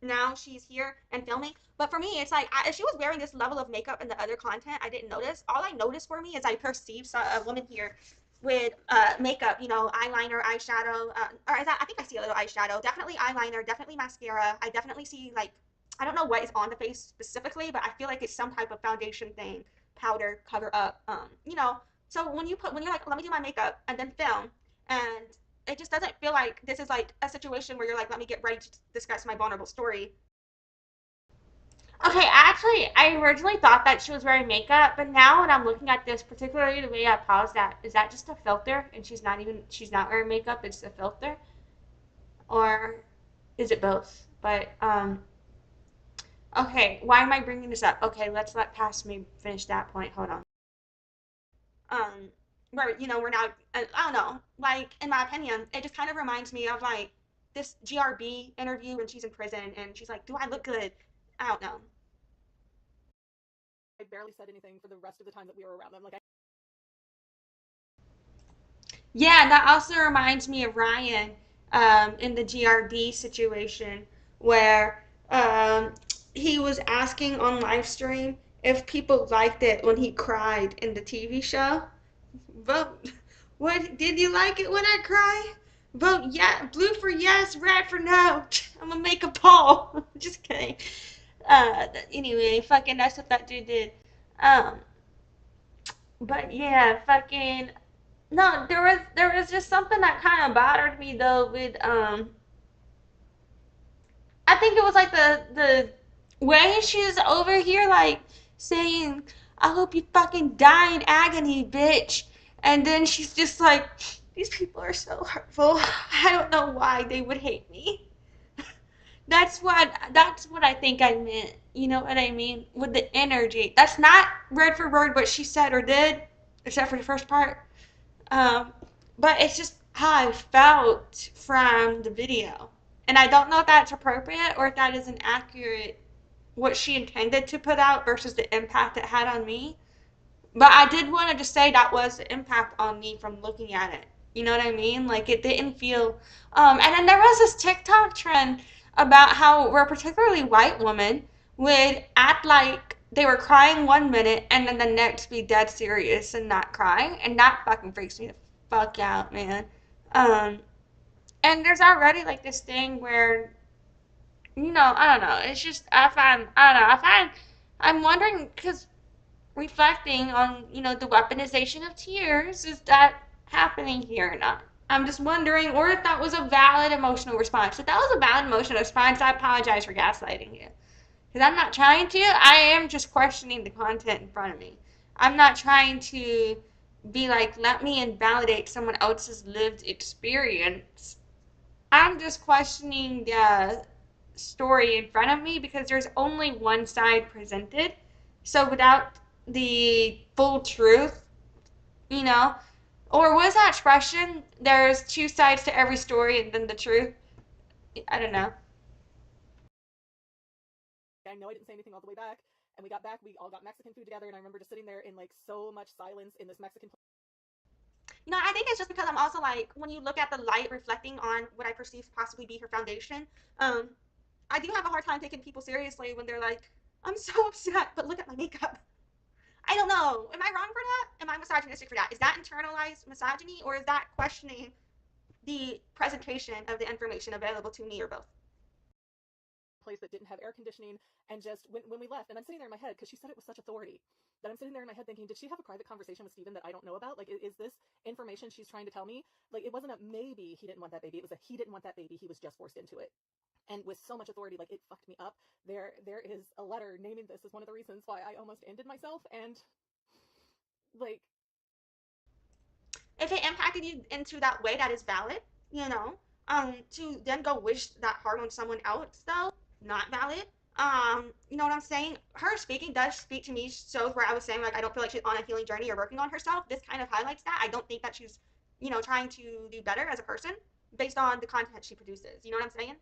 now she's here and filming. But for me, it's like if she was wearing this level of makeup in the other content, I didn't notice. All I noticed for me is I perceive a woman here with makeup, you know, eyeliner, eyeshadow, or is that, I think I see a little eyeshadow, definitely eyeliner, definitely mascara. I definitely see like, I don't know what is on the face specifically, but I feel like it's some type of foundation thing, powder, cover up, you know. So when you're like, let me do my makeup and then film, and it just doesn't feel like this is like a situation where you're like, let me get ready to discuss my vulnerable story. Okay, actually, I originally thought that she was wearing makeup, but now when I'm looking at this, particularly the way I paused that, is that just a filter and she's not wearing makeup, it's a filter? Or is it both? But, okay, why am I bringing this up? Okay, let's let past me finish that point. Hold on. Um, where, you know, we're now, I don't know, like, in my opinion, it just kind of reminds me of like this GRB interview when she's in prison and she's like, do I look good? I don't know. I barely said anything for the rest of the time that we were around them. Like, Yeah, that also reminds me of Ryan in the GRD situation where he was asking on live stream if people liked it when he cried in the TV show. Vote. What did you like it when I cry? Vote yeah, blue for yes, red for no. I'm gonna make a poll. Just kidding. Anyway, fucking that's what that dude did. Um, but yeah, fucking No, there was just something that kind of bothered me though with I think it was like the way she's over here like saying, "I hope you fucking die in agony, bitch," and then she's just like, "These people are so hurtful. I don't know why they would hate me." That's what I think I meant. You know what I mean? With the energy. That's not word for word what she said or did, except for the first part. Um, but it's just how I felt from the video. And I don't know if that's appropriate or if that is an accurate what she intended to put out versus the impact it had on me. But I did want to just say that was the impact on me from looking at it. You know what I mean? Like it didn't feel. And then there was this TikTok trend about how where particularly white women would act like they were crying 1 minute and then the next be dead serious and not crying, and that fucking freaks me the fuck out, man. Um, and there's already like this thing where I don't know. It's just I don't know. I'm wondering because reflecting on, the weaponization of tears, is that happening here or not? I'm just wondering, or if that was a valid emotional response. If that was a valid emotional response, I apologize for gaslighting you. Because I'm not trying to, I am just questioning the content in front of me. I'm not trying to be like, let me invalidate someone else's lived experience. I'm just questioning the story in front of me because there's only one side presented. So without the full truth, you know, or was that expression, there's two sides to every story and then the truth? I don't know. I know I didn't say anything all the way back, and we got back, we all got Mexican food together, and I remember just sitting there in like so much silence in this Mexican place. I think it's just because I'm also like, when you look at the light reflecting on what I perceive to possibly be her foundation, um, I do have a hard time taking people seriously when they're like, I'm so upset, but look at my makeup. I don't know. Am I wrong for that? Am I misogynistic for that? Is that internalized misogyny, or is that questioning the presentation of the information available to me, or both? Place that didn't have air conditioning, and just when we left, and I'm sitting there in my head because she said it with such authority that I'm sitting there in my head thinking, did she have a private conversation with Steven that I don't know about? Like, is this information she's trying to tell me? Like, it wasn't a maybe he didn't want that baby, it was a he didn't want that baby, he was just forced into it. And with so much authority, like, it fucked me up. There is a letter naming this as one of the reasons why I almost ended myself, and like, If it impacted you into that way, that is valid. To then go wish that hard on someone else, though, not valid. You know what I'm saying? Her speaking does speak to me, shows where I was saying like I don't feel like she's on a healing journey or working on herself. This kind of highlights that. I don't think that she's, trying to do better as a person based on the content she produces. You know what I'm saying?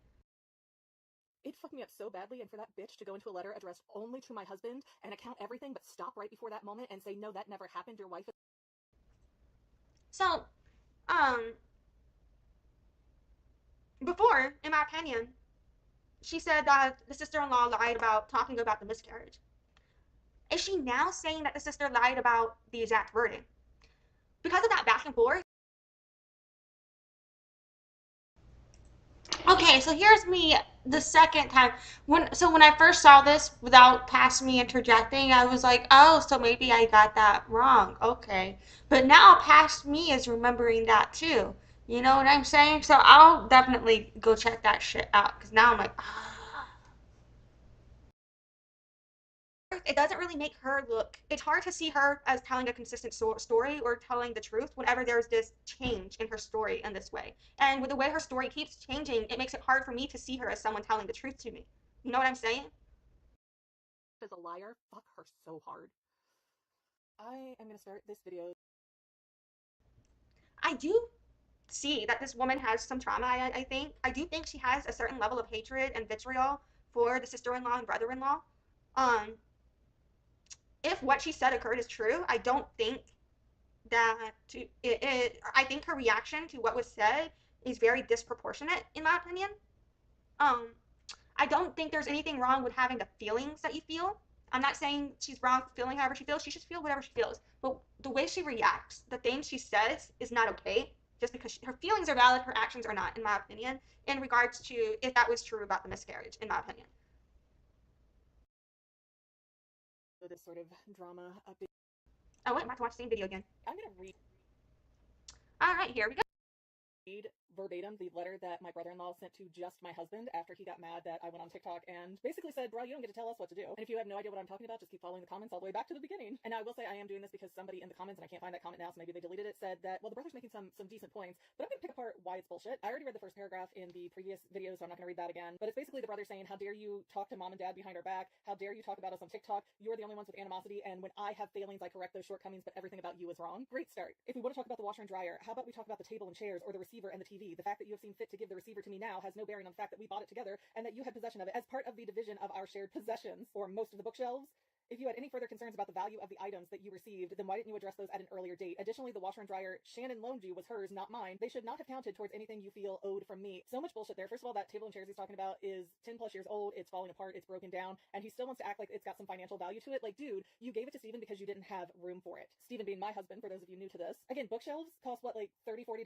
it fucked me up so badly, and for that bitch to go into a letter addressed only to my husband and account everything but stop right before that moment and say, no, that never happened, your wife is... So, um, before, in my opinion, she said that the sister-in-law lied about talking about the miscarriage. Is she now saying that the sister lied about the exact wording? Because of that back and forth. Okay, so here's me the second time. When I first saw this, without past me interjecting, I was like, oh, so maybe I got that wrong. Okay. But now past me is remembering that too. You know what I'm saying? So I'll definitely go check that shit out because now I'm like, ah. It doesn't really make her look. It's hard to see her as telling a consistent story or telling the truth whenever there's this change in her story in this way. And with the way her story keeps changing, it makes it hard for me to see her as someone telling the truth to me. You know what I'm saying? Is a liar. Fuck her so hard. I am gonna start this video. I do see that this woman has some trauma. I think I do think she has a certain level of hatred and vitriol for the sister-in-law and brother-in-law. Um, if what she said occurred is true, I don't think I think her reaction to what was said is very disproportionate, in my opinion. Um, I don't think there's anything wrong with having the feelings that you feel. I'm not saying she's wrong for feeling however she feels. She should feel whatever she feels. But the way she reacts, the things she says, is not okay. Just because her feelings are valid, her actions are not, in my opinion, in regards to if that was true about the miscarriage, in my opinion. This sort of drama update. I went back to watch the same video again. I'm gonna read. All right, here we go. Read verbatim the letter that my brother-in-law sent to just my husband after he got mad that I went on TikTok and basically said, bro, you don't get to tell us what to do. And if you have no idea what I'm talking about, just keep following the comments all the way back to the beginning. And now I will say I am doing this because somebody in the comments, and I can't find that comment now, so maybe they deleted it, said that, well, the brother's making some decent points, but I'm going to pick apart why it's bullshit. I already read the first paragraph in the previous video, so I'm not going to read that again. But it's basically the brother saying, how dare you talk to mom and dad behind our back? How dare you talk about us on TikTok? You're the only ones with animosity, and when I have failings, I correct those shortcomings, but everything about you is wrong. Great start. If we want to talk about the washer and dryer, how about we talk about the table and chairs, or the receiver and the TV? The fact that you have seen fit to give the receiver to me now has no bearing on the fact that we bought it together and that you had possession of it as part of the division of our shared possessions, or most of the bookshelves. If you had any further concerns about the value of the items that you received, then why didn't you address those at an earlier date? Additionally, the washer and dryer Shannon loaned you was hers, not mine. They should not have counted towards anything you feel owed from me. So much bullshit there. First of all, that table and chairs he's talking about is 10 plus years old. It's falling apart. It's broken down. And he still wants to act like it's got some financial value to it. Like, dude, you gave it to Steven because you didn't have room for it. Steven being my husband, for those of you new to this. Again, bookshelves cost what, like $30, $40?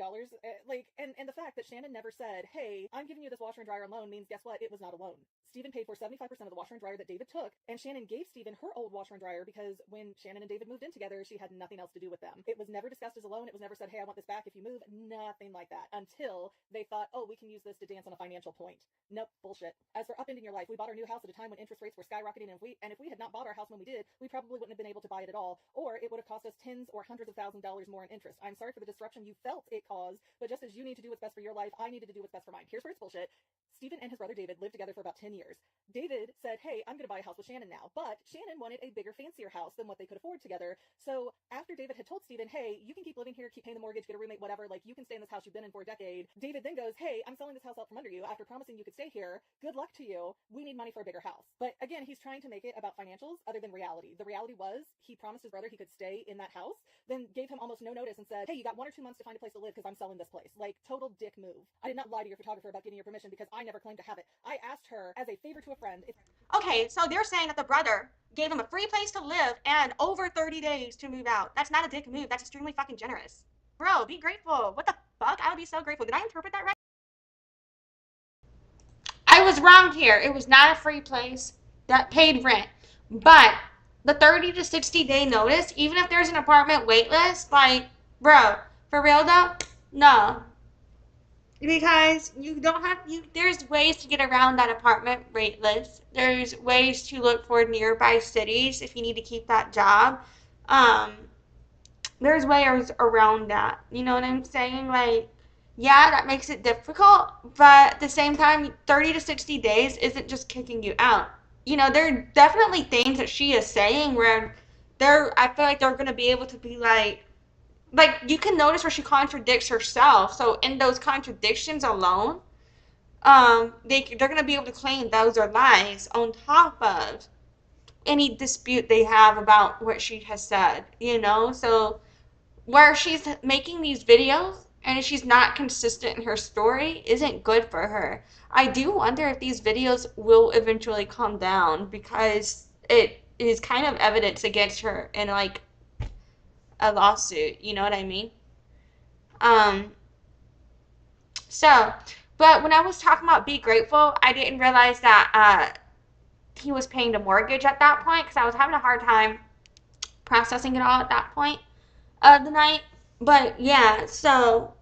And the fact that Shannon never said, hey, I'm giving you this washer and dryer on loan means guess what? It was not a loan. Steven paid for 75% of the washer and dryer that David took, and Shannon gave Steven her old washer and dryer because when Shannon and David moved in together, she had nothing else to do with them. It was never discussed as a loan. It was never said, hey, I want this back if you move. Nothing like that. Until they thought, oh, we can use this to dance on a financial point. Nope, bullshit. As for upending your life, we bought our new house at a time when interest rates were skyrocketing, and if we had not bought our house when we did, we probably wouldn't have been able to buy it at all, or it would have cost us tens or hundreds of $1,000s more in interest. I'm sorry for the disruption you felt it caused, but just as you need to do what's best for your life, I needed to do what's best for mine. Here's where it's bullshit. Steven and his brother David lived together for about 10 years. David said, hey, I'm going to buy a house with Shannon now. But Shannon wanted a bigger, fancier house than what they could afford together. So after David had told Steven, hey, you can keep living here, keep paying the mortgage, get a roommate, whatever, like you can stay in this house you've been in for a decade. David then goes, hey, I'm selling this house out from under you after promising you could stay here. Good luck to you. We need money for a bigger house. But again, he's trying to make it about financials other than reality. The reality was he promised his brother he could stay in that house, then gave him almost no notice and said, hey, you got 1 or 2 months to find a place to live because I'm selling this place. Like, total dick move. I did not lie to your photographer about getting your permission because I never claimed to have it. I asked her as a favor to a friend if... Okay, so they're saying that the brother gave him a free place to live and over 30 days to move out. That's not a dick move. That's extremely fucking generous. Bro, be grateful. What the fuck? I would be so grateful. Did I interpret that right? I was wrong here. It was not a free place that paid rent. But the 30 to 60 day notice, even if there's an apartment wait list, like, bro, for real though, no. Because you don't have there's ways to get around that apartment wait list. There's ways to look for nearby cities if you need to keep that job. There's ways around that. You know what I'm saying? Like, yeah, that makes it difficult, but at the same time, 30 to 60 days isn't just kicking you out. You know, there are definitely things that she is saying where I feel like they're going to be able to be like you can notice where she contradicts herself. So in those contradictions alone, they're gonna be able to claim those are lies on top of any dispute they have about what she has said. You know, so where she's making these videos and she's not consistent in her story isn't good for her. I do wonder if these videos will eventually come down because it is kind of evidence against her in like a lawsuit. You know what I mean? Um, so, but when I was talking about be grateful, I didn't realize that he was paying the mortgage at that point because I was having a hard time processing it all at that point of the night. But yeah, so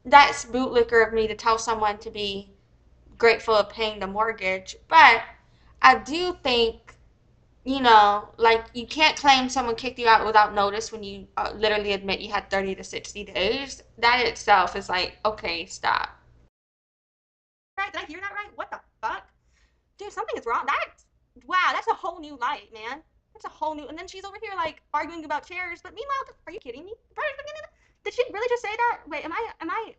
that's bootlicker of me to tell someone to be grateful of paying the mortgage. But I do think, you know, like you can't claim someone kicked you out without notice when you literally admit you had 30 to 60 days. That itself is like, okay, stop. Right? Did I hear that right? What the fuck? Dude, something is wrong. Wow, that's a whole new light, man. That's a whole new, and then she's over here like arguing about chairs, but meanwhile, are you kidding me? Did she really just say that? Wait, am I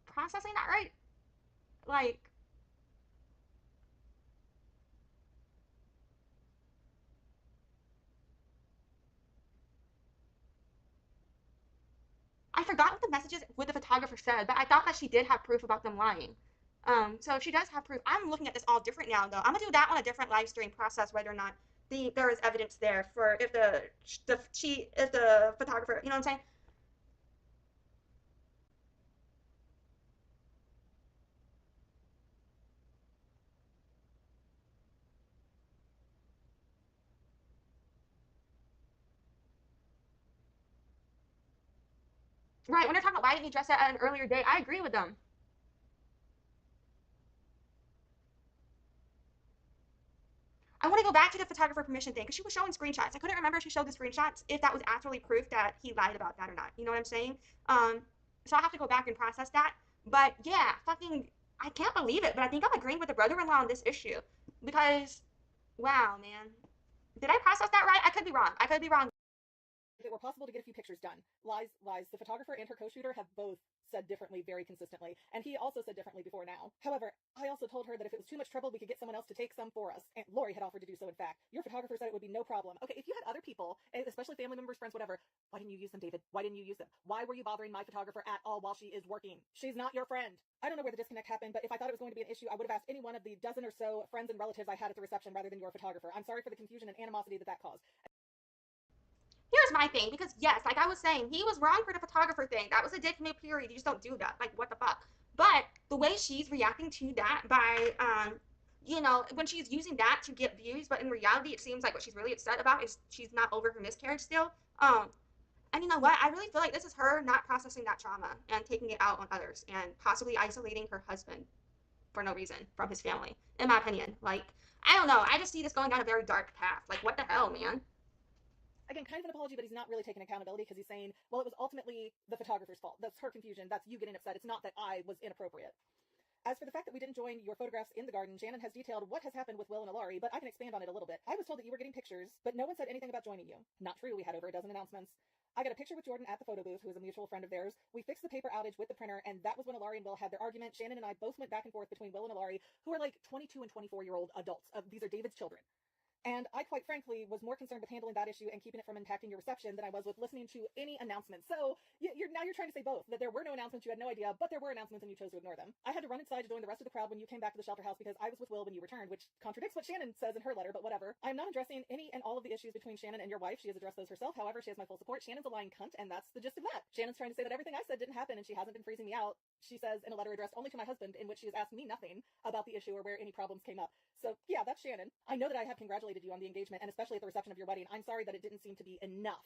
processing that right? Like, I forgot what the messages with the photographer said, but I thought that she did have proof about them lying. So if she does have proof, I'm looking at this all different now, though. I'm gonna do that on a different live stream process, whether or not there is evidence there for if the photographer, you know what I'm saying? Right, when they're talking about why didn't you dress that at an earlier date, I agree with them. I want to go back to the photographer permission thing because she was showing screenshots. I couldn't remember if she showed the screenshots if that was actually proof that he lied about that or not. You know what I'm saying? So I have to go back and process that. But yeah, fucking, I can't believe it. But I think I'm agreeing with the brother-in-law on this issue because, wow, man, did I process that right? I could be wrong. I could be wrong. If it were possible to get a few pictures done. Lies. The photographer and her co-shooter have both said differently very consistently, and he also said differently before now. However, I also told her that if it was too much trouble, we could get someone else to take some for us. And Lori had offered to do so, in fact. Your photographer said it would be no problem. Okay, if you had other people, especially family members, friends, whatever, why didn't you use them, David? Why didn't you use them? Why were you bothering my photographer at all while she is working? She's not your friend. I don't know where the disconnect happened, but if I thought it was going to be an issue, I would have asked any one of the dozen or so friends and relatives I had at the reception rather than your photographer. I'm sorry for the confusion and animosity that caused. Here's my thing, because yes, like I was saying, he was wrong for the photographer thing. That was a dick move, period. You just don't do that. Like, what the fuck? But the way she's reacting to that by, when she's using that to get views, but in reality, it seems like what she's really upset about is she's not over her miscarriage still. And you know what? I really feel like this is her not processing that trauma and taking it out on others and possibly isolating her husband for no reason from his family, in my opinion. Like, I don't know. I just see this going down a very dark path. Like, what the hell, man? Again, kind of an apology, but he's not really taking accountability because he's saying, well, it was ultimately the photographer's fault. That's her confusion. That's you getting upset. It's not that I was inappropriate. As for the fact that we didn't join your photographs in the garden, Shannon has detailed what has happened with Will and Alari, but I can expand on it a little bit. I was told that you were getting pictures, but no one said anything about joining you. Not true. We had over a dozen announcements. I got a picture with Jordan at the photo booth, who is a mutual friend of theirs. We fixed the paper outage with the printer, and that was when Alari and Will had their argument. Shannon and I both went back and forth between Will and Alari, who are like 22 and 24-year-old adults. These are David's children. And I, quite frankly, was more concerned with handling that issue and keeping it from impacting your reception than I was with listening to any announcements. So now you're trying to say both, that there were no announcements, you had no idea, but there were announcements and you chose to ignore them. I had to run inside to join the rest of the crowd when you came back to the shelter house because I was with Will when you returned, which contradicts what Shannon says in her letter, but whatever. I'm not addressing any and all of the issues between Shannon and your wife. She has addressed those herself. However, she has my full support. Shannon's a lying cunt, and that's the gist of that. Shannon's trying to say that everything I said didn't happen and she hasn't been freezing me out. She says in a letter addressed only to my husband, in which she has asked me nothing about the issue or where any problems came up. So yeah, that's Shannon. I know that I have congratulated you on the engagement and especially at the reception of your wedding. I'm sorry that it didn't seem to be enough.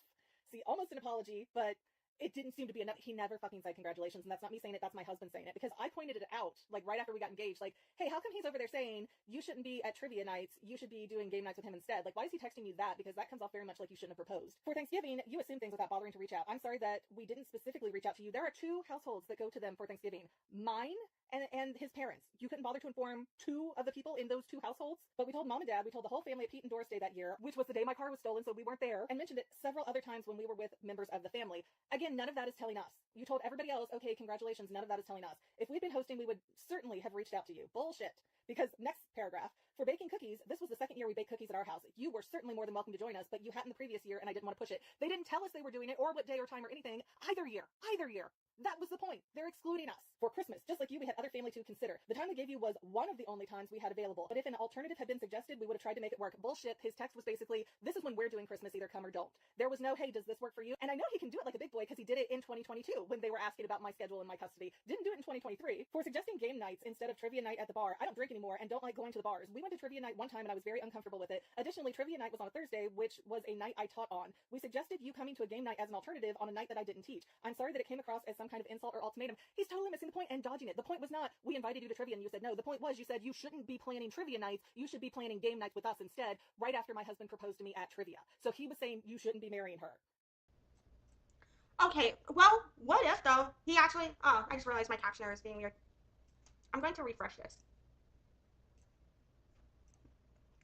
See, almost an apology, but it didn't seem to be enough. He never fucking said congratulations, and that's not me saying it, that's my husband saying it, because I pointed it out, like, right after we got engaged, like, hey, how come he's over there saying you shouldn't be at trivia nights, you should be doing game nights with him instead? Like, why is he texting you that? Because that comes off very much like you shouldn't have proposed. For Thanksgiving, you assume things without bothering to reach out. I'm sorry that we didn't specifically reach out to you. There are 2 households that go to them for Thanksgiving. Mine and his parents. You couldn't bother to inform 2 of the people in those 2 households, but we told mom and dad, we told the whole family at Pete and Doris Day that year, which was the day my car was stolen, so we weren't there, and mentioned it several other times when we were with members of the family. Again, none of that is telling us. You told everybody else, okay, congratulations, none of that is telling us. If we'd been hosting, we would certainly have reached out to you. Bullshit. Because next paragraph, for baking cookies, this was the second year we baked cookies at our house. You were certainly more than welcome to join us, but you hadn't the previous year, and I didn't want to push it. They didn't tell us they were doing it, or what day or time or anything, either year. That was the point. They're excluding us. For Christmas, just like you, we had other family to consider. The time we gave you was one of the only times we had available, but if an alternative had been suggested, we would have tried to make it work. Bullshit. His text was basically, this is when we're doing Christmas, either come or don't. There was no, hey, does this work for you? And I know he can do it like a big boy because he did it in 2022 when they were asking about my schedule and my custody. Didn't do it in 2023. For suggesting game nights instead of trivia night at the bar, I don't drink anymore and don't like going to the bars. We went to trivia night one time and I was very uncomfortable with it. Additionally, trivia night was on a Thursday, which was a night I taught on. We suggested you coming to a game night as an alternative on a night that I didn't teach. I'm sorry that it came across as some kind of insult or ultimatum. He's totally missing the point and dodging it. The point was not, we invited you to trivia and you said no. The point was, you said you shouldn't be planning trivia nights. You should be planning game nights with us instead, right after my husband proposed to me at trivia. So he was saying you shouldn't be marrying her. Okay, well, what if, though, he actually, I just realized my caption error is being weird. I'm going to refresh this.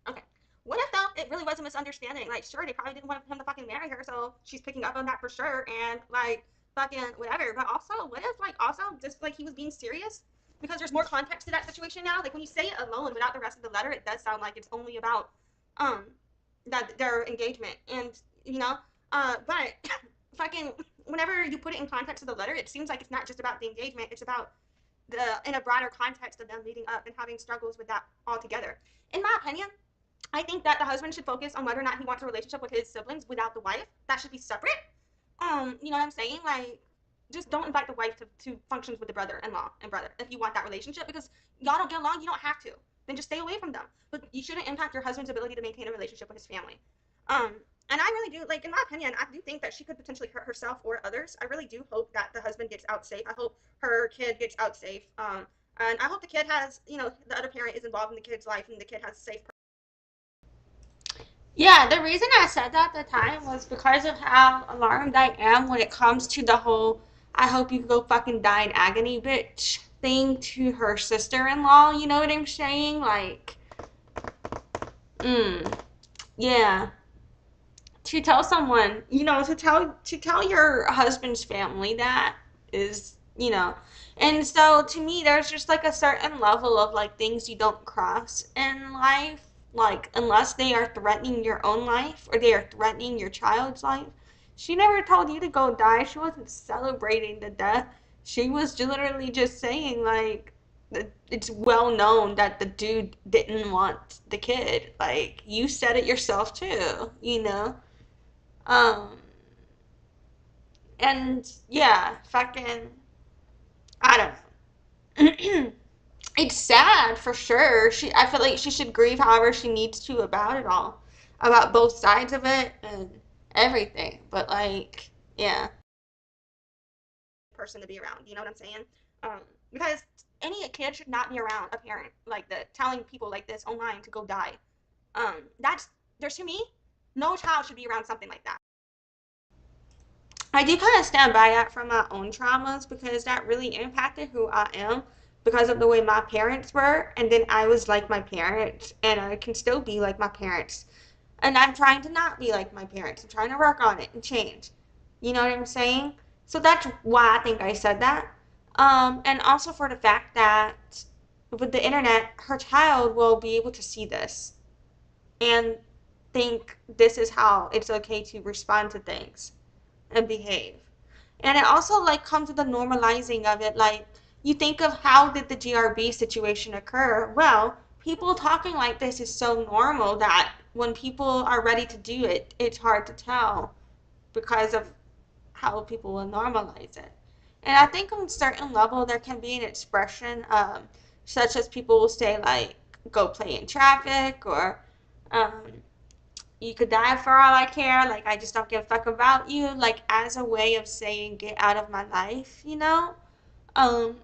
Okay. What if, though, it really was a misunderstanding? Like, sure, they probably didn't want him to fucking marry her, so she's picking up on that for sure, and, like, fucking whatever. But also, what if, like, also, just, like, he was being serious? Because there's more context to that situation now. Like, when you say it alone without the rest of the letter, it does sound like it's only about, that their engagement. And, but, fucking, whenever you put it in context of the letter, it seems like it's not just about the engagement, it's about in a broader context of them leading up and having struggles with that altogether. In my opinion, I think that the husband should focus on whether or not he wants a relationship with his siblings without the wife. That should be separate. You know what I'm saying? Like, just don't invite the wife to functions with the brother-in-law and brother if you want that relationship, because y'all don't get along, you don't have to. Then just stay away from them. But you shouldn't impact your husband's ability to maintain a relationship with his family. Um, and I really do, like, in my opinion, I do think that she could potentially hurt herself or others. I really do hope that the husband gets out safe. I hope her kid gets out safe. And I hope the kid has, the other parent is involved in the kid's life and the kid has a safe. Yeah, the reason I said that at the time was because of how alarmed I am when it comes to the whole "I hope you go fucking die in agony, bitch" thing to her sister-in-law. You know what I'm saying? Like, yeah. To tell someone, to tell your husband's family that is, and so to me, there's just like a certain level of like things you don't cross in life, like unless they are threatening your own life or they are threatening your child's life. She never told you to go die. She wasn't celebrating the death. She was literally just saying like it's well known that the dude didn't want the kid. Like you said it yourself too. Um, and yeah, fucking, I don't know. It's sad for sure. I feel like she should grieve however she needs to about it all, about both sides of it and everything. But like, yeah, person to be around. You know what I'm saying? Because any kid should not be around a parent like that telling people like this online to go die. That's there's to me, no child should be around something like that. I do kind of stand by that from my own traumas because that really impacted who I am because of the way my parents were. And then I was like my parents, and I can still be like my parents. And I'm trying to not be like my parents. I'm trying to work on it and change. You know what I'm saying? So that's why I think I said that. And also for the fact that with the internet, her child will be able to see this and think this is how it's okay to respond to things and behave. And it also like comes with the normalizing of it. Like you think of how did the GRB situation occur? Well, people talking like this is so normal that when people are ready to do it, it's hard to tell because of how people will normalize it. And I think on a certain level there can be an expression, such as people will say like go play in traffic or um, you could die for all I care, like I just don't give a fuck about you, like as a way of saying get out of my life. Um,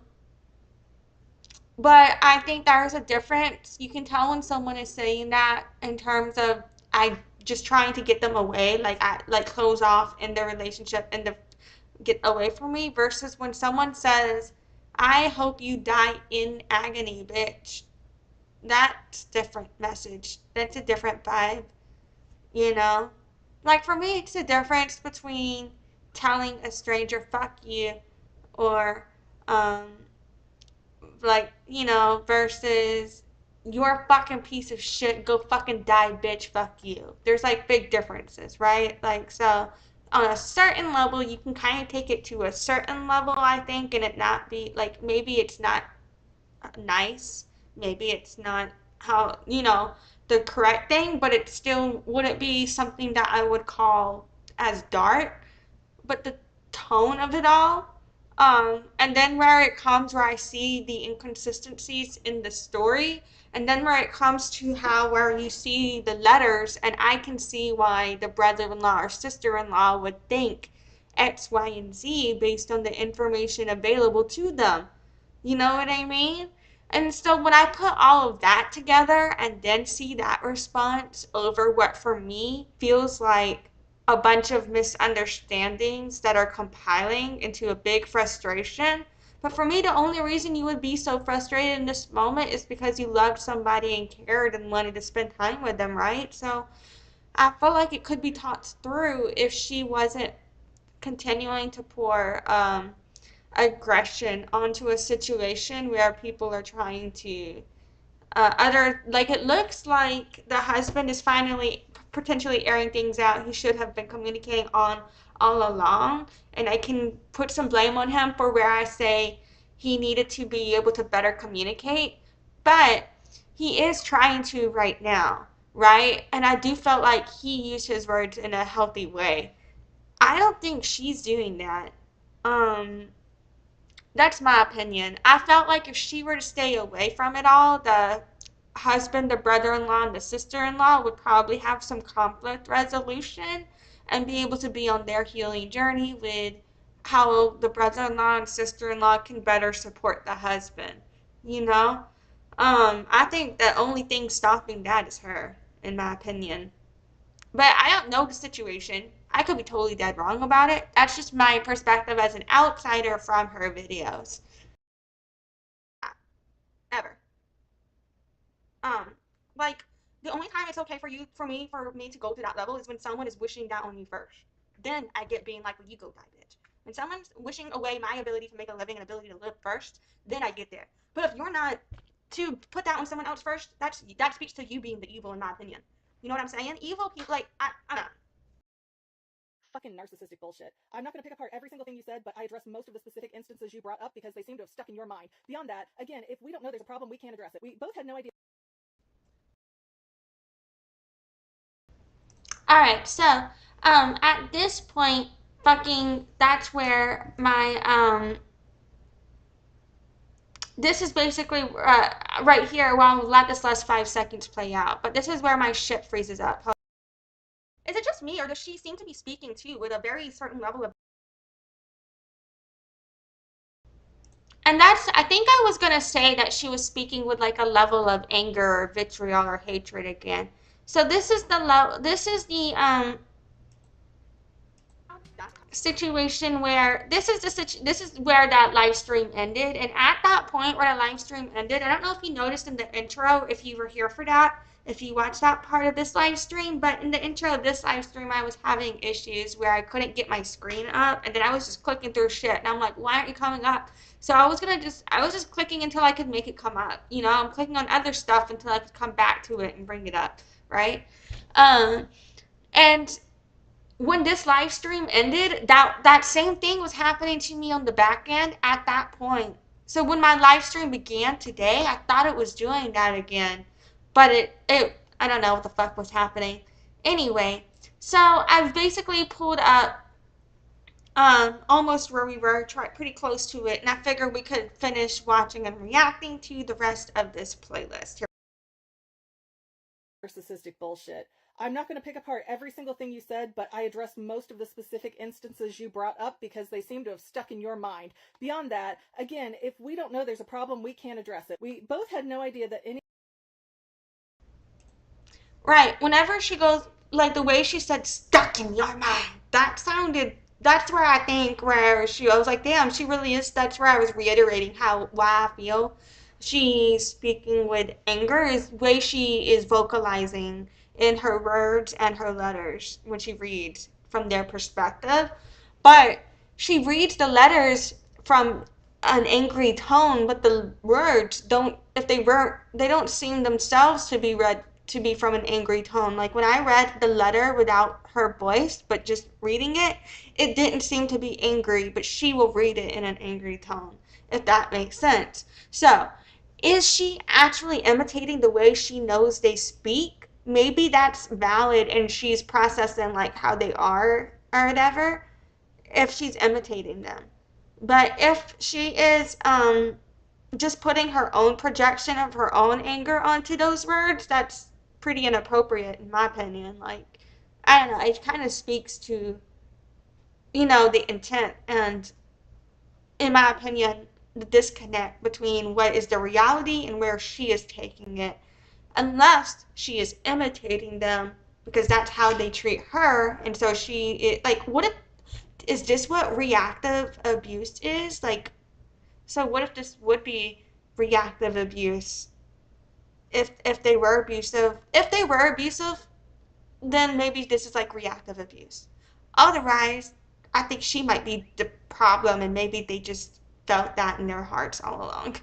but I think there's a difference. You can tell when someone is saying that in terms of I just trying to get them away, like I like close off in their relationship and to get away from me versus when someone says, I hope you die in agony, bitch. That's different message. That's a different vibe. You know? Like for me, it's the difference between telling a stranger fuck you or um like, versus you're a fucking piece of shit, go fucking die, bitch, fuck you. There's like big differences, right? Like so on a certain level you can kind of take it to a certain level, I think, and it not be like maybe it's not nice. Maybe it's not how, the correct thing, but it still wouldn't be something that I would call as dark. But the tone of it all, and then where it comes where I see the inconsistencies in the story, and then where it comes to how where you see the letters, and I can see why the brother-in-law or sister-in-law would think X, Y, and Z based on the information available to them. You know what I mean? And so when I put all of that together and then see that response over what for me feels like a bunch of misunderstandings that are compiling into a big frustration. But for me, the only reason you would be so frustrated in this moment is because you loved somebody and cared and wanted to spend time with them, right? So I feel like it could be talked through if she wasn't continuing to pour aggression onto a situation where people are trying to other like it looks like the husband is finally potentially airing things out he should have been communicating on all along, and I can put some blame on him for where I say he needed to be able to better communicate, but he is trying to right now, right? And I do felt like he used his words in a healthy way. I don't think she's doing that. um that's my opinion. I felt like if she were to stay away from it all, the husband, the brother-in-law, and the sister-in-law would probably have some conflict resolution and be able to be on their healing journey with how the brother-in-law and sister-in-law can better support the husband, you know? I think the only thing stopping that is her, in my opinion. But I don't know the situation. I could be totally dead wrong about it. That's just my perspective as an outsider from her videos. Ever. Um, like the only time it's okay for me to go to that level is when someone is wishing that on you first. Then I get being like, well, you go die, bitch. When someone's wishing away my ability to make a living and ability to live first, then I get there. But if you're not to put that on someone else first, that speaks to you being the evil, in my opinion. You know what I'm saying? Evil people, like I don't know. Fucking narcissistic bullshit. I'm not going to pick apart every single thing you said, but I addressed most of the specific instances you brought up because they seem to have stuck in your mind. Beyond that, again, if we don't know there's a problem, we can't address it. We both had no idea. Alright, so at this point, fucking that's where my this is basically right here. Well, I'll let this last 5 seconds play out, but this is where my shit freezes up. Is it just me, or does she seem to be speaking too with a very certain level of? And that's, I think I was gonna say that she was speaking with like a level of anger or vitriol or hatred again. So this is the situation where this is where that live stream ended, and at that point where the live stream ended, I don't know if you noticed in the intro, if you were here for that, if you watched that part of this live stream, but in the intro of this live stream I was having issues where I couldn't get my screen up, and then I was just clicking through shit, and I'm like, why aren't you coming up? So I was just clicking until I could make it come up, you know. I'm clicking on other stuff until I could come back to it and bring it up, right? And when this live stream ended, that same thing was happening to me on the back end at that point. So when my live stream began today, I thought it was doing that again, but it I don't know what the fuck was happening. Anyway, so I've basically pulled up almost where we were, pretty close to it, and I figured we could finish watching and reacting to the rest of this playlist. Narcissistic bullshit. I'm not going to pick apart every single thing you said, but I addressed most of the specific instances you brought up because they seem to have stuck in your mind. Beyond that, again, if we don't know there's a problem, we can't address it. We both had no idea that any... Right, whenever she goes, like the way she said stuck in your mind, that's where I think where I was like, damn, she really is, that's where I was reiterating why I feel she's speaking with anger is the way she is vocalizing in her words and her letters when she reads from their perspective. But she reads the letters from an angry tone, but the words don't, if they don't seem themselves to be read to be from an angry tone. Like when I read the letter without her voice, but just reading it, it didn't seem to be angry, but she will read it in an angry tone, if that makes sense. So, is she actually imitating the way she knows they speak? Maybe that's valid and she's processing like how they are or whatever, if she's imitating them. But if she is just putting her own projection of her own anger onto those words, that's pretty inappropriate in my opinion. Like, I don't know, it kind of speaks to, you know, the intent and, in my opinion, the disconnect between what is the reality and where she is taking it, unless she is imitating them because that's how they treat her, and so like, what if, is this what reactive abuse is? Like, so what if this would be reactive abuse? If they were abusive, then maybe this is like reactive abuse. Otherwise, I think she might be the problem, and maybe they just felt that in their hearts all along.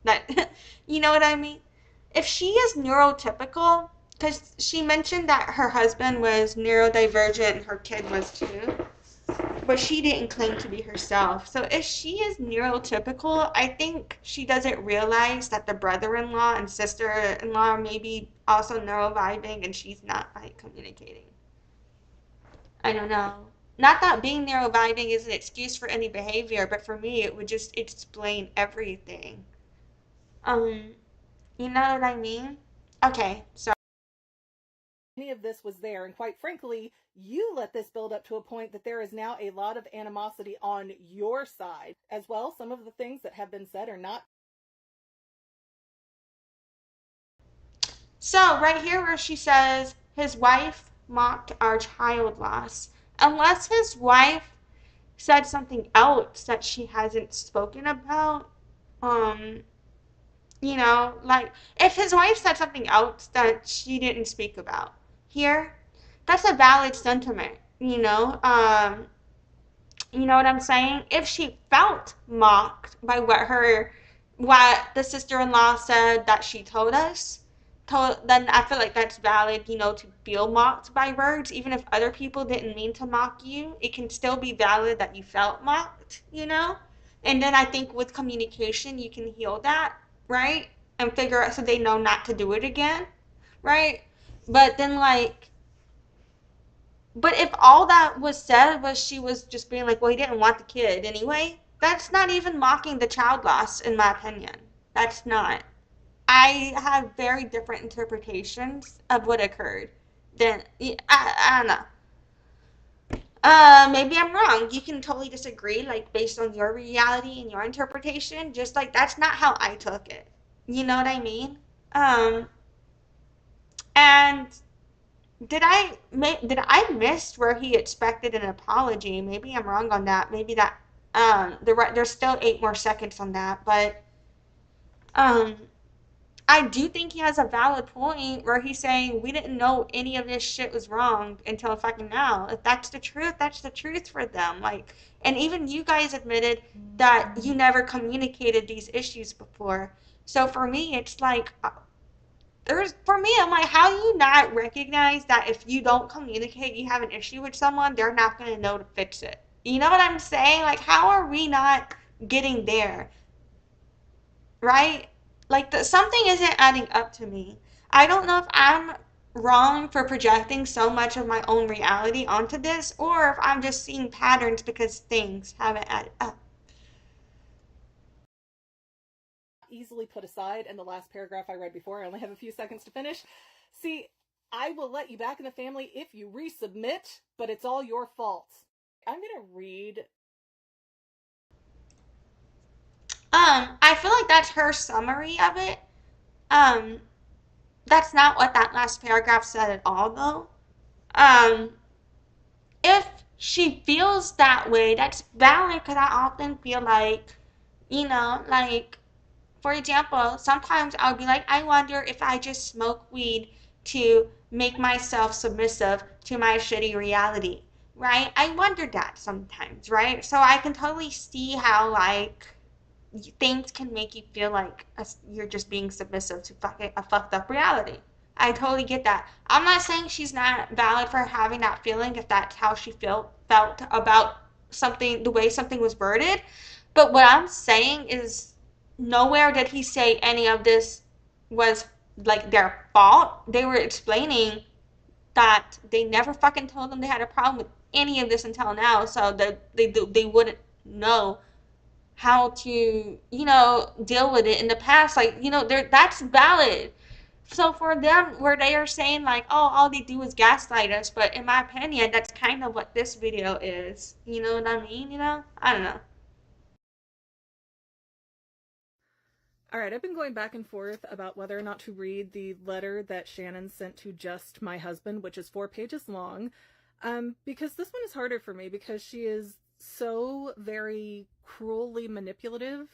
That, you know what I mean? If she is neurotypical, because she mentioned that her husband was neurodivergent and her kid was too, but she didn't claim to be herself. So if she is neurotypical, I think she doesn't realize that the brother-in-law and sister-in-law may be also neurovibing and she's not like communicating. I don't know. Not that being neurovibing is an excuse for any behavior, but for me it would just explain everything. Um, You know what I mean? Okay, so Any of this was there, and quite frankly, you let this build up to a point that there is now a lot of animosity on your side as well. Some of the things that have been said are not. So right here where she says his wife mocked our child loss. Unless his wife said something else that she hasn't spoken about, um, you know, like if his wife said something else that she didn't speak about here, that's a valid sentiment, you know. You know what I'm saying? If she felt mocked by what the sister-in-law said that she told us, then I feel like that's valid, you know, to feel mocked by words. Even if other people didn't mean to mock you, it can still be valid that you felt mocked, you know? And then I think with communication, you can heal that, right? And figure out so they know not to do it again, right? But then, like, but if all that was said was she was just being like, well, he didn't want the kid anyway, that's not even mocking the child loss, in my opinion. That's not. I have very different interpretations of what occurred than, I don't know. Maybe I'm wrong. You can totally disagree, like, based on your reality and your interpretation. Just like, that's not how I took it. You know what I mean? Um, and did I miss where he expected an apology? Maybe I'm wrong on that. Maybe that there's still 8 more seconds on that, but um I do think he has a valid point where he's saying we didn't know any of this shit was wrong until fucking now. If that's the truth, that's the truth for them. Like, and even you guys admitted that you never communicated these issues before. So for me, it's like for me, I'm like, how do you not recognize that if you don't communicate, you have an issue with someone, they're not going to know to fix it? You know what I'm saying? Like, how are we not getting there? Right? Like, something isn't adding up to me. I don't know if I'm wrong for projecting so much of my own reality onto this, or if I'm just seeing patterns because things haven't added up. Easily put aside. And the last paragraph I read before, I only have a few seconds to finish. See, I will let you back in the family if you resubmit, but it's all your fault. I'm gonna read. I feel like that's her summary of it. Um, that's not what that last paragraph said at all, though. Um, if she feels that way, that's valid because I often feel like, you know, like, for example, sometimes I'll be like, I wonder if I just smoke weed to make myself submissive to my shitty reality, right? I wonder that sometimes, right? So I can totally see how, like, things can make you feel like you're just being submissive to fucking a fucked up reality. I totally get that. I'm not saying she's not valid for having that feeling if that's how she felt about something, the way something was worded. But what I'm saying is nowhere did he say any of this was like their fault. They were explaining that they never fucking told them they had a problem with any of this until now, so that they wouldn't know how to, you know, deal with it in the past. Like, you know, that's valid. So for them, where they are saying like, oh, all they do is gaslight us, but in my opinion, that's kind of what this video is. You know what I mean? You know? I don't know. All right, I've been going back and forth about whether or not to read the letter that Shannon sent to Just My Husband, which is 4 pages long, because this one is harder for me because she is so very cruelly manipulative.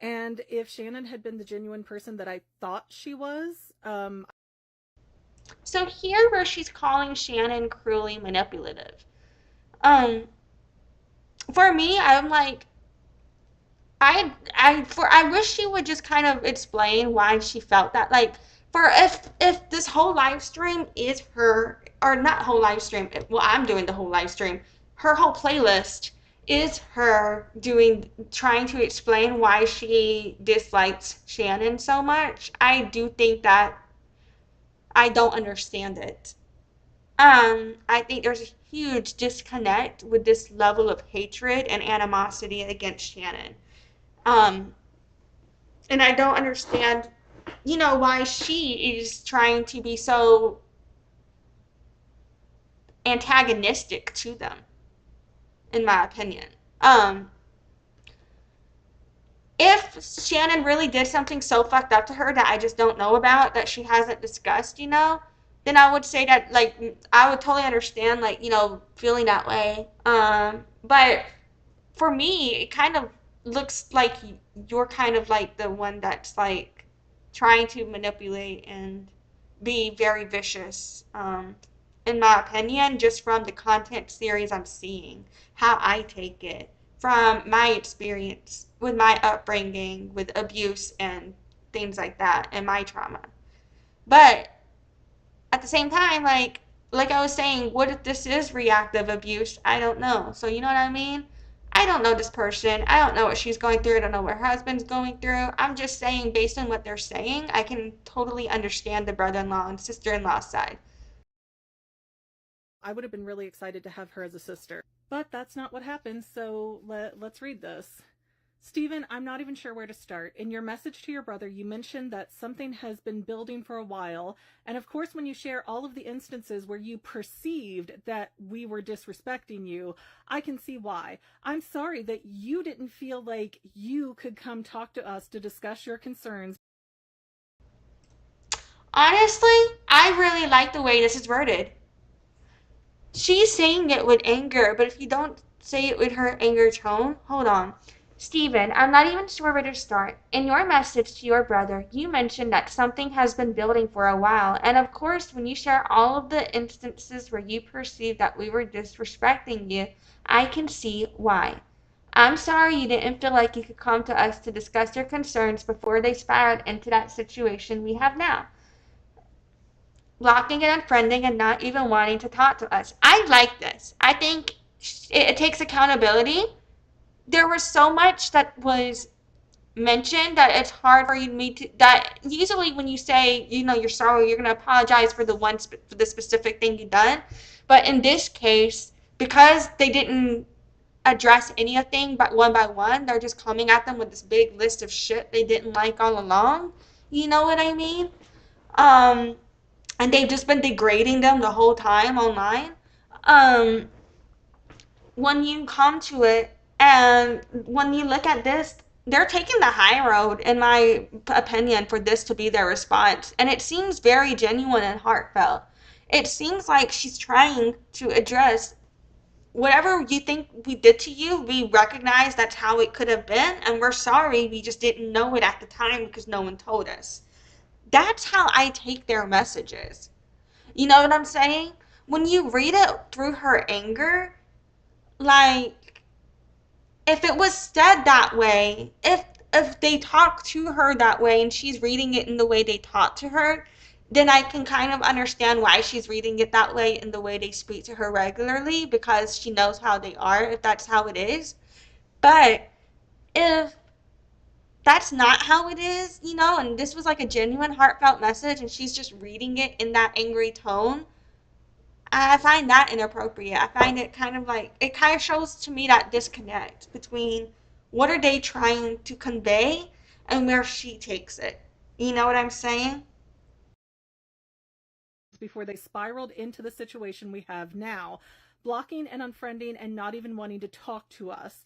And if Shannon had been the genuine person that I thought she was, So here where she's calling Shannon cruelly manipulative. Um, for me, I'm like, I wish she would just kind of explain why she felt that. Like, for if this whole live stream is her, or not whole live stream, well, I'm doing the whole live stream. Her whole playlist is her trying to explain why she dislikes Shannon so much. I do think that I don't understand it. I think there's a huge disconnect with this level of hatred and animosity against Shannon. Um, and I don't understand why she is trying to be so antagonistic to them, in my opinion. If Shannon really did something so fucked up to her that I just don't know about, that she hasn't discussed, then I would say that, like, I would totally understand, like, feeling that way. But for me, it kind of looks like you're kind of like the one that's like trying to manipulate and be very vicious. In my opinion, just from the content series I'm seeing, how I take it, from my experience with my upbringing, with abuse and things like that, and my trauma. But at the same time, like I was saying, what if this is reactive abuse? I don't know. So you know what I mean? I don't know this person. I don't know what she's going through. I don't know what her husband's going through. I'm just saying, based on what they're saying, I can totally understand the brother-in-law and sister-in-law side. I would have been really excited to have her as a sister. But that's not what happened, so let's read this. Stephen, I'm not even sure where to start. In your message to your brother, you mentioned that something has been building for a while, and of course when you share all of the instances where you perceived that we were disrespecting you, I can see why. I'm sorry that you didn't feel like you could come talk to us to discuss your concerns. Honestly, I really like the way this is worded. She's saying it with anger, but if you don't say it with her anger tone, hold on. Stephen, I'm not even sure where to start. In your message to your brother, you mentioned that something has been building for a while, and of course, when you share all of the instances where you perceive that we were disrespecting you, I can see why. I'm sorry you didn't feel like you could come to us to discuss your concerns before they spiraled into that situation we have now. Blocking and unfriending and not even wanting to talk to us. I like this. I think it takes accountability. There was so much that was mentioned that it's hard for me to, that usually when you say, you're sorry, you're going to apologize for for the specific thing you done. But in this case, because they didn't address anything but one by one, they're just coming at them with this big list of shit they didn't like all along. You know what I mean? And they've just been degrading them the whole time online. Um, when you come to it and when you look at this, they're taking the high road, in my opinion, for this to be their response. And it seems very genuine and heartfelt. It seems like she's trying to address whatever you think we did to you. We recognize that's how it could have been, and we're sorry we just didn't know it at the time because no one told us. That's how I take their messages. You know what I'm saying? When you read it through her anger, like, if it was said that way, if they talk to her that way and she's reading it in the way they talk to her, then I can kind of understand why she's reading it that way in the way they speak to her regularly, because she knows how they are, if that's how it is. But if that's not how it is, and this was like a genuine heartfelt message and she's just reading it in that angry tone, I find that inappropriate. I find it kind of like, it kind of shows to me that disconnect between what are they trying to convey and where she takes it. You know what I'm saying? Before they spiraled into the situation we have now, blocking and unfriending and not even wanting to talk to us.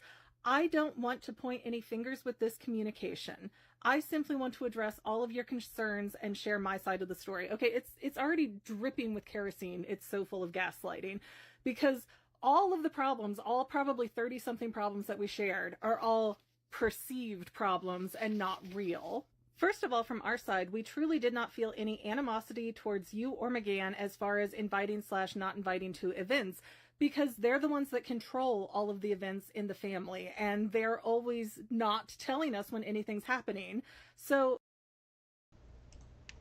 I don't want to point any fingers with this communication. I simply want to address all of your concerns and share my side of the story. Okay, it's already dripping with kerosene. It's so full of gaslighting, because all of the problems, all probably 30-something problems that we shared, are all perceived problems and not real. First of all, from our side, we truly did not feel any animosity towards you or McGann as far as inviting/not inviting to events, because they're the ones that control all of the events in the family, and they're always not telling us when anything's happening. So,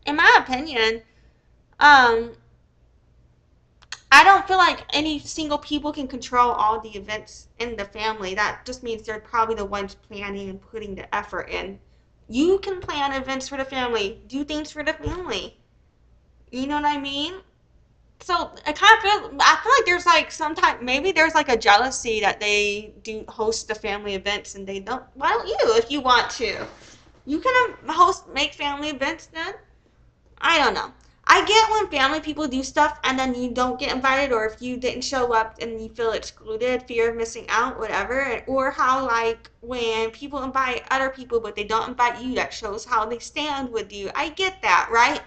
in my opinion, I don't feel like any single people can control all the events in the family. That just means they're probably the ones planning and putting the effort in. You can plan events for the family, do things for the family. You know what I mean? So I feel like there's like sometimes maybe there's like a jealousy that they do host the family events and they don't. Why don't you if you want to? You can make family events then. I don't know. I get when family people do stuff and then you don't get invited, or if you didn't show up and you feel excluded, fear of missing out, whatever. Or how, like, when people invite other people but they don't invite you, that shows how they stand with you. I get that, right?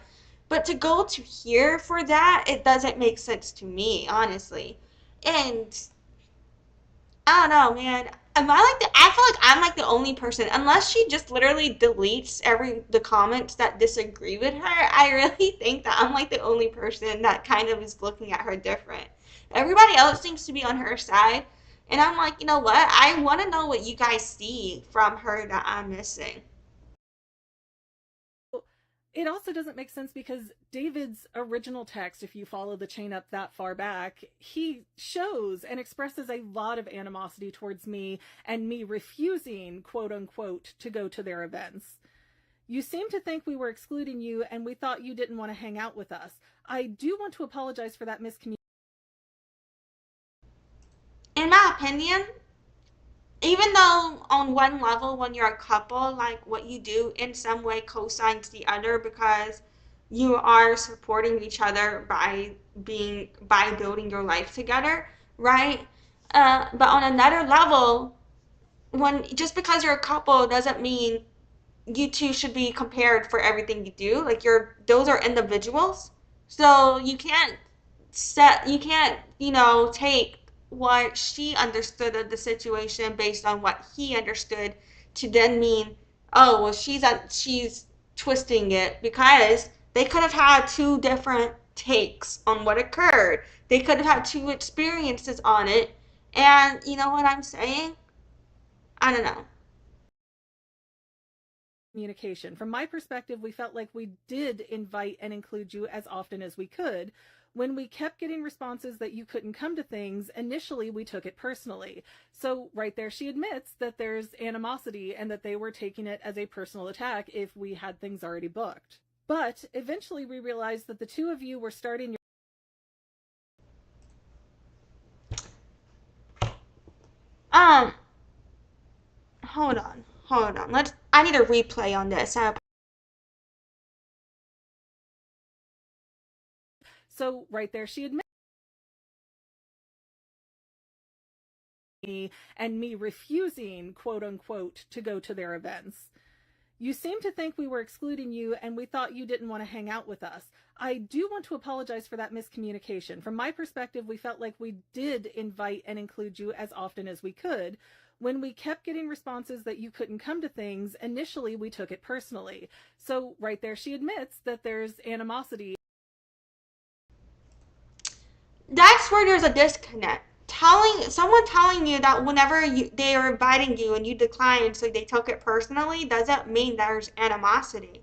But to go to here for that, it doesn't make sense to me, honestly. And I don't know, man. Am I like the? I feel like I'm like the only person, unless she just literally deletes the comments that disagree with her. I really think that I'm like the only person that kind of is looking at her different. Everybody else seems to be on her side, and I'm like, you know what? I want to know what you guys see from her that I'm missing. It also doesn't make sense because David's original text, if you follow the chain up that far back, he shows and expresses a lot of animosity towards me and me refusing, quote unquote, to go to their events. You seem to think we were excluding you and we thought you didn't want to hang out with us. I do want to apologize for that miscommunication. In my opinion, even though on one level when you're a couple, like what you do in some way cosigns the other because you are supporting each other by building your life together, right? But on another level, when just because you're a couple doesn't mean you two should be compared for everything you do. Like those are individuals. So you can't, take what she understood of the situation based on what he understood to then mean, oh, well, she's twisting it, because they could have had two different takes on what occurred. They could have had two experiences on it. And you know what I'm saying? I don't know. Communication. From my perspective, we felt like we did invite and include you as often as we could. When we kept getting responses that you couldn't come to things, initially we took it personally. So right there she admits that there's animosity and that they were taking it as a personal attack if we had things already booked. But eventually we realized that the two of you were starting your Um, hold on. I need a replay on this. So right there she admits and me refusing, quote unquote, to go to their events. You seem to think we were excluding you and we thought you didn't want to hang out with us. I do want to apologize for that miscommunication. From my perspective, we felt like we did invite and include you as often as we could. When we kept getting responses that you couldn't come to things, initially we took it personally. So right there she admits that there's animosity. That's where there's a disconnect. Someone telling you that whenever they are inviting you and you decline, so they took it personally, doesn't mean there's animosity.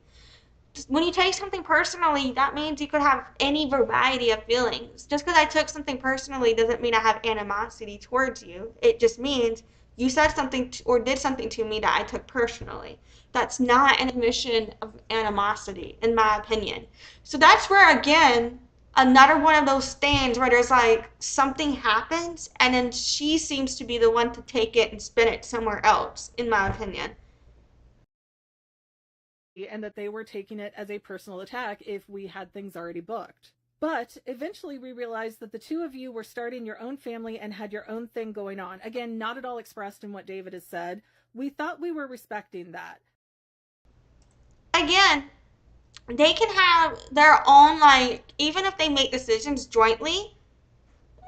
When you take something personally, that means you could have any variety of feelings. Just because I took something personally doesn't mean I have animosity towards you. It just means you said something or did something to me that I took personally. That's not an admission of animosity, in my opinion. So that's where, again, another one of those things where there's like something happens and then she seems to be the one to take it and spin it somewhere else, in my opinion. And that they were taking it as a personal attack if we had things already booked. But eventually we realized that the two of you were starting your own family and had your own thing going on. Again, not at all expressed in what David has said. We thought we were respecting that. Again, they can have their own, like, even if they make decisions jointly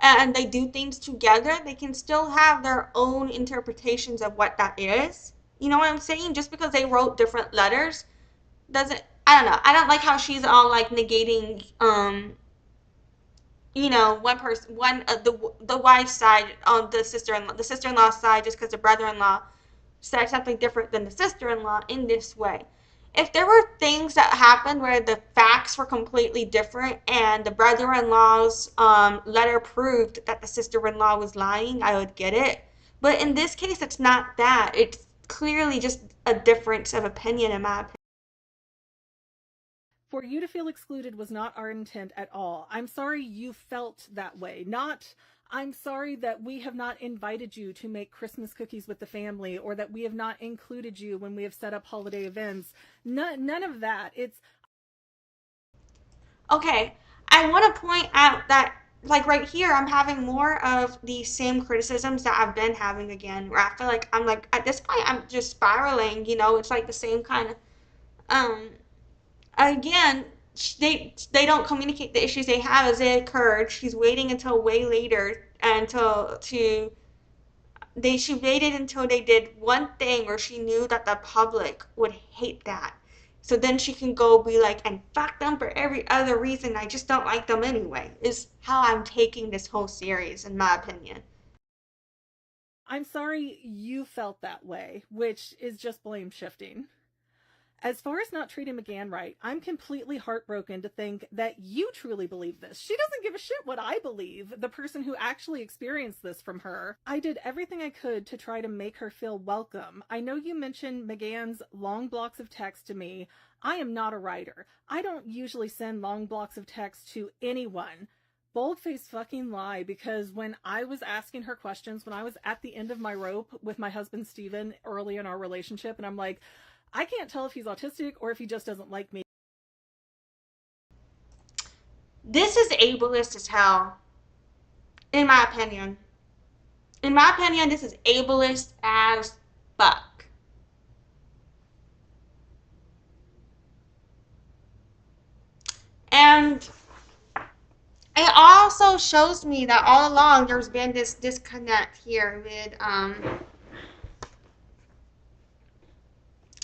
and they do things together, they can still have their own interpretations of what that is. You know what I'm saying? Just because they wrote different letters doesn't, I don't know. I don't like how she's all like negating one person, the wife's side on the sister-in-law side, just because the brother-in-law said something different than the sister-in-law in this way. If there were things that happened where the facts were completely different and the brother-in-law's letter proved that the sister-in-law was lying, I would get it. But in this case, it's not that. It's clearly just a difference of opinion, in my opinion. For you to feel excluded was not our intent at all. I'm sorry you felt that way. Not, I'm sorry that we have not invited you to make Christmas cookies with the family, or that we have not included you when we have set up holiday events. None of that. It's Okay, I want to point out that, like, right here, I'm having more of the same criticisms that I've been having again, where I feel like I'm like, at this point, I'm just spiraling, it's like the same kind of, um, again, they don't communicate the issues they have as they occurred. She's waiting until way later until to she waited until they did one thing where she knew that the public would hate that. So then she can go be like, and fuck them for every other reason. I just don't like them anyway, is how I'm taking this whole series, in my opinion. I'm sorry you felt that way, which is just blame shifting. As far as not treating McGann right, I'm completely heartbroken to think that you truly believe this. She doesn't give a shit what I believe, the person who actually experienced this from her. I did everything I could to try to make her feel welcome. I know you mentioned McGann's long blocks of text to me. I am not a writer. I don't usually send long blocks of text to anyone. Bold-faced fucking lie, because when I was asking her questions, when I was at the end of my rope with my husband Steven early in our relationship, and I'm like, I can't tell if he's autistic or if he just doesn't like me. This is ableist as hell, in my opinion. In my opinion, this is ableist as fuck. And it also shows me that all along there's been this disconnect here with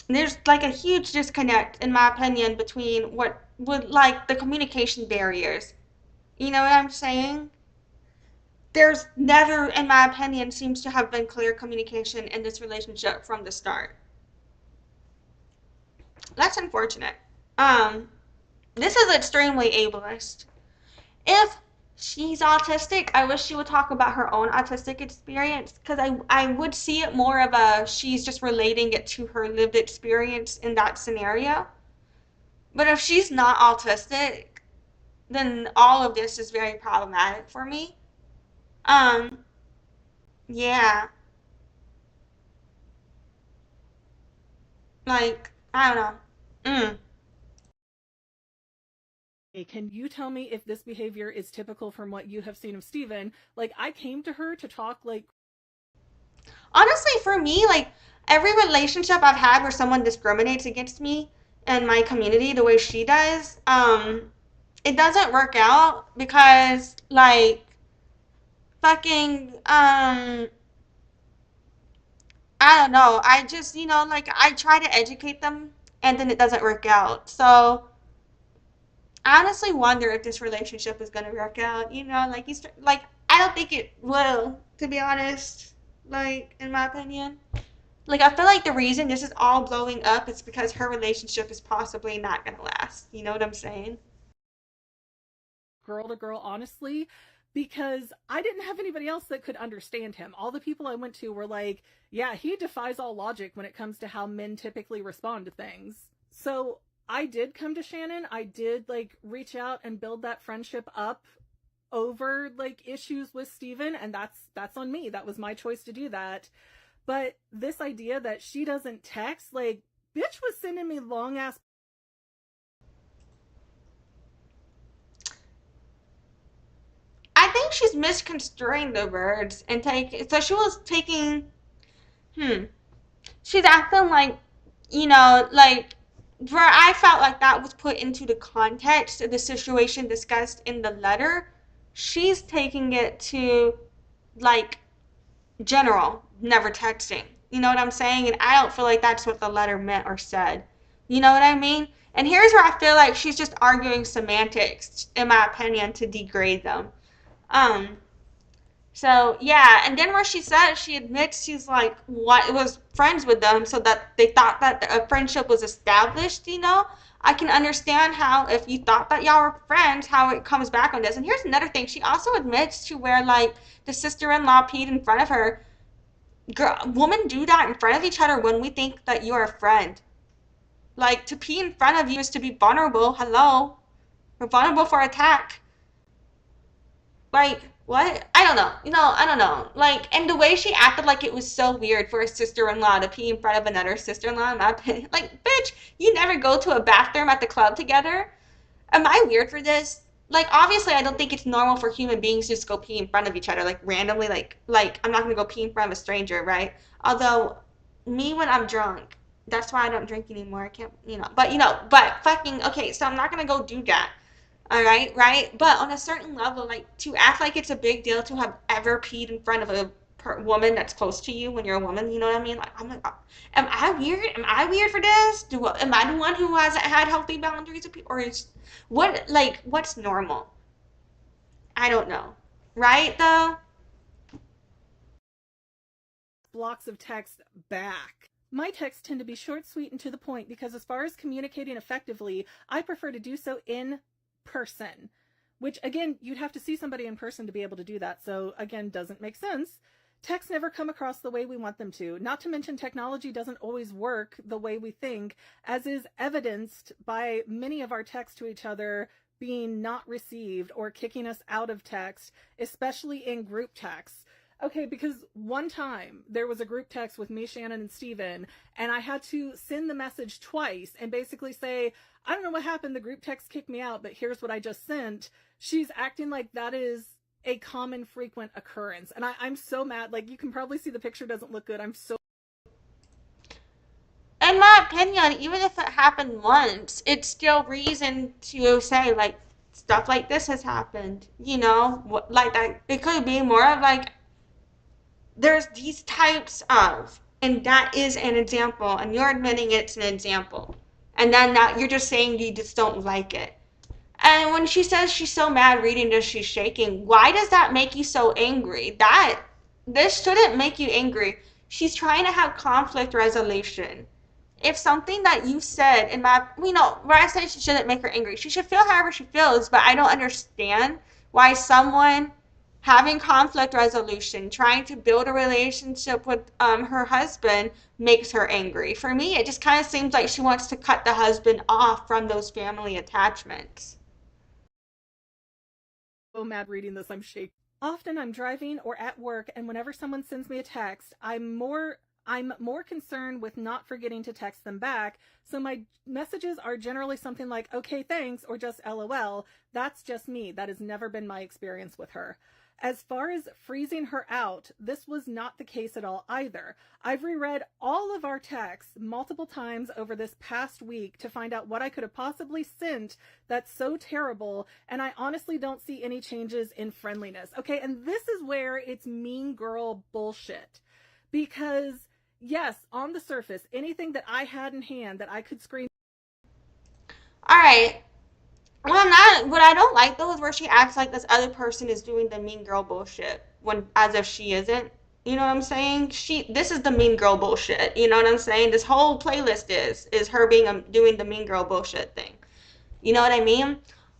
there's like a huge disconnect, in my opinion, between what would like the communication barriers. You know what I'm saying? There's never, in my opinion, seems to have been clear communication in this relationship from the start. That's unfortunate. This is extremely ableist. If she's autistic, I wish she would talk about her own autistic experience, because I would see it more of a she's just relating it to her lived experience in that scenario. But if she's not autistic, then all of this is very problematic for me. Um, yeah, like, I don't know. Can you tell me if this behavior is typical from what you have seen of Steven? Like, I came to her to talk, like... Honestly, for me, like, every relationship I've had where someone discriminates against me and my community the way she does, it doesn't work out because, like, fucking, I don't know. I just, like, I try to educate them and then it doesn't work out. So, I honestly wonder if this relationship is gonna work out. Like, I don't think it will, to be honest. Like, in my opinion. Like, I feel like the reason this is all blowing up is because her relationship is possibly not gonna last. You know what I'm saying? Girl to girl, honestly, because I didn't have anybody else that could understand him. All the people I went to were like, yeah, he defies all logic when it comes to how men typically respond to things. So I did come to Shannon. I did, like, reach out and build that friendship up over, like, issues with Steven, and that's on me. That was my choice to do that. But this idea that she doesn't text, like, bitch was sending me long ass... I think she's misconstruing the words and so she was taking, she's acting like, like, where I felt like that was put into the context of the situation discussed in the letter, she's taking it to, like, general, never texting. You know what I'm saying? And I don't feel like that's what the letter meant or said. You know what I mean? And here's where I feel like she's just arguing semantics, in my opinion, to degrade them. So yeah, and then where she said she admits she's like what was friends with them so that they thought that a friendship was established, I can understand how if you thought that y'all were friends, how it comes back on this. And here's another thing, she also admits to where like the sister-in-law peed in front of her. Girl, women do that in front of each other when we think that you're a friend. Like, to pee in front of you is to be vulnerable. Hello? We're vulnerable for attack. Like, what? I don't know. I don't know. Like, and the way she acted like it was so weird for a sister-in-law to pee in front of another sister-in-law, in my opinion. Like, bitch, you never go to a bathroom at the club together. Am I weird for this? Like, obviously, I don't think it's normal for human beings to just go pee in front of each other, like, randomly. Like I'm not gonna go pee in front of a stranger, right? Although, me when I'm drunk, that's why I don't drink anymore. I can't, but fucking, okay, so I'm not gonna go do that. All right, right? But on a certain level, like, to act like it's a big deal to have ever peed in front of a woman that's close to you when you're a woman, you know what I mean? Like, I'm like, am I weird? Am I weird for this? Am I the one who hasn't had healthy boundaries with people? Or is, what's normal? I don't know. Right, though? Blocks of text back. My texts tend to be short, sweet, and to the point because as far as communicating effectively, I prefer to do so in person. Which, again, you'd have to see somebody in person to be able to do that. So, again, doesn't make sense. Texts never come across the way we want them to. Not to mention technology doesn't always work the way we think, as is evidenced by many of our texts to each other being not received or kicking us out of text, especially in group texts. Okay, because one time there was a group text with me, Shannon, and Steven, and I had to send the message twice and basically say, I don't know what happened, the group text kicked me out, but here's what I just sent. She's acting like that is a common, frequent occurrence. And I'm so mad. Like, you can probably see the picture doesn't look good. I'm so... In my opinion, even if it happened once, it's still reason to say, like, stuff like this has happened. Like that. It could be more of like, there's these types of, and that is an example, and you're admitting it's an example. And then now you're just saying you just don't like it. And when she says she's so mad reading this, she's shaking, why does that make you so angry? This shouldn't make you angry. She's trying to have conflict resolution. If something that you said where I say she shouldn't make her angry, she should feel however she feels, but I don't understand why someone having conflict resolution, trying to build a relationship with her husband makes her angry. For me, it just kind of seems like she wants to cut the husband off from those family attachments. So mad reading this, I'm shaking. Often I'm driving or at work, and whenever someone sends me a text, I'm more concerned with not forgetting to text them back. So my messages are generally something like, okay, thanks, or just LOL. That's just me. That has never been my experience with her. As far as freezing her out, this was not the case at all either. I've reread all of our texts multiple times over this past week to find out what I could have possibly sent that's so terrible, and I honestly don't see any changes in friendliness. Okay, and this is where it's mean girl bullshit. Because, yes, on the surface, anything that I had in hand that I could screen... Alright. What I don't like though is where she acts like this other person is doing the mean girl bullshit when as if she isn't. You know what I'm saying? This is the mean girl bullshit. You know what I'm saying? This whole playlist is her doing the mean girl bullshit thing. You know what I mean?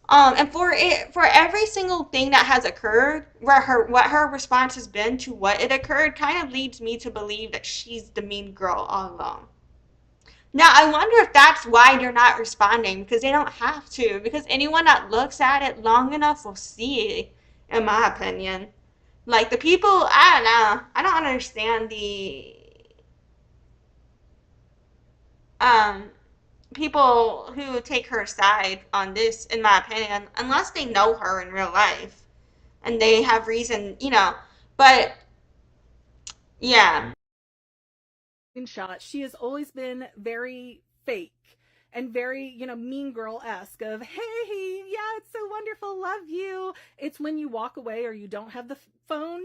And for every single thing that has occurred, what her response has been to what it occurred, kind of leads me to believe that she's the mean girl all along. Now, I wonder if that's why they're not responding, because they don't have to, because anyone that looks at it long enough will see, in my opinion. Like, the people, I don't know, I don't understand the people who take her side on this, in my opinion, unless they know her in real life, and they have reason, but, yeah. Shot. She has always been very fake and very, mean girl-esque of, hey, yeah, it's so wonderful, love you. It's when you walk away or you don't have the phone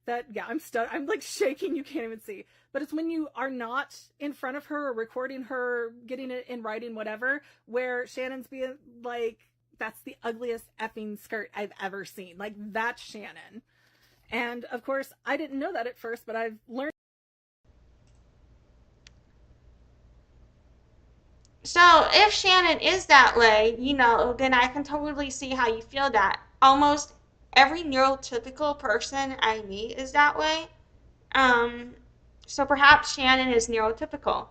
that, yeah, I'm like shaking, you can't even see. But it's when you are not in front of her or recording her, getting it in writing, whatever, where Shannon's being like, that's the ugliest effing skirt I've ever seen. Like, that's Shannon. And, of course, I didn't know that at first, but I've learned. So if Shannon is that way, then I can totally see how you feel that. Almost every neurotypical person I meet is that way. So perhaps Shannon is neurotypical.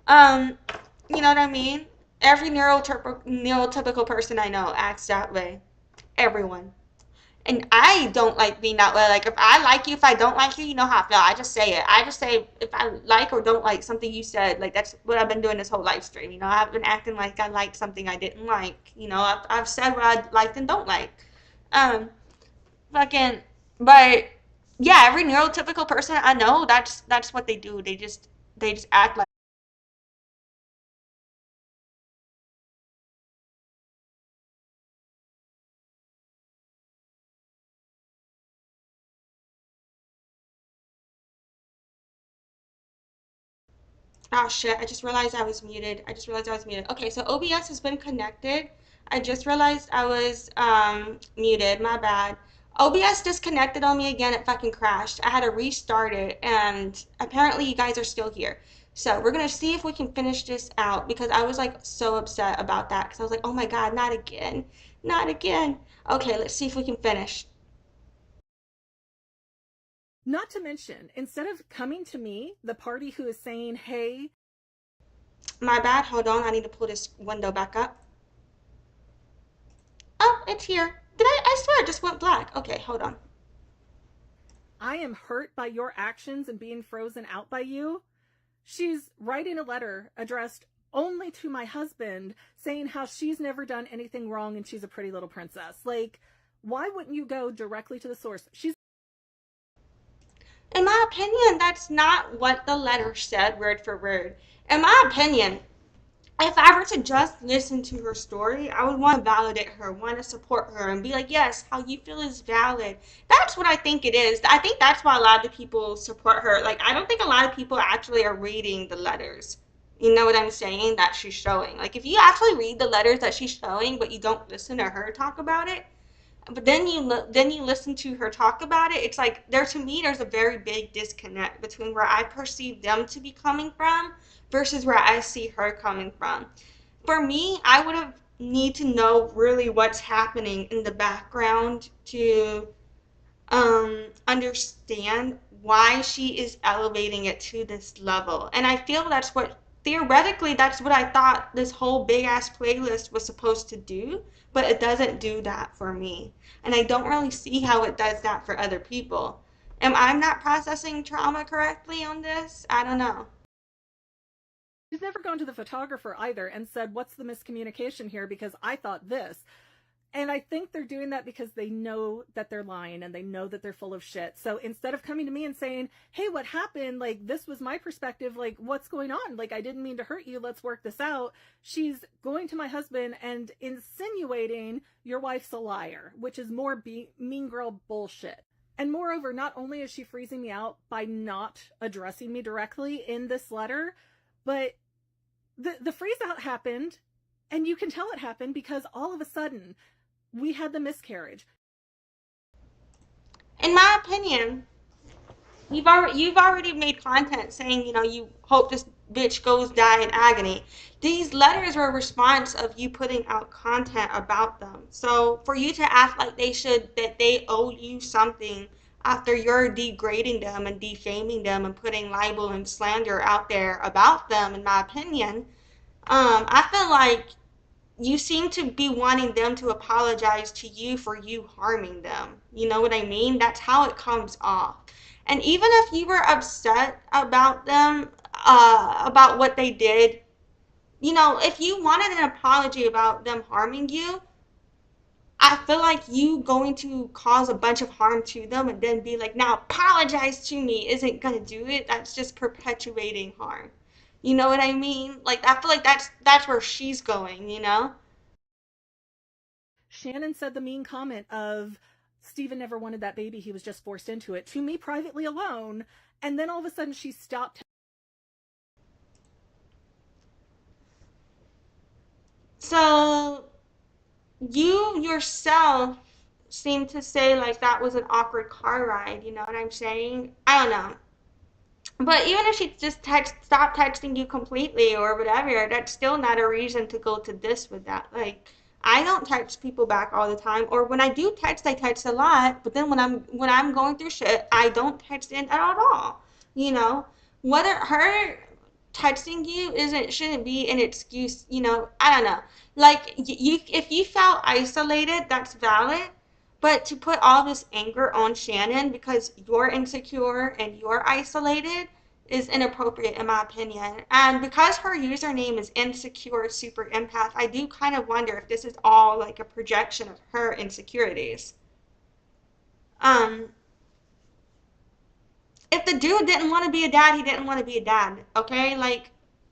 You know what I mean? Every neurotypical person I know acts that way. Everyone. And I don't like being that way. Like, if I like you, if I don't like you, you know how I feel. I just say it. I just say if I like or don't like something you said. Like, that's what I've been doing this whole live stream. You know, I've been acting like I liked something I didn't like. You know, I've said what I liked and don't like. Um, fucking, but yeah, every neurotypical person I know, that's what they do. They just act like. Oh shit, I just realized I was muted. I just realized I was muted. Okay, so OBS has been connected. I just realized I was muted. My bad. OBS disconnected on me again. It fucking crashed. I had to restart it, and apparently you guys are still here. So we're gonna see if we can finish this out because I was like so upset about that because I was like, oh my god, not again, not again. Okay, let's see if we can finish. Not to mention, instead of coming to me, the party who is saying, hey, My bad. Hold on. I need to pull this window back up. Oh, it's here. I swear it just went black. Okay, hold on. I am hurt by your actions and being frozen out by you. She's writing a letter addressed only to my husband saying how she's never done anything wrong and she's a pretty little princess. Like, why wouldn't you go directly to the source? In my opinion, that's not what the letter said word for word. In my opinion, if I were to just listen to her story, I would want to validate her, want to support her, and be like, yes, how you feel is valid. That's what I think it is. I think that's why a lot of people support her. Like, I don't think a lot of people actually are reading the letters. You know what I'm saying? That she's showing. Like, if you actually read the letters that she's showing, but you don't listen to her talk about it, but then you listen to her talk about it, it's like there to me there's a very big disconnect between where I perceive them to be coming from versus where I see her coming from. For me, I would have need to know really what's happening in the background to understand why she is elevating it to this level. And I feel that's what, theoretically, that's what I thought this whole big ass playlist was supposed to do, but it doesn't do that for me. And I don't really see how it does that for other people. Am I not processing trauma correctly on this? I don't know. She's never gone to the photographer either and said, what's the miscommunication here? Because I thought this. And I think they're doing that because they know that they're lying and they know that they're full of shit. So instead of coming to me and saying, hey, what happened? Like, this was my perspective. Like, what's going on? Like, I didn't mean to hurt you. Let's work this out. She's going to my husband and insinuating your wife's a liar, which is more mean girl bullshit. And moreover, not only is she freezing me out by not addressing me directly in this letter, but the freeze out happened, and you can tell it happened because all of a sudden we had the miscarriage. In my opinion, you've already made content saying, you know, you hope this bitch goes die in agony. These letters were a response of you putting out content about them. So for you to act like that they owe you something after you're degrading them and defaming them and putting libel and slander out there about them, in my opinion, I feel like you seem to be wanting them to apologize to you for you harming them. You know what I mean? That's how it comes off. And even if you were upset about them, about what they did, you know, if you wanted an apology about them harming you, I feel like you going to cause a bunch of harm to them and then be like, now apologize to me isn't going to do it. That's just perpetuating harm. You know what I mean? Like, I feel like that's where she's going, you know? Shannon said the mean comment of Stephen never wanted that baby, he was just forced into it, to me privately alone, and then all of a sudden she stopped. So you yourself seem to say like that was an awkward car ride, you know what I'm saying? I don't know. But even if she just stopped texting you completely or whatever, that's still not a reason to go to this with that. Like, I don't text people back all the time, or when I do text, I text a lot. But then when I'm going through shit, I don't text in at all. You know, whether her texting you shouldn't be an excuse. You know, I don't know. Like, you if you felt isolated, that's valid. But to put all this anger on Shannon because you're insecure and you're isolated is inappropriate in my opinion. And because her username is insecure super empath, I do kind of wonder if this is all like a projection of her insecurities. Um, if the dude didn't want to be a dad, he didn't want to be a dad, okay? Like,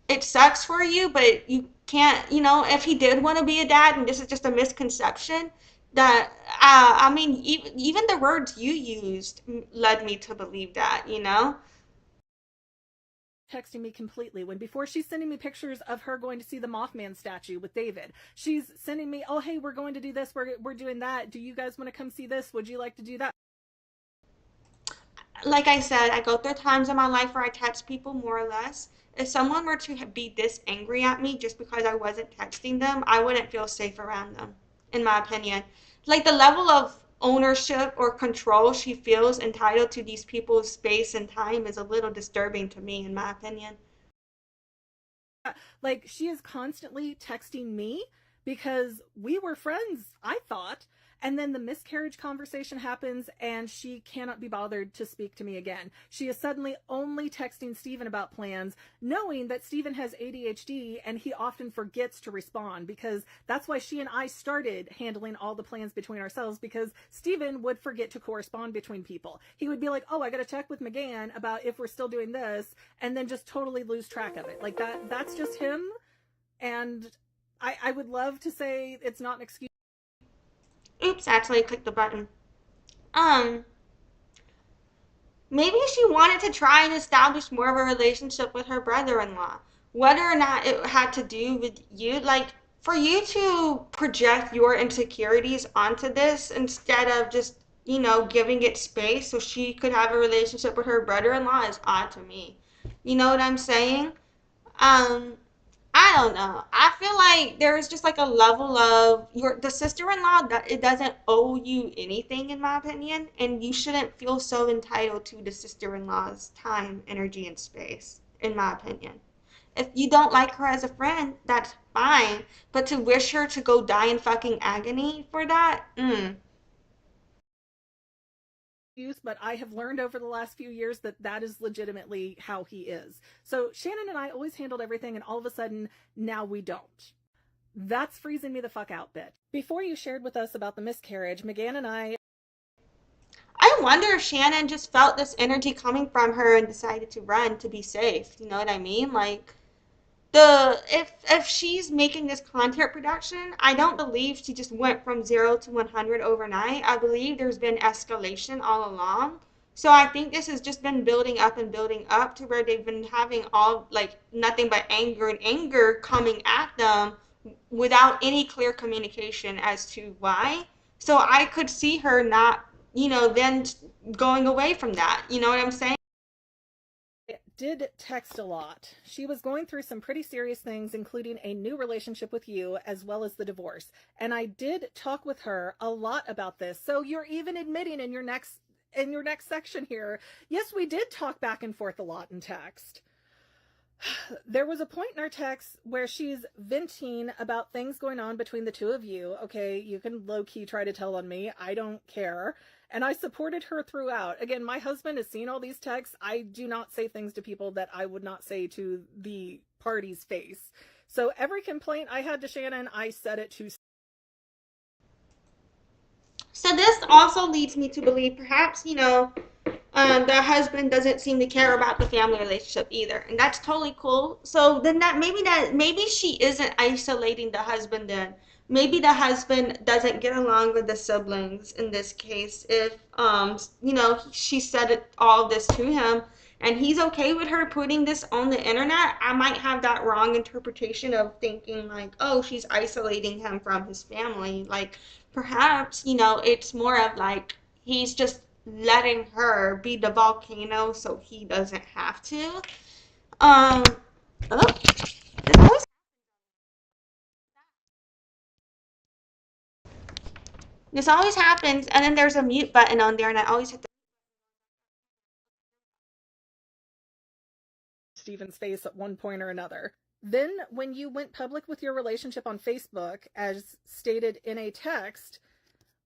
it sucks for you, but you can't, if he did want to be a dad and this is just a misconception, that, I mean, even the words you used led me to believe that. Texting me completely when before she's sending me pictures of her going to see the Mothman statue with David, she's sending me, oh, hey, we're going to do this, we're doing that, do you guys want to come see this, would you like to do that? Like I said, I go through times in my life where I text people more or less. If someone were to be this angry at me just because I wasn't texting them, I wouldn't feel safe around them, in my opinion. Like the level of ownership or control she feels entitled to these people's space and time is a little disturbing to me, in my opinion. Like, she is constantly texting me because we were friends, I thought. And then the miscarriage conversation happens and she cannot be bothered to speak to me again. She is suddenly only texting Steven about plans, knowing that Steven has ADHD and he often forgets to respond, because that's why she and I started handling all the plans between ourselves, because Steven would forget to correspond between people. He would be like, oh, I got to check with McGann about if we're still doing this, and then just totally lose track of it. Like that's just him. And I would love to say it's not an excuse. Oops, I accidentally clicked the button. Um, Maybe she wanted to try and establish more of a relationship with her brother-in-law. Whether or not it had to do with you, like, for you to project your insecurities onto this instead of just, giving it space so she could have a relationship with her brother-in-law is odd to me. You know what I'm saying? Um, I don't know. I feel like there is just like a level of the sister-in-law that it doesn't owe you anything in my opinion, and you shouldn't feel so entitled to the sister-in-law's time, energy, and space, in my opinion. If you don't like her as a friend, that's fine, but to wish her to go die in fucking agony for that, But I have learned over the last few years that that is legitimately how he is. So Shannon and I always handled everything, and all of a sudden, now we don't. That's freezing me the fuck out, bitch. Before you shared with us about the miscarriage, McGann and I wonder if Shannon just felt this energy coming from her and decided to run to be safe. You know what I mean? Like, if she's making this content production, I don't believe she just went from 0 to 100 overnight. I believe there's been escalation all along. So I think this has just been building up and building up to where they've been having all like nothing but anger and anger coming at them without any clear communication as to why. So I could see her not, then going away from that. You know what I'm saying? did text a lot. She was going through some pretty serious things, including a new relationship with you, as well as the divorce. And I did talk with her a lot about this. So you're even admitting in your next section here, yes, we did talk back and forth a lot in text. There was a point in our text where she's venting about things going on between the two of you. Okay, you can low-key try to tell on me. I don't care. And I supported her throughout. Again, my husband has seen all these texts. I do not say things to people that I would not say to the party's face. So every complaint I had to Shannon, I said it to. So this also leads me to believe perhaps, the husband doesn't seem to care about the family relationship either, and that's totally cool. So then maybe she isn't isolating the husband then. Maybe the husband doesn't get along with the siblings in this case. If she said all this to him, and he's okay with her putting this on the internet, I might have that wrong interpretation of thinking like, oh, she's isolating him from his family. Like perhaps, it's more of like he's just letting her be the volcano so he doesn't have to. Um, oh, this always happens, and then there's a mute button on there, and I always hit the Steven's face at one point or another. Then, when you went public with your relationship on Facebook, as stated in a text,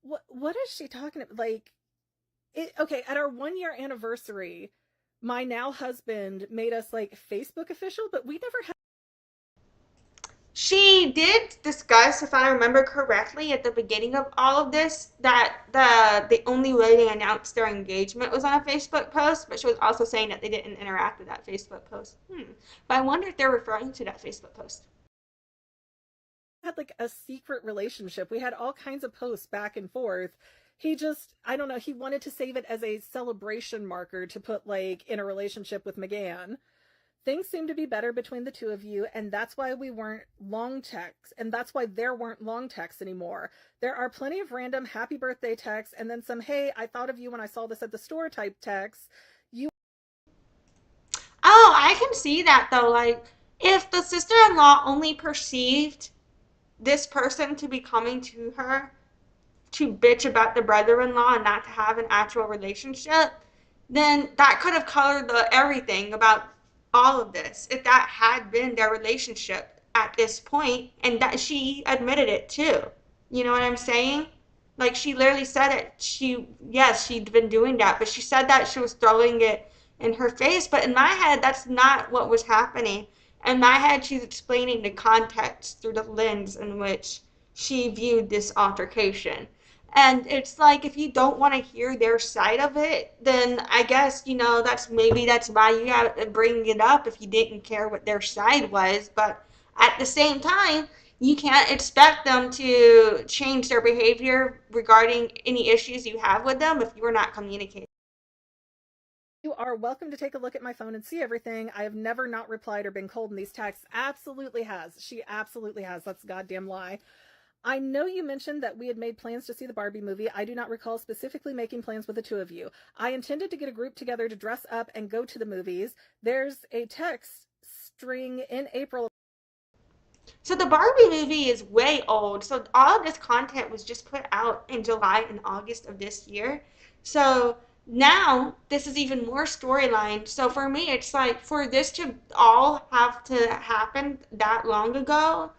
what is she talking about? Like, okay, at our 1-year anniversary, my now husband made us like Facebook official, but we never had. She did discuss, if I remember correctly, at the beginning of all of this, that the only way they announced their engagement was on a Facebook post, but she was also saying that they didn't interact with that Facebook post. But I wonder if they're referring to that Facebook post. Had like a secret relationship. We had all kinds of posts back and forth. He just, I don't know, he wanted to save it as a celebration marker to put like in a relationship with McGann. Things seem to be better between the two of you, and that's why we weren't long texts, and that's why there weren't long texts anymore. There are plenty of random happy birthday texts, and then some, hey, I thought of you when I saw this at the store type texts. Oh, I can see that though. Like, if the sister-in-law only perceived this person to be coming to her to bitch about the brother-in-law and not to have an actual relationship, then that could have colored the everything about all of this if that had been their relationship at this point, and that she admitted it too. You know what I'm saying? Like, she literally said it. Yes, she'd been doing that, but she said that she was throwing it in her face. But in my head, that's not what was happening. In my head, she's explaining the context through the lens in which she viewed this altercation. And it's like, if you don't want to hear their side of it, then I guess, that's why you have to bring it up if you didn't care what their side was. But at the same time, you can't expect them to change their behavior regarding any issues you have with them if you're not communicating. You are welcome to take a look at my phone and see everything. I have never not replied or been cold in these texts. Absolutely has. She absolutely has. That's a goddamn lie. I know you mentioned that we had made plans to see the Barbie movie. I do not recall specifically making plans with the two of you. I intended to get a group together to dress up and go to the movies. There's a text string in April. So the Barbie movie is way old. So all of this content was just put out in July and August of this year. So now this is even more storyline. So for me, it's like, for this to all have to happen that long ago,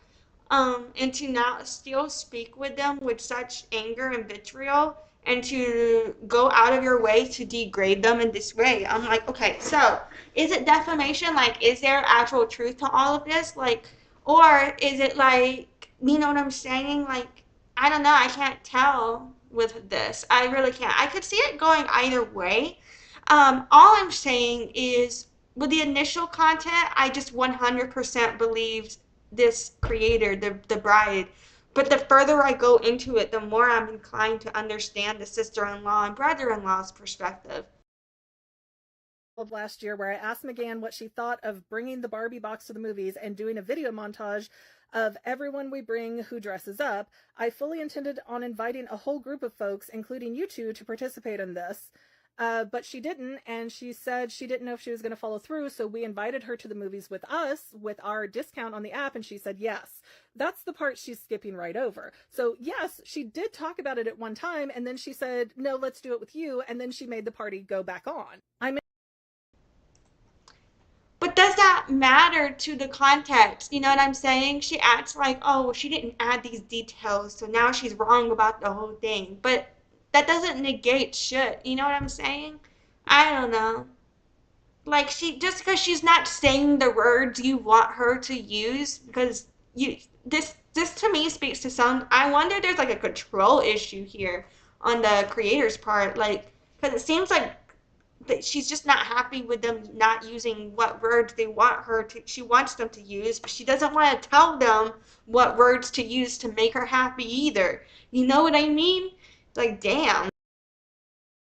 and to now still speak with them with such anger and vitriol, and to go out of your way to degrade them in this way. I'm like, okay, so is it defamation? Like, is there actual truth to all of this? Like, or is it like, you know what I'm saying? Like, I don't know. I can't tell with this. I really can't. I could see it going either way. All I'm saying is, with the initial content, I just 100% believed this creator, the bride. But the further I go into it, the more I'm inclined to understand the sister-in-law and brother-in-law's perspective. Of last year, where I asked McGann what she thought of bringing the Barbie box to the movies and doing a video montage of everyone we bring who dresses up. I fully intended on inviting a whole group of folks, including you two, to participate in this. But she didn't, and she said she didn't know if she was going to follow through, so we invited her to the movies with us, with our discount on the app, and she said yes. That's the part she's skipping right over. So yes, she did talk about it at one time, and then she said, no, let's do it with you, and then she made the party go back on. But does that matter to the context? You know what I'm saying? She acts like, oh, well, she didn't add these details, so now she's wrong about the whole thing. But that doesn't negate shit. You know what I'm saying? I don't know. Like, just because she's not saying the words you want her to use, because this to me speaks to some. I wonder if there's like a control issue here on the creator's part, like, because it seems like that she's just not happy with them not using what words they want her to. She wants them to use, but she doesn't want to tell them what words to use to make her happy either. You know what I mean? Like, damn. I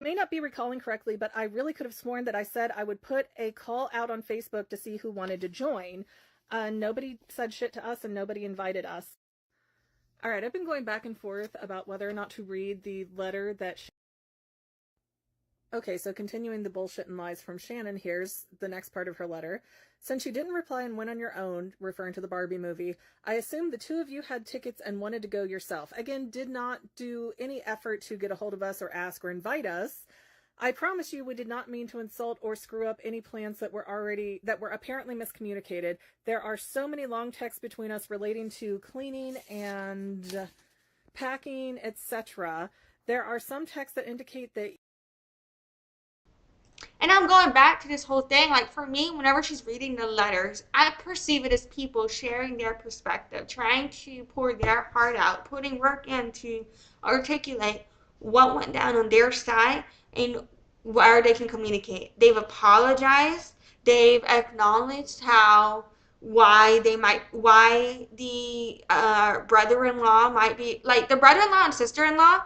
may not be recalling correctly, but I really could have sworn that I said I would put a call out on Facebook to see who wanted to join. Nobody said shit to us, and nobody invited us. All right, I've been going back and forth about whether or not to read the letter that Okay, so continuing the bullshit and lies from Shannon, here's the next part of her letter. Since you didn't reply and went on your own, referring to the Barbie movie, I assume the two of you had tickets and wanted to go yourself. Again, did not do any effort to get a hold of us or ask or invite us. I promise you we did not mean to insult or screw up any plans that were apparently miscommunicated. There are so many long texts between us relating to cleaning and packing, etc. There are some texts that indicate that. And I'm going back to this whole thing. Like, for me, whenever she's reading the letters, I perceive it as people sharing their perspective, trying to pour their heart out, putting work in to articulate what went down on their side and where they can communicate. They've apologized. They've acknowledged why the brother-in-law might be, like, the brother-in-law and sister-in-law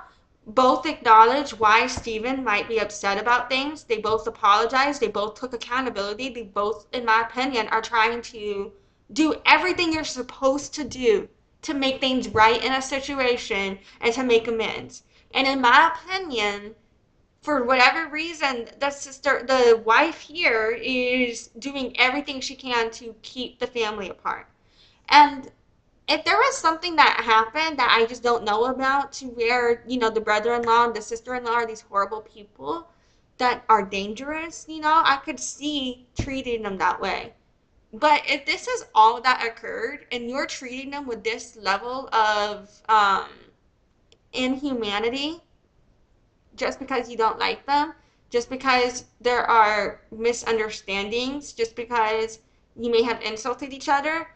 both acknowledge why Steven might be upset about things. They both apologized. They both took accountability. They both, in my opinion, are trying to do everything you're supposed to do to make things right in a situation and to make amends. And in my opinion, for whatever reason, the wife here is doing everything she can to keep the family apart. And if there was something that happened that I just don't know about, to where, the brother-in-law and the sister-in-law are these horrible people that are dangerous, I could see treating them that way. But if this is all that occurred and you're treating them with this level of inhumanity just because you don't like them, just because there are misunderstandings, just because you may have insulted each other,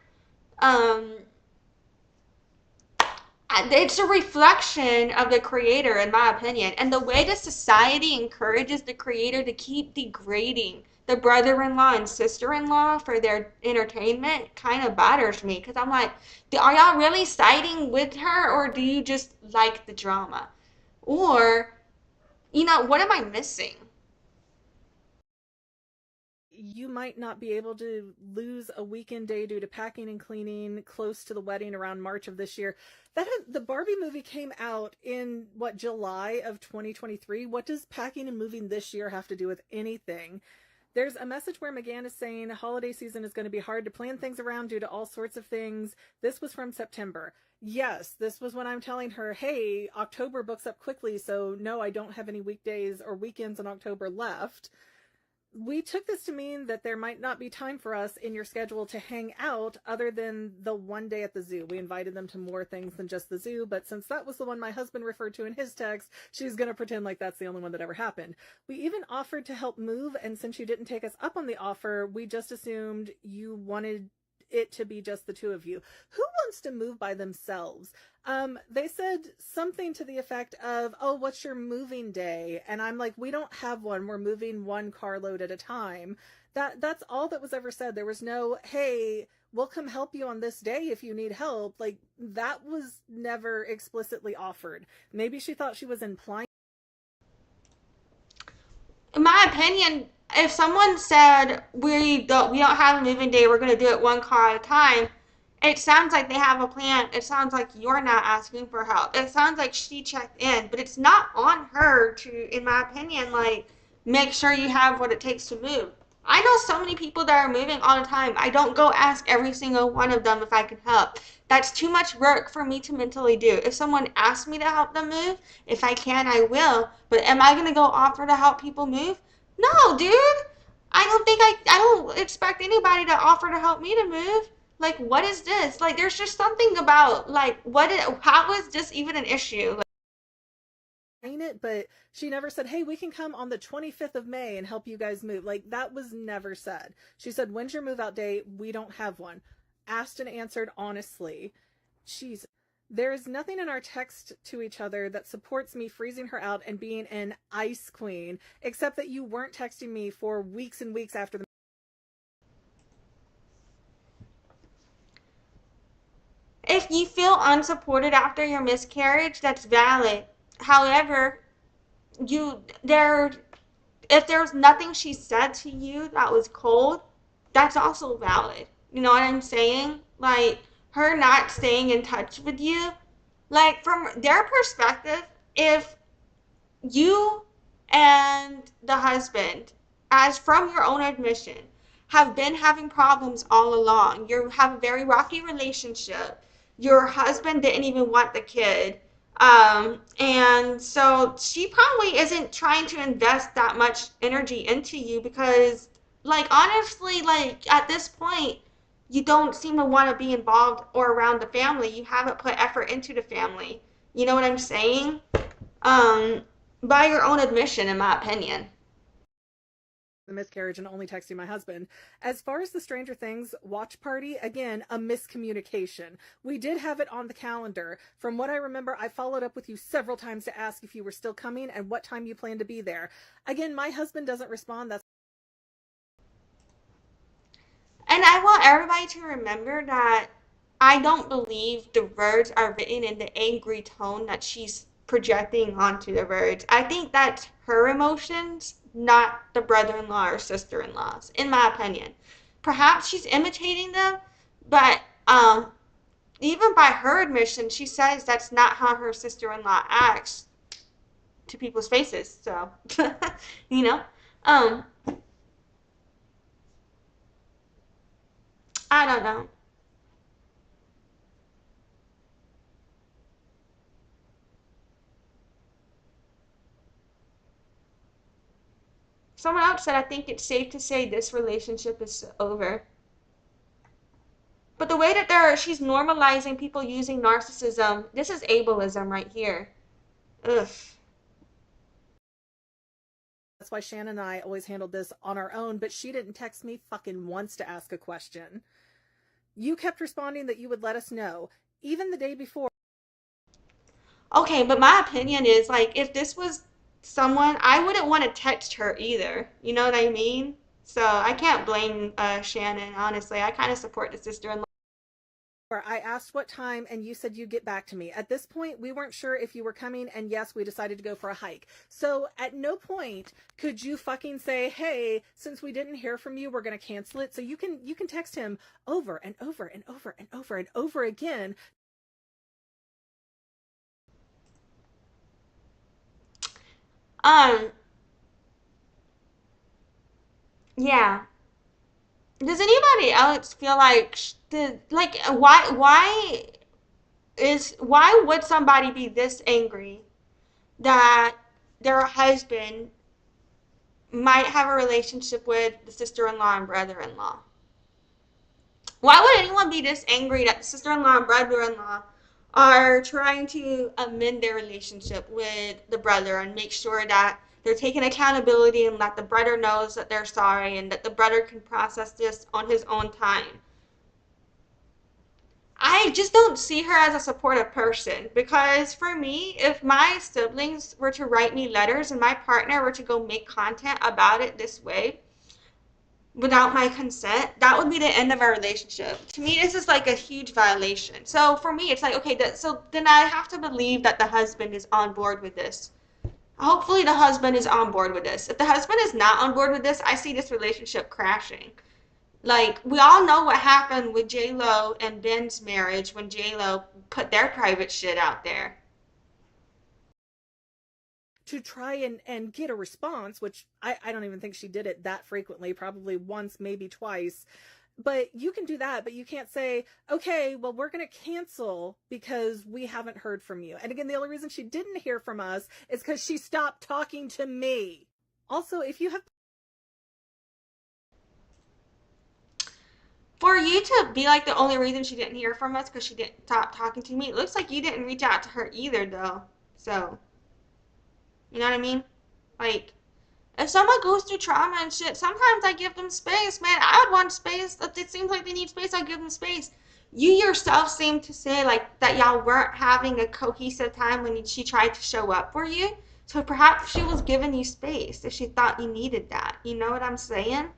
it's a reflection of the creator, in my opinion. And the way the society encourages the creator to keep degrading the brother-in-law and sister-in-law for their entertainment kind of bothers me. Because I'm like, are y'all really siding with her, or do you just like the drama? Or, what am I missing? You might not be able to lose a weekend day due to packing and cleaning close to the wedding around March of this year. The Barbie movie came out in July of 2023. What does packing and moving this year have to do with anything? There's a message where McGann is saying holiday season is going to be hard to plan things around due to all sorts of things. This was from September. Yes, this was when I'm telling her, hey, October books up quickly, so no, I don't have any weekdays or weekends in October left. We took this to mean that there might not be time for us in your schedule to hang out other than the one day at the zoo. We invited them to more things than just the zoo, but since that was the one my husband referred to in his text, she's going to pretend like that's the only one that ever happened. We even offered to help move, and since you didn't take us up on the offer, we just assumed you wanted it to be just the two of you. Who wants to move by themselves? They said something to the effect of, oh, what's your moving day? And I'm like, we don't have one. We're moving one carload at a time. That's all that was ever said. There was no, hey, we'll come help you on this day if you need help. Like, that was never explicitly offered. Maybe she thought she was implying. In my opinion, if someone said we don't have a moving day, we're going to do it one car at a time, it sounds like they have a plan. It sounds like you're not asking for help. It sounds like she checked in, but it's not on her to, in my opinion, like, make sure you have what it takes to move. I know so many people that are moving all the time. I don't go ask every single one of them if I can help. That's too much work for me to mentally do. If someone asks me to help them move, if I can, I will. But am I going to go offer to help people move? No, dude. I don't expect anybody to offer to help me to move. Like, what is this? Like, there's just something about, like, how is this even an issue? Like, it, but she never said, hey, we can come on the 25th of May and help you guys move. Like, that was never said. She said, when's your move out day? We don't have one. Asked and answered honestly. Jesus. There is nothing in our text to each other that supports me freezing her out and being an ice queen, except that you weren't texting me for weeks and weeks after the. if you feel unsupported after your miscarriage, that's valid. However, if there's nothing she said to you that was cold, that's also valid. You know what I'm saying? Like, her not staying in touch with you, like, from their perspective, if you and the husband, as from your own admission, have been having problems all along, you have a very rocky relationship, your husband didn't even want the kid, and so she probably isn't trying to invest that much energy into you because, like, honestly, like, at this point, you don't seem to want to be involved or around the family. You haven't put effort into the family. You know what I'm saying? By your own admission, in my opinion. The miscarriage and only texting my husband. As far as the Stranger Things watch party, again, a miscommunication. We did have it on the calendar. From what I remember, I followed up with you several times to ask if you were still coming and what time you plan to be there. Again, my husband doesn't respond. That's And I want everybody to remember that I don't believe the words are written in the angry tone that she's projecting onto the words. I think that's her emotions, not the brother-in-law or sister-in-law's, in my opinion. Perhaps she's imitating them, but even by her admission, she says that's not how her sister-in-law acts to people's faces. So, you know, I don't know. Someone else said, I think it's safe to say this relationship is over. But the way that she's normalizing people using narcissism, this is ableism right here. Ugh. why Shannon and I always handled this on our own, but she didn't text me fucking once to ask a question. You kept responding that you would let us know, even the day before. Okay, but my opinion is, like, if this was someone, I wouldn't want to text her either. You know what I mean? So I can't blame Shannon, honestly. I kind of support the sister-in-law. I asked what time and you said you'd get back to me. At this point, we weren't sure if you were coming, and yes, we decided to go for a hike. So at no point could you fucking say, hey, since we didn't hear from you, we're going to cancel it. So you can text him over and over and over and over and over again. Yeah. Does anybody else feel like why would somebody be this angry that their husband might have a relationship with the sister-in-law and brother-in-law? Why would anyone be this angry that the sister-in-law and brother-in-law are trying to amend their relationship with the brother and make sure that they're taking accountability and that the brother knows that they're sorry and that the brother can process this on his own time? I just don't see her as a supportive person, because for me, if my siblings were to write me letters and my partner were to go make content about it this way without my consent, that would be the end of our relationship. To me, this is like a huge violation. So for me, it's like, okay, so then I have to believe that the husband is on board with this. Hopefully the husband is on board with this. If the husband is not on board with this, I see this relationship crashing. Like, we all know what happened with J-Lo and Ben's marriage when J-Lo put their private shit out there. To try and get a response, which I don't even think she did it that frequently, probably once, maybe twice. But you can do that, but you can't say, okay, well, we're going to cancel because we haven't heard from you. And again, the only reason she didn't hear from us is because she stopped talking to me. Also, if you have... For you to be like the only reason she didn't hear from us because she didn't stop talking to me, it looks like you didn't reach out to her either, though. So, you know what I mean? Like, if someone goes through trauma and shit, sometimes I give them space, man. I would want space. If it seems like they need space, I give them space. You yourself seem to say, like, that y'all weren't having a cohesive time when she tried to show up for you. So perhaps she was giving you space if she thought you needed that. You know what I'm saying?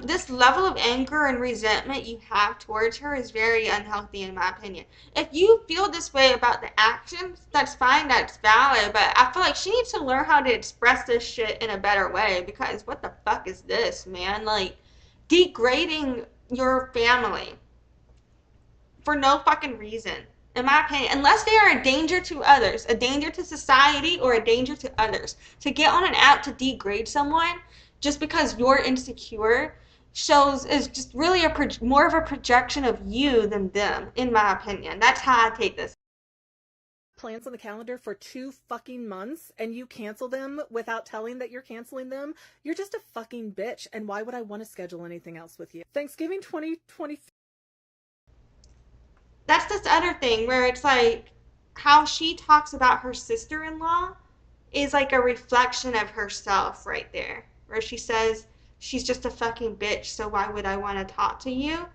This level of anger and resentment you have towards her is very unhealthy, in my opinion. If you feel this way about the actions, that's fine, that's valid, but I feel like she needs to learn how to express this shit in a better way, because what the fuck is this, man? Like, degrading your family for no fucking reason, in my opinion, unless they are a danger to others, a danger to society, or a danger to others. To get on an app to degrade someone just because you're insecure is just really more of a projection of you than them, in my opinion. That's how I take this. Plans on the calendar for 2 fucking months and you cancel them without telling that you're canceling them, you're just a fucking bitch. And why would I want to schedule anything else with you? Thanksgiving 2020. That's this other thing where it's like, how she talks about her sister-in-law is like a reflection of herself right there, where she says she's just a fucking bitch, so why would I want to talk to you?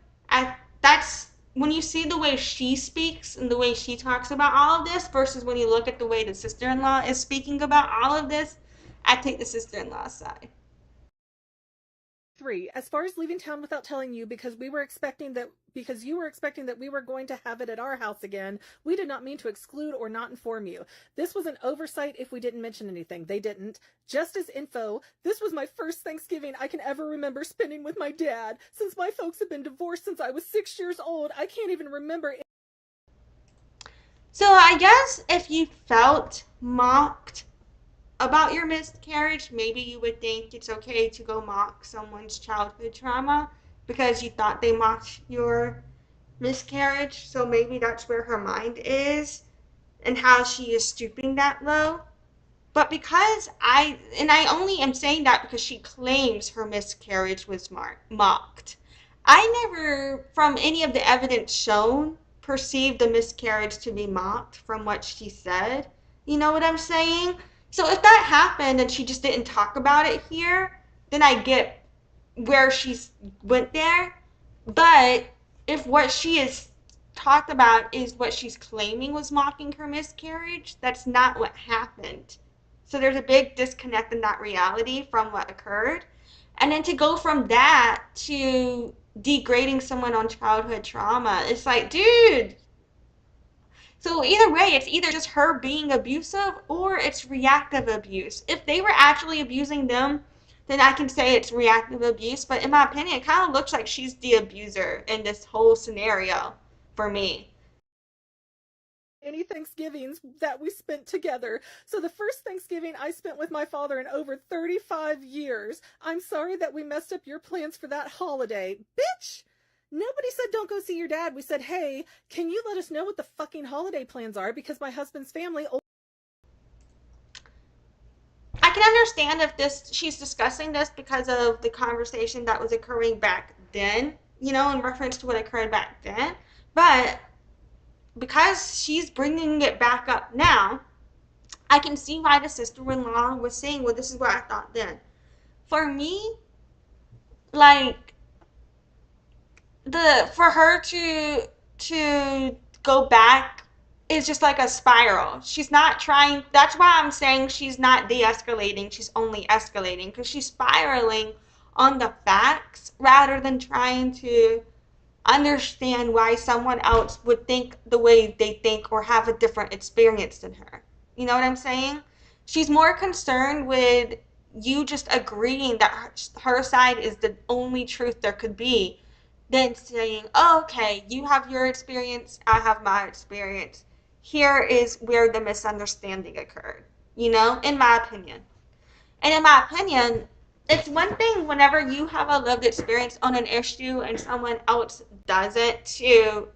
That's when you see the way she speaks and the way she talks about all of this versus when you look at the way the sister-in-law is speaking about all of this, I take the sister-in-law's side. 3. As far as leaving town without telling you because you were expecting that we were going to have it at our house again, we did not mean to exclude or not inform you. This was an oversight if we didn't mention anything. They didn't. Just as info, this was my first Thanksgiving I can ever remember spending with my dad. Since my folks have been divorced since I was 6 years old, I can't even remember. So I guess if you felt mocked about your miscarriage, maybe you would think it's okay to go mock someone's childhood trauma because you thought they mocked your miscarriage. So maybe that's where her mind is and how she is stooping that low. But because I only am saying that because she claims her miscarriage was mocked. I never, from any of the evidence shown, perceived the miscarriage to be mocked from what she said. You know what I'm saying? So if that happened and she just didn't talk about it here, then I get where she went there. But if what she is talked about is what she's claiming was mocking her miscarriage, that's not what happened. So there's a big disconnect in that reality from what occurred. And then to go from that to degrading someone on childhood trauma, it's like, dude. So either way, it's either just her being abusive or it's reactive abuse. If they were actually abusing them, then I can say it's reactive abuse. But in my opinion, it kind of looks like she's the abuser in this whole scenario for me. Any Thanksgivings that we spent together. So the first Thanksgiving I spent with my father in over 35 years. I'm sorry that we messed up your plans for that holiday. Bitch! Nobody said don't go see your dad. We said, hey, can you let us know what the fucking holiday plans are? Because my husband's family... I can understand if she's discussing this because of the conversation that was occurring back then, you know, in reference to what occurred back then. But because she's bringing it back up now, I can see why the sister-in-law was saying, well, this is what I thought then. For me, like, for her to go back is just like a spiral. She's not trying, that's why I'm saying she's not de-escalating, she's only escalating, because she's spiraling on the facts rather than trying to understand why someone else would think the way they think or have a different experience than her. You know what I'm saying? She's more concerned with you just agreeing that her side is the only truth there could be than saying, oh, okay, you have your experience, I have my experience. Here is where the misunderstanding occurred, you know, in my opinion. And in my opinion, it's one thing whenever you have a lived experience on an issue and someone else doesn't, to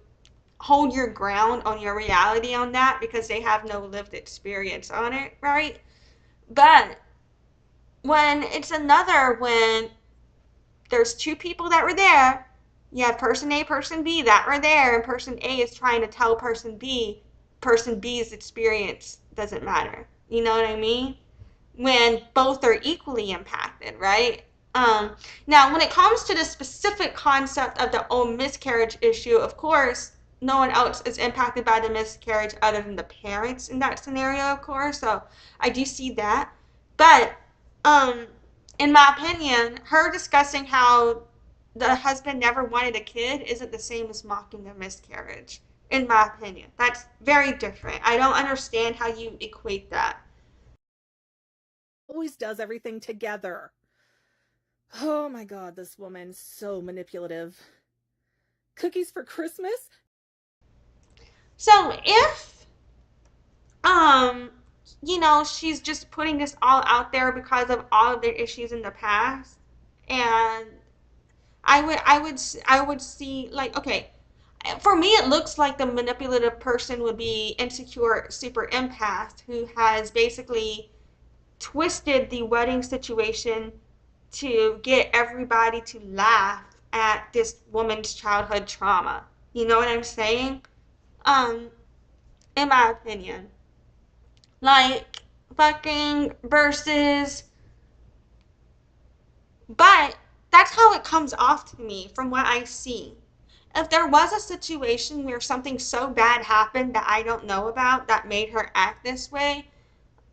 hold your ground on your reality on that because they have no lived experience on it, right? But when it's another, when there's two people that were there, you have person A, person B that were there, and person A is trying to tell person B's experience doesn't matter. You know what I mean? When both are equally impacted, right? Now, when it comes to the specific concept of the miscarriage issue, of course, no one else is impacted by the miscarriage other than the parents in that scenario, of course. So I do see that. But in my opinion, her discussing how the husband never wanted a kid isn't the same as mocking a miscarriage, in my opinion. That's very different. I don't understand how you equate that. Always does everything together. Oh my god, this woman's so manipulative. Cookies for Christmas? So if you know, she's just putting this all out there because of all of their issues in the past, and I would see, like, okay, for me it looks like the manipulative person would be insecure super empath who has basically twisted the wedding situation to get everybody to laugh at this woman's childhood trauma. You know what I'm saying? Um, in my opinion. Like, fucking versus, but that's how it comes off to me from what I see. If there was a situation where something so bad happened that I don't know about that made her act this way,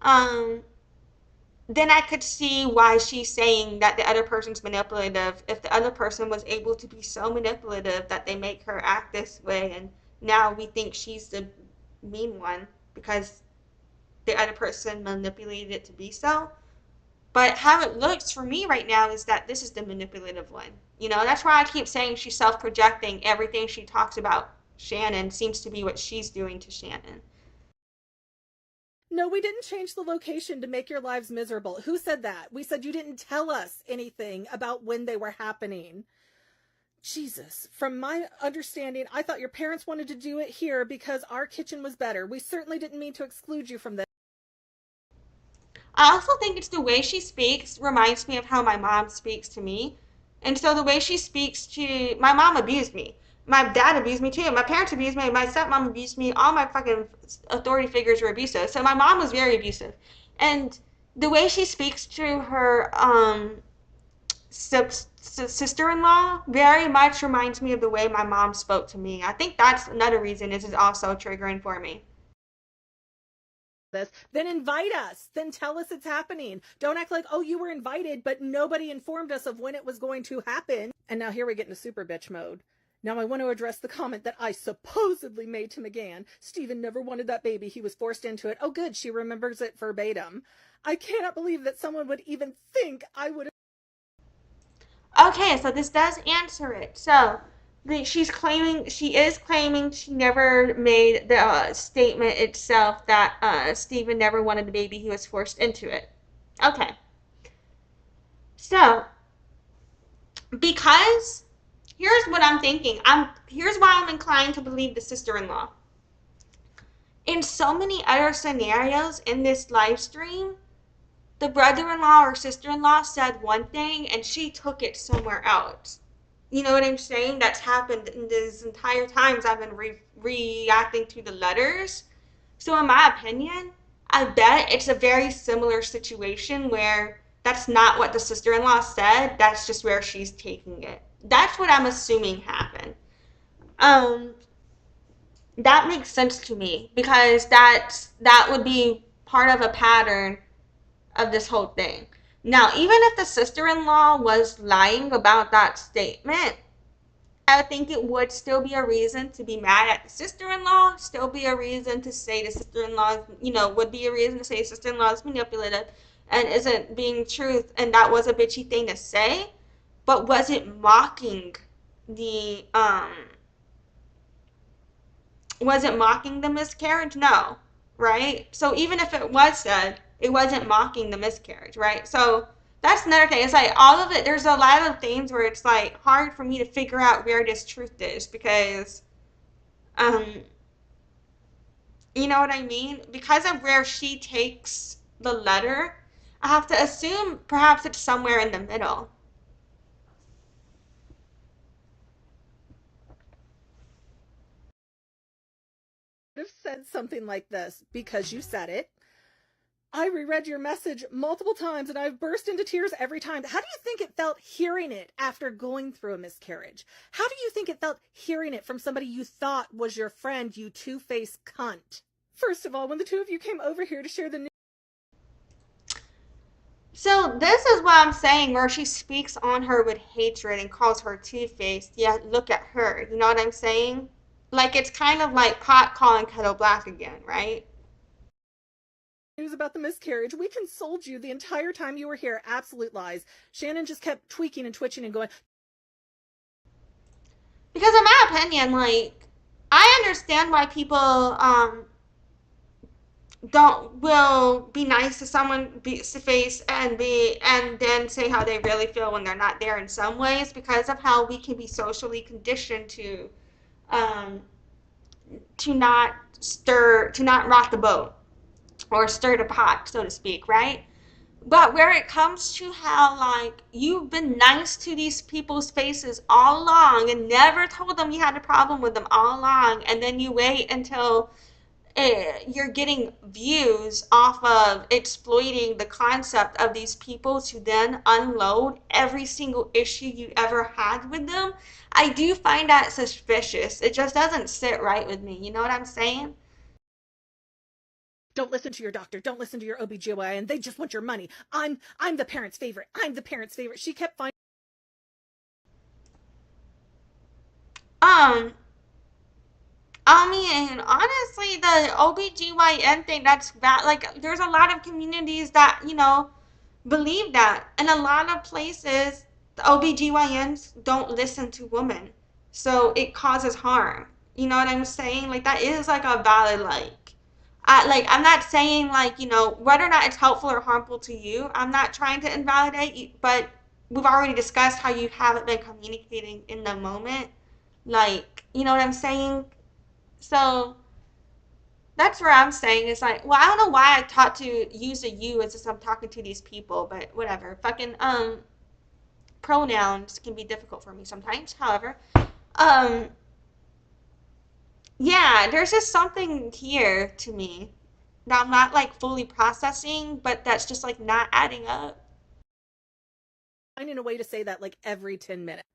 then I could see why she's saying that the other person's manipulative. If the other person was able to be so manipulative that they make her act this way, and now we think she's the mean one because the other person manipulated it to be so. But how it looks for me right now is that this is the manipulative one. You know, that's why I keep saying she's self-projecting. Everything she talks about Shannon seems to be what she's doing to Shannon. No, we didn't change the location to make your lives miserable. Who said that? We said you didn't tell us anything about when they were happening. Jesus, from my understanding, I thought your parents wanted to do it here because our kitchen was better. We certainly didn't mean to exclude you from this. I also think it's the way she speaks reminds me of how my mom speaks to me. And so the way she speaks to my mom abused me. My dad abused me too. My parents abused me. My stepmom abused me. All my fucking authority figures were abusive. So my mom was very abusive. And the way she speaks to her sister-in-law very much reminds me of the way my mom spoke to me. I think that's another reason this is also triggering for me. Then invite us. Then tell us it's happening. Don't act like, oh, you were invited, but nobody informed us of when it was going to happen. And now here we get into super bitch mode. Now I want to address the comment that I supposedly made to McGann. Stephen never wanted that baby. He was forced into it. Oh, good. She remembers it verbatim. I cannot believe that someone would even think I would. Okay, so this does answer it. So she is claiming she never made the statement itself that Stephen never wanted the baby, he was forced into it. Okay. So, because here's what I'm thinking. Here's why I'm inclined to believe the sister-in-law. In so many other scenarios in this live stream, the brother-in-law or sister-in-law said one thing and she took it somewhere else. You know what I'm saying? That's happened in this entire times I've been reacting to the letters. So in my opinion, I bet it's a very similar situation where that's not what the sister-in-law said. That's just where she's taking it. That's what I'm assuming happened. That makes sense to me because that would be part of a pattern of this whole thing. Now, even if the sister-in-law was lying about that statement, I think it would still be a reason to be mad at the sister-in-law, still be a reason to say the sister-in-law, would be a reason to say sister-in-law is manipulative and isn't being truth, and that was a bitchy thing to say, but was it mocking the miscarriage? No, right? So even if it was said, it wasn't mocking the miscarriage, right? So that's another thing. It's like all of it, there's a lot of things where it's like hard for me to figure out where this truth is because, you know what I mean? Because of where she takes the letter, I have to assume perhaps it's somewhere in the middle. Have said something like this because you said it. I reread your message multiple times and I've burst into tears every time. How do you think it felt hearing it after going through a miscarriage? How do you think it felt hearing it from somebody you thought was your friend, you two-faced cunt? First of all, when the two of you came over here to share the news. So this is what I'm saying, where she speaks on her with hatred and calls her two-faced. Yeah, look at her. You know what I'm saying? Like, it's kind of like pot calling kettle black again, right? News about the miscarriage. We consoled you the entire time you were here. Absolute lies. Shannon just kept tweaking and twitching and going. Because in my opinion, like, I understand why people will be nice to someone face and then say how they really feel when they're not there in some ways because of how we can be socially conditioned to not rock the boat or stir the pot, so to speak, right? But where it comes to how, like, you've been nice to these people's faces all along and never told them you had a problem with them all along, and then you wait until you're getting views off of exploiting the concept of these people to then unload every single issue you ever had with them. I do find that suspicious. It just doesn't sit right with me. You know what I'm saying? Don't listen to your doctor. Don't listen to your OBGYN. They just want your money. I'm the parent's favorite. I'm the parent's favorite. She kept finding. I mean, honestly, the OBGYN thing, that's bad. Like, there's a lot of communities that, believe that. And a lot of places, the OBGYNs don't listen to women. So it causes harm. You know what I'm saying? Like, that is like a valid, I'm not saying, whether or not it's helpful or harmful to you, I'm not trying to invalidate you, but we've already discussed how you haven't been communicating in the moment. Like, you know what I'm saying? So that's where I'm saying it's like, well, I don't know why I taught to use a you as if I'm talking to these people, but whatever. Fucking pronouns can be difficult for me sometimes. However, um yeah, there's just something here to me that I'm not like fully processing, but that's just like not adding up. Finding a way to say that like every 10 minutes.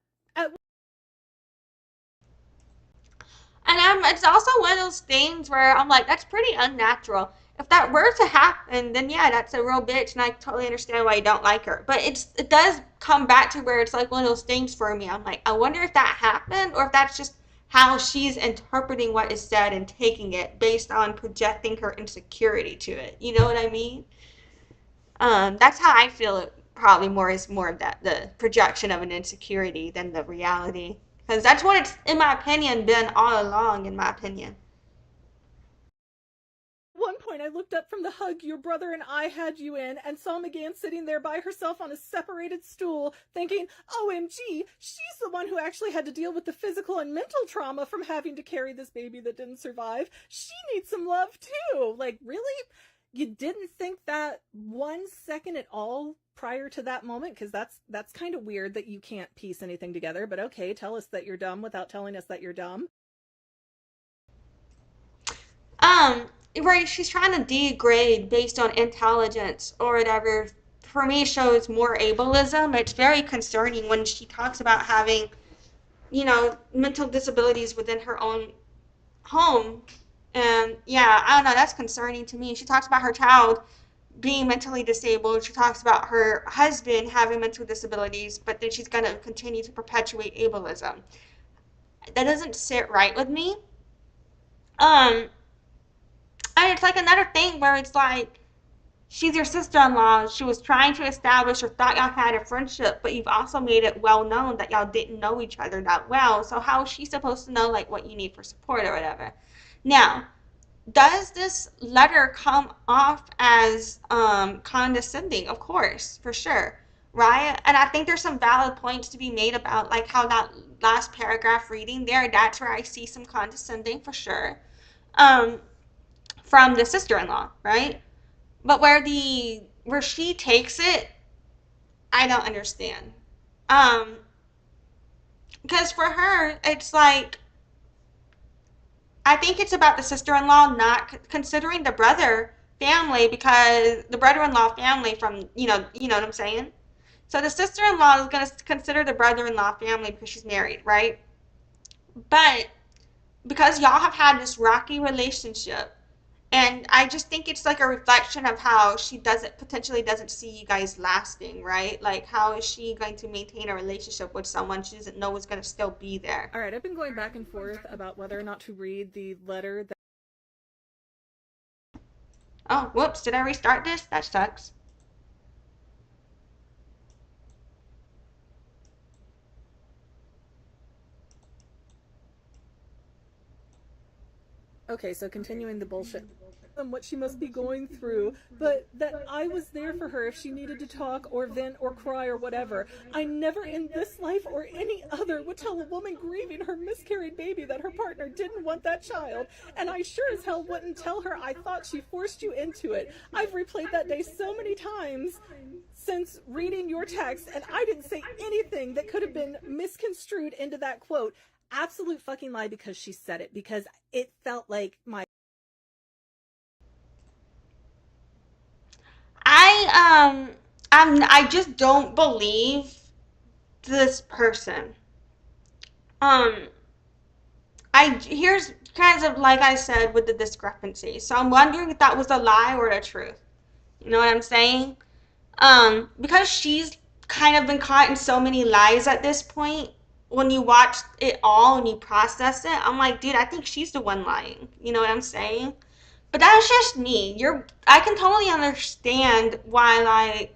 And it's also one of those things where I'm like, that's pretty unnatural. If that were to happen, then yeah, that's a real bitch, and I totally understand why you don't like her. But it does come back to where it's like one of those things for me. I'm like, I wonder if that happened, or if that's just how she's interpreting what is said and taking it based on projecting her insecurity to it. You know what I mean? That's how I feel it probably more of that, the projection of an insecurity than the reality. Because that's what it's, in my opinion, been all along, in my opinion. At one point, I looked up from the hug your brother and I had you in and saw McGann sitting there by herself on a separated stool, thinking, OMG, she's the one who actually had to deal with the physical and mental trauma from having to carry this baby that didn't survive. She needs some love too. Like, really? You didn't think that 1 second at all prior to that moment? Because that's kind of weird that you can't piece anything together. But okay, tell us that you're dumb without telling us that you're dumb. Right, she's trying to degrade based on intelligence or whatever. For me, shows more ableism. It's very concerning when she talks about having, mental disabilities within her own home. And yeah, I don't know, that's concerning to me. She talks about her child being mentally disabled. She talks about her husband having mental disabilities, but then she's going to continue to perpetuate ableism. That doesn't sit right with me. And it's like another thing where it's like, she's your sister-in-law. She was trying to establish or thought y'all had a friendship, but you've also made it well known that y'all didn't know each other that well. So how is she supposed to know like what you need for support or whatever? Now, does this letter come off as condescending? Of course, for sure, right? And I think there's some valid points to be made about like how that last paragraph reading there, that's where I see some condescending for sure, from the sister-in-law, right? But where she takes it, I don't understand. Because for her, it's like, I think it's about the sister-in-law not considering the brother family, because the brother-in-law family from, you know what I'm saying? So the sister-in-law is going to consider the brother-in-law family because she's married, right? But because y'all have had this rocky relationship, and I just think it's like a reflection of how she potentially doesn't see you guys lasting, right? Like, how is she going to maintain a relationship with someone she doesn't know is going to still be there? All right, I've been going back and forth about whether or not to read the letter that... Oh, whoops, did I restart this? That sucks. Okay, so continuing the bullshit and what she must be going through, but that I was there for her if she needed to talk or vent or cry or whatever. I never in this life or any other would tell a woman grieving her miscarried baby that her partner didn't want that child, and I sure as hell wouldn't tell her I thought she forced you into it. I've replayed that day so many times since reading your text, and I didn't say anything that could have been misconstrued into that quote. Absolute fucking lie, because she said it, because it felt like my I just don't believe this person. Um, here's kind of like I said with the discrepancy. So I'm wondering if that was a lie or the truth. You know what I'm saying? Because she's kind of been caught in so many lies at this point. When you watch it all and you process it, I'm like, dude, I think she's the one lying. You know what I'm saying? But that's just me. I can totally understand why,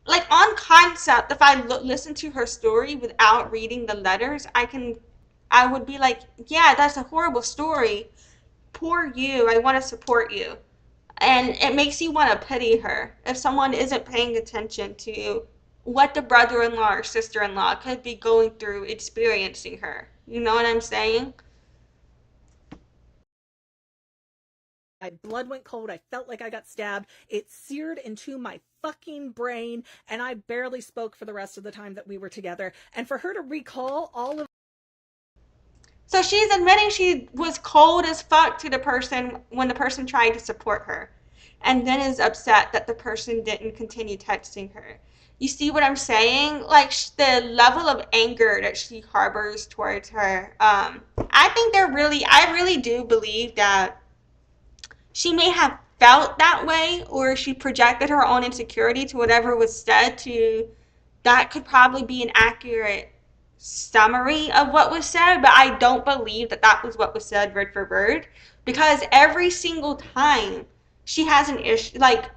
like on concept, if I listen to her story without reading the letters, I would be like, yeah, that's a horrible story. Poor you. I want to support you. And it makes you want to pity her if someone isn't paying attention to what the brother-in-law or sister-in-law could be going through experiencing her. You know what I'm saying? My blood went cold. I felt like I got stabbed. It seared into my fucking brain, and I barely spoke for the rest of the time that we were together. And for her to recall all of... So she's admitting she was cold as fuck to the person when the person tried to support her, and then is upset that the person didn't continue texting her. You see what I'm saying? Like the level of anger that she harbors towards her. I think I really do believe that she may have felt that way, or she projected her own insecurity to whatever was said. To that could probably be an accurate summary of what was said, but I don't believe that that was what was said word for word, because every single time she has an issue, like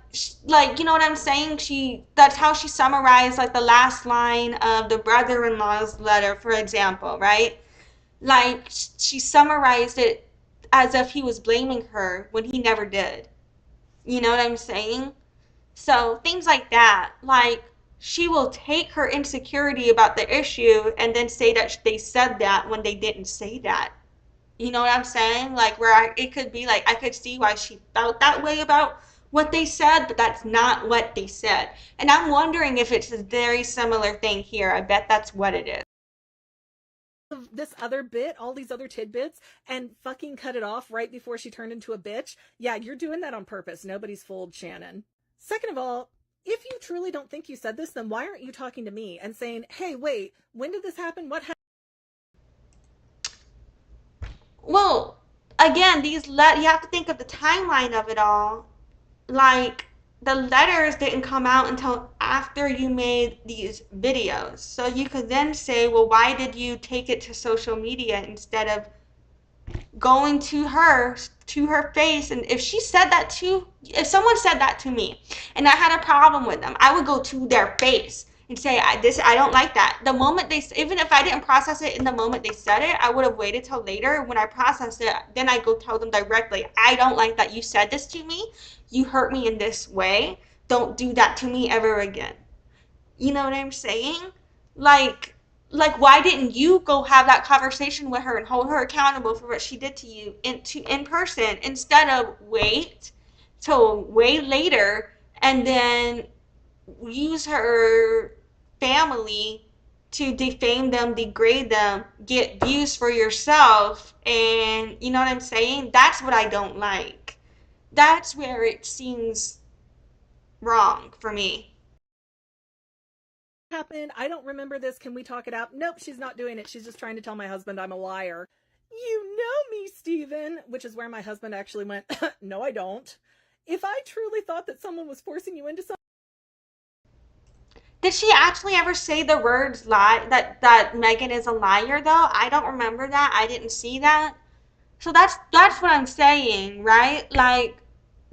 you know what I'm saying, that's how she summarized like the last line of the brother-in-law's letter, for example, right? Like she summarized it as if he was blaming her when he never did. You know what I'm saying? So things like that, like she will take her insecurity about the issue and then say that they said that when they didn't say that. You know what I'm saying? Like it could be like I could see why she felt that way about what they said, but that's not what they said. And I'm wondering if it's a very similar thing here. I bet that's what it is. this other bit, all these other tidbits, and fucking cut it off right before she turned into a bitch. Yeah, you're doing that on purpose. Nobody's fooled Shannon. Second of all, if you truly don't think you said this, then why aren't you talking to me and saying, hey, wait, when did this happen? What happened? Well, again, you have to think of the timeline of it all. Like the letters didn't come out until after you made these videos. So you could then say, well, why did you take it to social media instead of going to her face? And if someone said that to me and I had a problem with them, I would go to their face and say, I don't like that. The moment even if I didn't process it in the moment they said it, I would have waited till later. When I processed it, then I go tell them directly, I don't like that you said this to me. You hurt me in this way. Don't do that to me ever again. You know what I'm saying? Like, why didn't you go have that conversation with her and hold her accountable for what she did to you in person, instead of wait till way later and then use her family to defame them, degrade them, get views for yourself? And you know what I'm saying? That's what I don't like. That's where it seems wrong for me. Happened? I don't remember this. Can we talk it out? Nope, she's not doing it. She's just trying to tell my husband I'm a liar. You know me, Steven, which is where my husband actually went, no, I don't. If I truly thought that someone was forcing you into something... Did she actually ever say the words lie, that Megan is a liar though? I don't remember that. I didn't see that. So that's what I'm saying, right? Like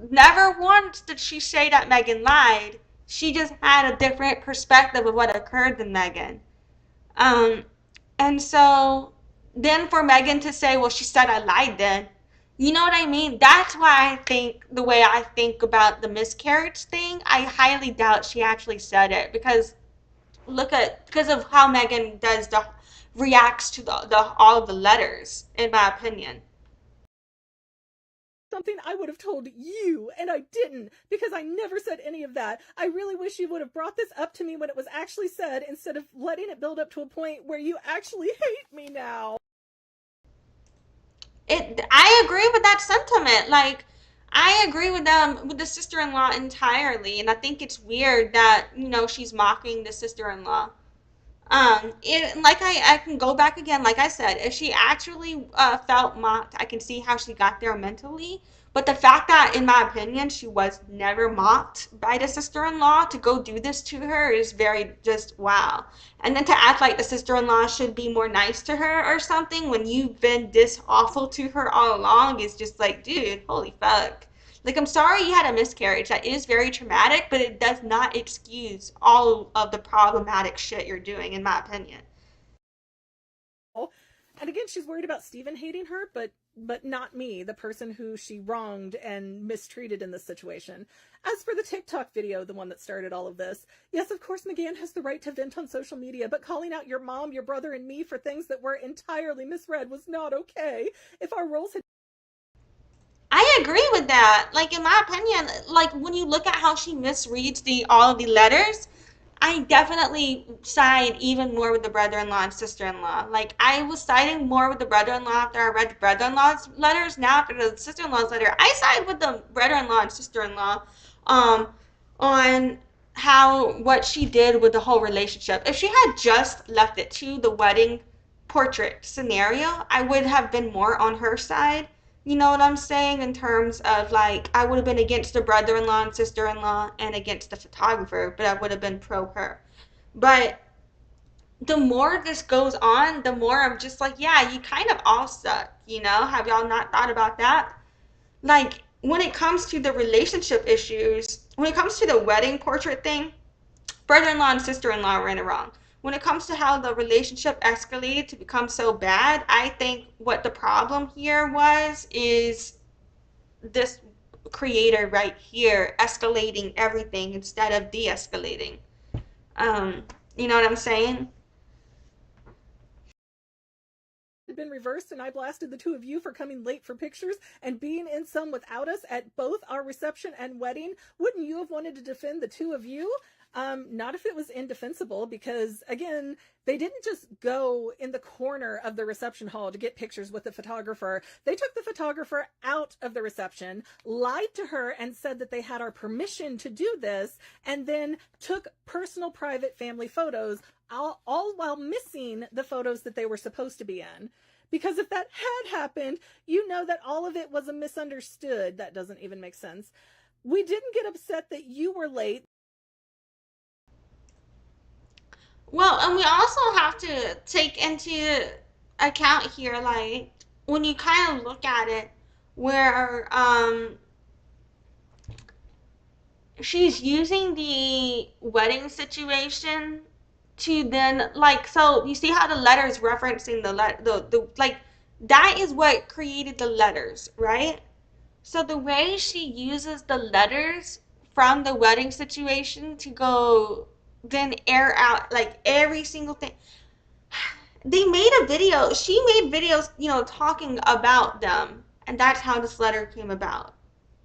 never once did she say that Megan lied. She just had a different perspective of what occurred than Megan. Um, and so then for Megan to say, well, she said I lied then. You know what I mean? That's why I think the way I think about the miscarriage thing, I highly doubt she actually said it, because because of how Megan reacts to all of the letters, in my opinion. Something I would have told you, and I didn't, because I never said any of that. I really wish you would have brought this up to me when it was actually said, instead of letting it build up to a point where you actually hate me now. I agree with that sentiment. Like, I agree with them with the sister-in-law entirely, and I think it's weird that she's mocking the sister-in-law. Like I can go back again, like I said, if she actually felt mocked, I can see how she got there mentally. But the fact that, in my opinion, she was never mocked by the sister-in-law to go do this to her is very just wow. And then to act like the sister-in-law should be more nice to her or something when you've been this awful to her all along is just like, dude, holy fuck. Like, I'm sorry you had a miscarriage. That is very traumatic, but it does not excuse all of the problematic shit you're doing, in my opinion. And again, she's worried about Steven hating her, but not me, the person who she wronged and mistreated in this situation. As for the TikTok video, the one that started all of this, yes, of course, McGann has the right to vent on social media, but calling out your mom, your brother, and me for things that were entirely misread was not okay. If our roles had I agree with that. Like, in my opinion, like when you look at how she misreads all of the letters, I definitely side even more with the brother-in-law and sister-in-law. Like, I was siding more with the brother-in-law after I read the brother-in-law's letters. Now after the sister-in-law's letter, I side with the brother-in-law and sister-in-law um on what she did with the whole relationship. If she had just left it to the wedding portrait scenario, I would have been more on her side. You know what I'm saying? In terms of, like, I would have been against the brother-in-law and sister-in-law and against the photographer, but I would have been pro her. But the more this goes on, the more I'm just like, yeah, you kind of all suck, you know? Have y'all not thought about that? Like, when it comes to the relationship issues, when it comes to the wedding portrait thing, brother-in-law and sister-in-law were in it wrong. When it comes to how the relationship escalated to become so bad, I think what the problem here is this creator right here escalating everything instead of de-escalating. You know what I'm saying? been reversed and I blasted the two of you for coming late for pictures and being in some without us at both our reception and wedding, wouldn't you have wanted to defend the two of you? Not if it was indefensible, because again, they didn't just go in the corner of the reception hall to get pictures with the photographer. They took the photographer out of the reception, lied to her and said that they had our permission to do this, and then took personal, private family photos, all while missing the photos that they were supposed to be in. Because if that had happened, you know that all of it was a misunderstood. That doesn't even make sense. We didn't get upset that you were late. Well, and we also have to take into account here, like, when you kind of look at it, where she's using the wedding situation to then, like, so you see how the letters referencing the like, that is what created the letters, right? So the way she uses the letters from the wedding situation to go then air out like every single thing. They made a video. She made videos, talking about them, and that's how this letter came about.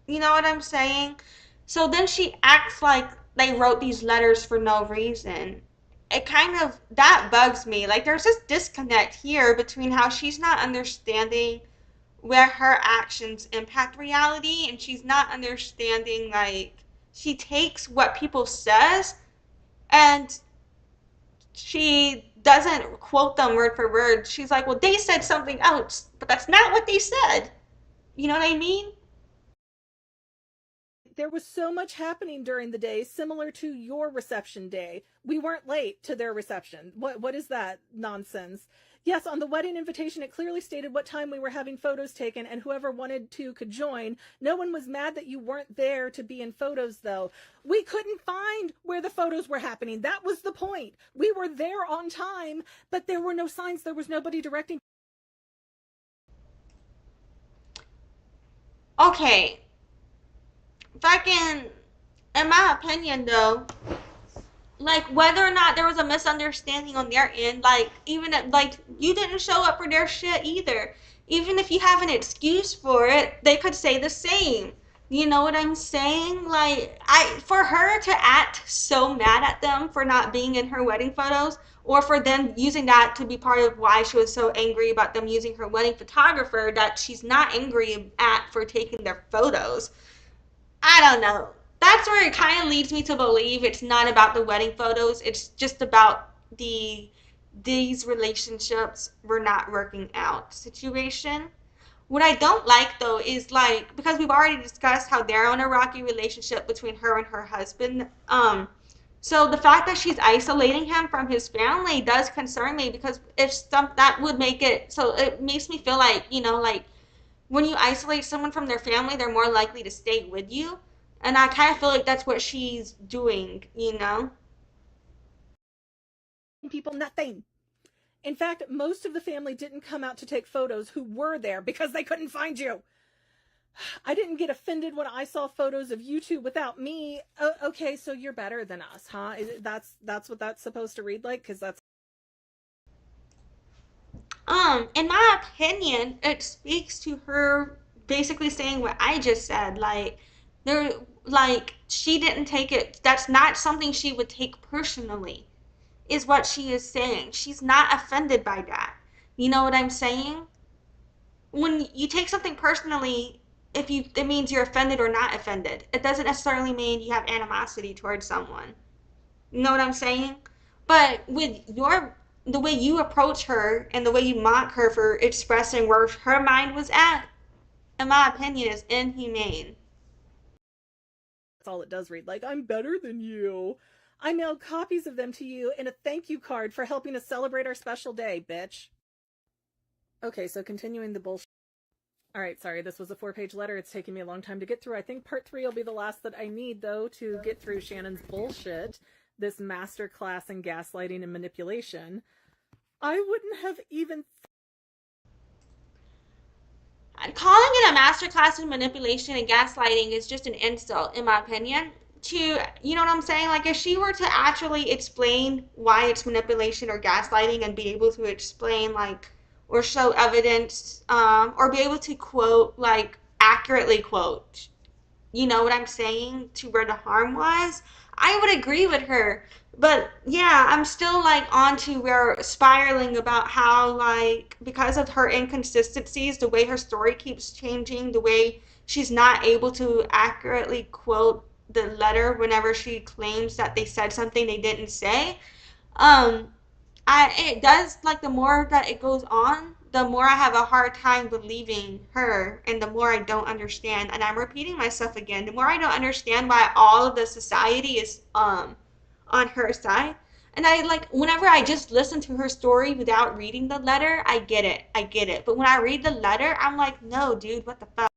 You know what I'm saying? So then she acts like they wrote these letters for no reason. It kind of, that bugs me. Like, there's this disconnect here between how she's not understanding where her actions impact reality, and she's not understanding, like, she takes what people says and she doesn't quote them word for word. She's like, well, they said something else, but that's not what they said. You know what I mean? There was so much happening during the day, similar to your reception day. We weren't late to their reception. What is that nonsense? Yes, on the wedding invitation, it clearly stated what time we were having photos taken, and whoever wanted to could join. No one was mad that you weren't there to be in photos, though. We couldn't find where the photos were happening. That was the point. We were there on time, but there were no signs. There was nobody directing. Okay. Fucking, in my opinion, though, like, whether or not there was a misunderstanding on their end, like, even if, like, you didn't show up for their shit either. Even if you have an excuse for it, they could say the same. You know what I'm saying? Like, for her to act so mad at them for not being in her wedding photos, or for them using that to be part of why she was so angry about them using her wedding photographer that she's not angry at for taking their photos. I don't know. That's where it kind of leads me to believe it's not about the wedding photos. It's just about these relationships were not working out situation. What I don't like though is like, because we've already discussed how they're on a rocky relationship between her and her husband. So the fact that she's isolating him from his family does concern me, because if some that would make it so, it makes me feel like, like when you isolate someone from their family, they're more likely to stay with you. And I kind of feel like that's what she's doing. People nothing. In fact, most of the family didn't come out to take photos who were there because they couldn't find you. I didn't get offended when I saw photos of you two without me. Okay, so you're better than us, huh? That's what that's supposed to read like? Because that's... In my opinion, it speaks to her basically saying what I just said. Like she didn't take it. That's not something she would take personally, is what she is saying. She's not offended by that. You know what I'm saying? When you take something personally, it means you're offended or not offended. It doesn't necessarily mean you have animosity towards someone. You know what I'm saying? But with the way you approach her and the way you mock her for expressing where her mind was at, in my opinion, is inhumane. That's all it does read like. I'm better than you. I mailed copies of them to you in a thank you card for helping us celebrate our special day, bitch. Okay, so continuing the bullshit. All right, sorry, this was a 4-page letter. It's taking me a long time to get through. I think part 3 will be the last that I need, though, to get through Shannon's bullshit, this master class in gaslighting and manipulation. I wouldn't have even... Calling it a masterclass in manipulation and gaslighting is just an insult, in my opinion. You know what I'm saying? Like, if she were to actually explain why it's manipulation or gaslighting and be able to explain, like, or show evidence, or be able to quote, like, accurately quote, you know what I'm saying, to where the harm was, I would agree with her. But yeah, I'm still like on to where spiraling about how, like, because of her inconsistencies, the way her story keeps changing, the way she's not able to accurately quote the letter whenever she claims that they said something they didn't say. Um, it does, like, the more that it goes on, the more I have a hard time believing her, and the more I don't understand. And I'm repeating myself again. The more I don't understand why all of the society is on her side. And I, like, whenever I just listen to her story without reading the letter, I get it. I get it. But when I read the letter, I'm like, no, dude, what the fuck?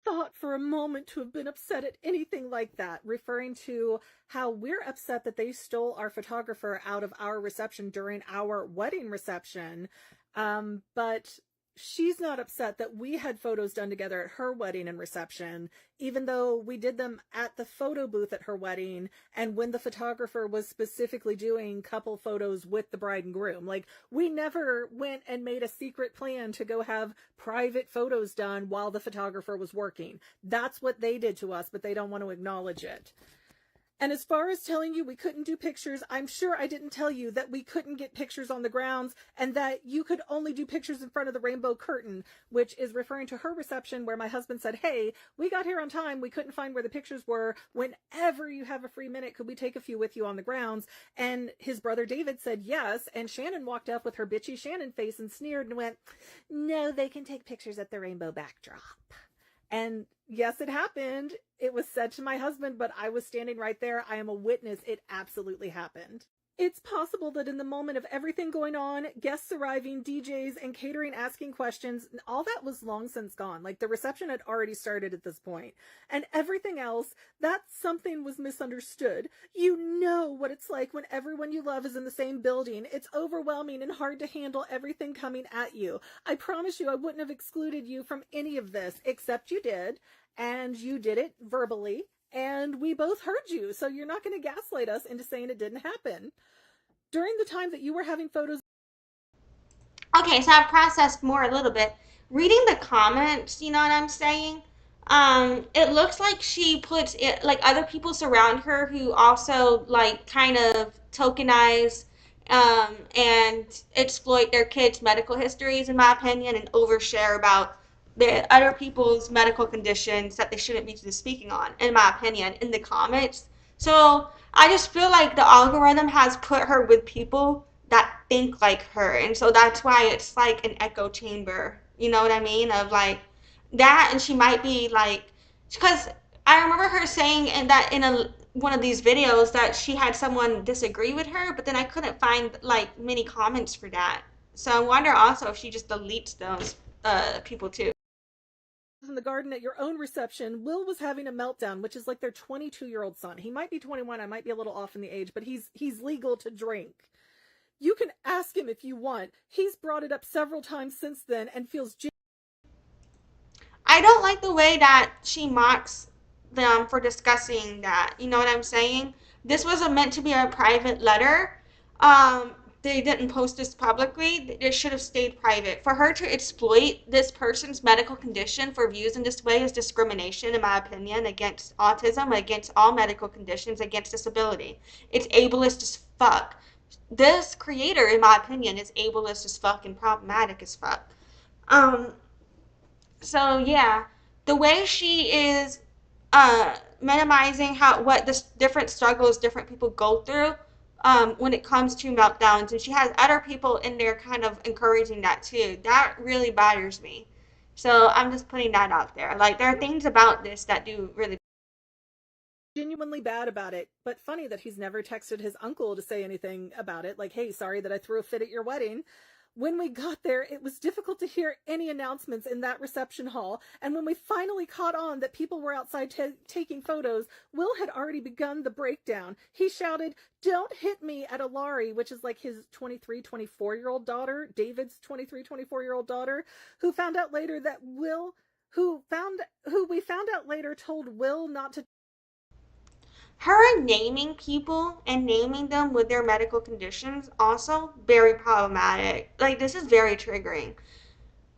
Thought for a moment to have been upset at anything like that, referring to how we're upset that they stole our photographer out of our reception during our wedding reception. But she's not upset that we had photos done together at her wedding and reception, even though we did them at the photo booth at her wedding and when the photographer was specifically doing couple photos with the bride and groom. Like, we never went and made a secret plan to go have private photos done while the photographer was working. That's what they did to us, but they don't want to acknowledge it. And as far as telling you we couldn't do pictures, I'm sure I didn't tell you that we couldn't get pictures on the grounds and that you could only do pictures in front of the rainbow curtain, which is referring to her reception where my husband said, hey, we got here on time. We couldn't find where the pictures were. Whenever you have a free minute, could we take a few with you on the grounds? And his brother David said yes. And Shannon walked up with her bitchy Shannon face and sneered and went, no, they can take pictures at the rainbow backdrop. And yes, it happened. It was said to my husband, but I was standing right there. I am a witness. It absolutely happened. It's possible that in the moment of everything going on, guests arriving, DJs, and catering asking questions, all that was long since gone. Like, the reception had already started at this point. And everything else, that something was misunderstood. You know what it's like when everyone you love is in the same building. It's overwhelming and hard to handle everything coming at you. I promise you I wouldn't have excluded you from any of this, except you did. And you did it verbally. And we both heard you, so you're not going to gaslight us into saying it didn't happen. During the time that you were having photos... Okay, so I've processed more a little bit. Reading the comments, you know what I'm saying? It looks like she puts it like other people surround her who also like kind of tokenize and exploit their kids' medical histories, in my opinion, and overshare about the other people's medical conditions that they shouldn't be speaking on, in my opinion, in the comments. So I just feel like the algorithm has put her with people that think like her, and so that's why it's like an echo chamber. You know what I mean? Of like that, and she might be like, because I remember her saying in that in a one of these videos that she had someone disagree with her, but then I couldn't find like many comments for that. So I wonder also if she just deletes those people too. In the garden at your own reception, Will was having a meltdown, which is like their 22-year-old son. He might be 21. I might be a little off in the age, but he's legal to drink. You can ask him if you want. He's brought it up several times since then and feels I don't like the way that she mocks them for discussing that. You know what I'm saying? This was meant to be a private letter. They didn't post this publicly. It should have stayed private. For her to exploit this person's medical condition for views in this way is discrimination, in my opinion, against autism, against all medical conditions, against disability. It's ableist as fuck. This creator, in my opinion, is ableist as fuck and problematic as fuck. Um, so yeah, the way she is minimizing how what the different struggles different people go through when it comes to meltdowns, and she has other people in there kind of encouraging that too. That really bothers me. So I'm just putting that out there. Like there are things about this that do really. genuinely bad about it, but funny that he's never texted his uncle to say anything about it, like, hey, sorry that I threw a fit at your wedding. When we got there, it was difficult to hear any announcements in that reception hall, and when we finally caught on that people were outside taking photos, Will had already begun the breakdown. He shouted, "Don't hit me," at Alari, which is like his 23, 24-year-old daughter, David's 23, 24-year-old daughter, who found out later that who we found out later told Will not to. Her naming people and naming them with their medical conditions also very problematic. Like this is very triggering.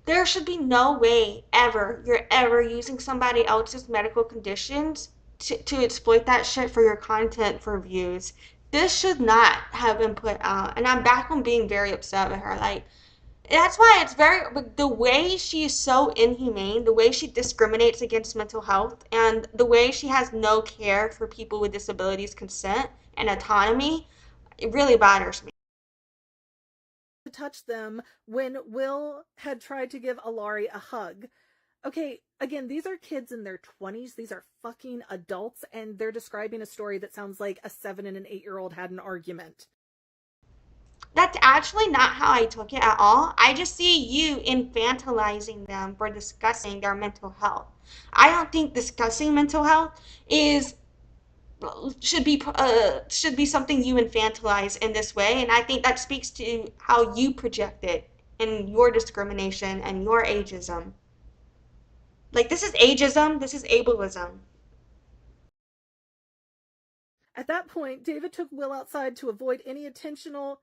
There should be no way ever you're ever using somebody else's medical conditions to exploit that shit for your content for views. This should not have been put out. And I'm back on being very upset with her. Like that's why it's very the way she is so inhumane, the way she discriminates against mental health, and the way she has no care for people with disabilities consent and autonomy, it really bothers me. To touch them when Will had tried to give Alari a hug. Okay, again, these are kids in their 20s. These are fucking adults, and they're describing a story that sounds like a 7 and an 8-year-old had an argument. That's actually not how I took it at all. I just see you infantilizing them for discussing their mental health. I don't think discussing mental health is should be something you infantilize in this way, and I think that speaks to how you project it and your discrimination and your ageism. Like this is ageism, this is ableism. At that point, David took Will outside to avoid any additional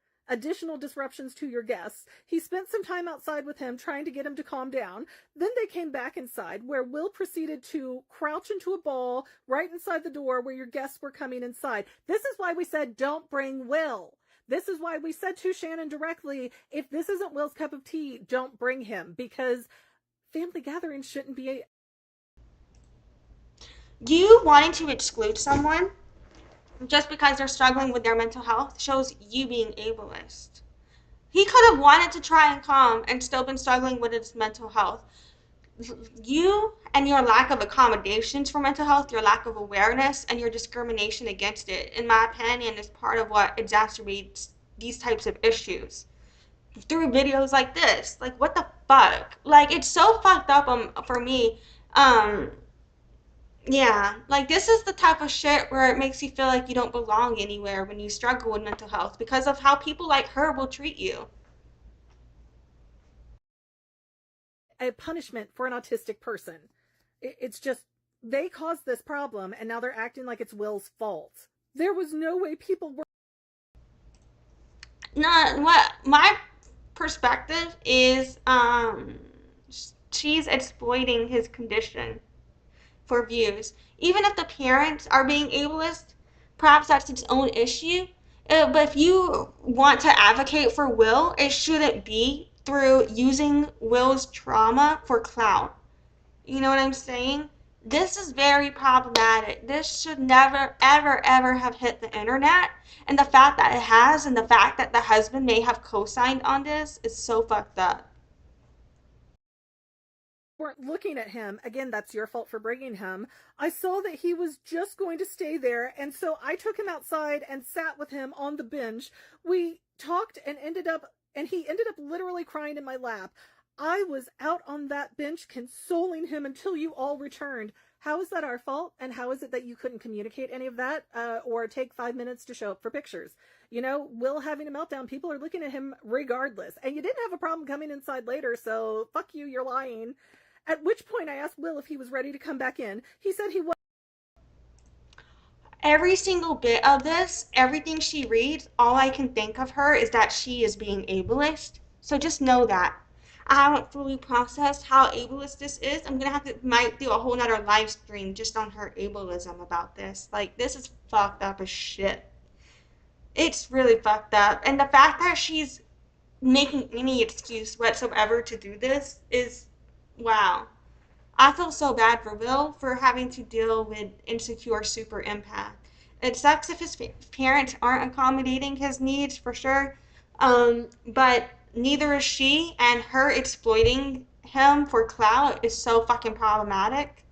disruptions to your guests. He spent some time outside with him, trying to get him to calm down. Then they came back inside, where Will proceeded to crouch into a ball right inside the door where your guests were coming inside. This is why we said, don't bring Will. This is why we said to Shannon directly, if this isn't Will's cup of tea, don't bring him, because family gatherings shouldn't be. You wanting to exclude someone just because they're struggling with their mental health shows you being ableist. He could have wanted to try and calm and still been struggling with his mental health. You and your lack of accommodations for mental health, your lack of awareness, and your discrimination against it, in my opinion, is part of what exacerbates these types of issues. Through videos like this. Like, what the fuck? Like, it's so fucked up for me. Yeah, like this is the type of shit where it makes you feel like you don't belong anywhere when you struggle with mental health because of how people like her will treat you. A punishment for an autistic person. It's just, they caused this problem, and now they're acting like it's Will's fault. There was no way people were. Not what my perspective is. She's exploiting his condition. for views. Even if the parents are being ableist, perhaps that's its own issue. But if you want to advocate for Will, it shouldn't be through using Will's trauma for clout. You know what I'm saying? This is very problematic. This should never, ever, ever have hit the internet. And the fact that it has, and the fact that the husband may have co-signed on this, is so fucked up. Weren't looking at him. Again, that's your fault for bringing him. I saw that he was just going to stay there, and so I took him outside and sat with him on the bench. We talked and he ended up literally crying in my lap. I was out on that bench consoling him until you all returned. How is that our fault? And how is it that you couldn't communicate any of that or take 5 minutes to show up for pictures? You know, Will having a meltdown, people are looking at him regardless. And you didn't have a problem coming inside later, so fuck you, you're lying. At which point I asked Will if he was ready to come back in. He said he was. Every single bit of this, everything she reads, all I can think of her is that she is being ableist. So just know that. I haven't fully processed how ableist this is. I'm gonna have to might do a whole nother live stream just on her ableism about this. Like, this is fucked up as shit. It's really fucked up. And the fact that she's making any excuse whatsoever to do this is, wow. I feel so bad for Will for having to deal with insecure super empath. It sucks if his parents aren't accommodating his needs, for sure. But neither is she, and her exploiting him for clout is so fucking problematic.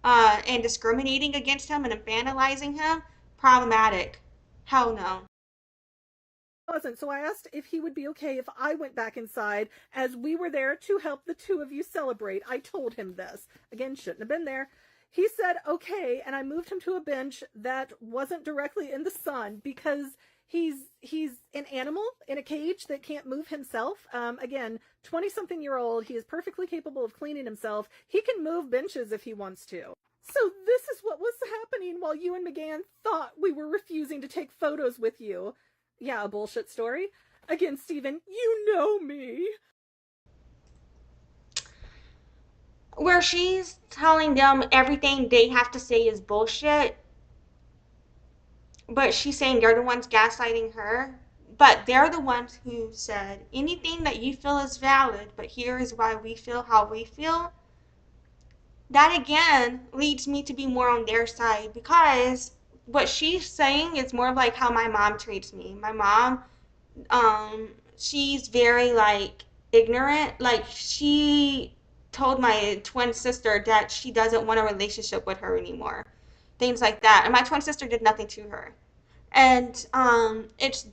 And discriminating against him and vandalizing him, problematic. Hell no. Wasn't. So I asked if he would be okay if I went back inside, as we were there to help the two of you celebrate. I told him this. Again, shouldn't have been there. He said okay, and I moved him to a bench that wasn't directly in the sun because he's an animal in a cage that can't move himself. Again, 20-something-year-old, he is perfectly capable of cleaning himself. He can move benches if he wants to. So this is what was happening while you and McGann thought we were refusing to take photos with you. Yeah, a bullshit story. Again, Steven, you know me. Where she's telling them everything they have to say is bullshit, but she's saying they're the ones gaslighting her. But they're the ones who said, anything that you feel is valid, but here is why we feel how we feel. That again leads me to be more on their side, because what she's saying is more like how my mom treats me. My mom, she's very like ignorant. Like, she told my twin sister that she doesn't want a relationship with her anymore. Things like that. And my twin sister did nothing to her. And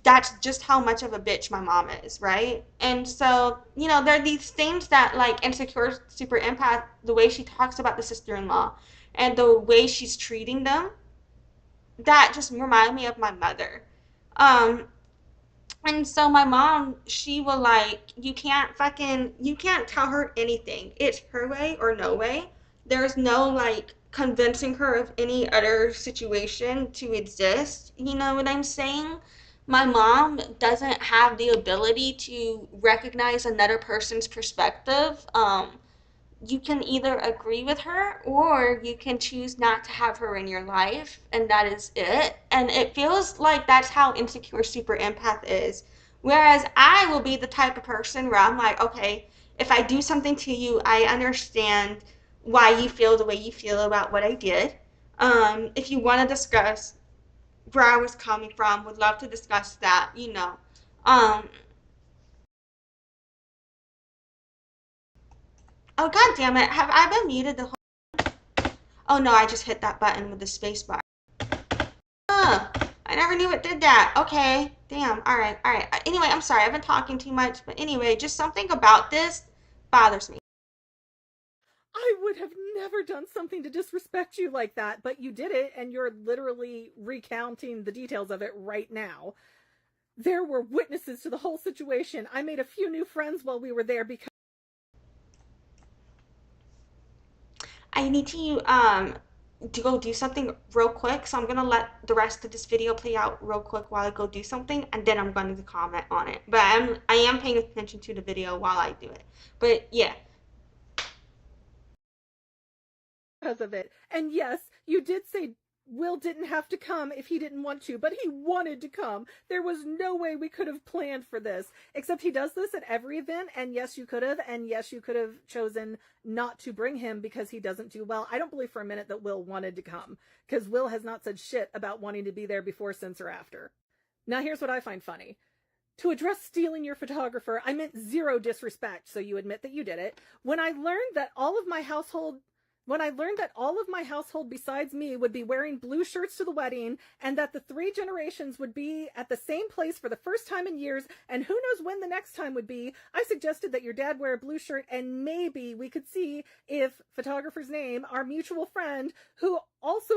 that's just how much of a bitch my mom is, right? And so, you know, there are these things that, like, insecure super empath, the way she talks about the sister-in-law and the way she's treating them, that just remind me of my mother. And so my mom, she will like, you can't tell her anything. It's her way or no way. There's no like convincing her of any other situation to exist. You know what I'm saying? My mom doesn't have the ability to recognize another person's perspective. You can either agree with her or you can choose not to have her in your life, and that is it. And it feels like that's how insecure super empath is. Whereas I will be the type of person where I'm like, okay, if I do something to you, I understand why you feel the way you feel about what I did. If you want to discuss where I was coming from, would love to discuss that, you know. Oh, god damn it. Have I been muted the whole... Oh, no, I just hit that button with the space bar. Oh, I never knew it did that. Okay, damn. All right. Anyway, I'm sorry. I've been talking too much. But anyway, just something about this bothers me. I would have never done something to disrespect you like that, but you did it, and you're literally recounting the details of it right now. There were witnesses to the whole situation. I made a few new friends while we were there because I need to go do something real quick, so I'm gonna let the rest of this video play out real quick while I go do something, and then I'm going to comment on it. But I am paying attention to the video while I do it. But yeah. because of it. And yes, you did say Will didn't have to come if he didn't want to, but he wanted to come. There was no way we could have planned for this, except he does this at every event. And yes, you could have. And yes, you could have chosen not to bring him because he doesn't do well. I don't believe for a minute that Will wanted to come, because Will has not said shit about wanting to be there before, since, or after. Now, here's what I find funny. To address stealing your photographer, I meant zero disrespect, so you admit that you did it. When I learned that all of my household besides me would be wearing blue shirts to the wedding, and that the 3 generations would be at the same place for the first time in years, and who knows when the next time would be, I suggested that your dad wear a blue shirt, and maybe we could see if photographer's name, our mutual friend, who also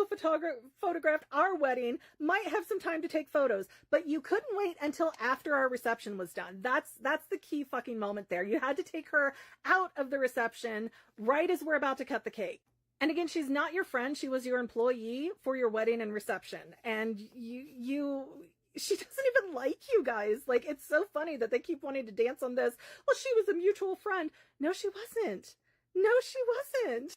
photographed our wedding, might have some time to take photos. But you couldn't wait until after our reception was done. That's the key fucking moment there. You had to take her out of the reception right as we're about to cut the cake. And again, she's not your friend. She was your employee for your wedding and reception. And she doesn't even like you guys. Like, it's so funny that they keep wanting to dance on this. Well, she was a mutual friend. No, she wasn't. No, she wasn't.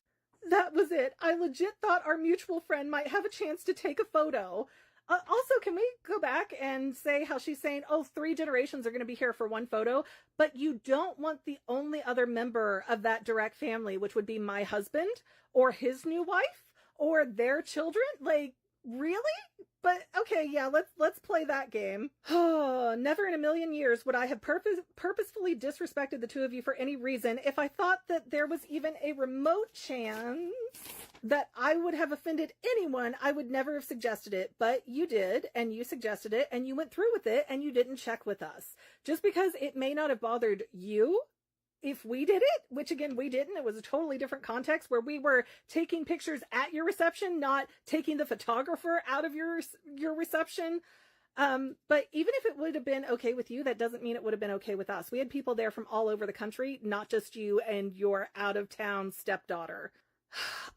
That was it. I legit thought our mutual friend might have a chance to take a photo. Also, can we go back and say how she's saying, oh, 3 generations are going to be here for one photo, but you don't want the only other member of that direct family, which would be my husband or his new wife or their children? Like, really? But okay, yeah, let's play that game. Oh, never in a million years would I have purposefully disrespected the 2 of you for any reason if I thought that there was even a remote chance that I would have offended anyone. I would never have suggested it, but you did, and you suggested it, and you went through with it, and you didn't check with us. Just because it may not have bothered you, if we did it, which again, we didn't, it was a totally different context where we were taking pictures at your reception, not taking the photographer out of your reception. But even if it would have been okay with you, that doesn't mean it would have been okay with us. We had people there from all over the country, not just you and your out of town stepdaughter.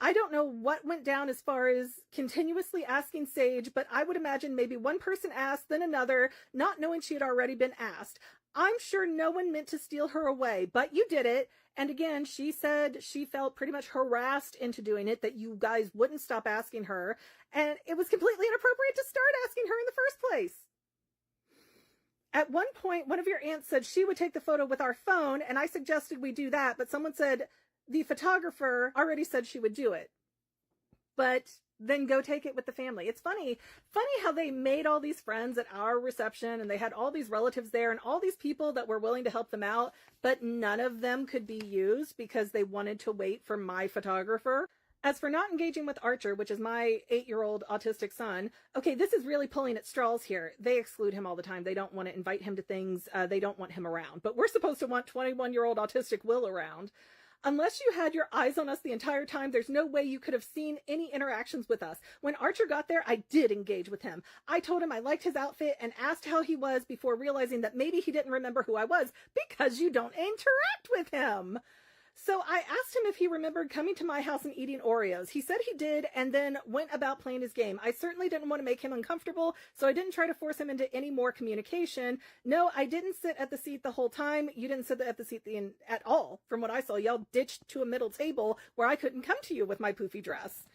I don't know what went down as far as continuously asking Sage, but I would imagine maybe one person asked, then another, not knowing she had already been asked. I'm sure no one meant to steal her away, but you did it. And again, she said she felt pretty much harassed into doing it, that you guys wouldn't stop asking her. And it was completely inappropriate to start asking her in the first place. At one point, one of your aunts said she would take the photo with our phone, and I suggested we do that, but someone said the photographer already said she would do it. But then go take it with the family. It's funny how they made all these friends at our reception, and they had all these relatives there and all these people that were willing to help them out, but none of them could be used because they wanted to wait for my photographer. As for not engaging with Archer, which is my 8-year-old autistic son, okay, this is really pulling at straws here. They exclude him all the time. They don't want to invite him to things. They don't want him around. But we're supposed to want 21-year-old autistic Will around. Unless you had your eyes on us the entire time, there's no way you could have seen any interactions with us. When Archer got there, I did engage with him. I told him I liked his outfit and asked how he was before realizing that maybe he didn't remember who I was because you don't interact with him. So I asked him if he remembered coming to my house and eating Oreos. He said he did, and then went about playing his game. I certainly didn't want to make him uncomfortable, so I didn't try to force him into any more communication. No, I didn't sit at the seat the whole time. You didn't sit at the seat at all. From what I saw, y'all ditched to a middle table where I couldn't come to you with my poofy dress.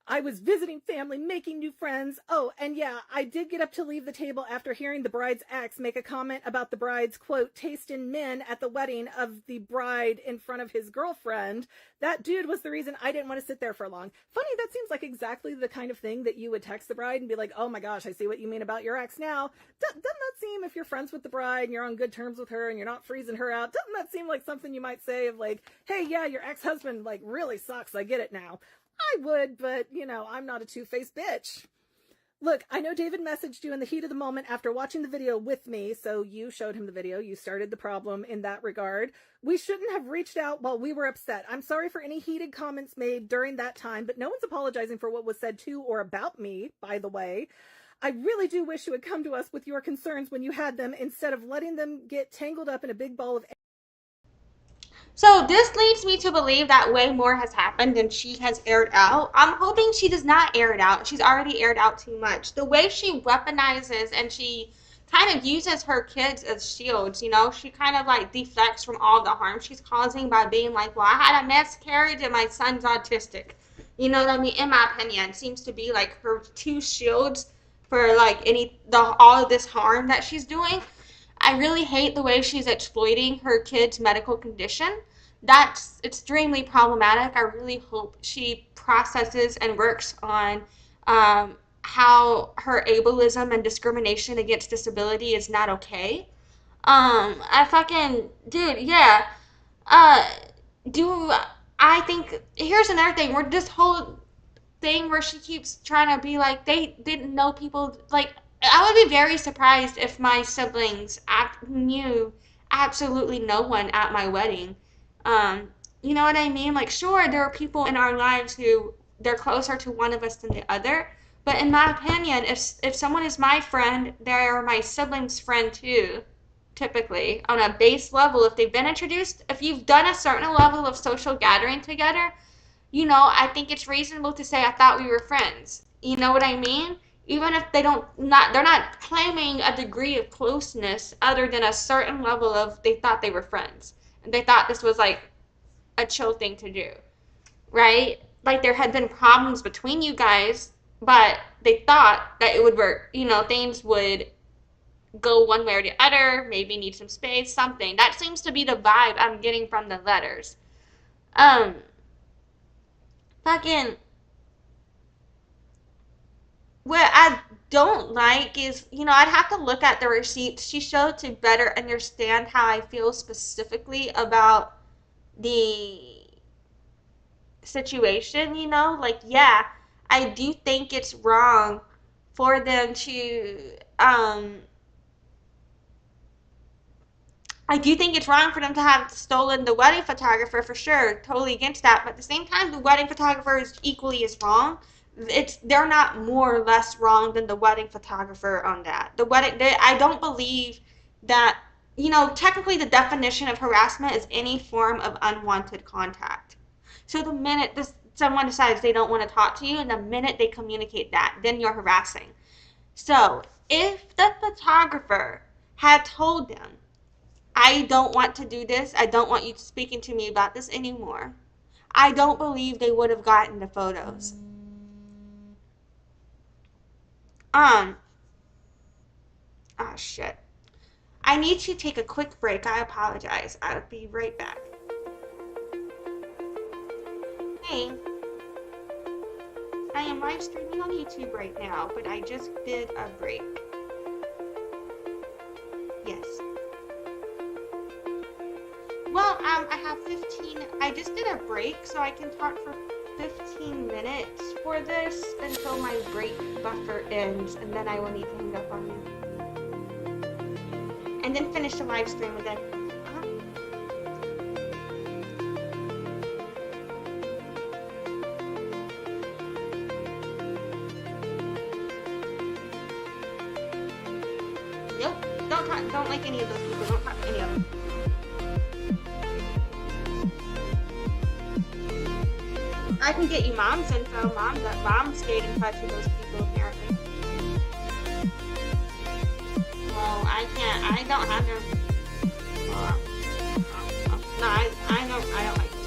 I was visiting family, making new friends. Oh, and yeah, I did get up to leave the table after hearing the bride's ex make a comment about the bride's, quote, taste in men at the wedding of the bride in front of his girlfriend. That dude was the reason I didn't want to sit there for long. Funny, that seems like exactly the kind of thing that you would text the bride and be like, oh my gosh, I see what you mean about your ex now. Doesn't that seem, if you're friends with the bride and you're on good terms with her and you're not freezing her out, doesn't that seem like something you might say of like, hey, yeah, your ex-husband like really sucks, I get it now. I would, but, you know, I'm not a two-faced bitch. Look, I know David messaged you in the heat of the moment after watching the video with me, so you showed him the video. You started the problem in that regard. We shouldn't have reached out while we were upset. I'm sorry for any heated comments made during that time, but no one's apologizing for what was said to or about me, by the way. I really do wish you would come to us with your concerns when you had them instead of letting them get tangled up in a big ball of... So this leads me to believe that way more has happened than she has aired out. I'm hoping she does not air it out. She's already aired out too much. The way she weaponizes and she kind of uses her kids as shields, you know, she kind of like deflects from all the harm she's causing by being like, well, I had a miscarriage and my son's autistic. You know what I mean? In my opinion, seems to be like her two shields for like all of this harm that she's doing. I really hate the way she's exploiting her kid's medical condition. That's extremely problematic. I really hope she processes and works on how her ableism and discrimination against disability is not okay. I fucking, dude, yeah. Uh, do I think here's another thing where this whole thing where she keeps trying to be like they didn't know people like I would be very surprised if my siblings knew absolutely no one at my wedding. You know what I mean? Like, sure, there are people in our lives who they're closer to one of us than the other, but in my opinion, if someone is my friend, they're my sibling's friend too. Typically, on a base level, if they've been introduced, if you've done a certain level of social gathering together, I think it's reasonable to say I thought we were friends. You know what I mean? Even if they're not claiming a degree of closeness other than a certain level of they thought they were friends. And they thought this was like a chill thing to do, right? Like there had been problems between you guys, but they thought that it would work. Things would go one way or the other, maybe need some space, something. That seems to be the vibe I'm getting from the letters. Um, fucking what I don't like is, I'd have to look at the receipts she showed to better understand how I feel specifically about the situation, Like, yeah, I do think it's wrong for them to, I do think it's wrong for them to have stolen the wedding photographer for sure. Totally against that. But at the same time, the wedding photographer is equally as wrong. They're not more or less wrong than the wedding photographer on that. I don't believe that technically the definition of harassment is any form of unwanted contact. So the minute someone decides they don't want to talk to you, and the minute they communicate that, then you're harassing. So if the photographer had told them, I don't want to do this. I don't want you speaking to me about this anymore, I don't believe they would have gotten the photos. Shit. I need to take a quick break. I apologize. I'll be right back. Hey. I am live streaming on YouTube right now, but I just did a break. Yes. Well, I have 15, I just did a break, so I can talk for 15 minutes for this until my break buffer ends, and then I will need to hang up on you. And then finish the live stream with it. Nope, don't like any of those people, don't talk to any of them. I can get you mom's info. Mom stayed in touch with those people apparently. Well, I can't. I don't have no. No, I don't like this.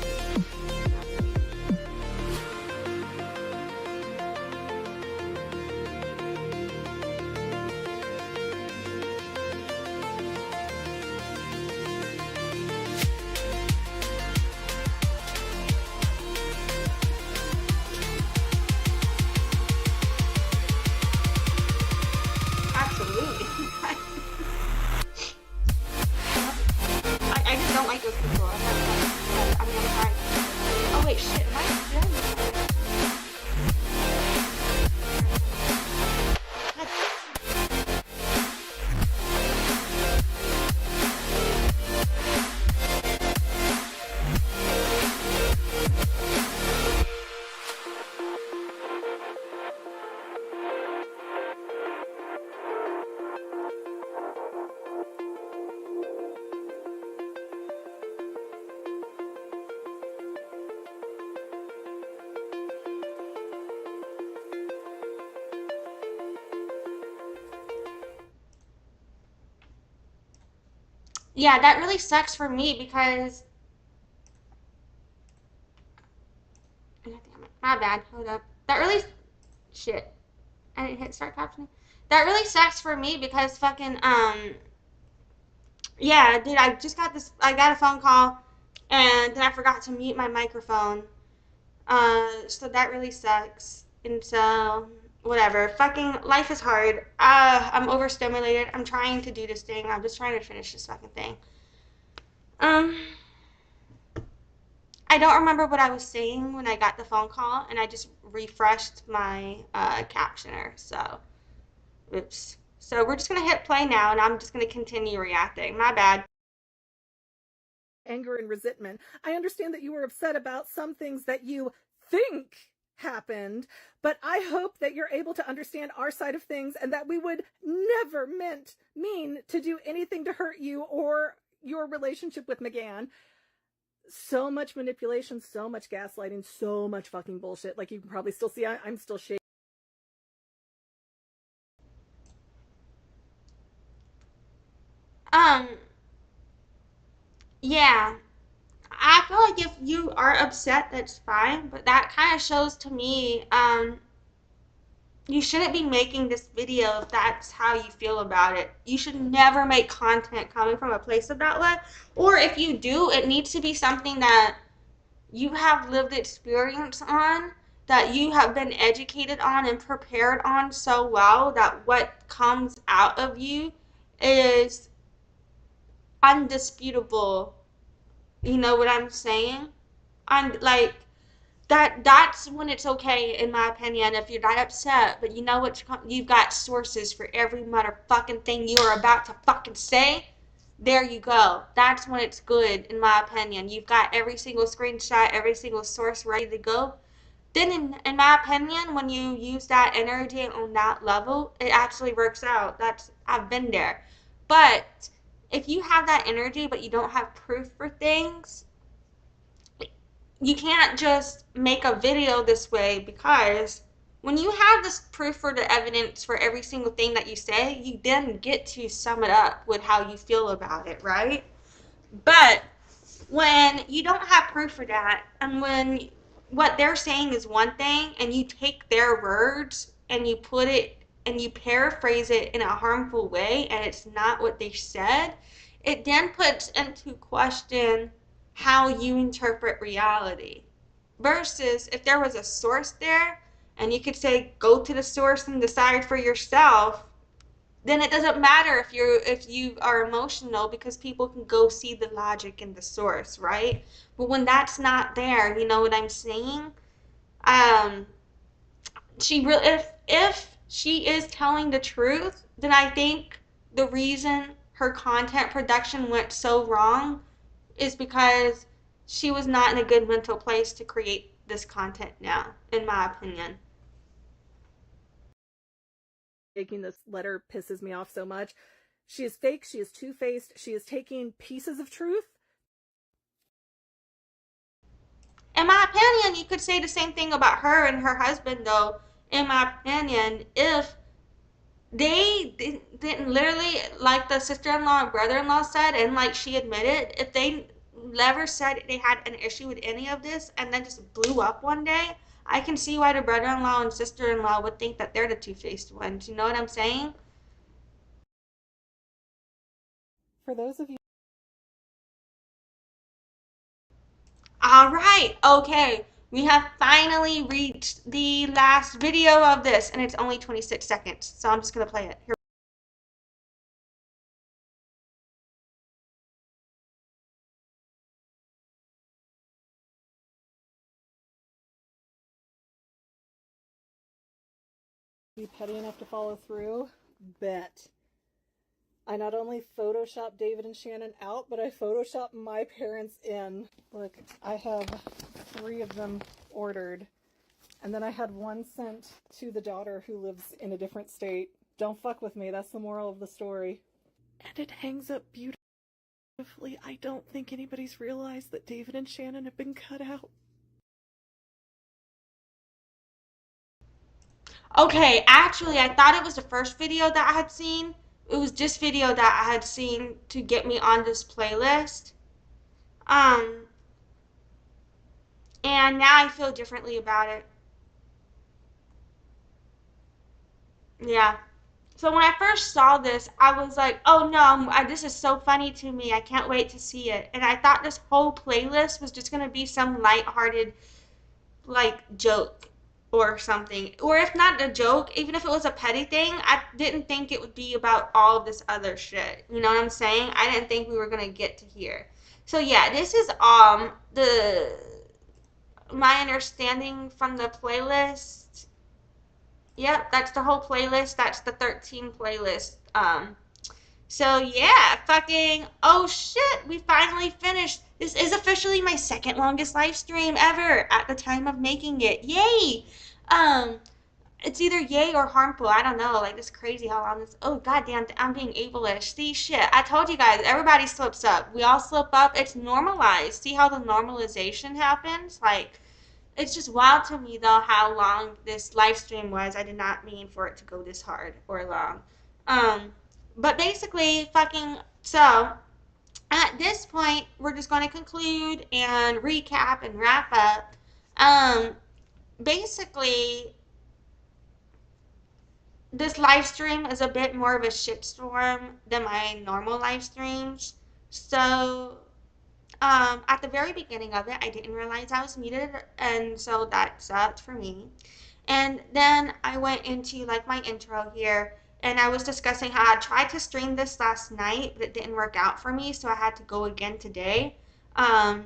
Absolutely. I just don't like those people. I'm gonna try. Oh wait, shit. Am I dead? Yeah, that really sucks for me because my bad. Hold up. That really, shit. I didn't hit start captioning. That really sucks for me because fucking, yeah, dude, I got a phone call and then I forgot to mute my microphone. So that really sucks. And so, whatever. Fucking life is hard. I'm overstimulated. I'm trying to do this thing. I'm just trying to finish this fucking thing. Um, I don't remember what I was saying when I got the phone call, and I just refreshed my captioner. So, oops. So we're just gonna hit play now, and I'm just gonna continue reacting. My bad. Anger and resentment. I understand that you were upset about some things that you think happened, but I hope that you're able to understand our side of things and that we would never mean to do anything to hurt you or your relationship with McGann. So much manipulation, so much gaslighting, so much fucking bullshit. Like you can probably still see, I'm still shaking. Yeah. I feel like if you are upset, that's fine, but that kind of shows to me, you shouldn't be making this video if that's how you feel about it. You should never make content coming from a place of that way. Or if you do, it needs to be something that you have lived experience on, that you have been educated on and prepared on so well that what comes out of you is undisputable. You know what I'm saying? I'm like that's when it's okay, in my opinion, if you're not upset, but you know what, you've got sources for every motherfucking thing you are about to fucking say. There you go. That's when it's good, in my opinion. You've got every single screenshot, every single source ready to go. Then, in my opinion, when you use that energy on that level, it actually works out. I've been there. But if you have that energy, but you don't have proof for things, you can't just make a video this way, because when you have this proof or the evidence for every single thing that you say, you then get to sum it up with how you feel about it, right? But when you don't have proof for that, and when what they're saying is one thing, and you take their words and you put it and you paraphrase it in a harmful way, and it's not what they said, it then puts into question how you interpret reality. Versus if there was a source there, and you could say, go to the source and decide for yourself, then it doesn't matter if you are emotional, because people can go see the logic in the source, right? But when that's not there, you know what I'm saying? Um, if she is telling the truth, then I think the reason her content production went so wrong is because she was not in a good mental place to create this content now, in my opinion. Making this letter pisses me off so much. She is fake, she is two-faced, she is taking pieces of truth. In my opinion, you could say the same thing about her and her husband, though. In my opinion, if they didn't literally, like the sister-in-law and brother-in-law said, and like she admitted, if they never said they had an issue with any of this and then just blew up one day, I can see why the brother-in-law and sister-in-law would think that they're the two-faced ones. You know what I'm saying? For those of you. All right, okay. We have finally reached the last video of this, and it's only 26 seconds, so I'm just going to play it. Here. Be petty enough to follow through? Bet. I not only photoshopped David and Shannon out, but I photoshopped my parents in. Look, I have 3 of them ordered, and then I had 1 sent to the daughter who lives in a different state. Don't fuck with me, that's the moral of the story. And it hangs up beautifully. I don't think anybody's realized that David and Shannon have been cut out. Okay, actually, I thought it was the first video that I had seen. It was this video that I had seen to get me on this playlist. And now I feel differently about it. Yeah. So when I first saw this, I was like, oh no, this is so funny to me. I can't wait to see it. And I thought this whole playlist was just going to be some lighthearted, like, joke or something. Or if not a joke, even if it was a petty thing, I didn't think it would be about all of this other shit. You know what I'm saying? I didn't think we were going to get to here. So yeah, this is the my understanding from the playlist. Yep, that's the whole playlist. That's the 13 playlist. So yeah, fucking, oh shit, we finally finished. This is officially my second longest live stream ever at the time of making it. Yay! Um, it's either yay or harmful. I don't know. Like, it's crazy how long this. Oh goddamn, I'm being ableish. See, shit. I told you guys. Everybody slips up. We all slip up. It's normalized. See how the normalization happens? Like, it's just wild to me though how long this live stream was. I did not mean for it to go this hard or long. Um, but basically, fucking so at this point, we're just going to conclude and recap and wrap up. Um, basically, this live stream is a bit more of a shitstorm than my normal live streams. So at the very beginning of it, I didn't realize I was muted, and so that sucked for me. And then I went into like my intro here, and I was discussing how I tried to stream this last night, but it didn't work out for me, so I had to go again today. Um,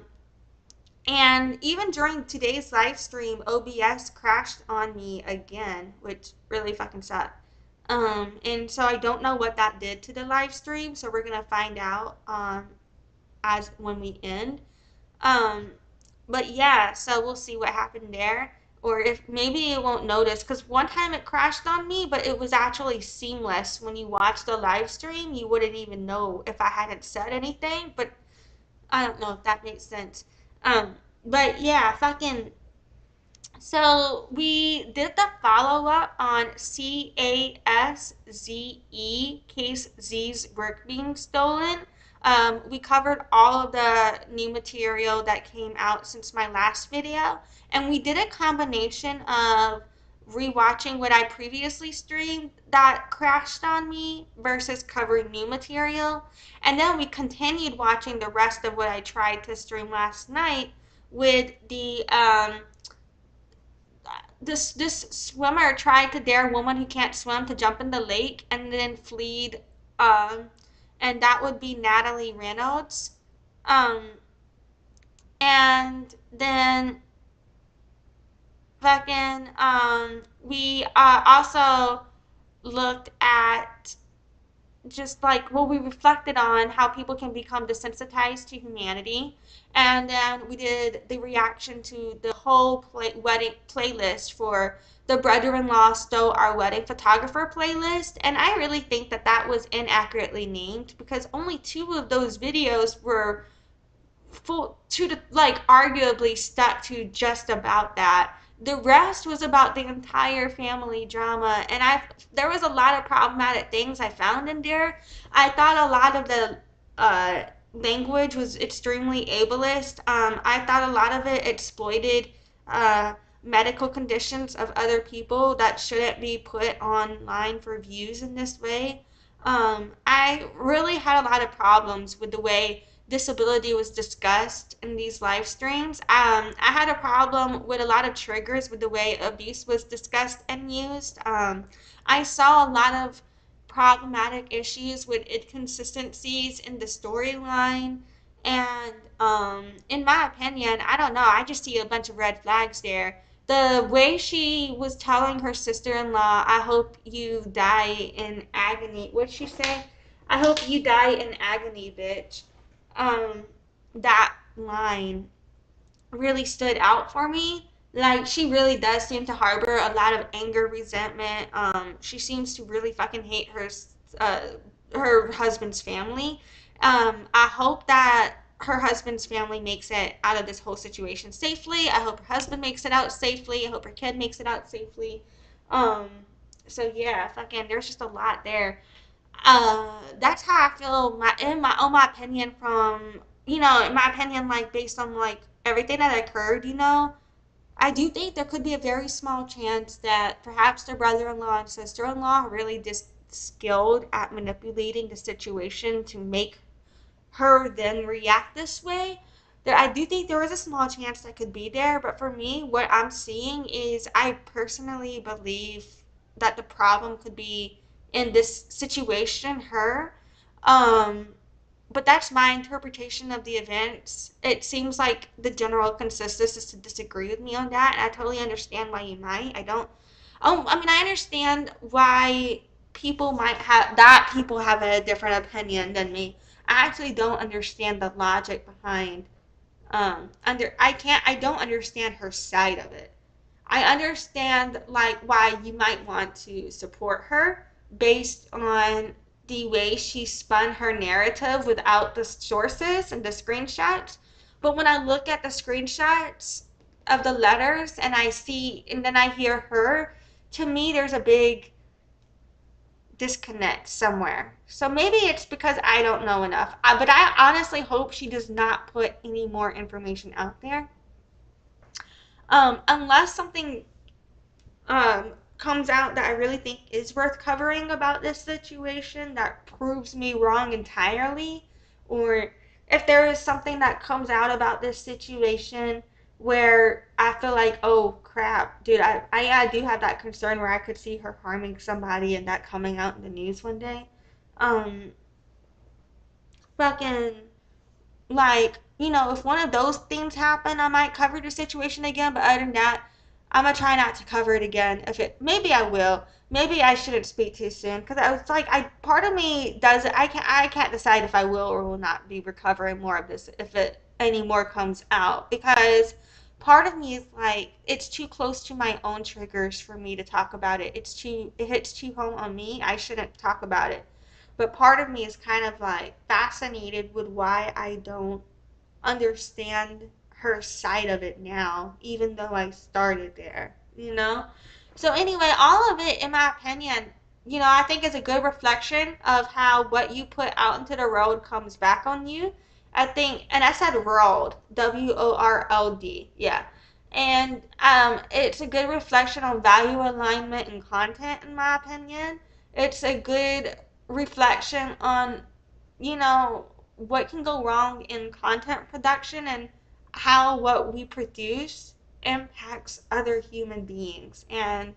and even during today's live stream, OBS crashed on me again, which really fucking sucked. And so I don't know what that did to the live stream, so we're gonna find out as when we end. Um, but yeah, so we'll see what happened there. Or if maybe it won't notice, because one time it crashed on me, but it was actually seamless. When you watch the live stream, you wouldn't even know if I hadn't said anything, but I don't know if that makes sense. But yeah, fucking. So we did the follow up on Case Z's work being stolen. We covered all of the new material that came out since my last video, and we did a combination of rewatching what I previously streamed that crashed on me versus covering new material. And then we continued watching the rest of what I tried to stream last night with the this swimmer tried to dare a woman who can't swim to jump in the lake and then fled, um and that would be Natalie Reynolds. um and then fucking we also looked at just like, well, we reflected on how people can become desensitized to humanity, and then we did the reaction to the whole wedding playlist for the brother-in-law stole our wedding photographer playlist. And I really think that that was inaccurately named, because only two of those videos were full to like arguably stuck to just about that. The rest was about the entire family drama, and there was a lot of problematic things I found in there. I thought a lot of the language was extremely ableist. I thought a lot of it exploited uh, medical conditions of other people that shouldn't be put online for views in this way. I really had a lot of problems with the way disability was discussed in these live streams. I had a problem with a lot of triggers with the way abuse was discussed and used. I saw a lot of problematic issues with inconsistencies in the storyline. And in my opinion, I don't know, I just see a bunch of red flags there. The way she was telling her sister-in-law, I hope you die in agony. What'd she say? I hope you die in agony, bitch. um, that line really stood out for me. Like, she really does seem to harbor a lot of anger, resentment. She seems to really fucking hate uh, her husband's family. I hope that her husband's family makes it out of this whole situation safely. I hope her husband makes it out safely. I hope her kid makes it out safely. Um, so yeah, fucking, there's just a lot there. That's how I feel, in my own my opinion, from, in my opinion, like, based on like everything that occurred, I do think there could be a very small chance that perhaps their brother-in-law and sister-in-law are really just skilled at manipulating the situation to make her then react this way. There, I do think there is a small chance that could be there, but for me, what I'm seeing is I personally believe that the problem could be in this situation, her. Um, but that's my interpretation of the events. It seems like the general consensus is to disagree with me on that, and I totally understand why you might. I don't. Oh, I mean, I understand why people have a different opinion than me. I actually don't understand the logic behind I don't understand her side of it. I understand like why you might want to support her based on the way she spun her narrative without the sources and the screenshots. But when I look at the screenshots of the letters and then I hear her, to me there's a big disconnect somewhere. So maybe it's because I don't know enough. But I honestly hope she does not put any more information out there. Unless something comes out that I really think is worth covering about this situation that proves me wrong entirely, or if there is something that comes out about this situation where I feel like, oh crap, dude, I do have that concern where I could see her harming somebody and that coming out in the news one day. Um, fucking like, if one of those things happen, I might cover the situation again. But other than that, I'm gonna try not to cover it again. Maybe I will. Maybe I shouldn't speak too soon because I was like, part of me does it. I can't decide if I will or will not be recovering more of this if it any more comes out because part of me is like it's too close to my own triggers for me to talk about it. It hits too home on me. I shouldn't talk about it. But part of me is kind of like fascinated with why I don't understand her side of it now, even though I started there. So anyway, all of it, in my opinion, I think is a good reflection of how what you put out into the world comes back on you. I think, and I said world, WORLD, yeah. And it's a good reflection on value alignment and content, in my opinion. It's a good reflection on what can go wrong in content production and how what we produce impacts other human beings and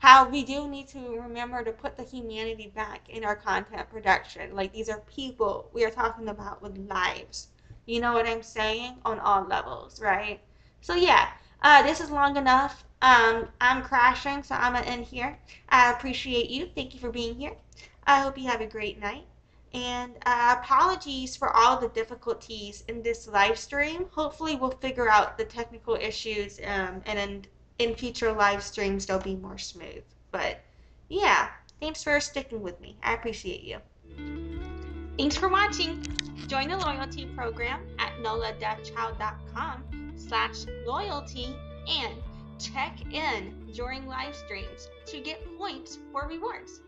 how we do need to remember to put the humanity back in our content production. Like these are people we are talking about with lives. You know what I'm saying? On all levels, right? So yeah, this is long enough. I'm crashing, so I'm gonna end here. I appreciate you. Thank you for being here. I hope you have a great night. And apologies for all the difficulties in this live stream. Hopefully, we'll figure out the technical issues, and in future live streams, they'll be more smooth. But yeah, thanks for sticking with me. I appreciate you. Thanks for watching. Join the loyalty program at noladeafchild.com/loyalty and check in during live streams to get points for rewards.